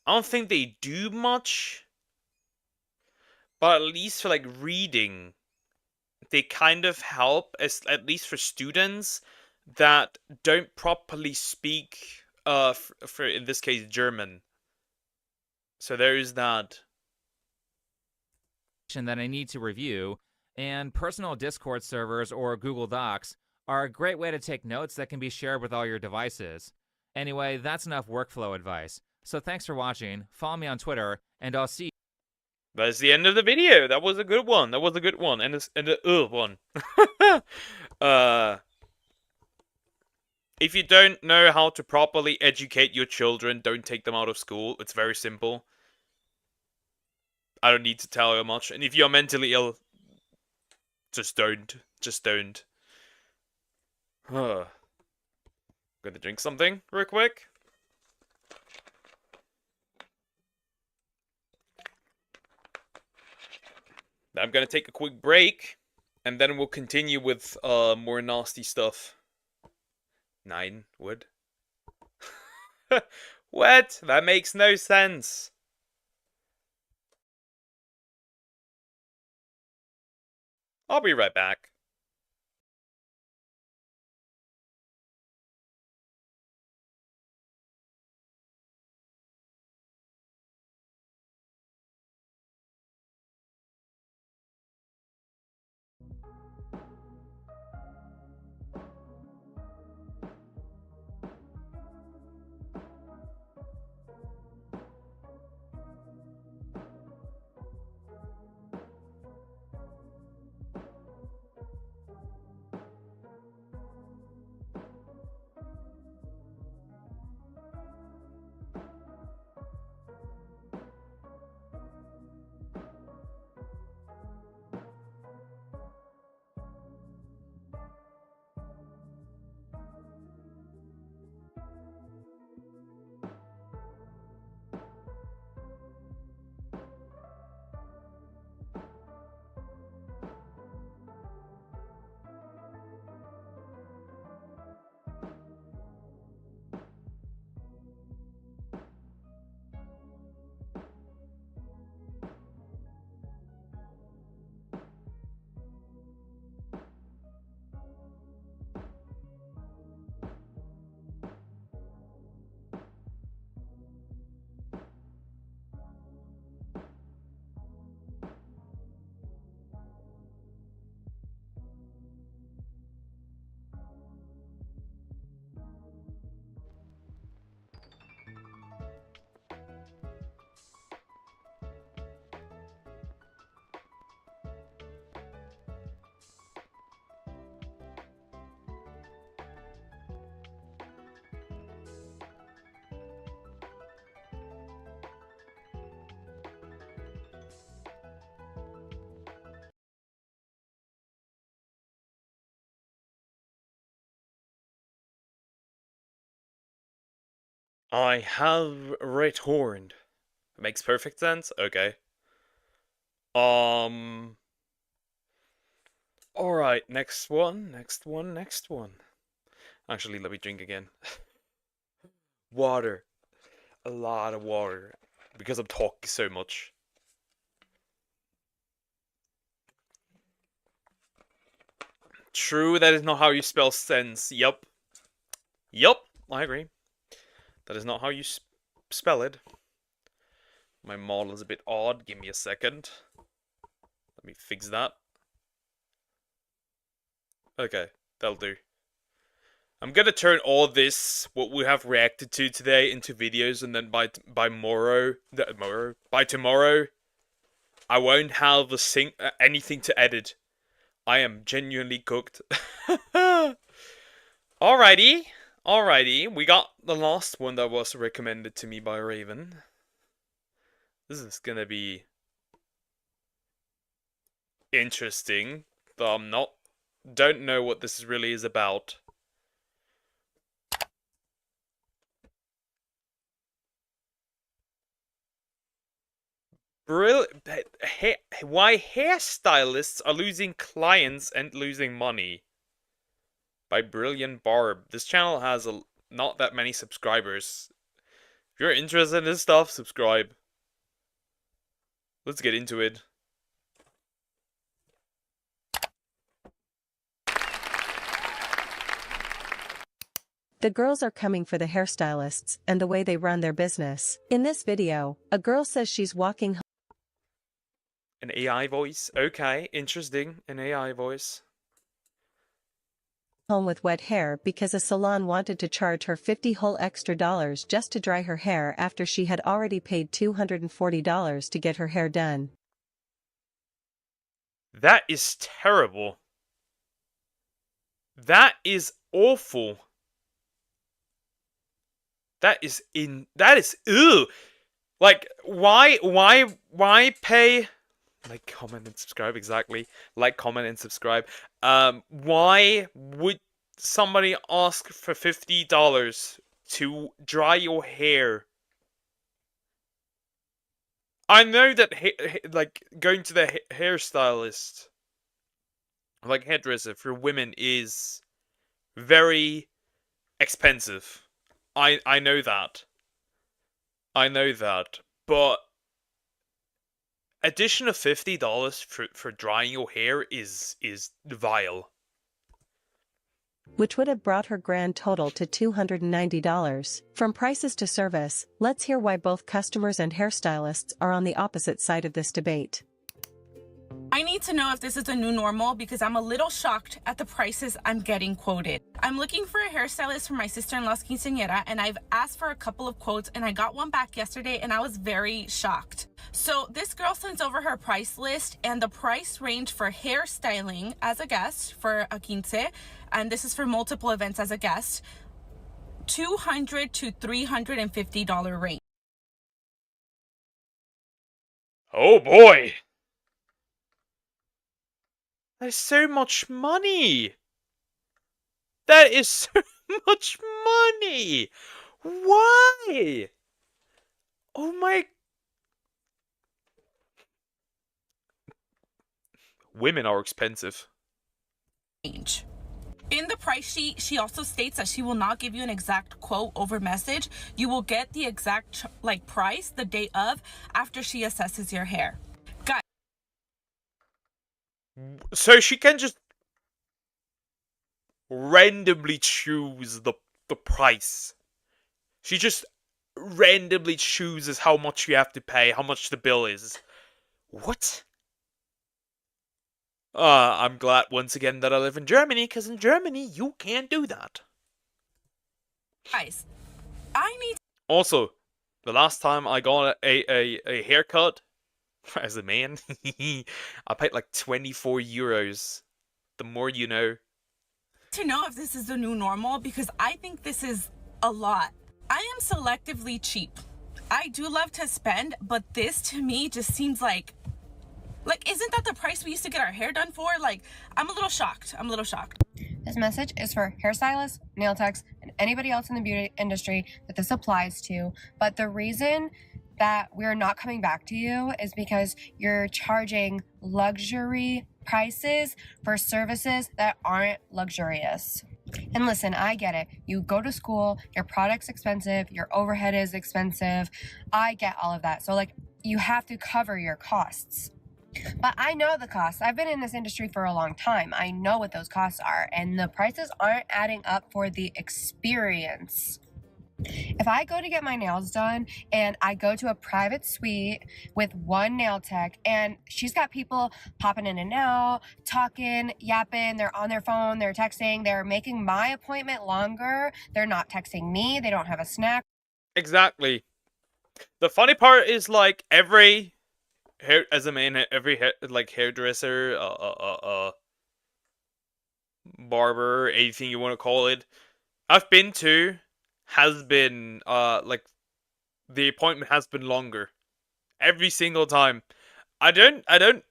I don't think they do much, but at least for like reading, they kind of help, as at least for students that don't properly speak for in this case German. So there is that that I need to review, and personal Discord servers or Google Docs are a great way to take notes that can be shared with all your devices. Anyway, that's enough workflow advice. So thanks for watching, follow me on Twitter, and I'll see you. That's the end of the video. That was a good one. That was a good one. And a one. If you don't know how to properly educate your children, don't take them out of school. It's very simple. I don't need to tell you much. And if you're mentally ill, just don't. Just don't. Gonna drink something real quick. I'm gonna take a quick break, and then we'll continue with more nasty stuff. 9 wood. What? That makes no sense. I'll be right back. I have returned. Makes perfect sense. Okay. Alright, next one. Actually, let me drink again. Water. A lot of water. Because I'm talking so much. True, that is not how you spell sense. Yup. Yup, I agree. That is not how you spell it. My model is a bit odd. Give me a second. Let me fix that. Okay, that'll do. I'm gonna turn all this, what we have reacted to today, into videos, and then by tomorrow, I won't have anything to edit. I am genuinely cooked. Alrighty, we got the last one that was recommended to me by Raven. This is gonna be interesting, but don't know what this really is about. Why hairstylists are losing clients and losing money. By Brilliant Barb. This channel has not that many subscribers. If you're interested in this stuff, subscribe. Let's get into it. The girls are coming for the hairstylists and the way they run their business. In this video, a girl says she's walking home. An AI voice? Okay, interesting. An AI voice. Home with wet hair because a salon wanted to charge her $50 whole extra just to dry her hair after she had already paid $240 to get her hair done. That is terrible. That is awful. That is ew. Like, why pay? Like, comment, and subscribe, exactly. Like, comment, and subscribe. Why would somebody ask for $50 to dry your hair? I know that, like, going to the hairstylist, like, hairdresser for women is very expensive. I know that. I know that. But addition of $50 for drying your hair is vile. Which would have brought her grand total to $290. From prices to service, let's hear why both customers and hairstylists are on the opposite side of this debate. I need to know if this is a new normal because I'm a little shocked at the prices I'm getting quoted. I'm looking for a hairstylist for my sister-in-law's quinceañera, and I've asked for a couple of quotes, and I got one back yesterday, and I was very shocked. So this girl sends over her price list, and the price range for hairstyling as a guest for a quince, and this is for multiple events as a guest, $200 to $350 range. Oh boy! That is so much money! That is so much money! Why? Oh my... Women are expensive. In the price sheet, she also states that she will not give you an exact quote over message. You will get the exact price the day of after she assesses your hair. Guys. So she can just randomly choose the price. She just randomly chooses how much you have to pay, how much the bill is. What? I'm glad once again that I live in Germany, because in Germany you can't do that. Guys, I need... Also, the last time I got a haircut as a man, I paid like 24 euros. The more you know. To know if this is the new normal because I think this is a lot. I am selectively cheap. I do love to spend, but this to me just seems like isn't that the price we used to get our hair done for? Like, I'm a little shocked. This message is for hairstylists, nail techs, and anybody else in the beauty industry that this applies to. But the reason that we're not coming back to you is because you're charging luxury prices for services that aren't luxurious. And listen, I get it. You go to school, your product's expensive, your overhead is expensive. I get all of that. So, like, you have to cover your costs. But I know the costs. I've been in this industry for a long time. I know what those costs are, and the prices aren't adding up for the experience. If I go to get my nails done and I go to a private suite with one nail tech and she's got people popping in and out, talking, yapping, they're on their phone, they're texting, they're making my appointment longer, they're not texting me, they don't have a snack. Exactly. The funny part is, like, every hairdresser, barber, anything you want to call it, I've been to, has been, like, the appointment has been longer. Every single time. I don't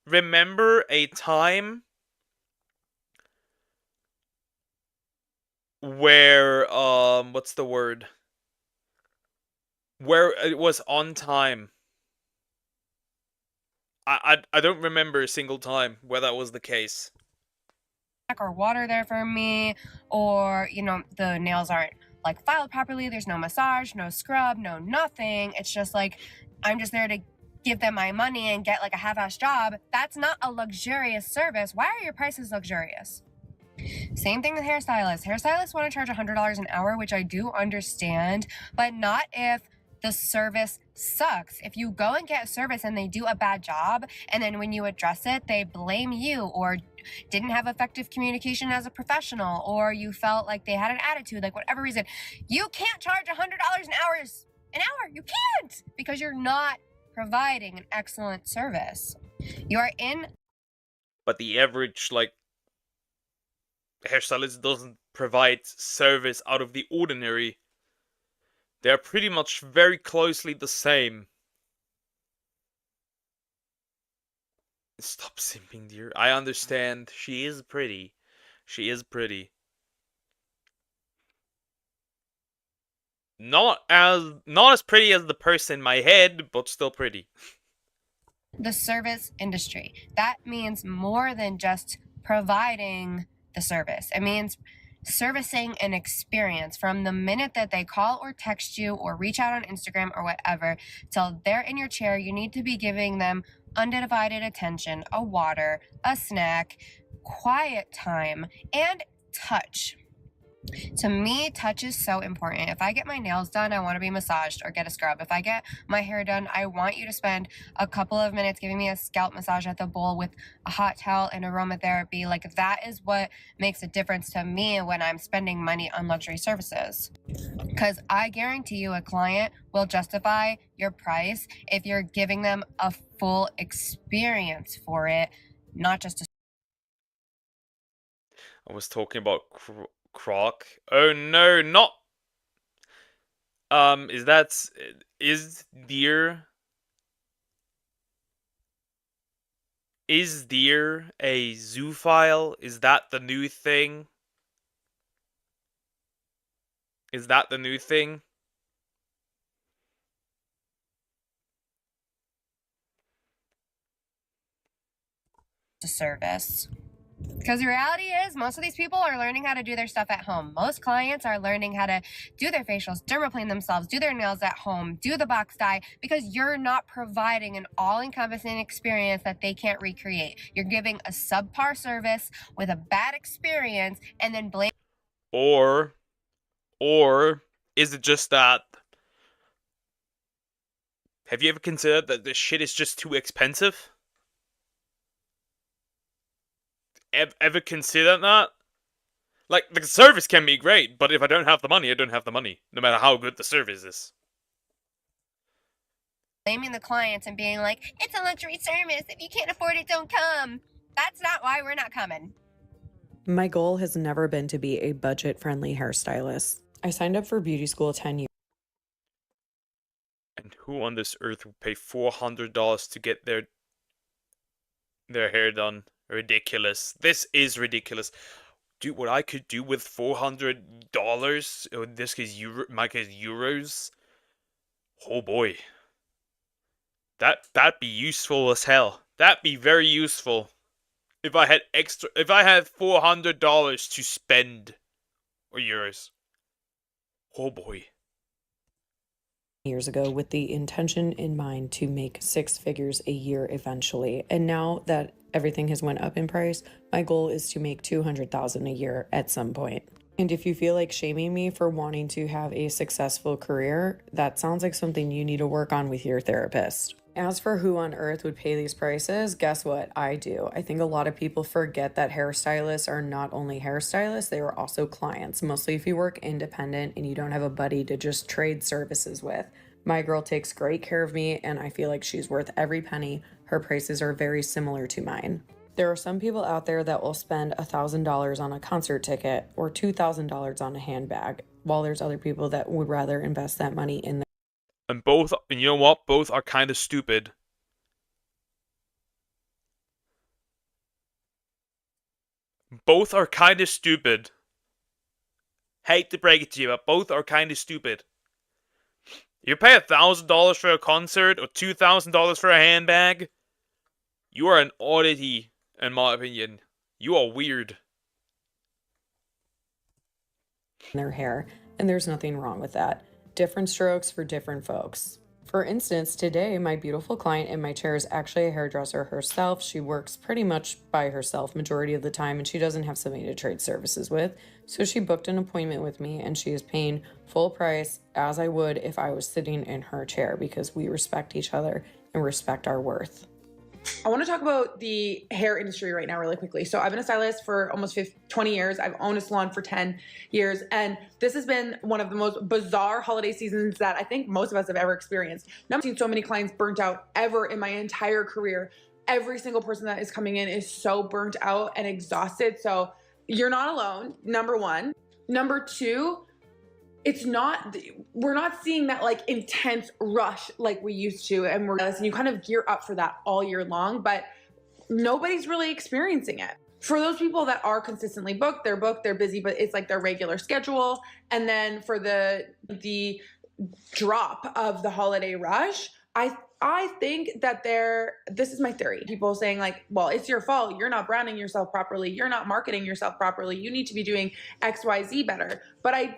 remember a time where, what's the word? Where it was on time. I don't remember a single time where that was the case. Or water there for me, or, you know, the nails aren't like filed properly, there's no massage, no scrub, no nothing. It's just like, I'm just there to give them my money and get like a half-ass job. That's not a luxurious service. Why are your prices luxurious? Same thing with hairstylists. Hairstylists want to charge $100 an hour, which I do understand, but not if the service sucks. If you go and get a service and they do a bad job, and then when you address it, they blame you or didn't have effective communication as a professional, or you felt like they had an attitude, like whatever reason, you can't charge $100 an hour. You can't, because you're not providing an excellent service. You are in. But the average, like, hairstylist doesn't provide service out of the ordinary. They're pretty much very closely the same. Stop simping, dear. I understand. She is pretty. She is pretty. Not as pretty as the person in my head, but still pretty. The service industry. That means more than just providing the service. It means servicing an experience from the minute that they call or text you or reach out on Instagram or whatever till they're in your chair. You need to be giving them undivided attention, a water, a snack, quiet time, and touch. To me, touch is so important. If I get my nails done, I want to be massaged or get a scrub. If I get my hair done, I want you to spend a couple of minutes giving me a scalp massage at the bowl with a hot towel and aromatherapy. Like, that is what makes a difference to me when I'm spending money on luxury services. Because I guarantee you a client will justify your price if you're giving them a full experience for it, not just a... I was talking about Croc. Oh no, not. Is deer a zoophile? Is that the new thing? Is that the new thing? Service. Because the reality is, most of these people are learning how to do their stuff at home. Most clients are learning how to do their facials, dermaplane themselves, do their nails at home, do the box dye, because you're not providing an all-encompassing experience that they can't recreate. You're giving a subpar service with a bad experience and then blame... Or is it just that... Have you ever considered that this shit is just too expensive? Ever consider that? Like, the service can be great, but if I don't have the money, I don't have the money, no matter how good the service is. Blaming the clients and being like, it's a luxury service, if you can't afford it, don't come. That's not why we're not coming. My goal has never been to be a budget-friendly hairstylist. I signed up for beauty school 10 years. And who on this earth would pay $400 to get their hair done? Ridiculous. This is ridiculous. Dude, what I could do with $400, or in this case, my case, euros. Oh boy. That'd be useful as hell. That'd be very useful. if I had $400 to spend, or euros. Oh boy. Years ago with the intention in mind to make 6 figures a year eventually. And now that everything has went up in price, my goal is to make 200,000 a year at some point. And if you feel like shaming me for wanting to have a successful career, that sounds like something you need to work on with your therapist. As for who on earth would pay these prices, guess what? I do. I think a lot of people forget that hairstylists are not only hairstylists, they are also clients, mostly if you work independent and you don't have a buddy to just trade services with. My girl takes great care of me, and I feel like she's worth every penny. Her prices are very similar to mine. There are some people out there that will spend $1,000 on a concert ticket or $2,000 on a handbag, while there's other people that would rather invest that money in And you know what? Both are kind of stupid. Both are kind of stupid. Hate to break it to you, but both are kind of stupid. You pay $1,000 for a concert or $2,000 for a handbag, you are an oddity, in my opinion. You are weird. their hair, and there's nothing wrong with that. Different strokes for different folks. For instance, today my beautiful client in my chair is actually a hairdresser herself. She works pretty much by herself majority of the time, and she doesn't have somebody to trade services with. So she booked an appointment with me, and she is paying full price as I would if I was sitting in her chair, because we respect each other and respect our worth. I want to talk about the hair industry right now really quickly. So I've been a stylist for almost 20 years. I've owned a salon for 10 years. And this has been one of the most bizarre holiday seasons that I think most of us have ever experienced. I've seen so many clients burnt out ever in my entire career. Every single person that is coming in is so burnt out and exhausted. So you're not alone, number one. Number two, we're not seeing that like intense rush like we used to, and you kind of gear up for that all year long, but nobody's really experiencing it. For those people that are consistently booked, they're busy, but it's like their regular schedule. And then for the drop of the holiday rush, I think that this is my theory. People saying like, well, it's your fault. You're not branding yourself properly. You're not marketing yourself properly. You need to be doing X, Y, Z better. But I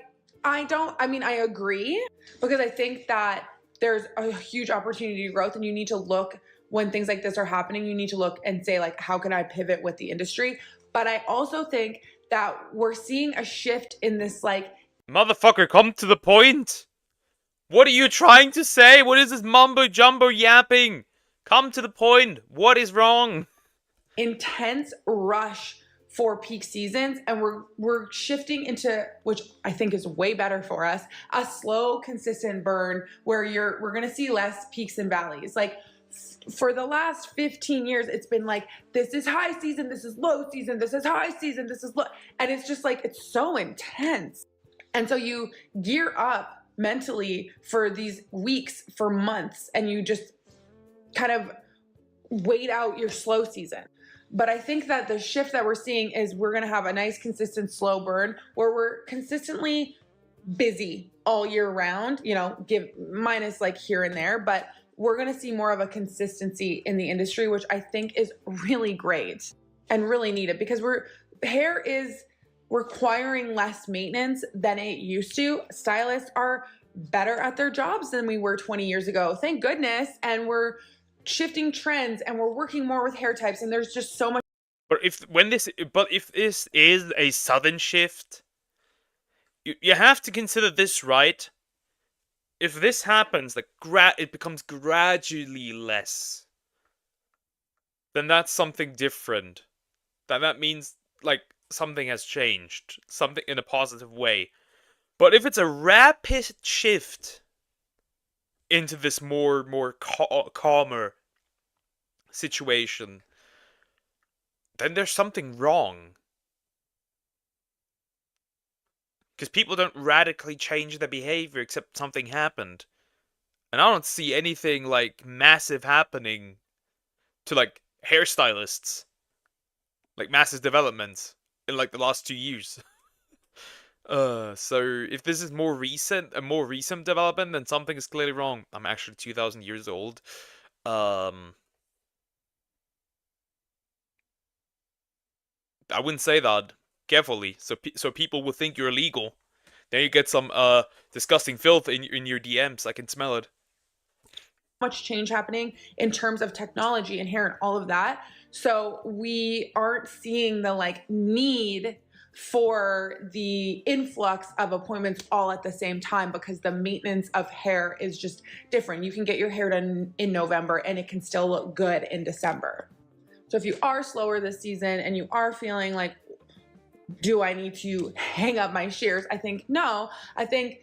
agree, because I think that there's a huge opportunity to growth, and you need to look when things like this are happening, you need to look and say like, how can I pivot with the industry? But I also think that we're seeing a shift in this like, motherfucker, come to the point. What are you trying to say? What is this mumbo jumbo yapping? Come to the point. What is wrong? Intense rush for peak seasons, and we're shifting into, which I think is way better for us, a slow, consistent burn where we're gonna see less peaks and valleys. Like for the last 15 years, it's been like, this is high season, this is low season, this is high season, this is low, and it's just like, it's so intense. And so you gear up mentally for these weeks, for months, and you just kind of wait out your slow season. But I think that the shift that we're seeing is we're going to have a nice, consistent, slow burn where we're consistently busy all year round, minus like here and there, but we're going to see more of a consistency in the industry, which I think is really great and really needed, because hair is requiring less maintenance than it used to. Stylists are better at their jobs than we were 20 years ago. Thank goodness. And we're shifting trends, and we're working more with hair types, and there's just so much. But if this is a sudden shift, you have to consider this, right? If this happens, like it becomes gradually less, then that's something different. That means like something has changed, something in a positive way. But if it's a rapid shift into this more calmer situation, then there's something wrong. Because people don't radically change their behavior except something happened. And I don't see anything like massive happening to like hairstylists. Like massive developments in like the last 2 years. So if this is a more recent development, then something is clearly wrong. I'm actually 2,000 years old. I wouldn't say that. Carefully, so people will think you're illegal. Then you get some disgusting filth in your DMs. I can smell it. Much change happening in terms of technology and hair and all of that. So we aren't seeing the like need for the influx of appointments all at the same time because the maintenance of hair is just different. You can get your hair done in November and it can still look good in December. So if you are slower this season and you are feeling like, do I need to hang up my shears? I think no. I think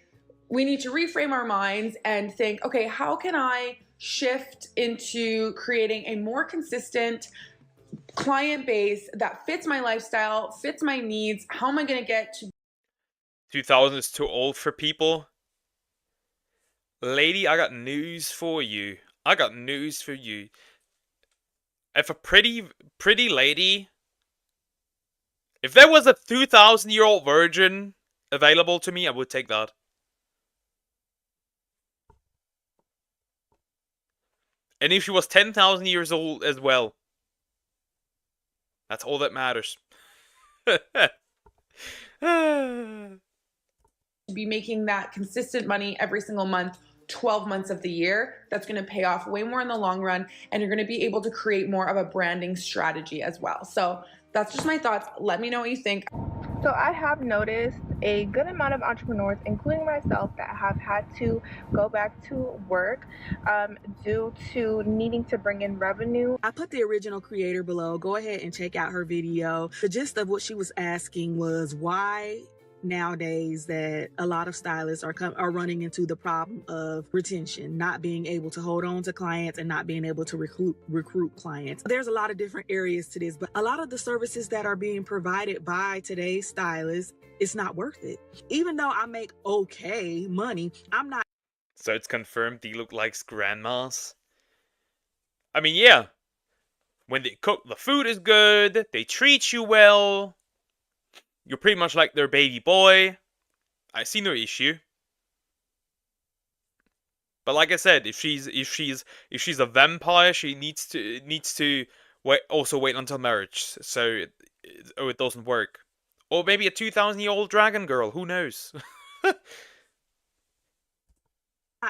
we need to reframe our minds and think, okay, how can I shift into creating a more consistent client base that fits my lifestyle, fits my needs? How am I going to get to 2000 is too old for people. Lady, I got news for you. I got news for you. If a pretty lady, if there was a 2,000-year-old virgin available to me, I would take that. And if she was 10,000 years old as well. That's all that matters. be making that consistent money every single month, 12 months of the year? That's going to pay off way more in the long run, and you're going to be able to create more of a branding strategy as well. So that's just my thoughts. Let me know what you think. So I have noticed a good amount of entrepreneurs, including myself, that have had to go back to work due to needing to bring in revenue. I put the original creator below. Go ahead and check out her video. The gist of what she was asking was why nowadays that a lot of stylists are running into the problem of retention, not being able to hold on to clients and not being able to recruit clients. There's a lot of different areas to this, but a lot of the services that are being provided by today's stylists, it's not worth it. Even though I make okay money, I'm not. So it's confirmed they look like grandmas. I mean, yeah. When they cook, the food is good, they treat you well. You're pretty much like their baby boy. I see no issue. But like I said, if she's a vampire, she needs to wait until marriage, so it doesn't work. Or maybe a 2,000-year-old dragon girl. Who knows?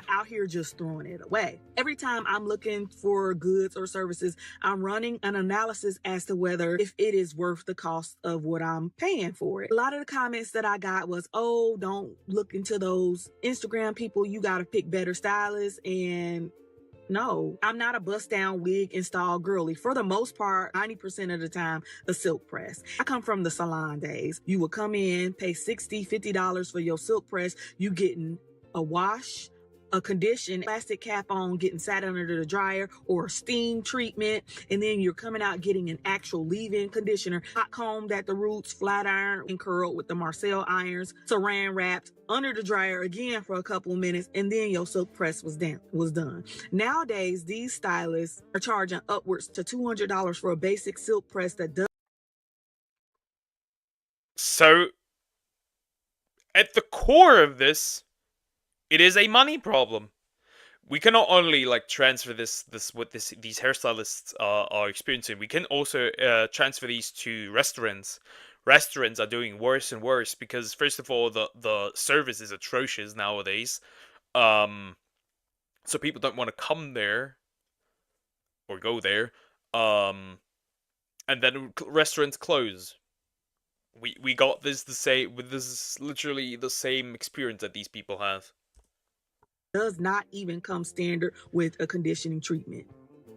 Out here just throwing it away. Every time I'm looking for goods or services, I'm running an analysis as to whether if it is worth the cost of what I'm paying for it. A lot of the comments that I got was, oh, don't look into those Instagram people. You got to pick better stylists. And no, I'm not a bust down wig install girly. For the most part, 90% of the time, a silk press. I come from the salon days. You would come in, pay $60, $50 for your silk press. You getting a wash, a condition, plastic cap on, getting sat under the dryer, or a steam treatment, and then you're coming out getting an actual leave-in conditioner, hot combed at the roots, flat iron and curled with the Marcel irons, saran wrapped under the dryer again for a couple of minutes, and then your silk press was done. Nowadays, these stylists are charging upwards to $200 for a basic silk press that does. So, at the core of this, it is a money problem. We can not only like transfer these hairstylists are experiencing. We can also transfer these to restaurants. Restaurants are doing worse and worse because, first of all, the service is atrocious nowadays. So people don't want to come there or go there. And then restaurants close. We got this the same. This is literally the same experience that these people have. Does not even come standard with a conditioning treatment.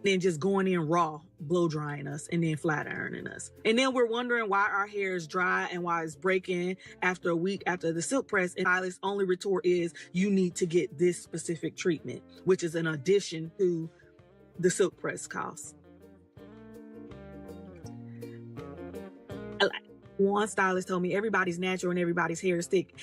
Then just going in raw, blow drying us, and then flat ironing us. And then we're wondering why our hair is dry and why it's breaking after a week after the silk press. And stylist's only retort is, you need to get this specific treatment, which is an addition to the silk press cost. One stylist told me everybody's natural and everybody's hair is thick.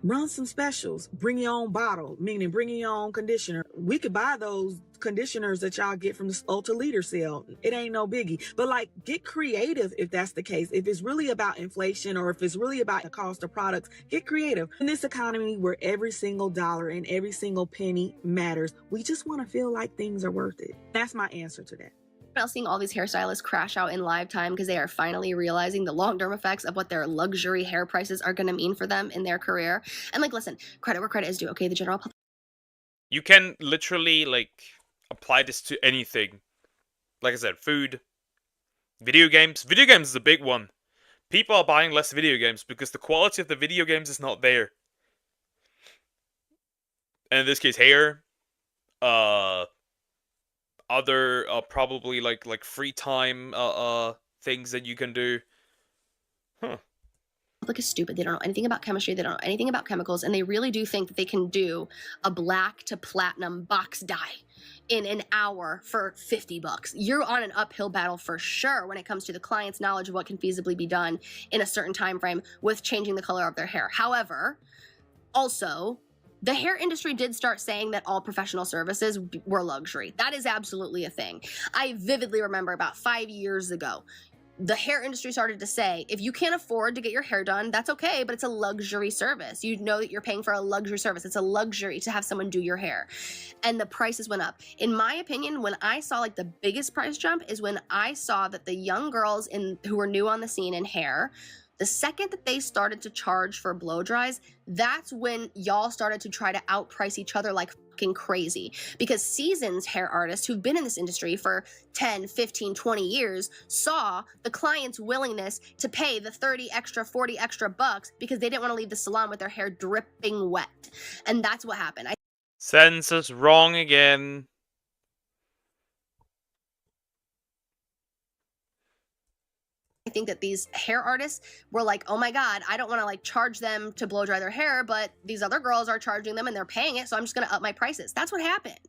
Run some specials. Bring your own bottle, meaning bring your own conditioner. We could buy those conditioners that y'all get from the Ulta Leader sale. It ain't no biggie. But like, get creative if that's the case. If it's really about inflation or if it's really about the cost of products, get creative. In this economy where every single dollar and every single penny matters, we just want to feel like things are worth it. That's my answer to that. Now seeing all these hairstylists crash out in live time because they are finally realizing the long-term effects of what their luxury hair prices are going to mean for them in their career. And like, listen, credit where credit is due, okay? The general public. You can literally, like, apply this to anything. Like I said, food, video games. Video games is a big one. People are buying less video games because the quality of the video games is not there. And in this case, hair, other probably like free time things that you can do. Huh. Public is stupid. They don't know anything about chemistry. They don't know anything about chemicals, and they really do think that they can do a black to platinum box dye in an hour for $50. You're on an uphill battle for sure when it comes to the client's knowledge of what can feasibly be done in a certain time frame with changing the color of their hair. However, also, the hair industry did start saying that all professional services were luxury. That is absolutely a thing. I vividly remember about 5 years ago, the hair industry started to say, if you can't afford to get your hair done, that's okay, but it's a luxury service. You know that you're paying for a luxury service. It's a luxury to have someone do your hair. And the prices went up. In my opinion, when I saw like the biggest price jump is when I saw that the young girls who were new on the scene in hair, the second that they started to charge for blow dries, that's when y'all started to try to outprice each other like fucking crazy. Because seasoned hair artists who've been in this industry for 10, 15, 20 years saw the client's willingness to pay the 30 extra, 40 extra bucks because they didn't want to leave the salon with their hair dripping wet. And that's what happened. Census wrong again. I think that these hair artists were like, oh my God, I don't want to like charge them to blow dry their hair, but these other girls are charging them and they're paying it, so I'm just going to up my prices. That's what happened.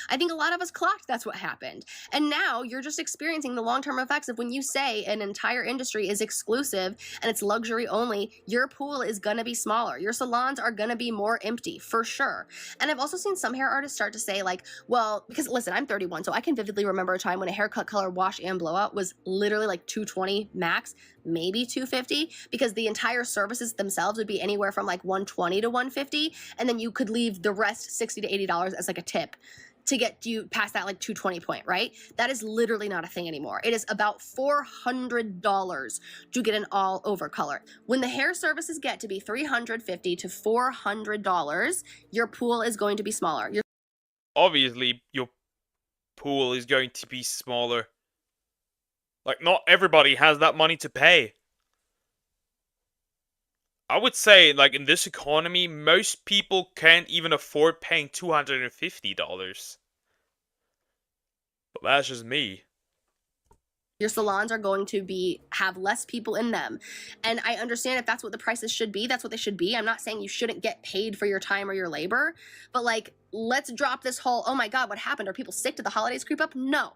I think a lot of us clocked that's what happened. And now you're just experiencing the long-term effects of when you say an entire industry is exclusive and it's luxury only, your pool is going to be smaller. Your salons are going to be more empty for sure. And I've also seen some hair artists start to say like, well, because listen, I'm 31, so I can vividly remember a time when a haircut color wash and blowout was literally like $220 max, maybe $250, because the entire services themselves would be anywhere from like $120 to $150, and then you could leave the rest $60 to $80 as like a tip to get you past that like $220 point, right? That is literally not a thing anymore. It is about $400 to get an all over color. When the hair services get to be $350 to $400, your pool is going to be smaller. Obviously, your pool is going to be smaller. Like, not everybody has that money to pay. I would say, like, in this economy, most people can't even afford paying $250. But that's just me. Your salons are going to have less people in them. And I understand if that's what the prices should be, that's what they should be. I'm not saying you shouldn't get paid for your time or your labor, but like, let's drop this whole, oh my God, what happened? Are people sick? Did the holidays creep up? No.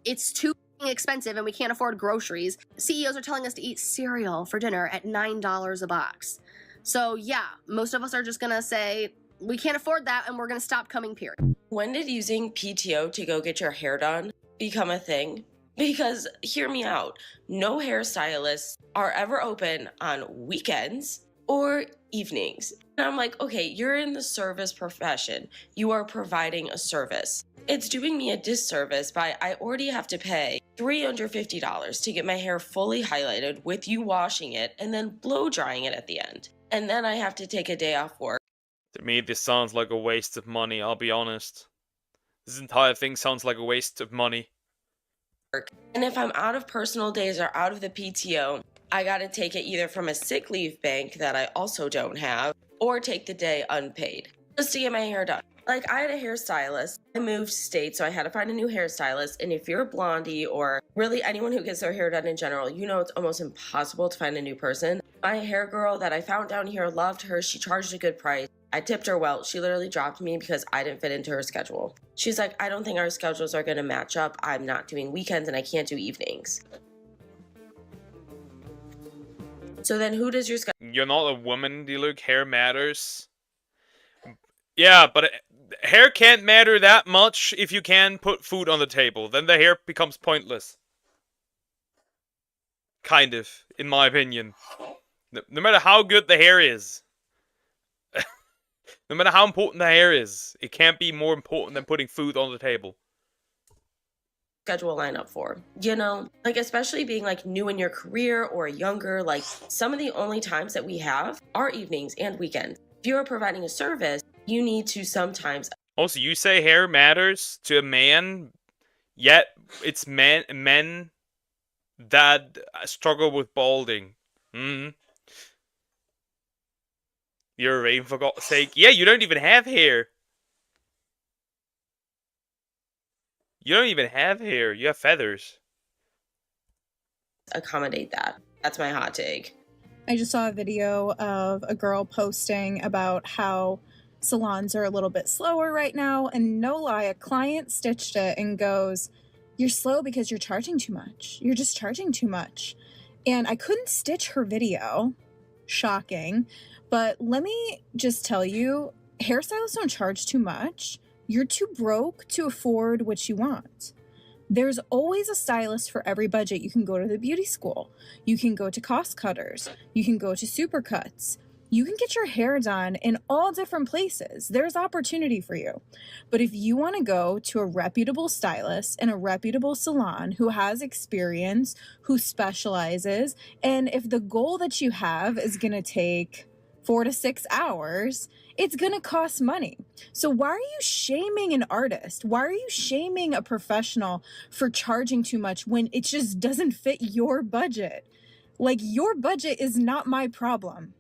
It's too expensive and we can't afford groceries. CEOs are telling us to eat cereal for dinner at $9 a box. So yeah, most of us are just gonna say, we can't afford that and we're gonna stop coming, period. When did using PTO to go get your hair done become a thing? Because hear me out, no hairstylists are ever open on weekends or evenings. And I'm like, okay, you're in the service profession. You are providing a service. It's doing me a disservice by I already have to pay $350 to get my hair fully highlighted with you washing it and then blow drying it at the end. And then I have to take a day off work. To me, this sounds like a waste of money, I'll be honest. This entire thing sounds like a waste of money. And if I'm out of personal days or out of the PTO, I gotta take it either from a sick leave bank that I also don't have, or take the day unpaid, just to get my hair done. Like, I had a hairstylist. I moved states, so I had to find a new hairstylist. And if you're a blondie or really anyone who gets their hair done in general, you know it's almost impossible to find a new person. My hair girl that I found down here loved her. She charged a good price. I tipped her well. She literally dropped me because I didn't fit into her schedule. She's like, I don't think our schedules are going to match up. I'm not doing weekends and I can't do evenings. So then who does your schedule? You're not a woman, Diluc. Hair matters. Yeah, but hair can't matter that much if you can put food on the table. Then the hair becomes pointless. Kind of, in my opinion. No matter how good the hair is. No matter how important the hair is, it can't be more important than putting food on the table. schedule line up for, you know? Like, especially being like new in your career or younger, like some of the only times that we have are evenings and weekends. If you're providing a service, you need to sometimes. Also, you say hair matters to a man, yet it's men that struggle with balding. You're a raven, for God's sake. Yeah, you don't even have hair. You don't even have hair. You have feathers. Accommodate that. That's my hot take. I just saw a video of a girl posting about how salons are a little bit slower right now, and no lie, a client stitched it and goes, "You're slow because you're charging too much. You're just charging too much." And I couldn't stitch her video. Shocking. But let me just tell you, hairstylists don't charge too much. You're too broke to afford what you want. There's always a stylist for every budget. You can go to the beauty school. You can go to cost cutters. You can go to supercuts. You can get your hair done in all different places. There's opportunity for you. But if you want to go to a reputable stylist in a reputable salon who has experience, who specializes, and if the goal that you have is going to take 4 to 6 hours, it's going to cost money. So why are you shaming an artist? Why are you shaming a professional for charging too much when it just doesn't fit your budget? Like, your budget is not my problem.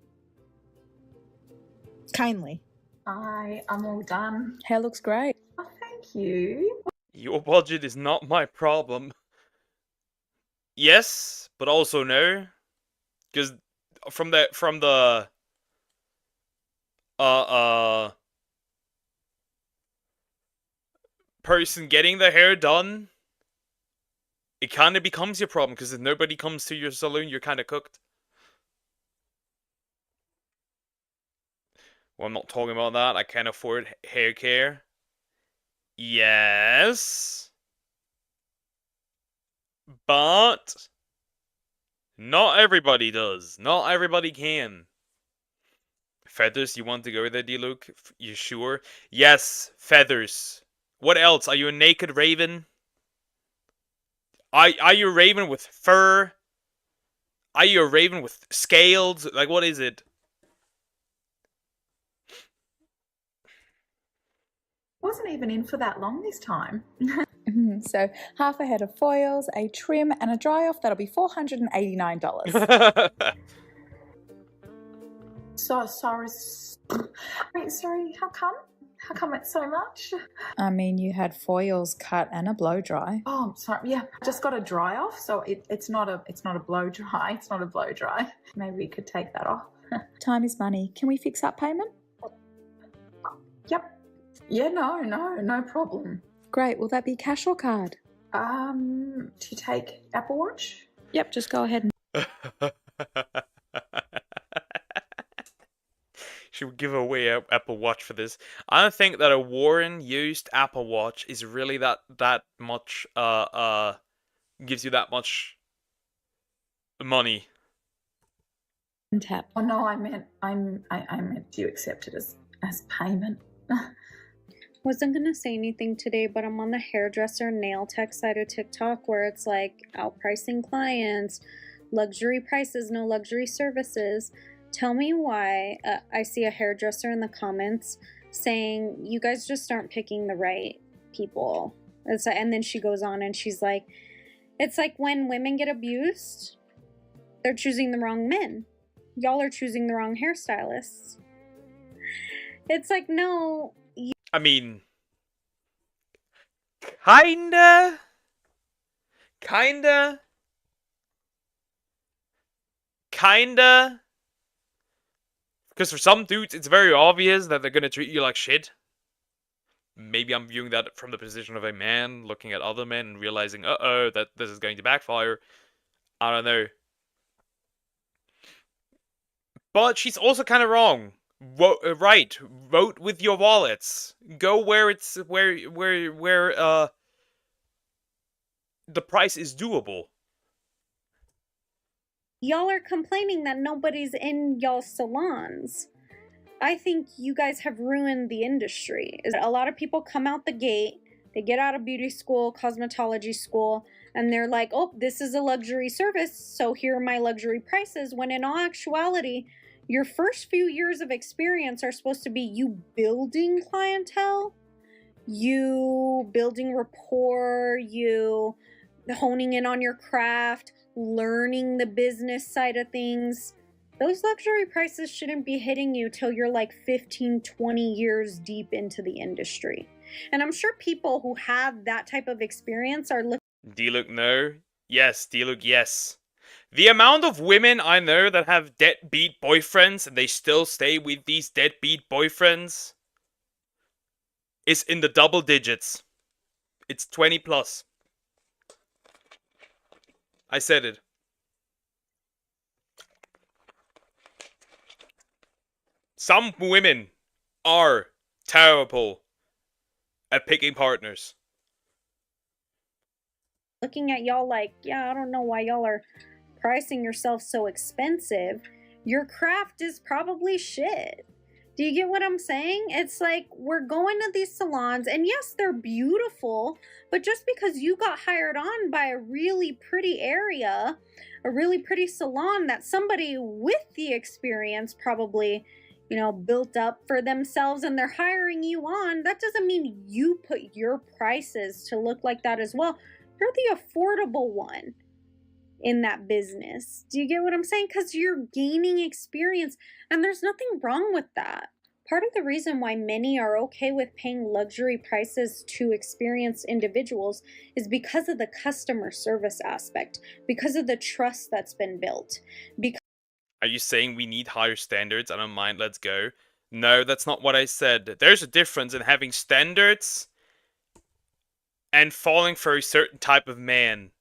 Kindly. I'm all done. Hair looks great. Oh, thank you. Your budget is not my problem. Yes, but also no. Because from the person getting their hair done, it kind of becomes your problem, because if nobody comes to your saloon, you're kind of cooked. Well, I'm not talking about that. I can't afford hair care. Yes. But not everybody does. Not everybody can. Feathers, you want to go there, D-Luke? You sure? Yes, feathers. What else? Are you a naked raven? Are you a raven with fur? Are you a raven with scales? Like, what is it? Wasn't even in for that long this time. So half a head of foils, a trim, and a dry off. That'll be $489. So sorry. Wait, sorry. How come? How come it's so much? I mean, you had foils cut and a blow dry. Oh, I'm sorry. Yeah, I just got a dry off, so it's not a blow dry. It's not a blow dry. Maybe we could take that off. Time is money. Can we fix up payment? Yep. Yeah, no problem. Great. Will that be cash or card? To take Apple Watch? Yep, just go ahead and... She would give away an Apple Watch for this. I don't think that a Warren used Apple Watch is really that much gives you that much money. Tap. Oh no, I meant do you accept it as payment? Wasn't gonna say anything today, but I'm on the hairdresser nail tech side of TikTok where it's like outpricing clients, luxury prices, no luxury services. Tell me why I see a hairdresser in the comments saying you guys just aren't picking the right people. And then she goes on and she's like, it's like when women get abused, they're choosing the wrong men. Y'all are choosing the wrong hairstylists. It's like, no. I mean, kinda. Because for some dudes, it's very obvious that they're gonna treat you like shit. Maybe I'm viewing that from the position of a man, looking at other men and realizing, uh-oh, that this is going to backfire. I don't know. But she's also kind of wrong. Right, vote with your wallets. Go where it's where the price is doable. Y'all are complaining that nobody's in y'all's salons. I think you guys have ruined the industry. A lot of people come out the gate, They get out of beauty school, cosmetology school, and they're like, oh, this is a luxury service, so here are my luxury prices, when in all actuality, your first few years of experience are supposed to be you building clientele, you building rapport, you honing in on your craft, learning the business side of things. Those luxury prices shouldn't be hitting you till you're like 15, 20 years deep into the industry. And I'm sure people who have that type of experience are looking. D-Look, no. Yes, D-Look, yes. The amount of women I know that have deadbeat boyfriends and they still stay with these deadbeat boyfriends is in the double digits. It's 20 plus. I said it. Some women are terrible at picking partners. Looking at y'all like, yeah, I don't know why y'all are pricing yourself so expensive. Your craft is probably shit. Do you get what I'm saying? It's like, we're going to these salons, and yes, they're beautiful, but just because you got hired on by a really pretty area, a really pretty salon that somebody with the experience probably, you know, built up for themselves and they're hiring you on, that doesn't mean you put your prices to look like that as well. You're the affordable one in that business. Do you get what I'm saying? Because you're gaining experience, and there's nothing wrong with that. Part of the reason why many are okay with paying luxury prices to experienced individuals is because of the customer service aspect, because of the trust that's been built. Are you saying we need higher standards? I don't mind, let's go. No, that's not what I said. There's a difference in having standards and falling for a certain type of man.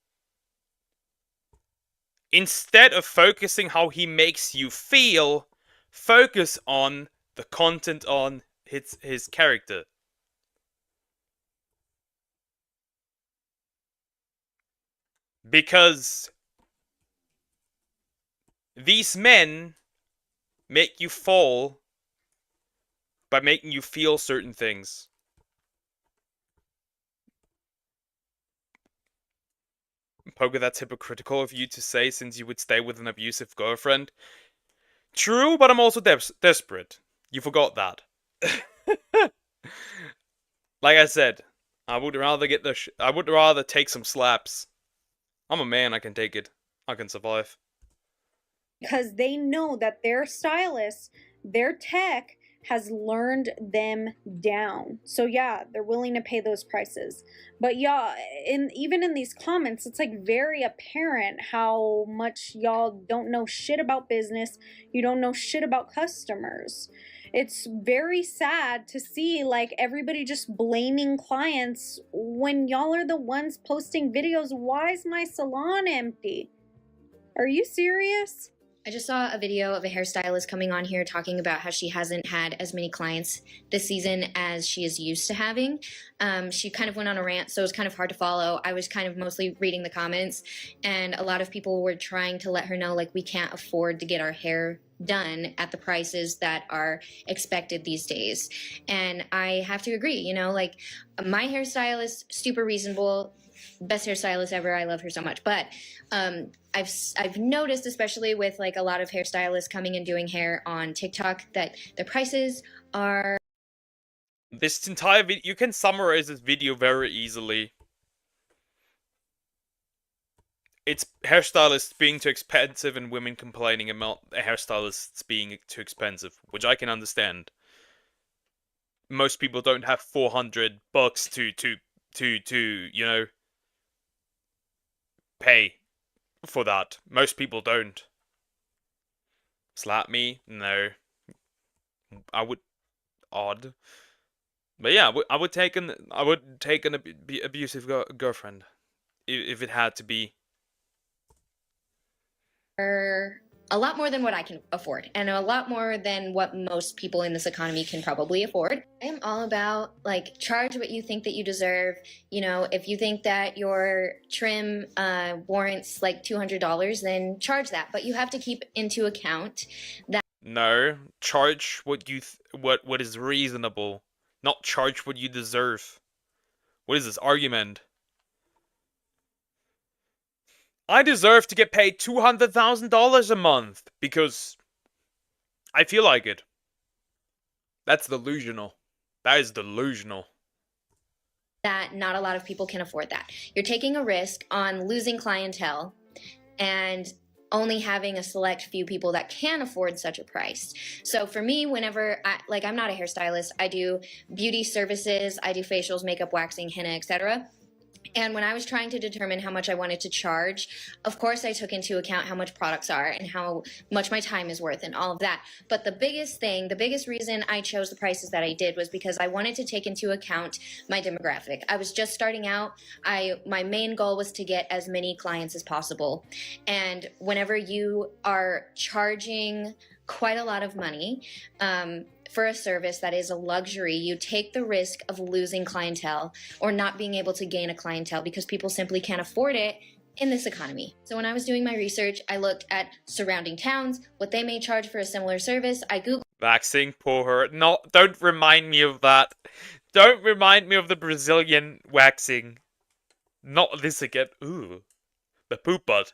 Instead of focusing how he makes you feel, focus on the content on his character. Because these men make you fall by making you feel certain things. Poker, that's hypocritical of you to say, since you would stay with an abusive girlfriend. True, but I'm also desperate. You forgot that. Like I said, I would rather get I would rather take some slaps. I'm a man, I can take it. I can survive. Because they know that their stylist, their tech, has learned them down. So yeah, they're willing to pay those prices. But yeah, even in these comments, it's like very apparent how much y'all don't know shit about business. You don't know shit about customers. It's very sad to see like everybody just blaming clients when y'all are the ones posting videos. Why is my salon empty? Are you serious? I just saw a video of a hairstylist coming on here talking about how she hasn't had as many clients this season as she is used to having. She kind of went on a rant, so it was kind of hard to follow. I was kind of mostly reading the comments, and a lot of people were trying to let her know, like, we can't afford to get our hair done at the prices that are expected these days. And I have to agree, you know, like, my hairstylist, super reasonable, best hairstylist ever. I love her so much. But I've noticed, especially with like a lot of hairstylists coming and doing hair on TikTok, that the prices are. This entire video, you can summarize this video very easily. It's hairstylists being too expensive and women complaining about hairstylists being too expensive, which I can understand. Most people don't have $400 to you know, pay for that. Most people don't. Slap me? No. I would. Odd. But yeah, I would take an abusive girlfriend if it had to be. A lot more than what I can afford, and a lot more than what most people in this economy can probably afford. I am all about, like, charge what you think that you deserve. You know, if you think that your trim warrants like $200, then charge that. But you have to keep into account that. No, charge what you what is reasonable, not charge what you deserve. What is this argument? I deserve to get paid $200,000 a month because I feel like it. That's delusional. That is delusional. That not a lot of people can afford that. You're taking a risk on losing clientele and only having a select few people that can afford such a price. So for me, whenever I'm not a hairstylist, I do beauty services, I do facials, makeup, waxing, henna, etc. And when I was trying to determine how much I wanted to charge, of course I took into account how much products are and how much my time is worth and all of that. But the biggest reason I chose the prices that I did was because I wanted to take into account my demographic. I was just starting out. My main goal was to get as many clients as possible. And whenever you are charging quite a lot of money, for a service that is a luxury, you take the risk of losing clientele or not being able to gain a clientele because people simply can't afford it in this economy. So when I was doing my research, I looked at surrounding towns, what they may charge for a similar service. I Googled Waxing, poor her. No, don't remind me of that. Don't remind me of the Brazilian waxing. Not this again. Ooh. The poop butt.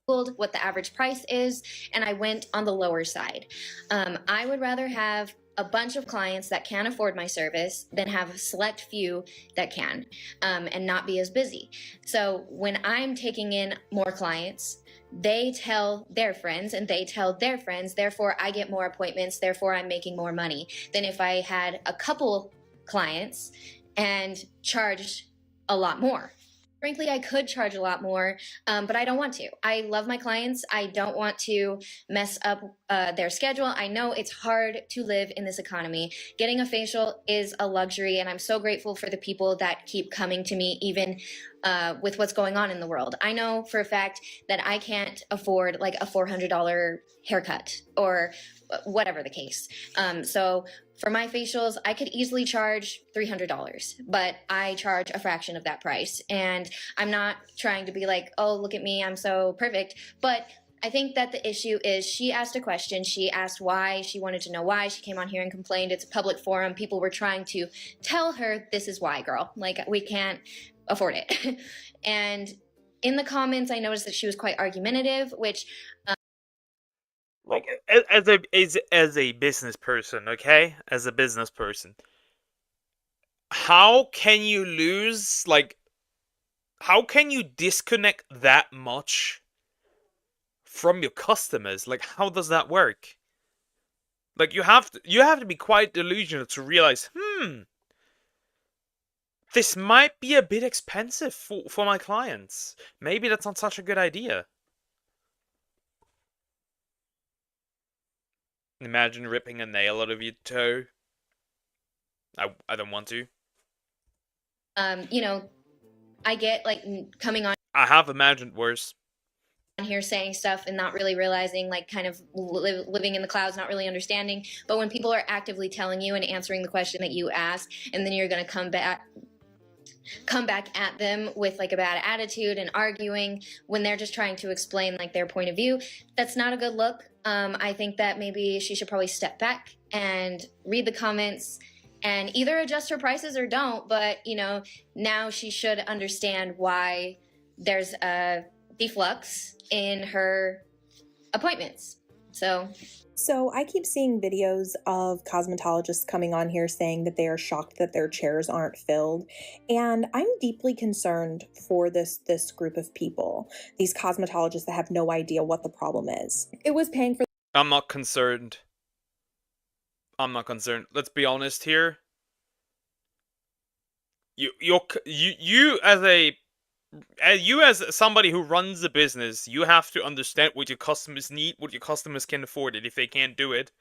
what the average price is, and I went on the lower side. I would rather have a bunch of clients that can afford my service than have a select few that can, and not be as busy. So when I'm taking in more clients, they tell their friends and they tell their friends, therefore I get more appointments, therefore I'm making more money than if I had a couple clients and charged a lot more. Frankly, I could charge a lot more, but I don't want to. I love my clients. I don't want to mess up their schedule. I know it's hard to live in this economy. Getting a facial is a luxury, and I'm so grateful for the people that keep coming to me, even with what's going on in the world. I know for a fact that I can't afford like a $400 haircut or whatever the case. So for my facials, I could easily charge $300, but I charge a fraction of that price. And I'm not trying to be like, oh, look at me, I'm so perfect. But I think that the issue is she asked a question. She asked why. She wanted to know why. She came on here and complained. It's a public forum. People were trying to tell her, this is why, girl. Like, we can't afford it. And in the comments, I noticed that she was quite argumentative, which... Like, as a business person, okay? As a business person. How can you lose, like... How can you disconnect that much from your customers? Like, how does that work? Like, you have to be quite delusional to realize, this might be a bit expensive for my clients. Maybe that's not such a good idea. Imagine ripping a nail out of your toe. I don't want to. You know, I get like coming on I have imagined worse. Here saying stuff and not really realizing, like kind of living in the clouds, not really understanding. But when people are actively telling you and answering the question that you ask, and then you're going to come back at them with like a bad attitude and arguing when they're just trying to explain like their point of view, that's not a good look. I think that maybe she should probably step back and read the comments and either adjust her prices or don't. But, you know, now she should understand why there's a deflux in her appointments. So I keep seeing videos of cosmetologists coming on here saying that they are shocked that their chairs aren't filled. And I'm deeply concerned for this group of people, these cosmetologists that have no idea what the problem is. It was paying for... I'm not concerned. Let's be honest here. You as somebody who runs a business, you have to understand what your customers need, what your customers can afford, and if they can't do it,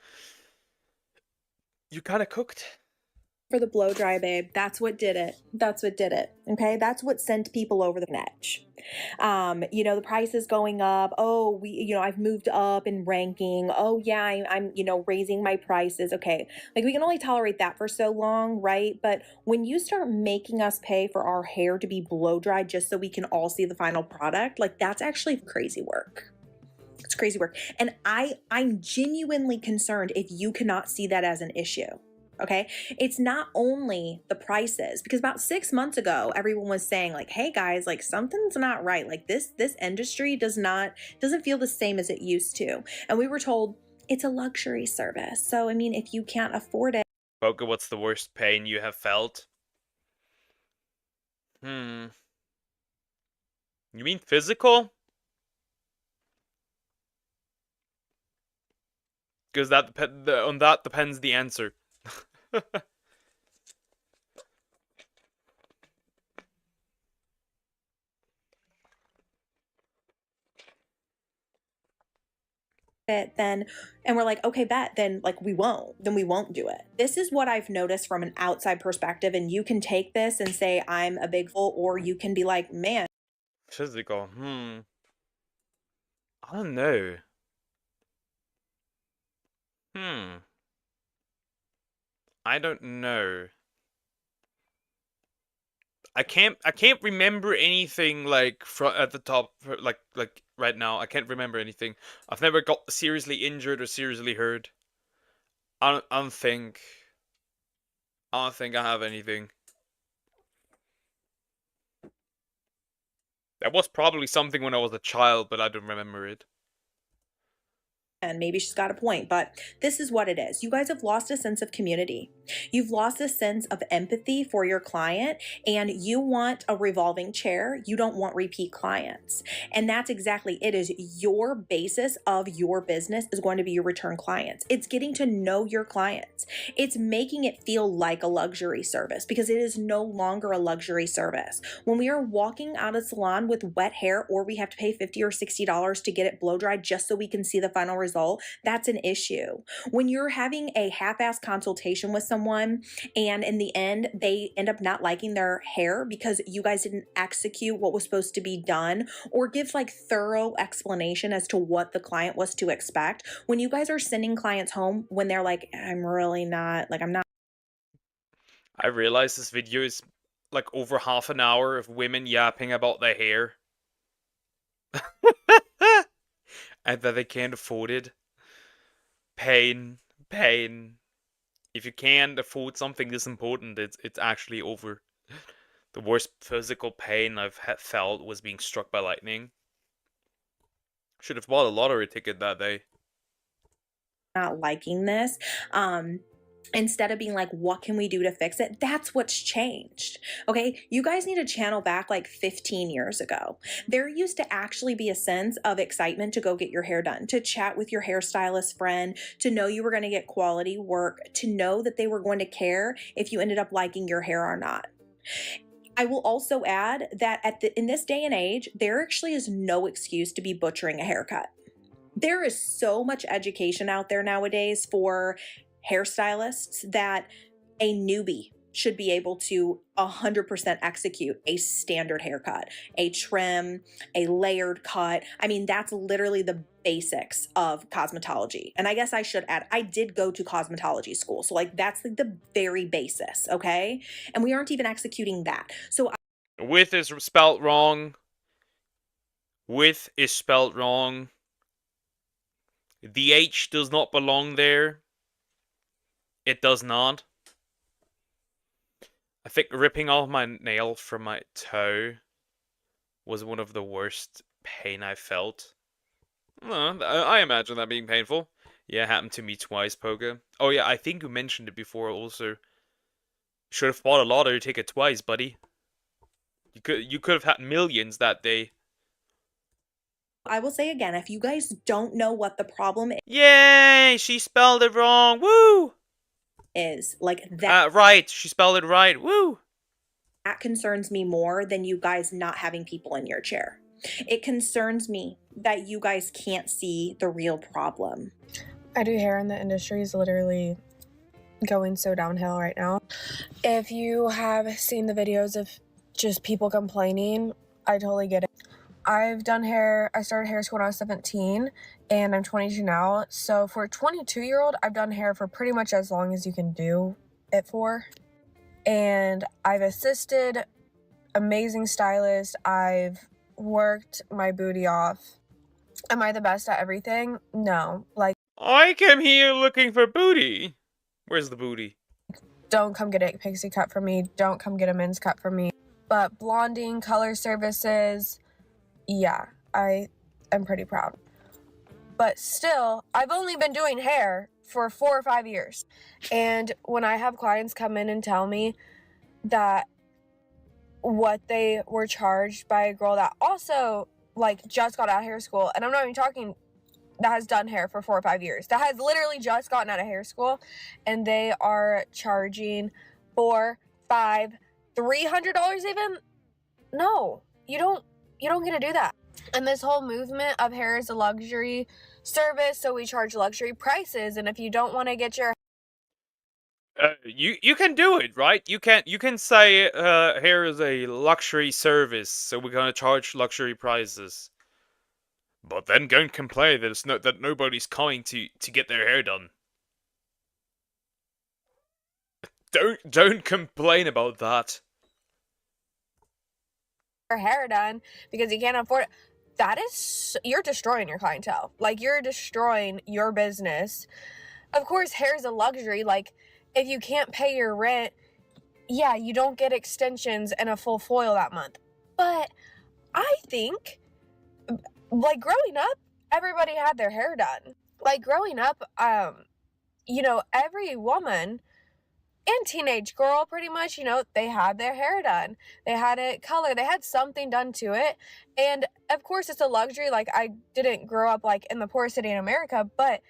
you got it cooked. For the blow dry, babe. That's what did it. Okay, that's what sent people over the edge. You know, the price is going up. Oh, I've moved up in ranking. Oh yeah, I'm raising my prices. Okay, like we can only tolerate that for so long, right? But when you start making us pay for our hair to be blow dried just so we can all see the final product, like that's actually crazy work. It's crazy work, and I'm genuinely concerned if you cannot see that as an issue. Okay. It's not only the prices, because about 6 months ago, everyone was saying like, hey guys, like something's not right. Like this industry doesn't feel the same as it used to. And we were told it's a luxury service. So, I mean, if you can't afford it. Poker, what's the worst pain you have felt? You mean physical? Because on that depends the answer. It then, and we're like, okay, bet, then like we won't do it. This is what I've noticed from an outside perspective, and you can take this and say I'm a big fool, or you can be like, man, physical. I don't know. I don't know. I can't remember anything like at the top, like right now. I can't remember anything. I've never got seriously injured or seriously hurt. I don't think I have anything. That was probably something when I was a child, but I don't remember it. and maybe she's got a point, but this is what it is. You guys have lost a sense of community. You've lost a sense of empathy for your client, and you want a revolving chair. You don't want repeat clients. And that's exactly it. Is your basis of your business is going to be your return clients. It's getting to know your clients. It's making it feel like a luxury service, because it is no longer a luxury service. When we are walking out of salon with wet hair, or we have to pay $50 or $60 to get it blow dried just so we can see the final result, that's an issue. When you're having a half-ass consultation with someone and in the end they end up not liking their hair because you guys didn't execute what was supposed to be done, or give like thorough explanation as to what the client was to expect, when you guys are sending clients home when they're like, I'm not. I realize this video is like over half an hour of women yapping about their hair. And that they can't afford it. Pain. If you can't afford something this important, it's actually over. The worst physical pain I've felt was being struck by lightning. Should have bought a lottery ticket that day. Not liking this. Instead of being like, what can we do to fix it? That's what's changed. Okay. You guys need to channel back like 15 years ago. There used to actually be a sense of excitement to go get your hair done, to chat with your hairstylist friend, to know you were going to get quality work, to know that they were going to care if you ended up liking your hair or not. I will also add that in this day and age, there actually is no excuse to be butchering a haircut. There is so much education out there nowadays for hairstylists that a newbie should be able to 100% execute a standard haircut, a trim, a layered cut. I mean, that's literally the basics of cosmetology. And I guess I should add, I did go to cosmetology school. So like that's like the very basis, okay? And we aren't even executing that. So With is spelled wrong. With is spelled wrong. The H does not belong there. It does not. I think ripping off my nail from my toe was one of the worst pain I felt. I imagine that being painful. Yeah, it happened to me twice, Poga. Oh yeah, I think you mentioned it before also. Should have bought a lottery ticket twice, buddy. You could have had millions that day. I will say again, if you guys don't know what the problem is. Yay! She spelled it wrong. Woo! Is like that. Right. She spelled it right. Woo! That concerns me more than you guys not having people in your chair. It concerns me that you guys can't see the real problem. I do hair, and the industry is literally going so downhill right now. If you have seen the videos of just people complaining, I totally get it. I've done hair, I started hair school when I was 17 and I'm 22 now. So for a 22-year-old, I've done hair for pretty much as long as you can do it for. And I've assisted amazing stylists. I've worked my booty off. Am I the best at everything? No. Like, I came here looking for booty. Where's the booty? don't come get a pixie cut from me, don't come get a men's cut from me. But blonding, color services, yeah, I am pretty proud. But still, I've only been doing hair for 4 or 5 years. And when I have clients come in and tell me that what they were charged by a girl that also like just got out of hair school, and I'm not even talking that has done hair for 4 or 5 years, that has literally just gotten out of hair school, and they are charging $400, $500, $300 even. No, you don't get to do that. And this whole movement of hair is a luxury service, so we charge luxury prices. And if you don't want to get your you can do it, right? You can say hair is a luxury service, so we're gonna charge luxury prices. But then don't complain that nobody's coming to get their hair done. Don't complain about that. hair done because you can't afford it, that is, you're destroying your clientele. Like, you're destroying your business. Of course, hair is a luxury. Like, if you can't pay your rent, yeah, you don't get extensions and a full foil that month. But I think, like, growing up, everybody had their hair done. Like, growing up, you know, every woman and teenage girl, pretty much, you know, they had their hair done. They had it colored. They had something done to it. And of course, it's a luxury. Like, I didn't grow up like in the poorest city in America, but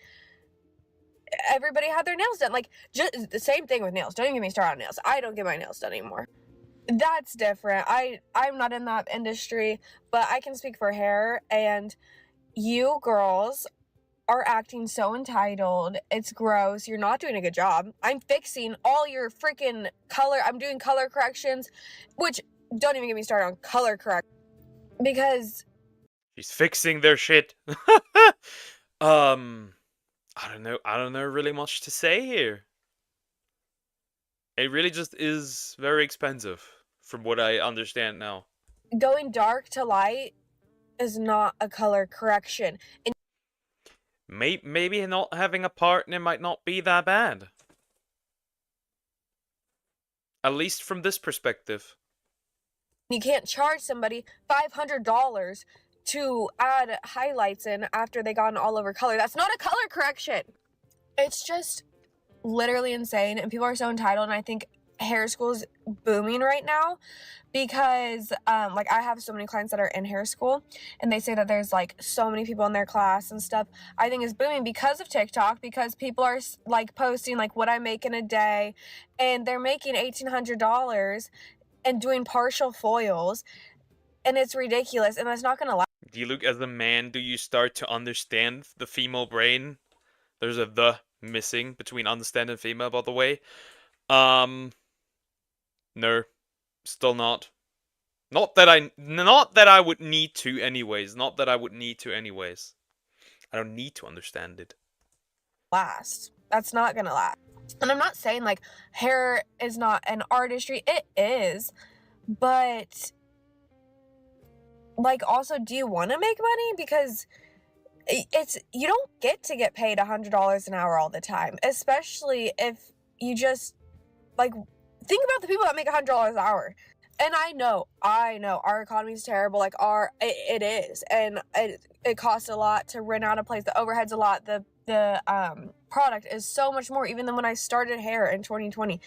everybody had their nails done. Like, just the same thing with nails. Don't even get me started on nails. I don't get my nails done anymore. That's different. I'm not in that industry, but I can speak for hair. And you girls are acting so entitled. It's gross. You're not doing a good job. I'm fixing all your freaking color. I'm doing color corrections, which, don't even get me started on color correct, because she's fixing their shit. I don't know really much to say here. It really just is very expensive, from what I understand now. going dark to light is not a color correction. And maybe not having a partner might not be that bad. At least from this perspective. you can't charge somebody $500 to add highlights in after they got an all over color. That's not a color correction. It's just literally insane, and people are so entitled. And I think hair school is booming right now because like, I have so many clients that are in hair school, and they say that there's like so many people in their class and stuff. I think it's booming because of TikTok, because people are like posting like what I make in a day, and they're making $1,800 and doing partial foils, and it's ridiculous, and that's not gonna last. Do you look, as a man, do you start to understand the female brain? There's a "the" missing between understand and female, by the way. No, still not. Not that I would need to anyways. Not that I would need to anyways. I don't need to understand it. Last. That's not gonna last. And I'm not saying like hair is not an artistry. It is. But like, also, do you want to make money? Because it's, you don't get paid $100 an hour all the time, especially if you just like, think about the people that make $100 an hour. And I know our economy is terrible. Like, it is, and it costs a lot to rent out a place. The overhead's a lot. The product is so much more even than when I started hair in 2020.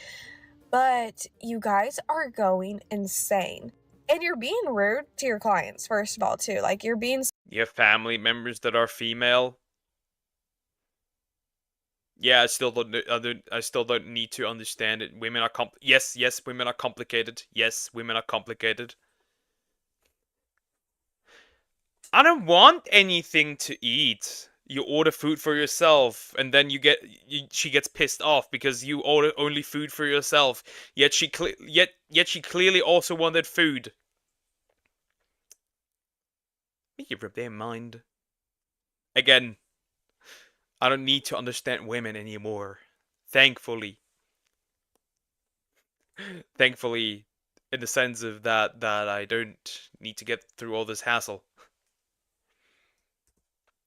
But you guys are going insane, and you're being rude to your clients, first of all, too. Like, you're being. You have family members that are female. Yeah, I still don't need to understand it. Women are yes, women are complicated. Yes, women are complicated. I don't want anything to eat. You order food for yourself, and then she gets pissed off because you order only food for yourself. Yet she clearly also wanted food. Make you rub their mind. Again, I don't need to understand women anymore. Thankfully. Thankfully, in the sense of that I don't need to get through all this hassle.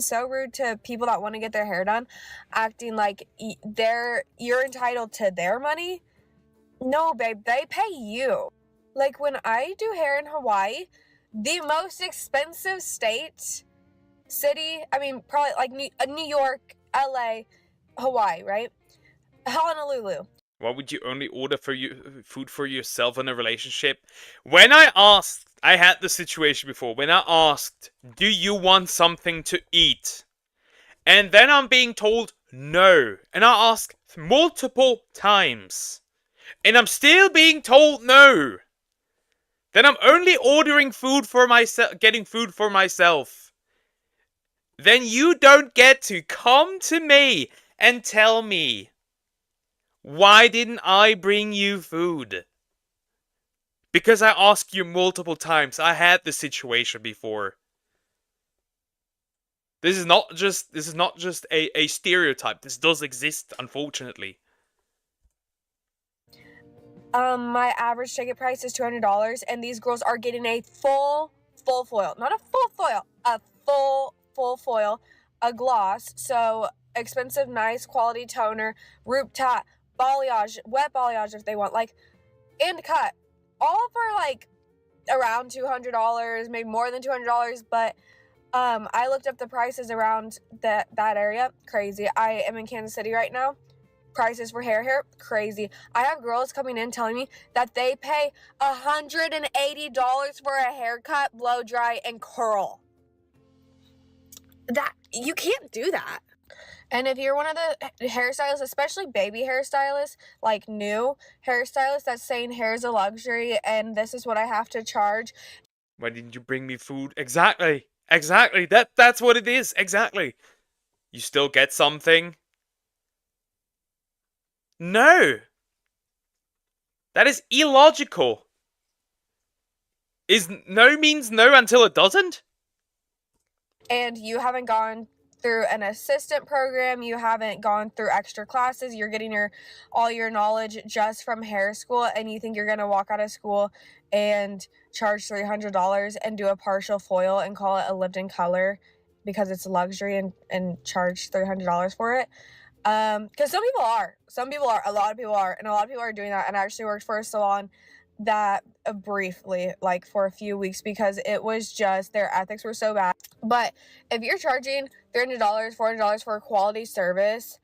So rude to people that want to get their hair done, acting like you're entitled to their money. No, babe, they pay you. Like, when I do hair in Hawaii, the most expensive city, I mean, probably like New York, LA, Hawaii, right? Honolulu. Why would you only order food for yourself in a relationship? When I had the situation before, when I asked, do you want something to eat? And then I'm being told no. And I ask multiple times. And I'm still being told no. Then I'm only ordering food for myself, getting food for myself. Then you don't get to come to me and tell me, why didn't I bring you food? Because I asked you multiple times. I had this situation before. This is not just a stereotype. This does exist, unfortunately. My average ticket price is $200, and these girls are getting a full foil. Not a full foil, a full foil, a gloss. So expensive, nice quality toner, root tat, balayage, wet balayage if they want, like, and cut. All for like around $200, maybe more than $200, but I looked up the prices around that area. Crazy. I am in Kansas City right now. Prices for hair, crazy. I have girls coming in telling me that they pay $180 for a haircut, blow dry, and curl. That, you can't do that. And if you're one of the hairstylists, especially baby hairstylists, like new hairstylists that's saying hair is a luxury and this is what I have to charge. Why didn't you bring me food? Exactly. That's what it is. Exactly. You still get something? No. That is illogical. Is no means no until it doesn't? And you haven't gone through an assistant program, you haven't gone through extra classes, you're getting all your knowledge just from hair school, and you think you're going to walk out of school and charge $300 and do a partial foil and call it a lived-in color because it's a luxury and charge $300 for it. Because some people are, a lot of people are, and a lot of people are doing that. And I actually worked for a salon that briefly, like for a few weeks, because it was just, their ethics were so bad. But if you're charging $300, $400 for a quality service,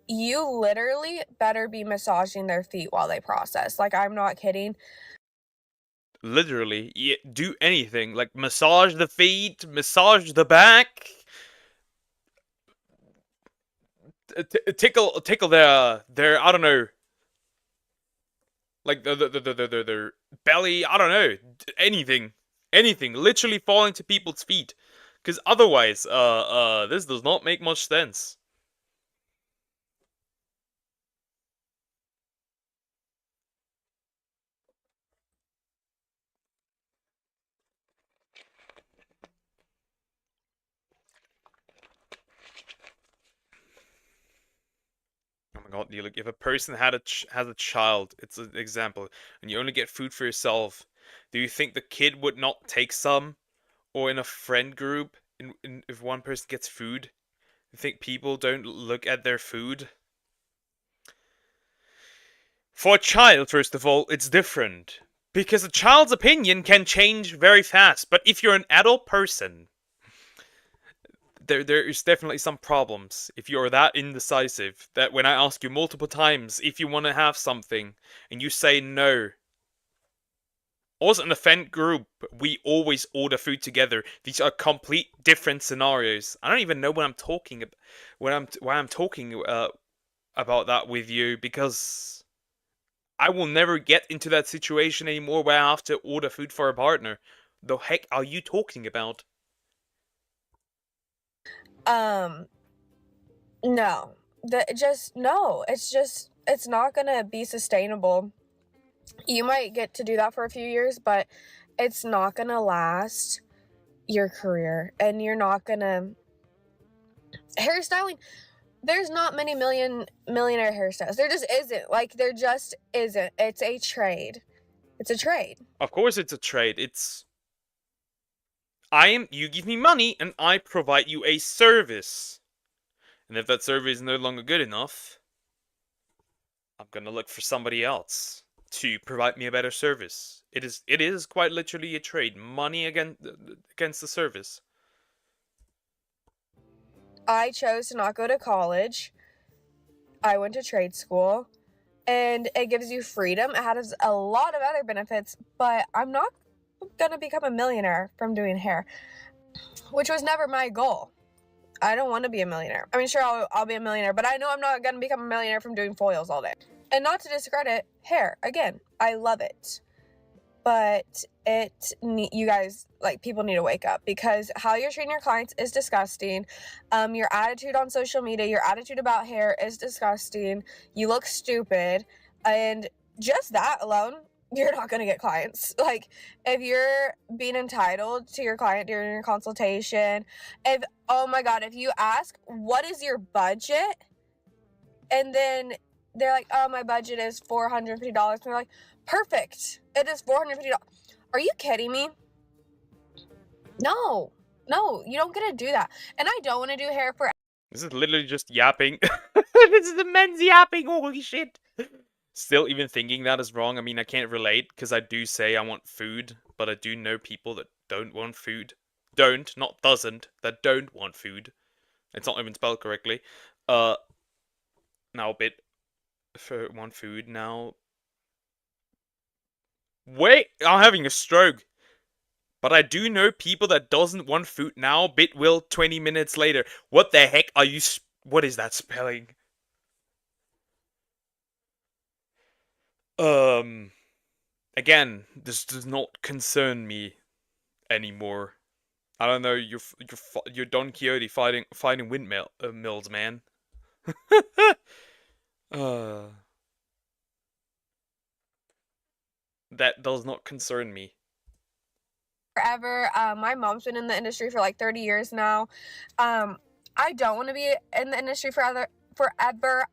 you literally better be massaging their feet while they process. Like, I'm not kidding. Literally, yeah, do anything. Like, massage the feet, massage the back. Tickle their, I don't know. Like, their belly, I don't know. Anything. Literally falling to people's feet. Because otherwise, this does not make much sense. Oh my god, like, if a person has a child, it's an example, and you only get food for yourself, do you think the kid would not take some? Or in a friend group, if one person gets food, you think people don't look at their food? For a child, first of all, it's different. Because a child's opinion can change very fast, but if you're an adult person, there is definitely some problems. If you're that indecisive, that when I ask you multiple times if you want to have something, and you say no. Also, in the friend group, we always order food together. These are complete different scenarios. I don't even know what I'm talking about, why I'm talking about that with you, because I will never get into that situation anymore where I have to order food for a partner. The heck are you talking about? No. No. It's not gonna be sustainable. You might get to do that for a few years, but it's not gonna last your career, and you're not gonna... Hairstyling, there's not many millionaire hairstylists. There just isn't. Like, there just isn't. It's a trade. It's a trade. Of course it's a trade. You give me money and I provide you a service. And if that service is no longer good enough, I'm gonna look for somebody else to provide me a better service. It is quite literally a trade. Money against the service. I chose to not go to college. I went to trade school, and it gives you freedom. It has a lot of other benefits, but I'm not gonna become a millionaire from doing hair, which was never my goal. I don't want to be a millionaire. I mean, sure, I'll be a millionaire, but I know I'm not gonna become a millionaire from doing foils all day. And not to discredit hair, again, I love it. But you guys, like, people need to wake up, because how you're treating your clients is disgusting. Your attitude on social media, your attitude about hair is disgusting. You look stupid, and just that alone, you're not going to get clients. Like, if you're being entitled to your client during your consultation, oh my God, if you ask, what is your budget? And then they're like, oh, my budget is $450. And they're like, perfect. It is $450. Are you kidding me? No, you don't get to do that. And I don't want to do hair for... This is literally just yapping. This is the men's yapping. Holy shit. Still, even thinking that is wrong. I mean, I can't relate, because I do say I want food, but I do know people that don't want food. Not doesn't, that don't want food. It's not even spelled correctly. Now a bit for want food now. Wait, I'm having a stroke. But I do know people that doesn't want food now, bit will 20 minutes later. What the heck are you... What is that spelling? Again, this does not concern me anymore. I don't know, you're Don Quixote fighting windmills, man. That does not concern me. Forever. My mom's been in the industry for like 30 years now. I don't want to be in the industry forever.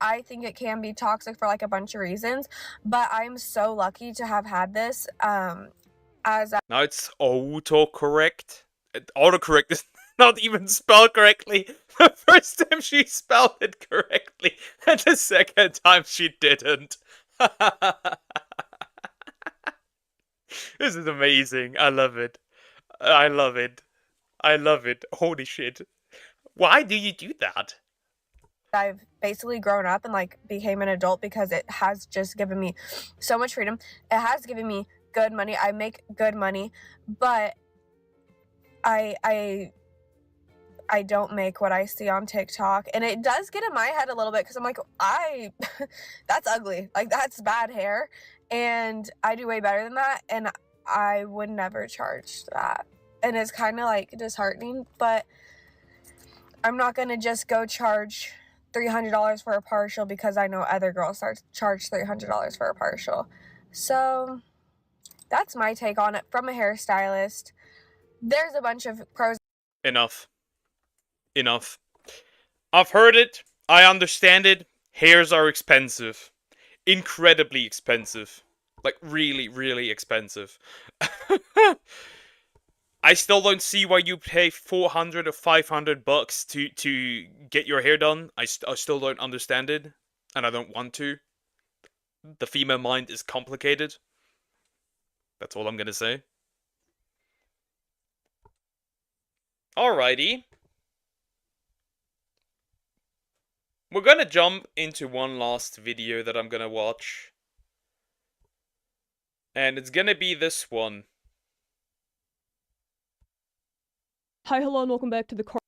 I think it can be toxic for like a bunch of reasons, but I'm so lucky to have had this. Now it's autocorrect. Autocorrect is not even spelled correctly. The first time she spelled it correctly, and the second time she didn't. This is amazing. I love it. I love it. I love it. Holy shit. Why do you do that? I've basically grown up and like became an adult because it has just given me so much freedom. It has given me good money. I make good money, but I don't make what I see on TikTok, and it does get in my head a little bit because I'm like, that's ugly. Like, that's bad hair, and I do way better than that, and I would never charge that. And it's kind of like disheartening, but I'm not gonna just go charge $300 for a partial because I know other girls charge $300 for a partial. So that's my take on it from a hairstylist. There's a bunch of pros. Enough. I've heard it. I understand it. Hairs are expensive. Incredibly expensive. Like, really, really expensive. I still don't see why you pay $400 or $500 to get your hair done. I still don't understand it, and I don't want to. The female mind is complicated. That's all I'm gonna say. Alrighty. We're gonna jump into one last video that I'm gonna watch. And it's gonna be this one. Hi, hello, and welcome back to the car.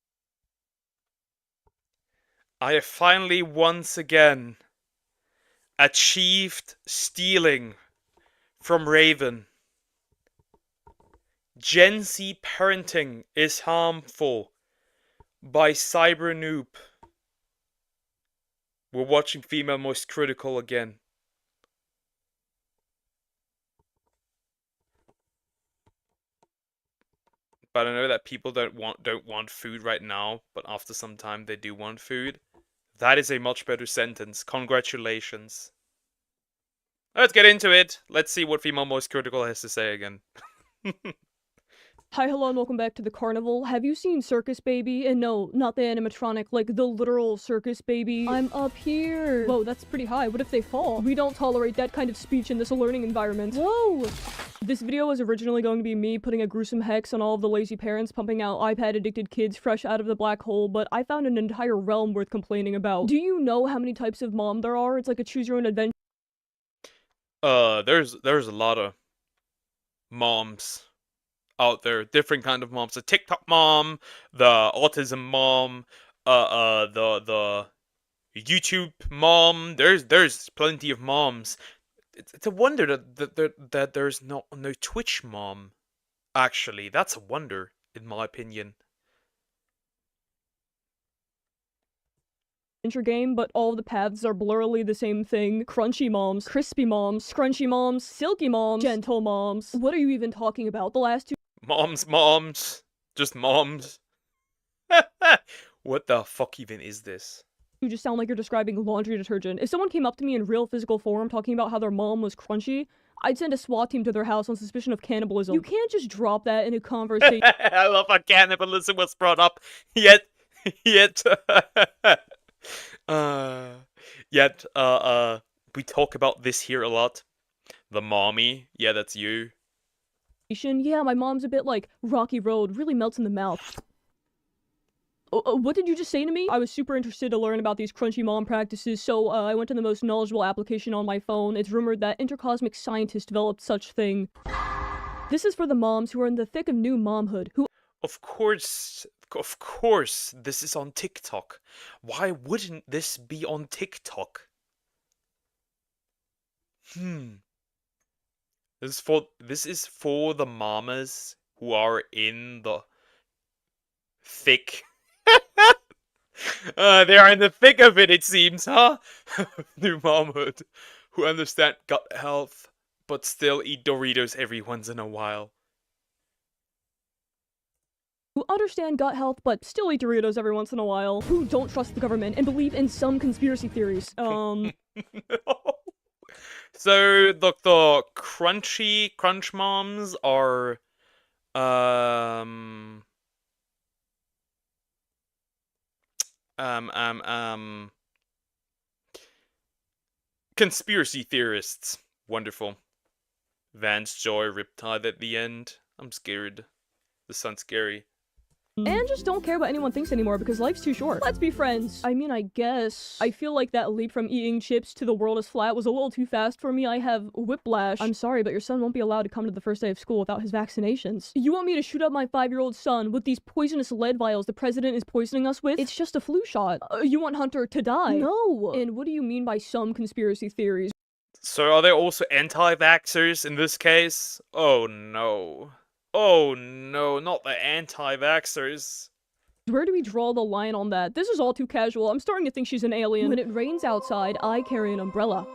I have finally once again achieved stealing from Raven. Gen Z parenting is harmful by Cyber Noob. We're watching Female Most Critical again. But I know that people don't want food right now, but after some time they do want food. That is a much better sentence. Congratulations. Let's get into it. Let's see what Female Most Critical has to say again. Hi, hello, and welcome back to the carnival. Have you seen Circus Baby? And no, not the animatronic, like the literal Circus Baby. I'm up here. Whoa, that's pretty high. What if they fall? We don't tolerate that kind of speech in this learning environment. Whoa! This video was originally going to be me putting a gruesome hex on all of the lazy parents pumping out iPad-addicted kids fresh out of the black hole, but I found an entire realm worth complaining about. Do you know how many types of mom there are? It's like a choose-your-own-adventure. There's a lot of moms out there, different kind of moms. The TikTok mom, the autism mom, the YouTube mom. There's plenty of moms. It's a wonder that there's no Twitch mom. Actually, that's a wonder, in my opinion. Game, but all of the paths are blurrily the same thing. Crunchy moms, crispy moms, scrunchy moms, silky moms, gentle moms. What are you even talking about? The last two Moms. Just moms. What the fuck even is this? you just sound like you're describing laundry detergent. If someone came up to me in real physical form talking about how their mom was crunchy, I'd send a SWAT team to their house on suspicion of cannibalism. You can't just drop that in a conversation. I love how cannibalism was brought up, yet, we talk about this here a lot. The mommy, yeah, that's you. Yeah, my mom's a bit like Rocky Road, really melts in the mouth. What did you just say to me? I was super interested to learn about these crunchy mom practices, so I went to the most knowledgeable application on my phone. It's rumored that intercosmic scientists developed such thing. This is for the moms who are in the thick of new momhood, who— Of course, this is on TikTok. Why wouldn't this be on TikTok? This is for the mamas who are in the thick. They are in the thick of it, it seems, huh? New momhood, who understand gut health, but still eat Doritos every once in a while. Who understand gut health but still eat Doritos every once in a while, who don't trust the government and believe in some conspiracy theories. So the crunch moms are conspiracy theorists. Wonderful. Vance Joy Riptide at the end. I'm scared. This sounds scary. And just don't care what anyone thinks anymore because life's too short. Let's be friends. I mean, I guess. I feel like that leap from eating chips to the world is flat was a little too fast for me. I have whiplash. I'm sorry, but your son won't be allowed to come to the first day of school without his vaccinations. You want me to shoot up my 5-year-old son with these poisonous lead vials the president is poisoning us with? It's just a flu shot. You want Hunter to die? No. And what do you mean by some conspiracy theories? So are there also anti-vaxxers in this case? Oh no. Oh no, not the anti-vaxxers. Where do we draw the line on that? This is all too casual. I'm starting to think she's an alien. When it rains outside, I carry an umbrella.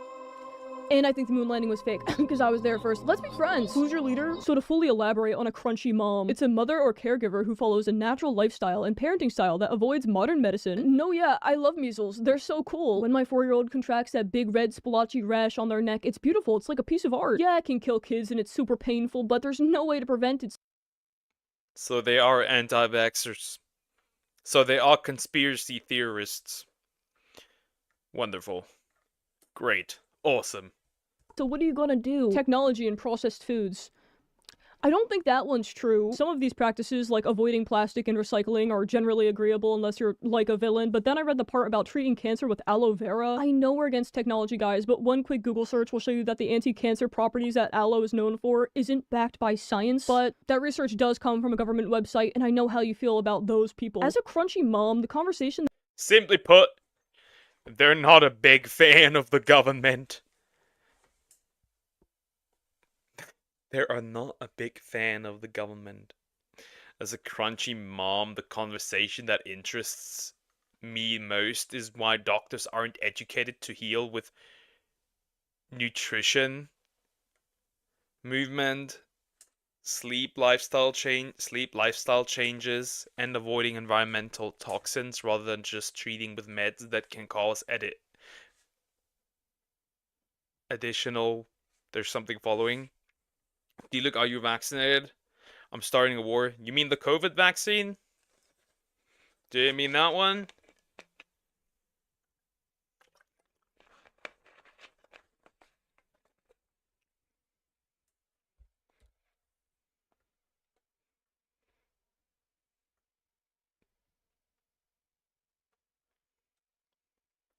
And I think the moon landing was fake, because I was there first. Let's be friends! Who's your leader? So to fully elaborate on a crunchy mom, it's a mother or caregiver who follows a natural lifestyle and parenting style that avoids modern medicine. No, yeah, I love measles. They're so cool. When my 4-year-old contracts that big red splotchy rash on their neck, it's beautiful. It's like a piece of art. Yeah, it can kill kids and it's super painful, but there's no way to prevent it. So they are anti-vaxxers. So they are conspiracy theorists. Wonderful. Great. Awesome. So what are you gonna do? Technology and processed foods. I don't think that one's true. Some of these practices, like avoiding plastic and recycling, are generally agreeable unless you're like a villain, but then I read the part about treating cancer with aloe vera. I know we're against technology, guys, but one quick Google search will show you that the anti-cancer properties that aloe is known for isn't backed by science, but that research does come from a government website, and I know how you feel about those people. As a crunchy mom, the conversation— Simply put, they're not a big fan of the government. They are not a big fan of the government. As a crunchy mom, the conversation that interests me most is why doctors aren't educated to heal with nutrition, movement, sleep lifestyle changes, and avoiding environmental toxins rather than just treating with meds that can cause additional. There's something following. D-Look, are you vaccinated? I'm starting a war. You mean the COVID vaccine? Do you mean that one?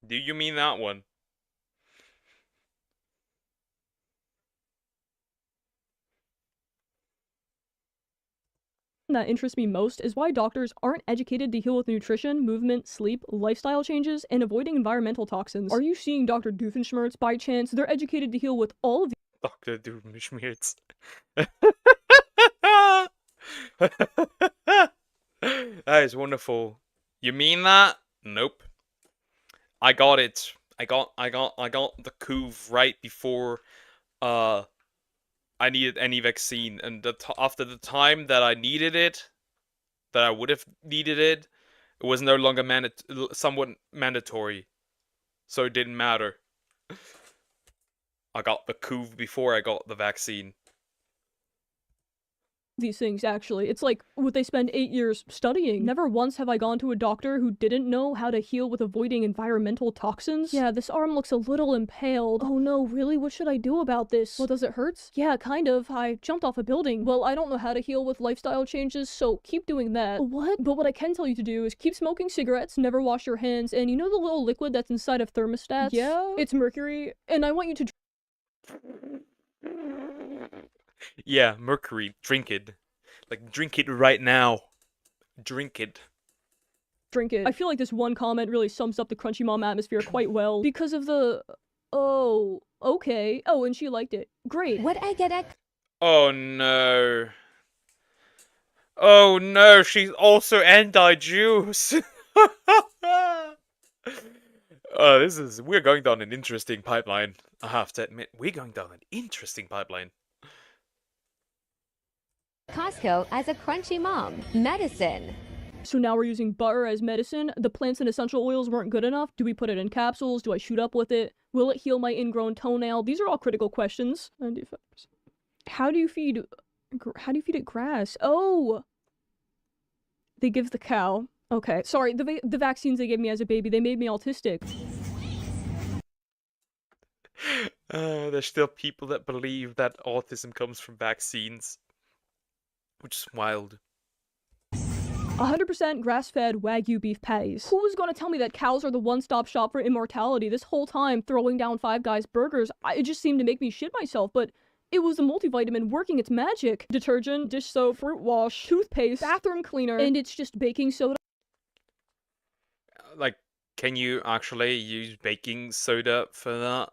Do you mean that one? That interests me most is why doctors aren't educated to heal with nutrition, movement, sleep, lifestyle changes, and avoiding environmental toxins. Are you seeing Dr. Doofenshmirtz by chance? They're educated to heal with all of Dr. Doofenshmirtz. That is wonderful. You mean that? Nope. I got it. I got the couve right before I needed any vaccine, and after the time that I needed it, that I would have needed it, it was no longer somewhat mandatory, so it didn't matter. I got the couve before I got the vaccine. these things, actually. It's like what they spend 8 years studying. Never once have I gone to a doctor who didn't know how to heal with avoiding environmental toxins. Yeah, this arm looks a little impaled. Oh no, really? What should I do about this? Well, does it hurt? Yeah, kind of. I jumped off a building. Well, I don't know how to heal with lifestyle changes, so keep doing that. What? But what I can tell you to do is keep smoking cigarettes, never wash your hands, and you know the little liquid that's inside of thermostats? Yeah? It's mercury, and I want you to Yeah, mercury. Drink it. Like, drink it right now. Drink it. drink it. I feel like this one comment really sums up the Crunchy Mom atmosphere quite well. Because of the... Oh, okay. Oh, and she liked it. Great. Would I get a... Oh no. Oh no, she's also anti-Jews. We're going down an interesting pipeline. I have to admit, we're going down an interesting pipeline. Costco as a Crunchy Mom. Medicine. So now we're using butter as medicine. The plants and essential oils weren't good enough. Do we put it in capsules? Do I shoot up with it? Will it heal my ingrown toenail? These are all critical questions. 95%. How do you feed it grass? Oh! They give the cow. Okay, sorry, the vaccines they gave me as a baby, they made me autistic. There's still people that believe that autism comes from vaccines. Which is wild. 100% grass-fed Wagyu beef patties. Who was gonna tell me that cows are the one-stop shop for immortality? This whole time throwing down Five Guys burgers, it just seemed to make me shit myself, but it was a multivitamin working its magic. Detergent, dish soap, fruit wash, toothpaste, bathroom cleaner, and it's just baking soda. Like, can you actually use baking soda for that?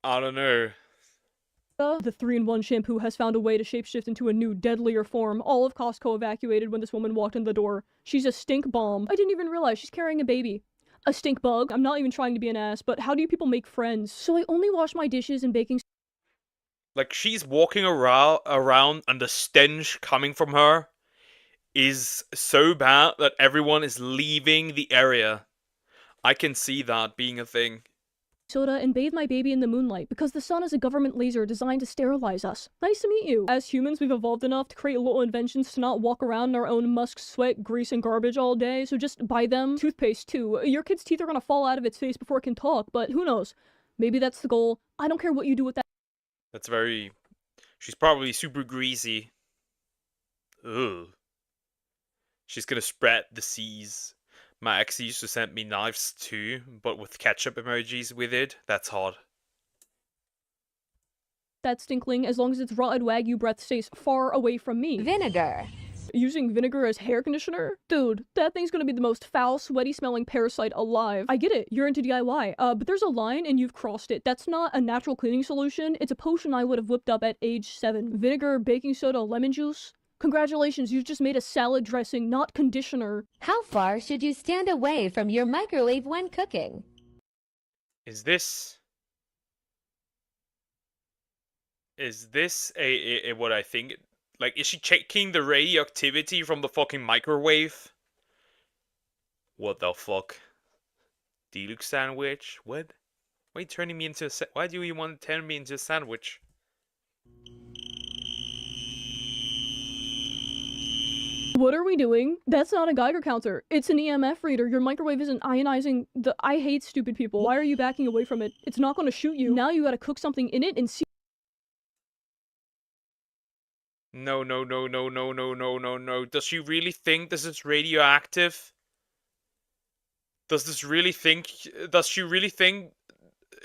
I don't know. The 3-in-1 shampoo has found a way to shapeshift into a new, deadlier form. All of Costco evacuated when this woman walked in the door. She's a stink bomb. I didn't even realize she's carrying a baby. A stink bug. I'm not even trying to be an ass, but how do you people make friends? So I only wash my dishes and baking... Like, she's walking around and the stench coming from her is so bad that everyone is leaving the area. I can see that being a thing. soda and bathe my baby in the moonlight because the sun is a government laser designed to sterilize us. Nice to meet you. As humans, we've evolved enough to create little inventions to not walk around in our own musk, sweat, grease, and garbage all day, so just buy them. Toothpaste, too. Your kid's teeth are gonna fall out of its face before it can talk, but who knows? Maybe that's the goal. I don't care what you do with that. That's very... She's probably super greasy. Ugh. She's gonna spread disease. My ex used to send me knives too, but with ketchup emojis with it. That's hard. That stinkling, as long as its rotted Wagyu breath stays far away from me. Vinegar. Using vinegar as hair conditioner? Dude, that thing's gonna be the most foul, sweaty-smelling parasite alive. I get it, you're into DIY, but there's a line and you've crossed it. That's not a natural cleaning solution, it's a potion I would have whipped up at age 7. Vinegar, baking soda, lemon juice? Congratulations, you've just made a salad dressing, not conditioner. How far should you stand away from your microwave when cooking? Is this a what I think? Like, is she checking the radioactivity from the fucking microwave? What the fuck? Deluxe sandwich? What? Why are you turning me into a why do you want to turn me into a sandwich? What are we doing? That's not a Geiger counter. It's an EMF reader. Your microwave isn't ionizing the- I hate stupid people. Why are you backing away from it? It's not gonna shoot you. Now you gotta cook something in it and see. No, no, no, no, no, no, no, no, no. Does she really think this is radioactive? Does she really think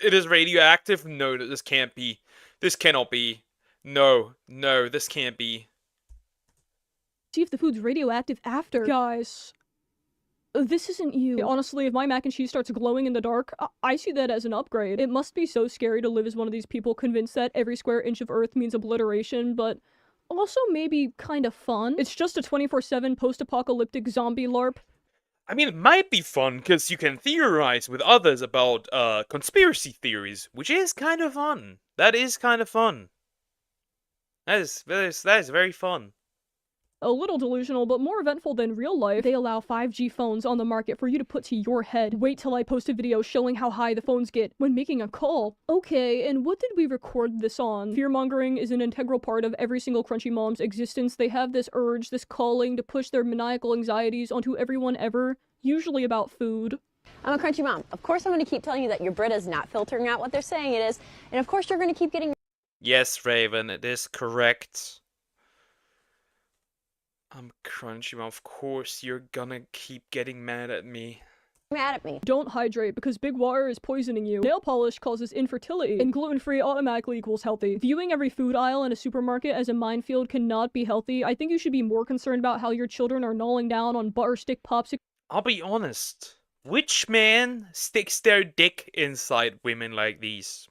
it is radioactive? No, this can't be. This cannot be. No, no, this can't be. See if the food's radioactive after. Guys, this isn't you. Honestly, if my mac and cheese starts glowing in the dark, I see that as an upgrade. It must be so scary to live as one of these people convinced that every square inch of Earth means obliteration, but also maybe kind of fun. It's just a 24/7 post-apocalyptic zombie LARP. I mean, it might be fun, because you can theorize with others about, conspiracy theories, which is kind of fun. That is kind of fun. That is very fun. A little delusional, but more eventful than real life. They allow 5G phones on the market for you to put to your head. Wait till I post a video showing how high the phones get when making a call. Okay, and what did we record this on? Fear-mongering is an integral part of every single Crunchy Mom's existence. They have this urge, this calling to push their maniacal anxieties onto everyone ever, usually about food. I'm a Crunchy Mom. Of course I'm going to keep telling you that your Brita is not filtering out what they're saying it is, and of course you're going to keep getting... Yes, Raven, it is correct. I'm Crunchy Mom. Of course, you're gonna keep getting mad at me. Mad at me. Don't hydrate because big water is poisoning you. Nail polish causes infertility, and gluten-free automatically equals healthy. Viewing every food aisle in a supermarket as a minefield cannot be healthy. I think you should be more concerned about how your children are gnawing down on butter stick popsicles. I'll be honest. Which man sticks their dick inside women like these?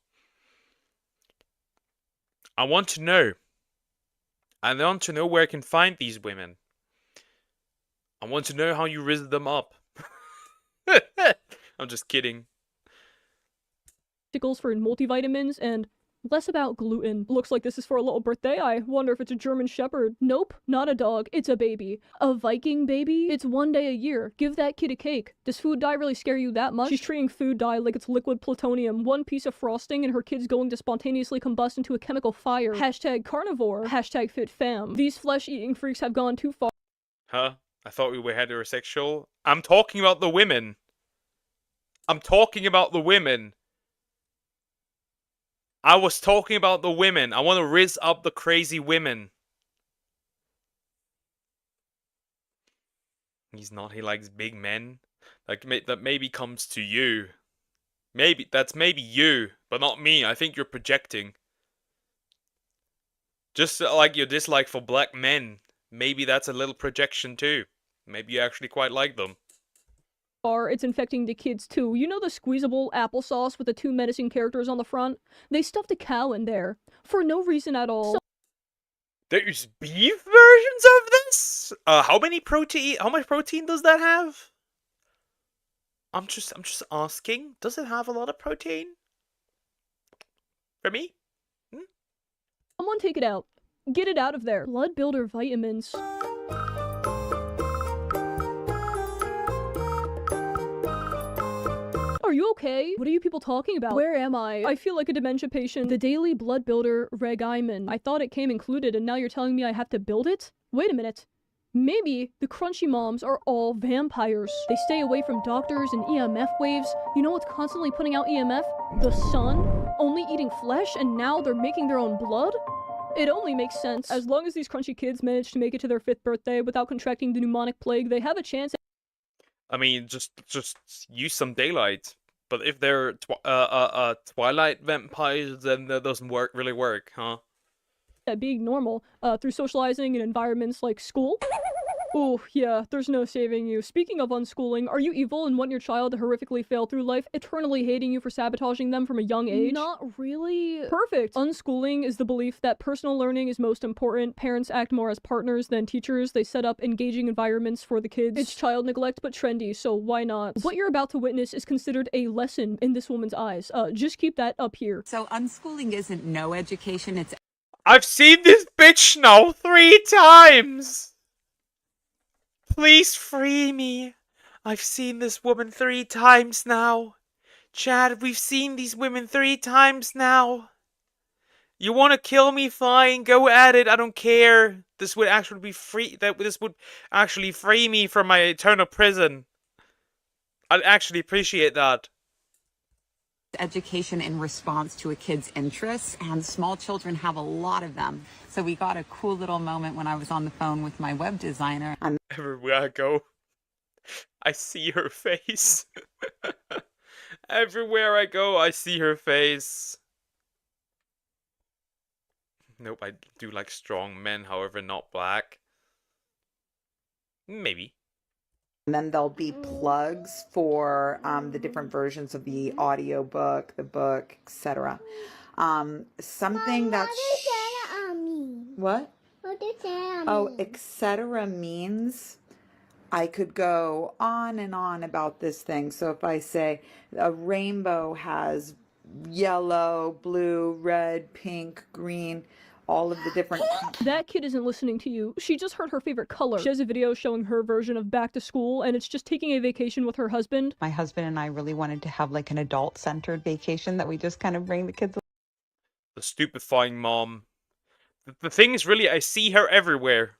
I want to know. I want to know where I can find these women. I want to know how you rizz them up. I'm just kidding. For multivitamins and less about gluten. Looks like this is for a little birthday. I wonder if it's a German Shepherd. Nope, not a dog. It's a baby. A Viking baby? It's 1 day a year. Give that kid a cake. Does food dye really scare you that much? She's treating food dye like it's liquid plutonium. One piece of frosting and her kid's going to spontaneously combust into a chemical fire. Hashtag carnivore. Hashtag fit fam. These flesh-eating freaks have gone too far. Huh? I thought we were heterosexual. I'm talking about the women. I'm talking about the women. I was talking about the women. I want to rizz up the crazy women. He's not. He likes big men. Like, that maybe comes to you. That's maybe you, but not me. I think you're projecting. Just like your dislike for black men. Maybe that's a little projection too. Maybe you actually quite like them. It's infecting the kids too. You know the squeezable applesauce with the 2 menacing characters on the front? They stuffed a cow in there. For no reason at all. There's beef versions of this? How much protein does that have? I'm just asking. Does it have a lot of protein? For me? Someone take it out. Get it out of there. Blood builder vitamins. Are you okay? What are you people talking about? Where am I? I feel like a dementia patient. The daily blood builder regimen. I thought it came included and now you're telling me I have to build it? Wait a minute. Maybe the Crunchy Moms are all vampires. They stay away from doctors and EMF waves. You know what's constantly putting out EMF? The sun. Only eating flesh and now they're making their own blood? It only makes sense. As long as these crunchy kids manage to make it to their 5th birthday without contracting the pneumonic plague, they have a chance. I mean, just use some daylight. But if they're twilight vampires, then that doesn't really work, huh? At being normal, through socializing in environments like school. Oh, yeah, there's no saving you. Speaking of unschooling, are you evil and want your child to horrifically fail through life, eternally hating you for sabotaging them from a young age? Not really. Perfect. Unschooling is the belief that personal learning is most important. Parents act more as partners than teachers. They set up engaging environments for the kids. It's child neglect, but trendy, so why not? What you're about to witness is considered a lesson in this woman's eyes. Just keep that up here. So unschooling isn't no education, it's... I've seen this bitch now 3 times! Please free me. I've seen this woman 3 times now. Chad, we've seen these women 3 times now. You want to kill me? Fine, go at it. I don't care. This would actually be free. This would actually free me from my eternal prison. I'd actually appreciate that. Education in response to a kid's interests, and small children have a lot of them. So we got a cool little moment when I was on the phone with my web designer. Everywhere I go, I see her face. Everywhere I go, I see her face. Nope, I do like strong men, however, not black. Maybe. And then there'll be plugs for the different versions of the audiobook, the book, etc. Something that's... What? Oh, etc. means I could go on and on about this thing. So if I say a rainbow has yellow, blue, red, pink, green, all of the different... That kid isn't listening to you. She just heard her favorite color. She has a video showing her version of back to school, and it's just taking a vacation with her husband. My husband and I really wanted to have like an adult-centered vacation that we just kind of bring the kids. The stupefying mom. The thing is, really, I see her everywhere.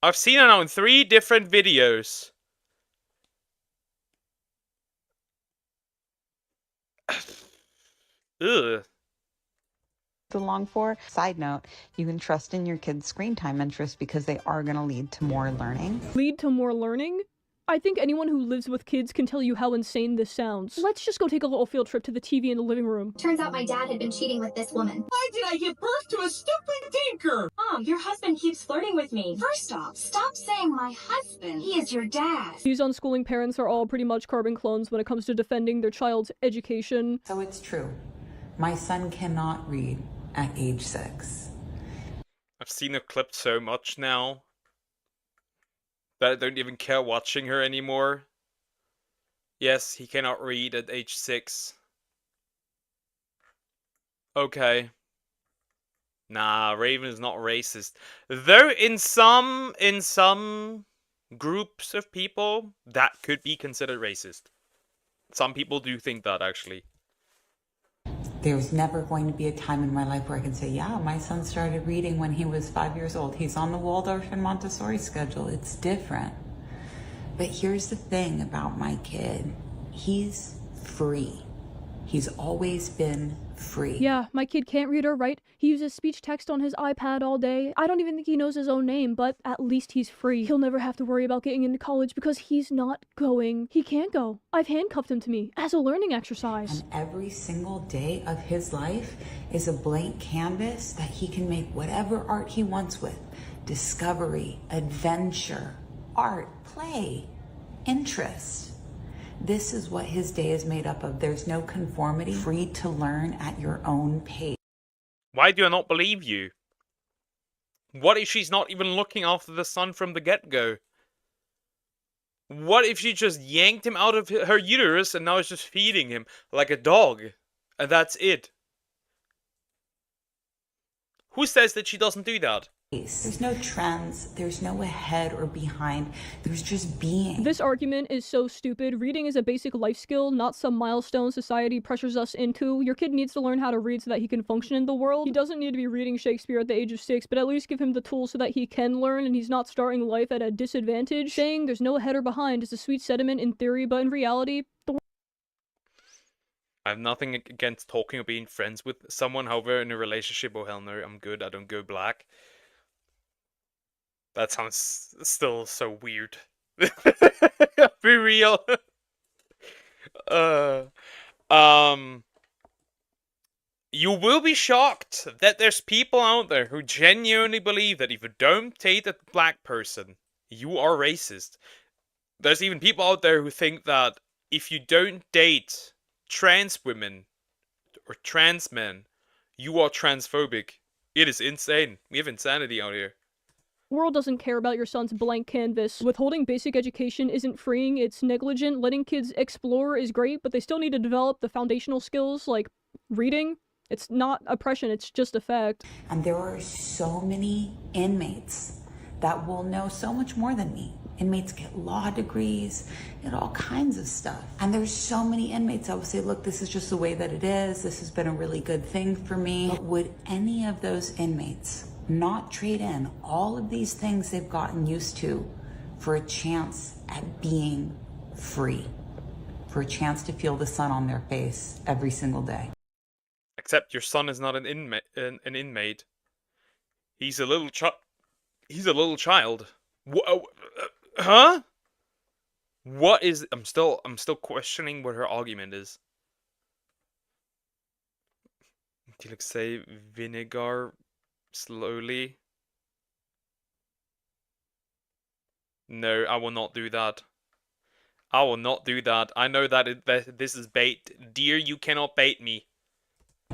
I've seen her now in 3 different videos. Ugh. Along for. Side note, you can trust in your kids' screen time interests because they are going to lead to more learning. Lead to more learning? I think anyone who lives with kids can tell you how insane this sounds. Let's just go take a little field trip to the TV in the living room. Turns out my dad had been cheating with this woman. Why did I give birth to a stupid tinker? Mom, your husband keeps flirting with me. First off, stop saying my husband. He is your dad. These unschooling parents are all pretty much carbon clones when it comes to defending their child's education. So it's true. My son cannot read at age 6. I've seen her clipped so much now that I don't even care watching her anymore. Yes, he cannot read at age 6. Okay. Nah, Raven is not racist. Though in some groups of people, that could be considered racist. Some people do think that, actually. There's never going to be a time in my life where I can say, yeah, my son started reading when he was 5 years old. He's on the Waldorf and Montessori schedule. It's different. But here's the thing about my kid. He's free. He's always been free. Yeah, my kid can't read or write. He uses speech text on his iPad all day. I don't even think he knows his own name, but at least he's free. He'll never have to worry about getting into college because he's not going. He can't go. I've handcuffed him to me as a learning exercise. And every single day of his life is a blank canvas that he can make whatever art he wants with. Discovery, adventure, art, play, interest. This is what his day is made up of. There's no conformity. Free to learn at your own pace. Why do I not believe you? What if she's not even looking after the son from the get-go? What if she just yanked him out of her uterus and now is just feeding him like a dog? And that's it. Who says that she doesn't do that? There's no trends, there's no ahead or behind, there's just being. This argument is so stupid. Reading is a basic life skill, not some milestone society pressures us into. Your kid needs to learn how to read so that he can function in the world. He doesn't need to be reading Shakespeare at the age of 6, but at least give him the tools so that he can learn and he's not starting life at a disadvantage. Saying there's no ahead or behind is a sweet sentiment in theory, but in reality, I have nothing against talking or being friends with someone, however, in a relationship, oh hell no, I'm good, I don't go black. That sounds still so weird. Be real. You will be shocked that there's people out there who genuinely believe that if you don't date a black person, you are racist. There's even people out there who think that if you don't date trans women or trans men, you are transphobic. It is insane. We have insanity out here. World doesn't care about your son's blank canvas. Withholding basic education isn't freeing, it's negligent. Letting kids explore is great, but they still need to develop the foundational skills like reading. It's not oppression, it's just a fact. And there are so many inmates that will know so much more than me. Inmates get law degrees, get all kinds of stuff. And there's so many inmates that will say, look, this is just the way that it is. This has been a really good thing for me. But would any of those inmates not trade in all of these things they've gotten used to for a chance at being free? For a chance to feel the sun on their face every single day? Except your son is not an inmate. He's a little child. Huh? What is? I'm still questioning what her argument is. Do you say vinegar slowly? No, I will not do that. I will not do that. I know that this is bait. Dear, you cannot bait me.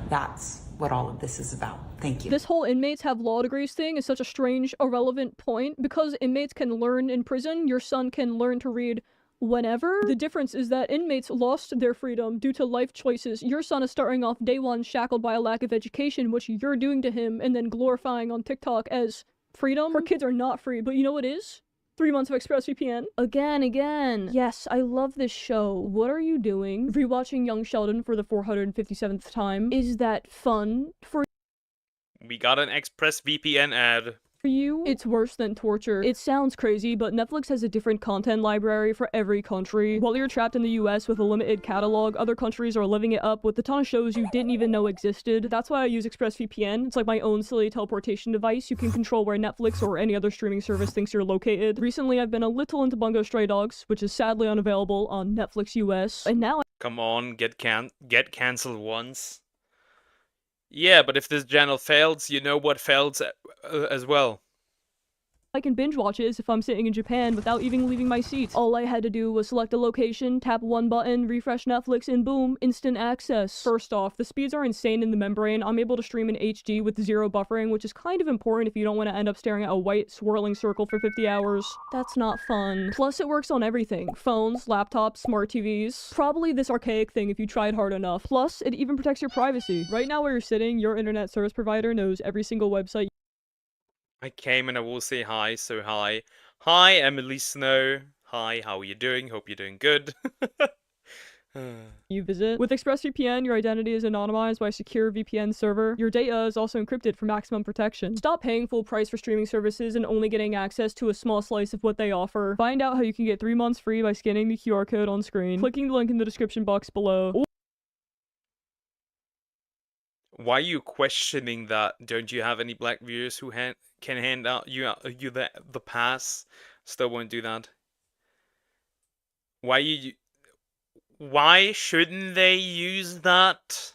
That's what all of this is about. Thank you. This whole inmates have law degrees thing is such a strange, irrelevant point. Because inmates can learn in prison, your son can learn to read whenever. The difference is that inmates lost their freedom due to life choices. Your son is starting off day one shackled by a lack of education, which you're doing to him and then glorifying on TikTok as freedom. Her kids are not free, but you know what is? 3 months of ExpressVPN. Again. Yes, I love this show. What are you doing? Rewatching Young Sheldon for the 457th time. Is that fun for We got an ExpressVPN ad. you? It's worse than torture. It sounds crazy, but Netflix has a different content library for every country. While you're trapped in the US with a limited catalog, other countries are living it up with a ton of shows you didn't even know existed. That's why I use ExpressVPN. It's like my own silly teleportation device. You can control where Netflix or any other streaming service thinks you're located. Recently, I've been a little into Bungo Stray Dogs, which is sadly unavailable on Netflix US. And now Come on, get cancelled once. Yeah, but if this channel fails, you know what fails as well. I can binge watch it if I'm sitting in Japan without even leaving my seat. All I had to do was select a location, tap one button, refresh Netflix, and boom, instant access. First off, the speeds are insane in the membrane. I'm able to stream in HD with zero buffering, which is kind of important if you don't want to end up staring at a white swirling circle for 50 hours. That's not fun. Plus, it works on everything. Phones, laptops, smart TVs. Probably this archaic thing if you tried hard enough. Plus, it even protects your privacy. Right now where you're sitting, your internet service provider knows every single website I came and I will say hi, so hi. Hi, Emily Snow. Hi, how are you doing? Hope you're doing good. you visit. With ExpressVPN, your identity is anonymized by a secure VPN server. Your data is also encrypted for maximum protection. Stop paying full price for streaming services and only getting access to a small slice of what they offer. Find out how you can get 3 months free by scanning the QR code on screen, clicking the link in the description box below. Why are you questioning that? Don't you have any black viewers who can hand out you the pass? Still won't do that. Why shouldn't they use that?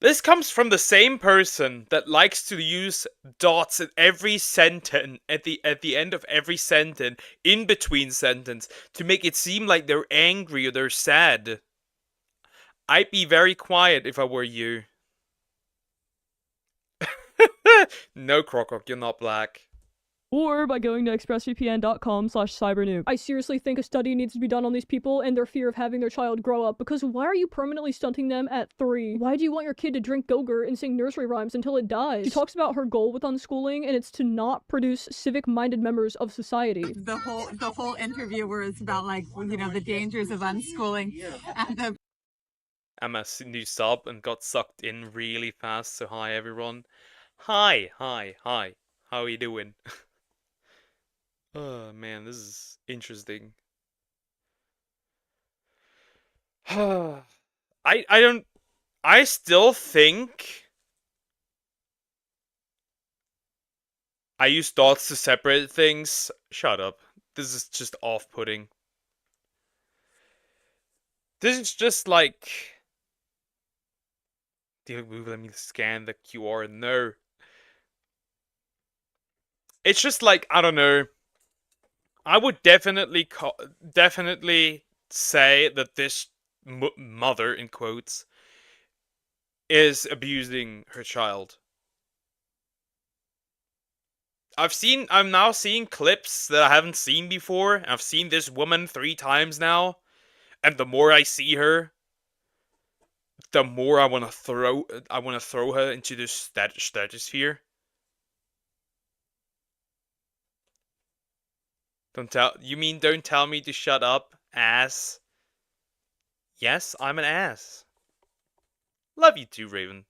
This comes from the same person that likes to use dots at every sentence, at the end of every sentence, in between sentence, to make it seem like they're angry or they're sad. I'd be very quiet if I were you. No, Krokok, you're not black. Or by going to expressvpn.com/cybernoob. I seriously think a study needs to be done on these people and their fear of having their child grow up, because why are you permanently stunting them at 3? Why do you want your kid to drink Go-Gurt and sing nursery rhymes until it dies? She talks about her goal with unschooling, and it's to not produce civic-minded members of society. The whole interview was about, like, you know, the dangers of unschooling and the I'm a new sub and got sucked in really fast, so hi everyone. Hi. How are you doing? Oh man, this is interesting. I still think I use dots to separate things. Shut up. This is just off-putting. This is just like... Let me scan the QR. No. It's just like, I don't know. I would definitely say that this mother, in quotes, is abusing her child. I'm now seeing clips that I haven't seen before. I've seen this woman 3 times now. And the more I see her, the more I want to throw her into the stratosphere. Don't tell me to shut up, ass. Yes, I'm an ass. Love you too, Raven.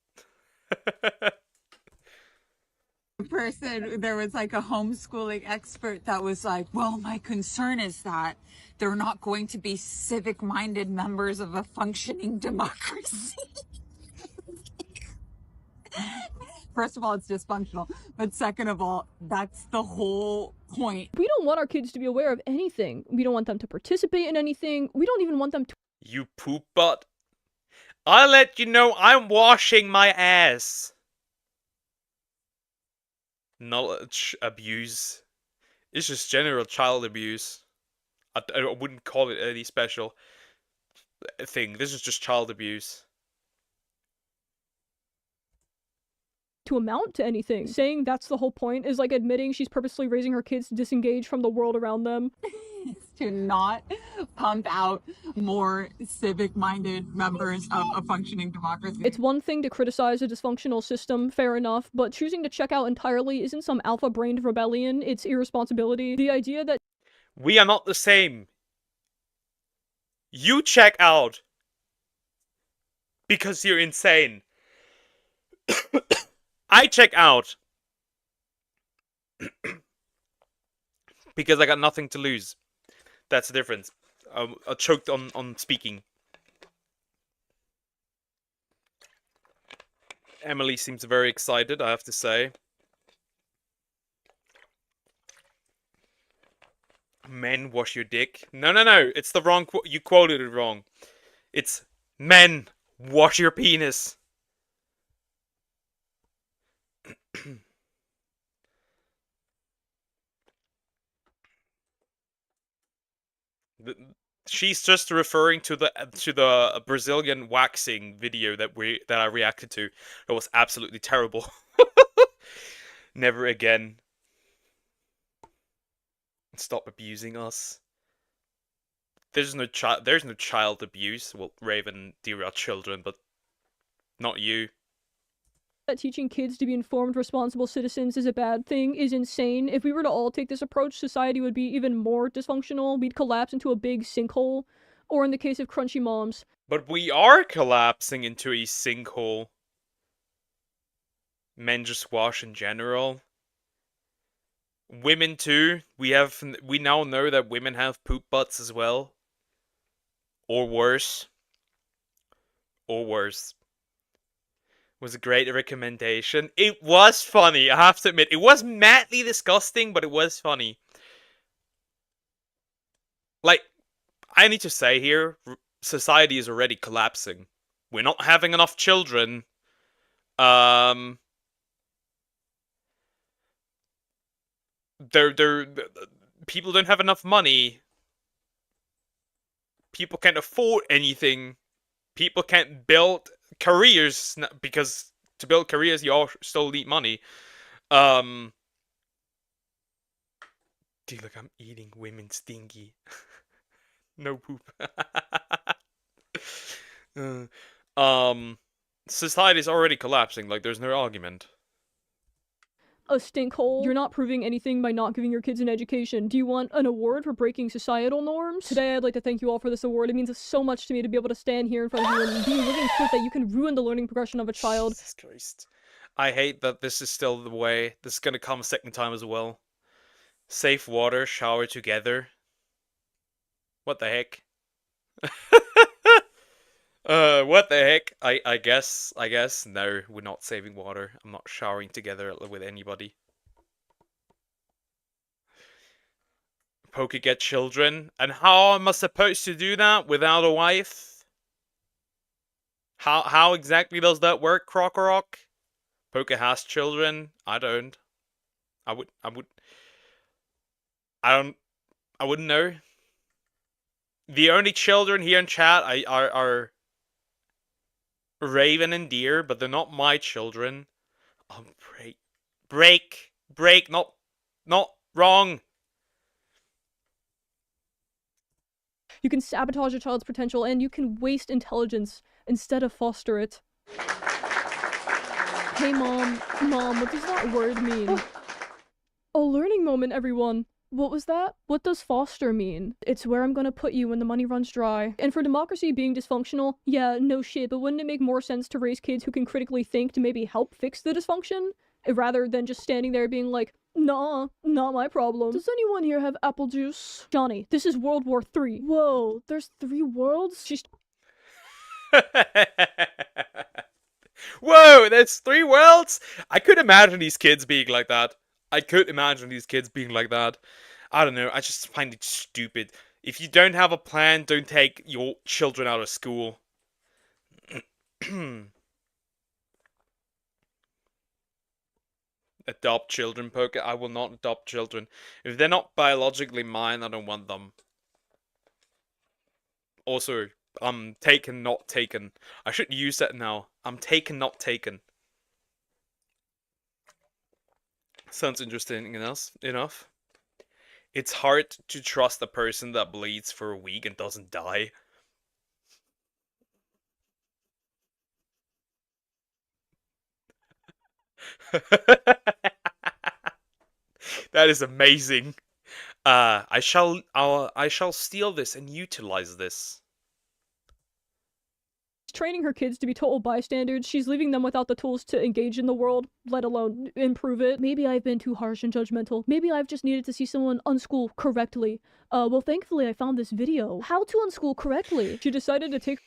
There was like a homeschooling expert that was like, well, my concern is that they're not going to be civic-minded members of a functioning democracy. First of all, it's dysfunctional, but second of all, that's the whole point. We don't want our kids to be aware of anything. We don't want them to participate in anything. We don't even want them to— You poop butt. I'll let you know I'm washing my ass. Knowledge abuse. It's just general child abuse. I wouldn't call it any special thing. This is just child abuse. to amount to anything. Saying that's the whole point is like admitting she's purposely raising her kids to disengage from the world around them. To not pump out more civic-minded members of a functioning democracy. It's one thing to criticize a dysfunctional system, fair enough, but choosing to check out entirely isn't some alpha-brained rebellion, it's irresponsibility. The idea that we are not the same. You check out because you're insane. I check out because I got nothing to lose. That's the difference. I choked on speaking. Emily seems very excited, I have to say. Men, wash your dick. No, it's the wrong quote. You quoted it wrong. It's men, wash your penis. She's just referring to the Brazilian waxing video that I reacted to. It was absolutely terrible. Never again. Stop abusing us. There's no child abuse. Well, Raven, dear our children, but not you. That teaching kids to be informed, responsible citizens is a bad thing is insane. If we were to all take this approach, society would be even more dysfunctional. We'd collapse into a big sinkhole. Or in the case of crunchy moms. But we are collapsing into a sinkhole. Men just wash in general. Women too. We now know that women have poop butts as well. Or worse. Or worse. Was a great recommendation. It was funny, I have to admit. It was madly disgusting, but it was funny. Like, I need to say here, society is already collapsing. We're not having enough children. People don't have enough money. People can't afford anything. People can't build careers, because to build careers you all still need money. Dude, look, I'm eating women's stinky. No poop. Society's already collapsing, like there's no argument. A stinkhole. You're not proving anything by not giving your kids an education. Do you want an award for breaking societal norms? Today I'd like to thank you all for this award. It means so much to me to be able to stand here in front of you and be living proof that you can ruin the learning progression of a child. Jesus Christ. I hate that this is still the way. This is gonna come a second time as well. Safe water, shower together. What the heck? What the heck? I guess, no, we're not saving water. I'm not showering together with anybody. Poker get children? And how am I supposed to do that without a wife? How exactly does that work, Crocorock? Poker has children? I don't. I wouldn't know. The only children here in chat are Raven and Deer, but they're not my children. Oh, break, not wrong. You can sabotage a child's potential, and you can waste intelligence instead of foster it. Hey Mom, what does that word mean? A learning moment, everyone. What was that? What does foster mean? It's where I'm gonna put you when the money runs dry. And for democracy being dysfunctional, yeah, no shit, but wouldn't it make more sense to raise kids who can critically think to maybe help fix the dysfunction? Rather than just standing there being like, nah, not my problem. Does anyone here have apple juice? Johnny, this is World War III. Whoa, there's 3 worlds? She's Whoa, there's 3 worlds? I could imagine these kids being like that. I could imagine these kids being like that. I don't know, I just find it stupid. If you don't have a plan, don't take your children out of school. Adopt children, Poker. I will not adopt children. If they're not biologically mine, I don't want them. Also, I'm taken, not taken. I shouldn't use that now. I'm taken, not taken. Sounds interesting enough. It's hard to trust a person that bleeds for a week and doesn't die. That is amazing. I shall steal this and utilize this. training her kids to be total bystanders. She's leaving them without the tools to engage in the world, let alone improve it. Maybe I've been too harsh and judgmental. Maybe I've just needed to see someone unschool correctly. Well, thankfully I found this video. How to unschool correctly. She decided to take...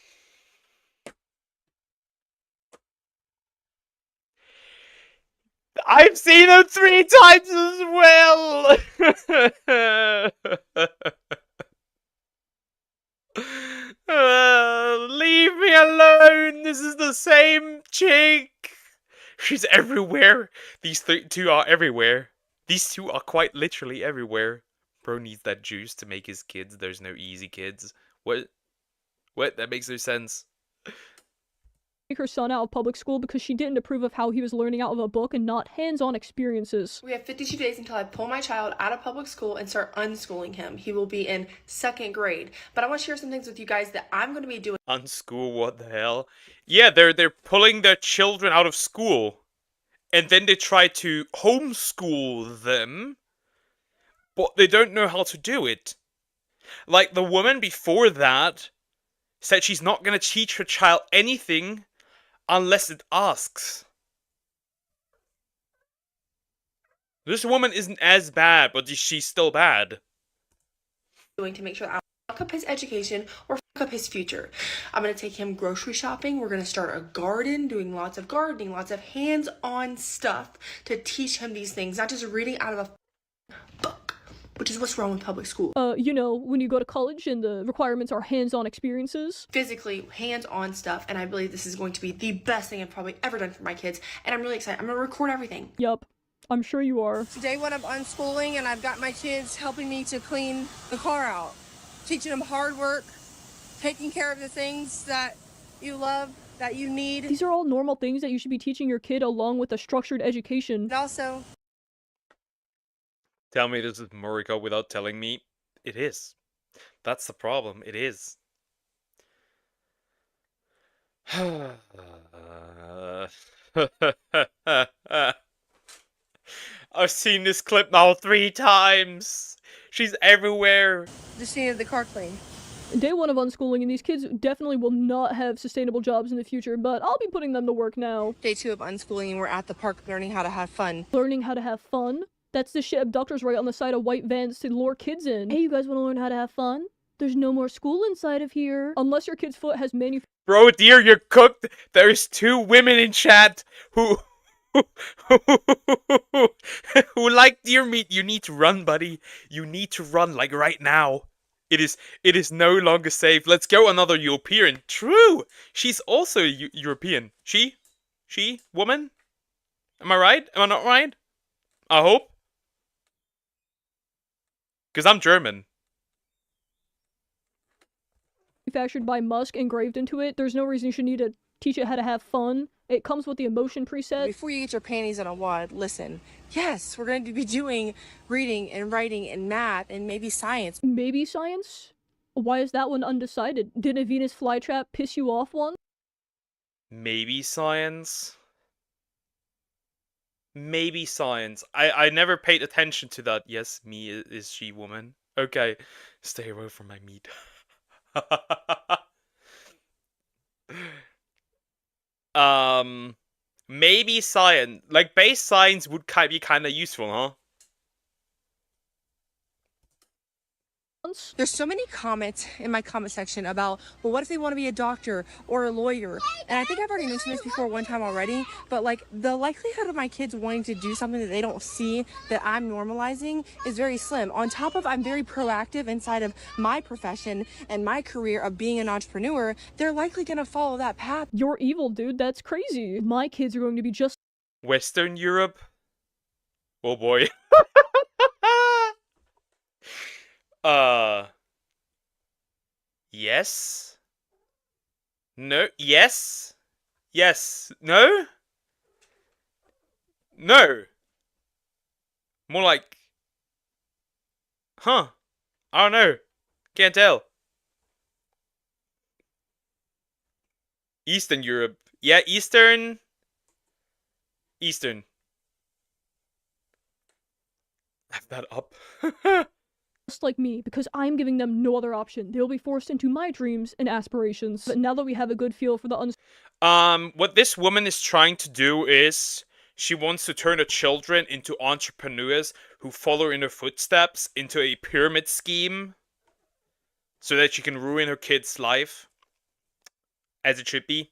I've seen him 3 times as well! Leave me alone! This is the same chick! She's everywhere! These two are everywhere. These two are quite literally everywhere. Bro needs that juice to make his kids. There's no easy kids. What? What? That makes no sense. her son out of public school because she didn't approve of how he was learning out of a book and not hands-on experiences. We have 52 days until I pull my child out of public school and start unschooling him. He will be in 2nd grade. But I want to share some things with you guys that I'm going to be doing. Unschool? What the hell? Yeah, they're pulling their children out of school. And then they try to homeschool them. But they don't know how to do it. Like, the woman before that said she's not going to teach her child anything unless it asks. This woman isn't as bad, but she's still bad. Doing to make sure that I fuck up his education or fuck up his future. I'm going to take him grocery shopping. We're going to start a garden, doing lots of gardening, lots of hands-on stuff to teach him these things, not just reading out of a book, which is what's wrong with public school. You know, when you go to college and the requirements are hands-on experiences. Physically, hands-on stuff, and I believe this is going to be the best thing I've probably ever done for my kids, and I'm really excited. I'm going to record everything. Yup. I'm sure you are. Day 1 of unschooling, and I've got my kids helping me to clean the car out. Teaching them hard work, taking care of the things that you love, that you need. These are all normal things that you should be teaching your kid along with a structured education. And also... Tell me this is Morika without telling me. It is. That's the problem. It is. I've seen this clip now 3 times. She's everywhere. Just needed the car clean. Day 1 of unschooling, and these kids definitely will not have sustainable jobs in the future, but I'll be putting them to work now. Day 2 of unschooling, we're at the park learning how to have fun. Learning how to have fun? That's the shit abductors write on the side of white vans to lure kids in. Hey, you guys want to learn how to have fun? There's no more school inside of here. Unless your kid's foot has Bro, dear, you're cooked. There's 2 women in chat who like deer meat. You need to run, buddy. You need to run, like, right now. It is no longer safe. Let's go another European. True! She's also European. She? Woman? Am I right? Am I not right? I hope. Because I'm German. Manufactured by Musk engraved into it. There's no reason you should need to teach it how to have fun. It comes with the emotion preset. Before you get your panties in a wad, listen. Yes, we're going to be doing reading and writing and math and maybe science. Maybe science? Why is that one undecided? Did a Venus flytrap piss you off once? Maybe science? Maybe science. I never paid attention to that. Yes, me is she woman. Okay, stay away from my meat. Maybe science. Like base science would be kind of useful, huh? There's so many comments in my comment section about, well, what if they want to be a doctor or a lawyer? And I think I've already mentioned this before one time already, but like the likelihood of my kids wanting to do something that they don't see that I'm normalizing is very slim. On top of I'm very proactive inside of my profession and my career of being an entrepreneur, they're likely going to follow that path. You're evil, dude. That's crazy. My kids are going to be just Western Europe. Oh boy. Yes. No. Yes. Yes. No. No. More like. Huh. I don't know. Can't tell. Eastern Europe. Yeah, Eastern. Eastern. Have that up. just like me, because I'm giving them no other option. They'll be forced into my dreams and aspirations. But now that we have a good feel for the what this woman is trying to do is she wants to turn her children into entrepreneurs who follow in her footsteps into a pyramid scheme so that she can ruin her kid's life, as it should be.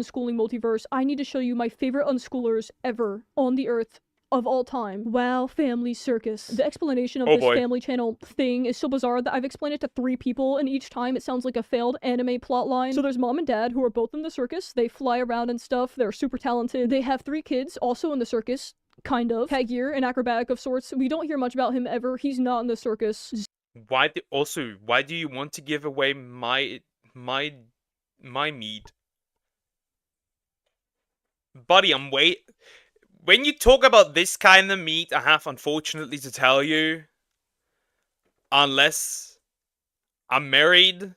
Unschooling multiverse, I need to show you my favorite unschoolers ever on the earth of all time. Wow, Family Circus. The explanation of this Family Channel thing is so bizarre that I've explained it to 3 people, and each time it sounds like a failed anime plotline. So there's mom and dad who are both in the circus. They fly around and stuff. They're super talented. They have 3 kids also in the circus. Kind of. Headgear, an acrobatic of sorts. We don't hear much about him ever. He's not in the circus. Why do you want to give away my meat? Buddy, when you talk about this kind of meat, I have unfortunately to tell you, unless I'm married,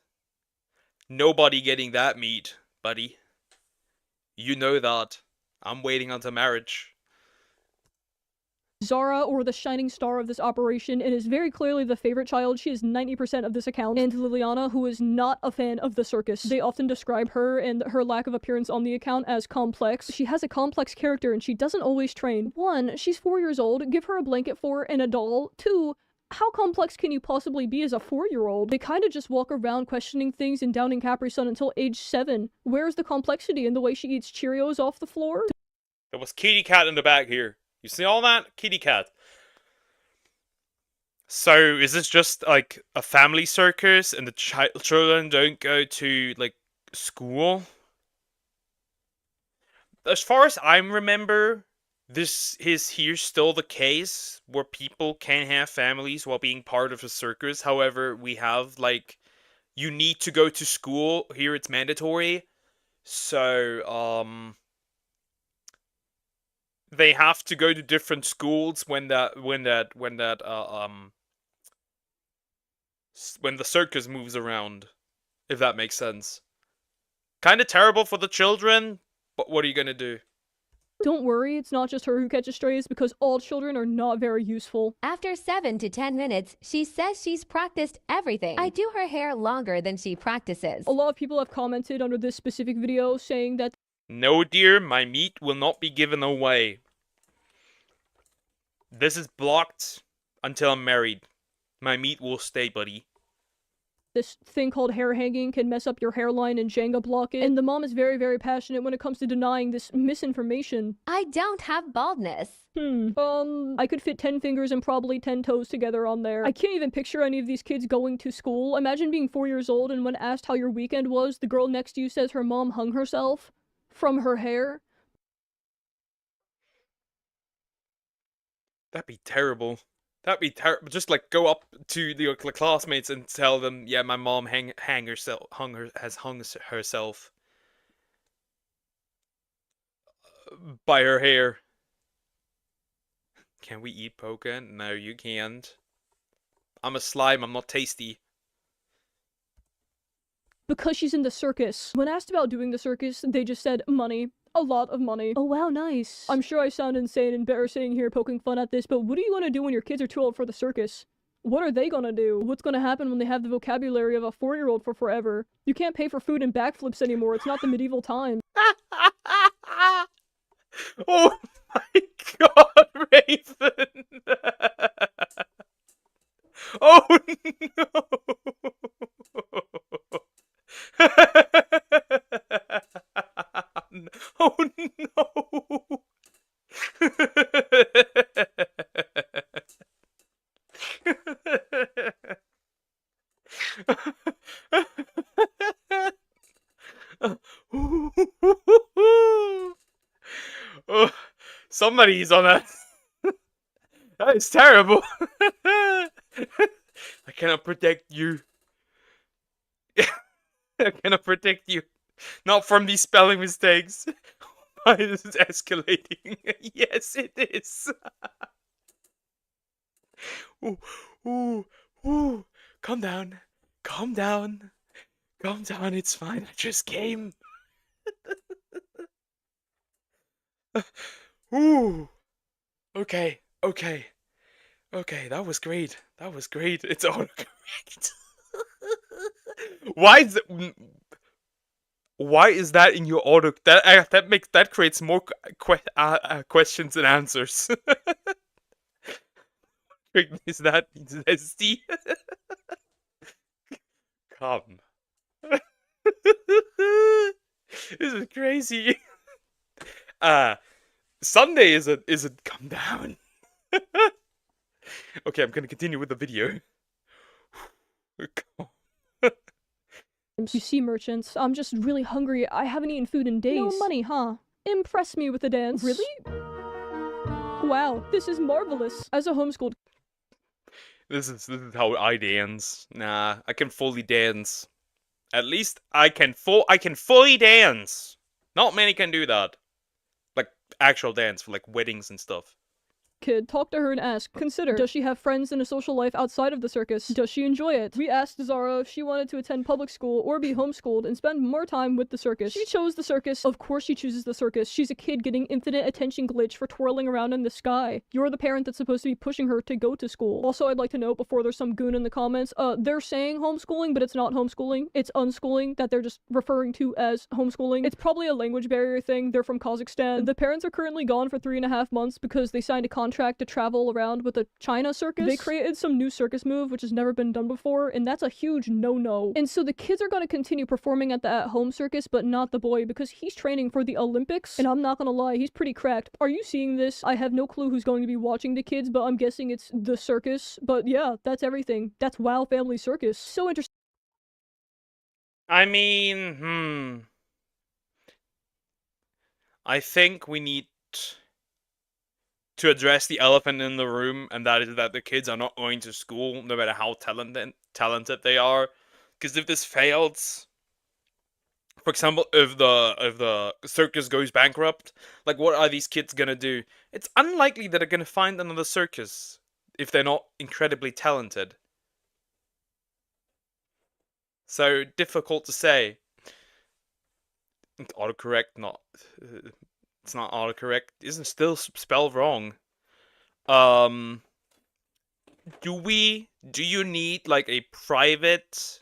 nobody getting that meat, buddy. You know that. I'm waiting until marriage. Zara, or the shining star of this operation, and is very clearly the favorite child. She is 90% of this account. And Liliana, who is not a fan of the circus. They often describe her and her lack of appearance on the account as complex. She has a complex character and she doesn't always train. 1, she's 4 years old. Give her a blanket for and a doll. 2, how complex can you possibly be as a 4-year-old? They kind of just walk around questioning things and downing Capri Sun until age 7. Where's the complexity in the way she eats Cheerios off the floor? There was kitty cat in the back here. You see all that? Kitty cat. So, is this just, like, a family circus and the children don't go to, like, school? As far as I remember, this is here still the case, where people can have families while being part of a circus. However, we have, like, you need to go to school. Here it's mandatory. So, they have to go to different schools when the circus moves around, if that makes sense. Kind of terrible for the children, but what are you gonna do? Don't worry, it's not just her who catches strays, because all children are not very useful. After 7 to 10 minutes, she says she's practiced everything. I do her hair longer than she practices. A lot of people have commented under this specific video saying that, no dear, my meat will not be given away. This is blocked until I'm married. My meat will stay, buddy. This thing called hair hanging can mess up your hairline and Jenga block it. And the mom is very, very passionate when it comes to denying this misinformation. I don't have baldness. I could fit 10 fingers and probably 10 toes together on there. I can't even picture any of these kids going to school. Imagine being 4 years old and when asked how your weekend was, the girl next to you says her mom hung herself from her hair. That'd be terrible. That'd be terrible. Just like go up to the classmates and tell them, yeah, my mom has hung herself by her hair. Can we eat poke? No, you can't. I'm a slime. I'm not tasty. Because she's in the circus. When asked about doing the circus, they just said money. a lot of money. Oh wow, nice. I'm sure I sound insane and embarrassing here poking fun at this, but what are you gonna do when your kids are too old for the circus? What are they gonna do? What's gonna happen when they have the vocabulary of a 4-year-old for forever? You can't pay for food and backflips anymore, it's not the medieval times. Oh my god, Raven! Oh no! Oh no! Oh, somebody's on that. That is terrible. I cannot protect you. I cannot protect you. Not from these spelling mistakes. Why is this escalating? Yes, it is. Ooh, ooh, ooh. Calm down. Calm down. Calm down, it's fine. I just came. Ooh. Okay, okay. Okay, that was great. That was great. It's autocorrect. Why is that in your auto? That creates more questions than answers. Is that SD? Come. This is crazy. Sunday is a come down. Okay, I'm gonna continue with the video. You see, merchants, I'm just really hungry. I haven't eaten food in days. No money, huh? Impress me with a dance. Really? Wow, this is marvelous. As a homeschooled, This is how I dance. Nah, I can fully dance. At least I can fully dance. Not many can do that. Like actual dance for like weddings and stuff. kid, talk to her and ask. Consider, does she have friends and a social life outside of the circus? Does she enjoy it? We asked Zara if she wanted to attend public school or be homeschooled and spend more time with the circus. She chose the circus. Of course she chooses the circus. She's a kid getting infinite attention glitch for twirling around in the sky. You're the parent that's supposed to be pushing her to go to school. Also, I'd like to note before there's some goon in the comments, they're saying homeschooling, but it's not homeschooling. It's unschooling that they're just referring to as homeschooling. It's probably a language barrier thing. They're from Kazakhstan. The parents are currently gone for 3.5 months because they signed a contract to travel around with a China circus. They created some new circus move, which has never been done before, and that's a huge no-no. And so the kids are going to continue performing at the at-home circus, but not the boy, because he's training for the Olympics, and I'm not gonna lie, he's pretty cracked. Are you seeing this? I have no clue who's going to be watching the kids, but I'm guessing it's the circus. But yeah, that's everything. That's Wow Family Circus. So interesting. I mean, I think we need to address the elephant in the room, and that is that the kids are not going to school, no matter how talented they are. Because if this fails, for example, if the circus goes bankrupt, like what are these kids gonna do? It's unlikely that they're gonna find another circus if they're not incredibly talented. So difficult to say. Autocorrect, not. It's not autocorrect. Isn't still spelled wrong. Do you need like a private,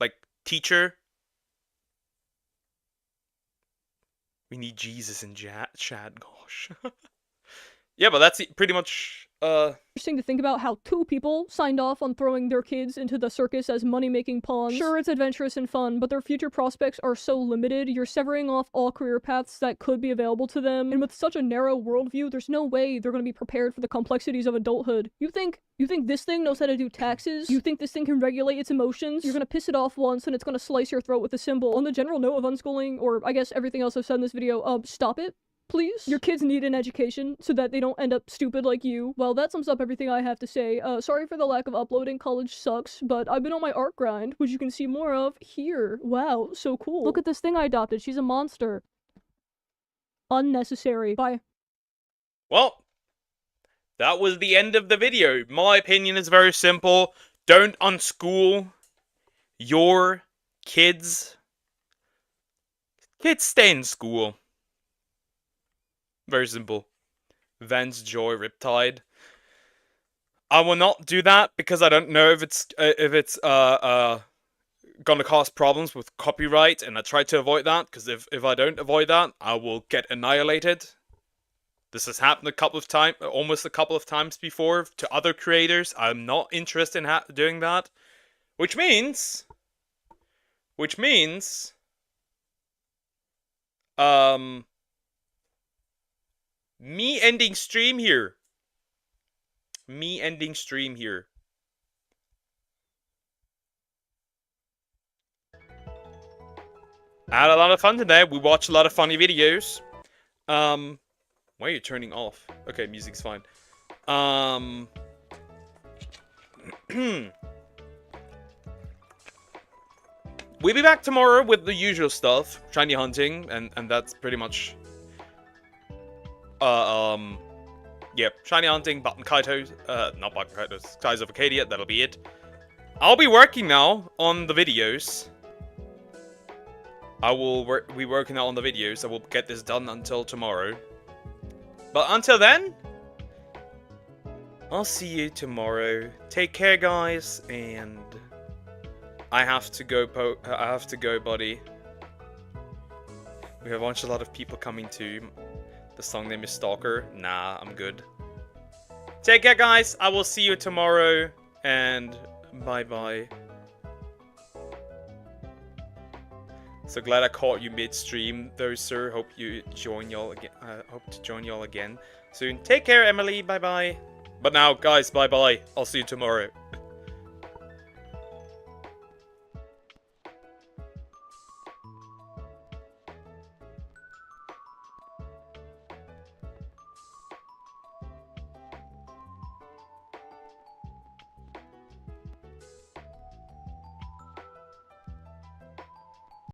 like, teacher? We need Jesus in chat. Gosh. Yeah, but that's pretty much. Interesting to think about how 2 people signed off on throwing their kids into the circus as money-making pawns. Sure, it's adventurous and fun, but their future prospects are so limited, you're severing off all career paths that could be available to them, and with such a narrow worldview, there's no way they're gonna be prepared for the complexities of adulthood. You think this thing knows how to do taxes? You think this thing can regulate its emotions? You're gonna piss it off once and it's gonna slice your throat with a symbol. On the general note of unschooling, or I guess everything else I've said in this video, stop it. Please? Your kids need an education so that they don't end up stupid like you. Well, that sums up everything I have to say. Sorry for the lack of uploading, college sucks, but I've been on my art grind, which you can see more of here. Wow, so cool. Look at this thing I adopted, she's a monster. Unnecessary. Bye. Well, that was the end of the video. My opinion is very simple. Don't unschool your kids. Kids stay in school. Very simple. Vents Joy Riptide. I will not do that because I don't know if it's gonna cause problems with copyright, and I try to avoid that, because if I don't avoid that, I will get annihilated. This has happened almost a couple of times before to other creators. I'm not interested in doing that, which means, me ending stream here. I had a lot of fun today. We watched a lot of funny videos. Why are you turning off? Okay, music's fine. We'll be back tomorrow with the usual stuff. Shiny hunting, and that's pretty much... Yep, shiny hunting, button kaitos, not button kaitos, Skies of Acadia, that'll be it. I'll be working now on the videos. I will be working out on the videos. I will get this done until tomorrow. But until then, I'll see you tomorrow. Take care, guys, and I have to go, buddy. We have a lot of people coming too. The song name is Stalker. Nah, I'm good. Take care, guys. I will see you tomorrow, and bye-bye. So glad I caught you mid-stream, though, sir. Hope you join y'all again. Hope to join y'all again soon. Take care, Emily. Bye-bye. But now, guys, bye-bye. I'll see you tomorrow.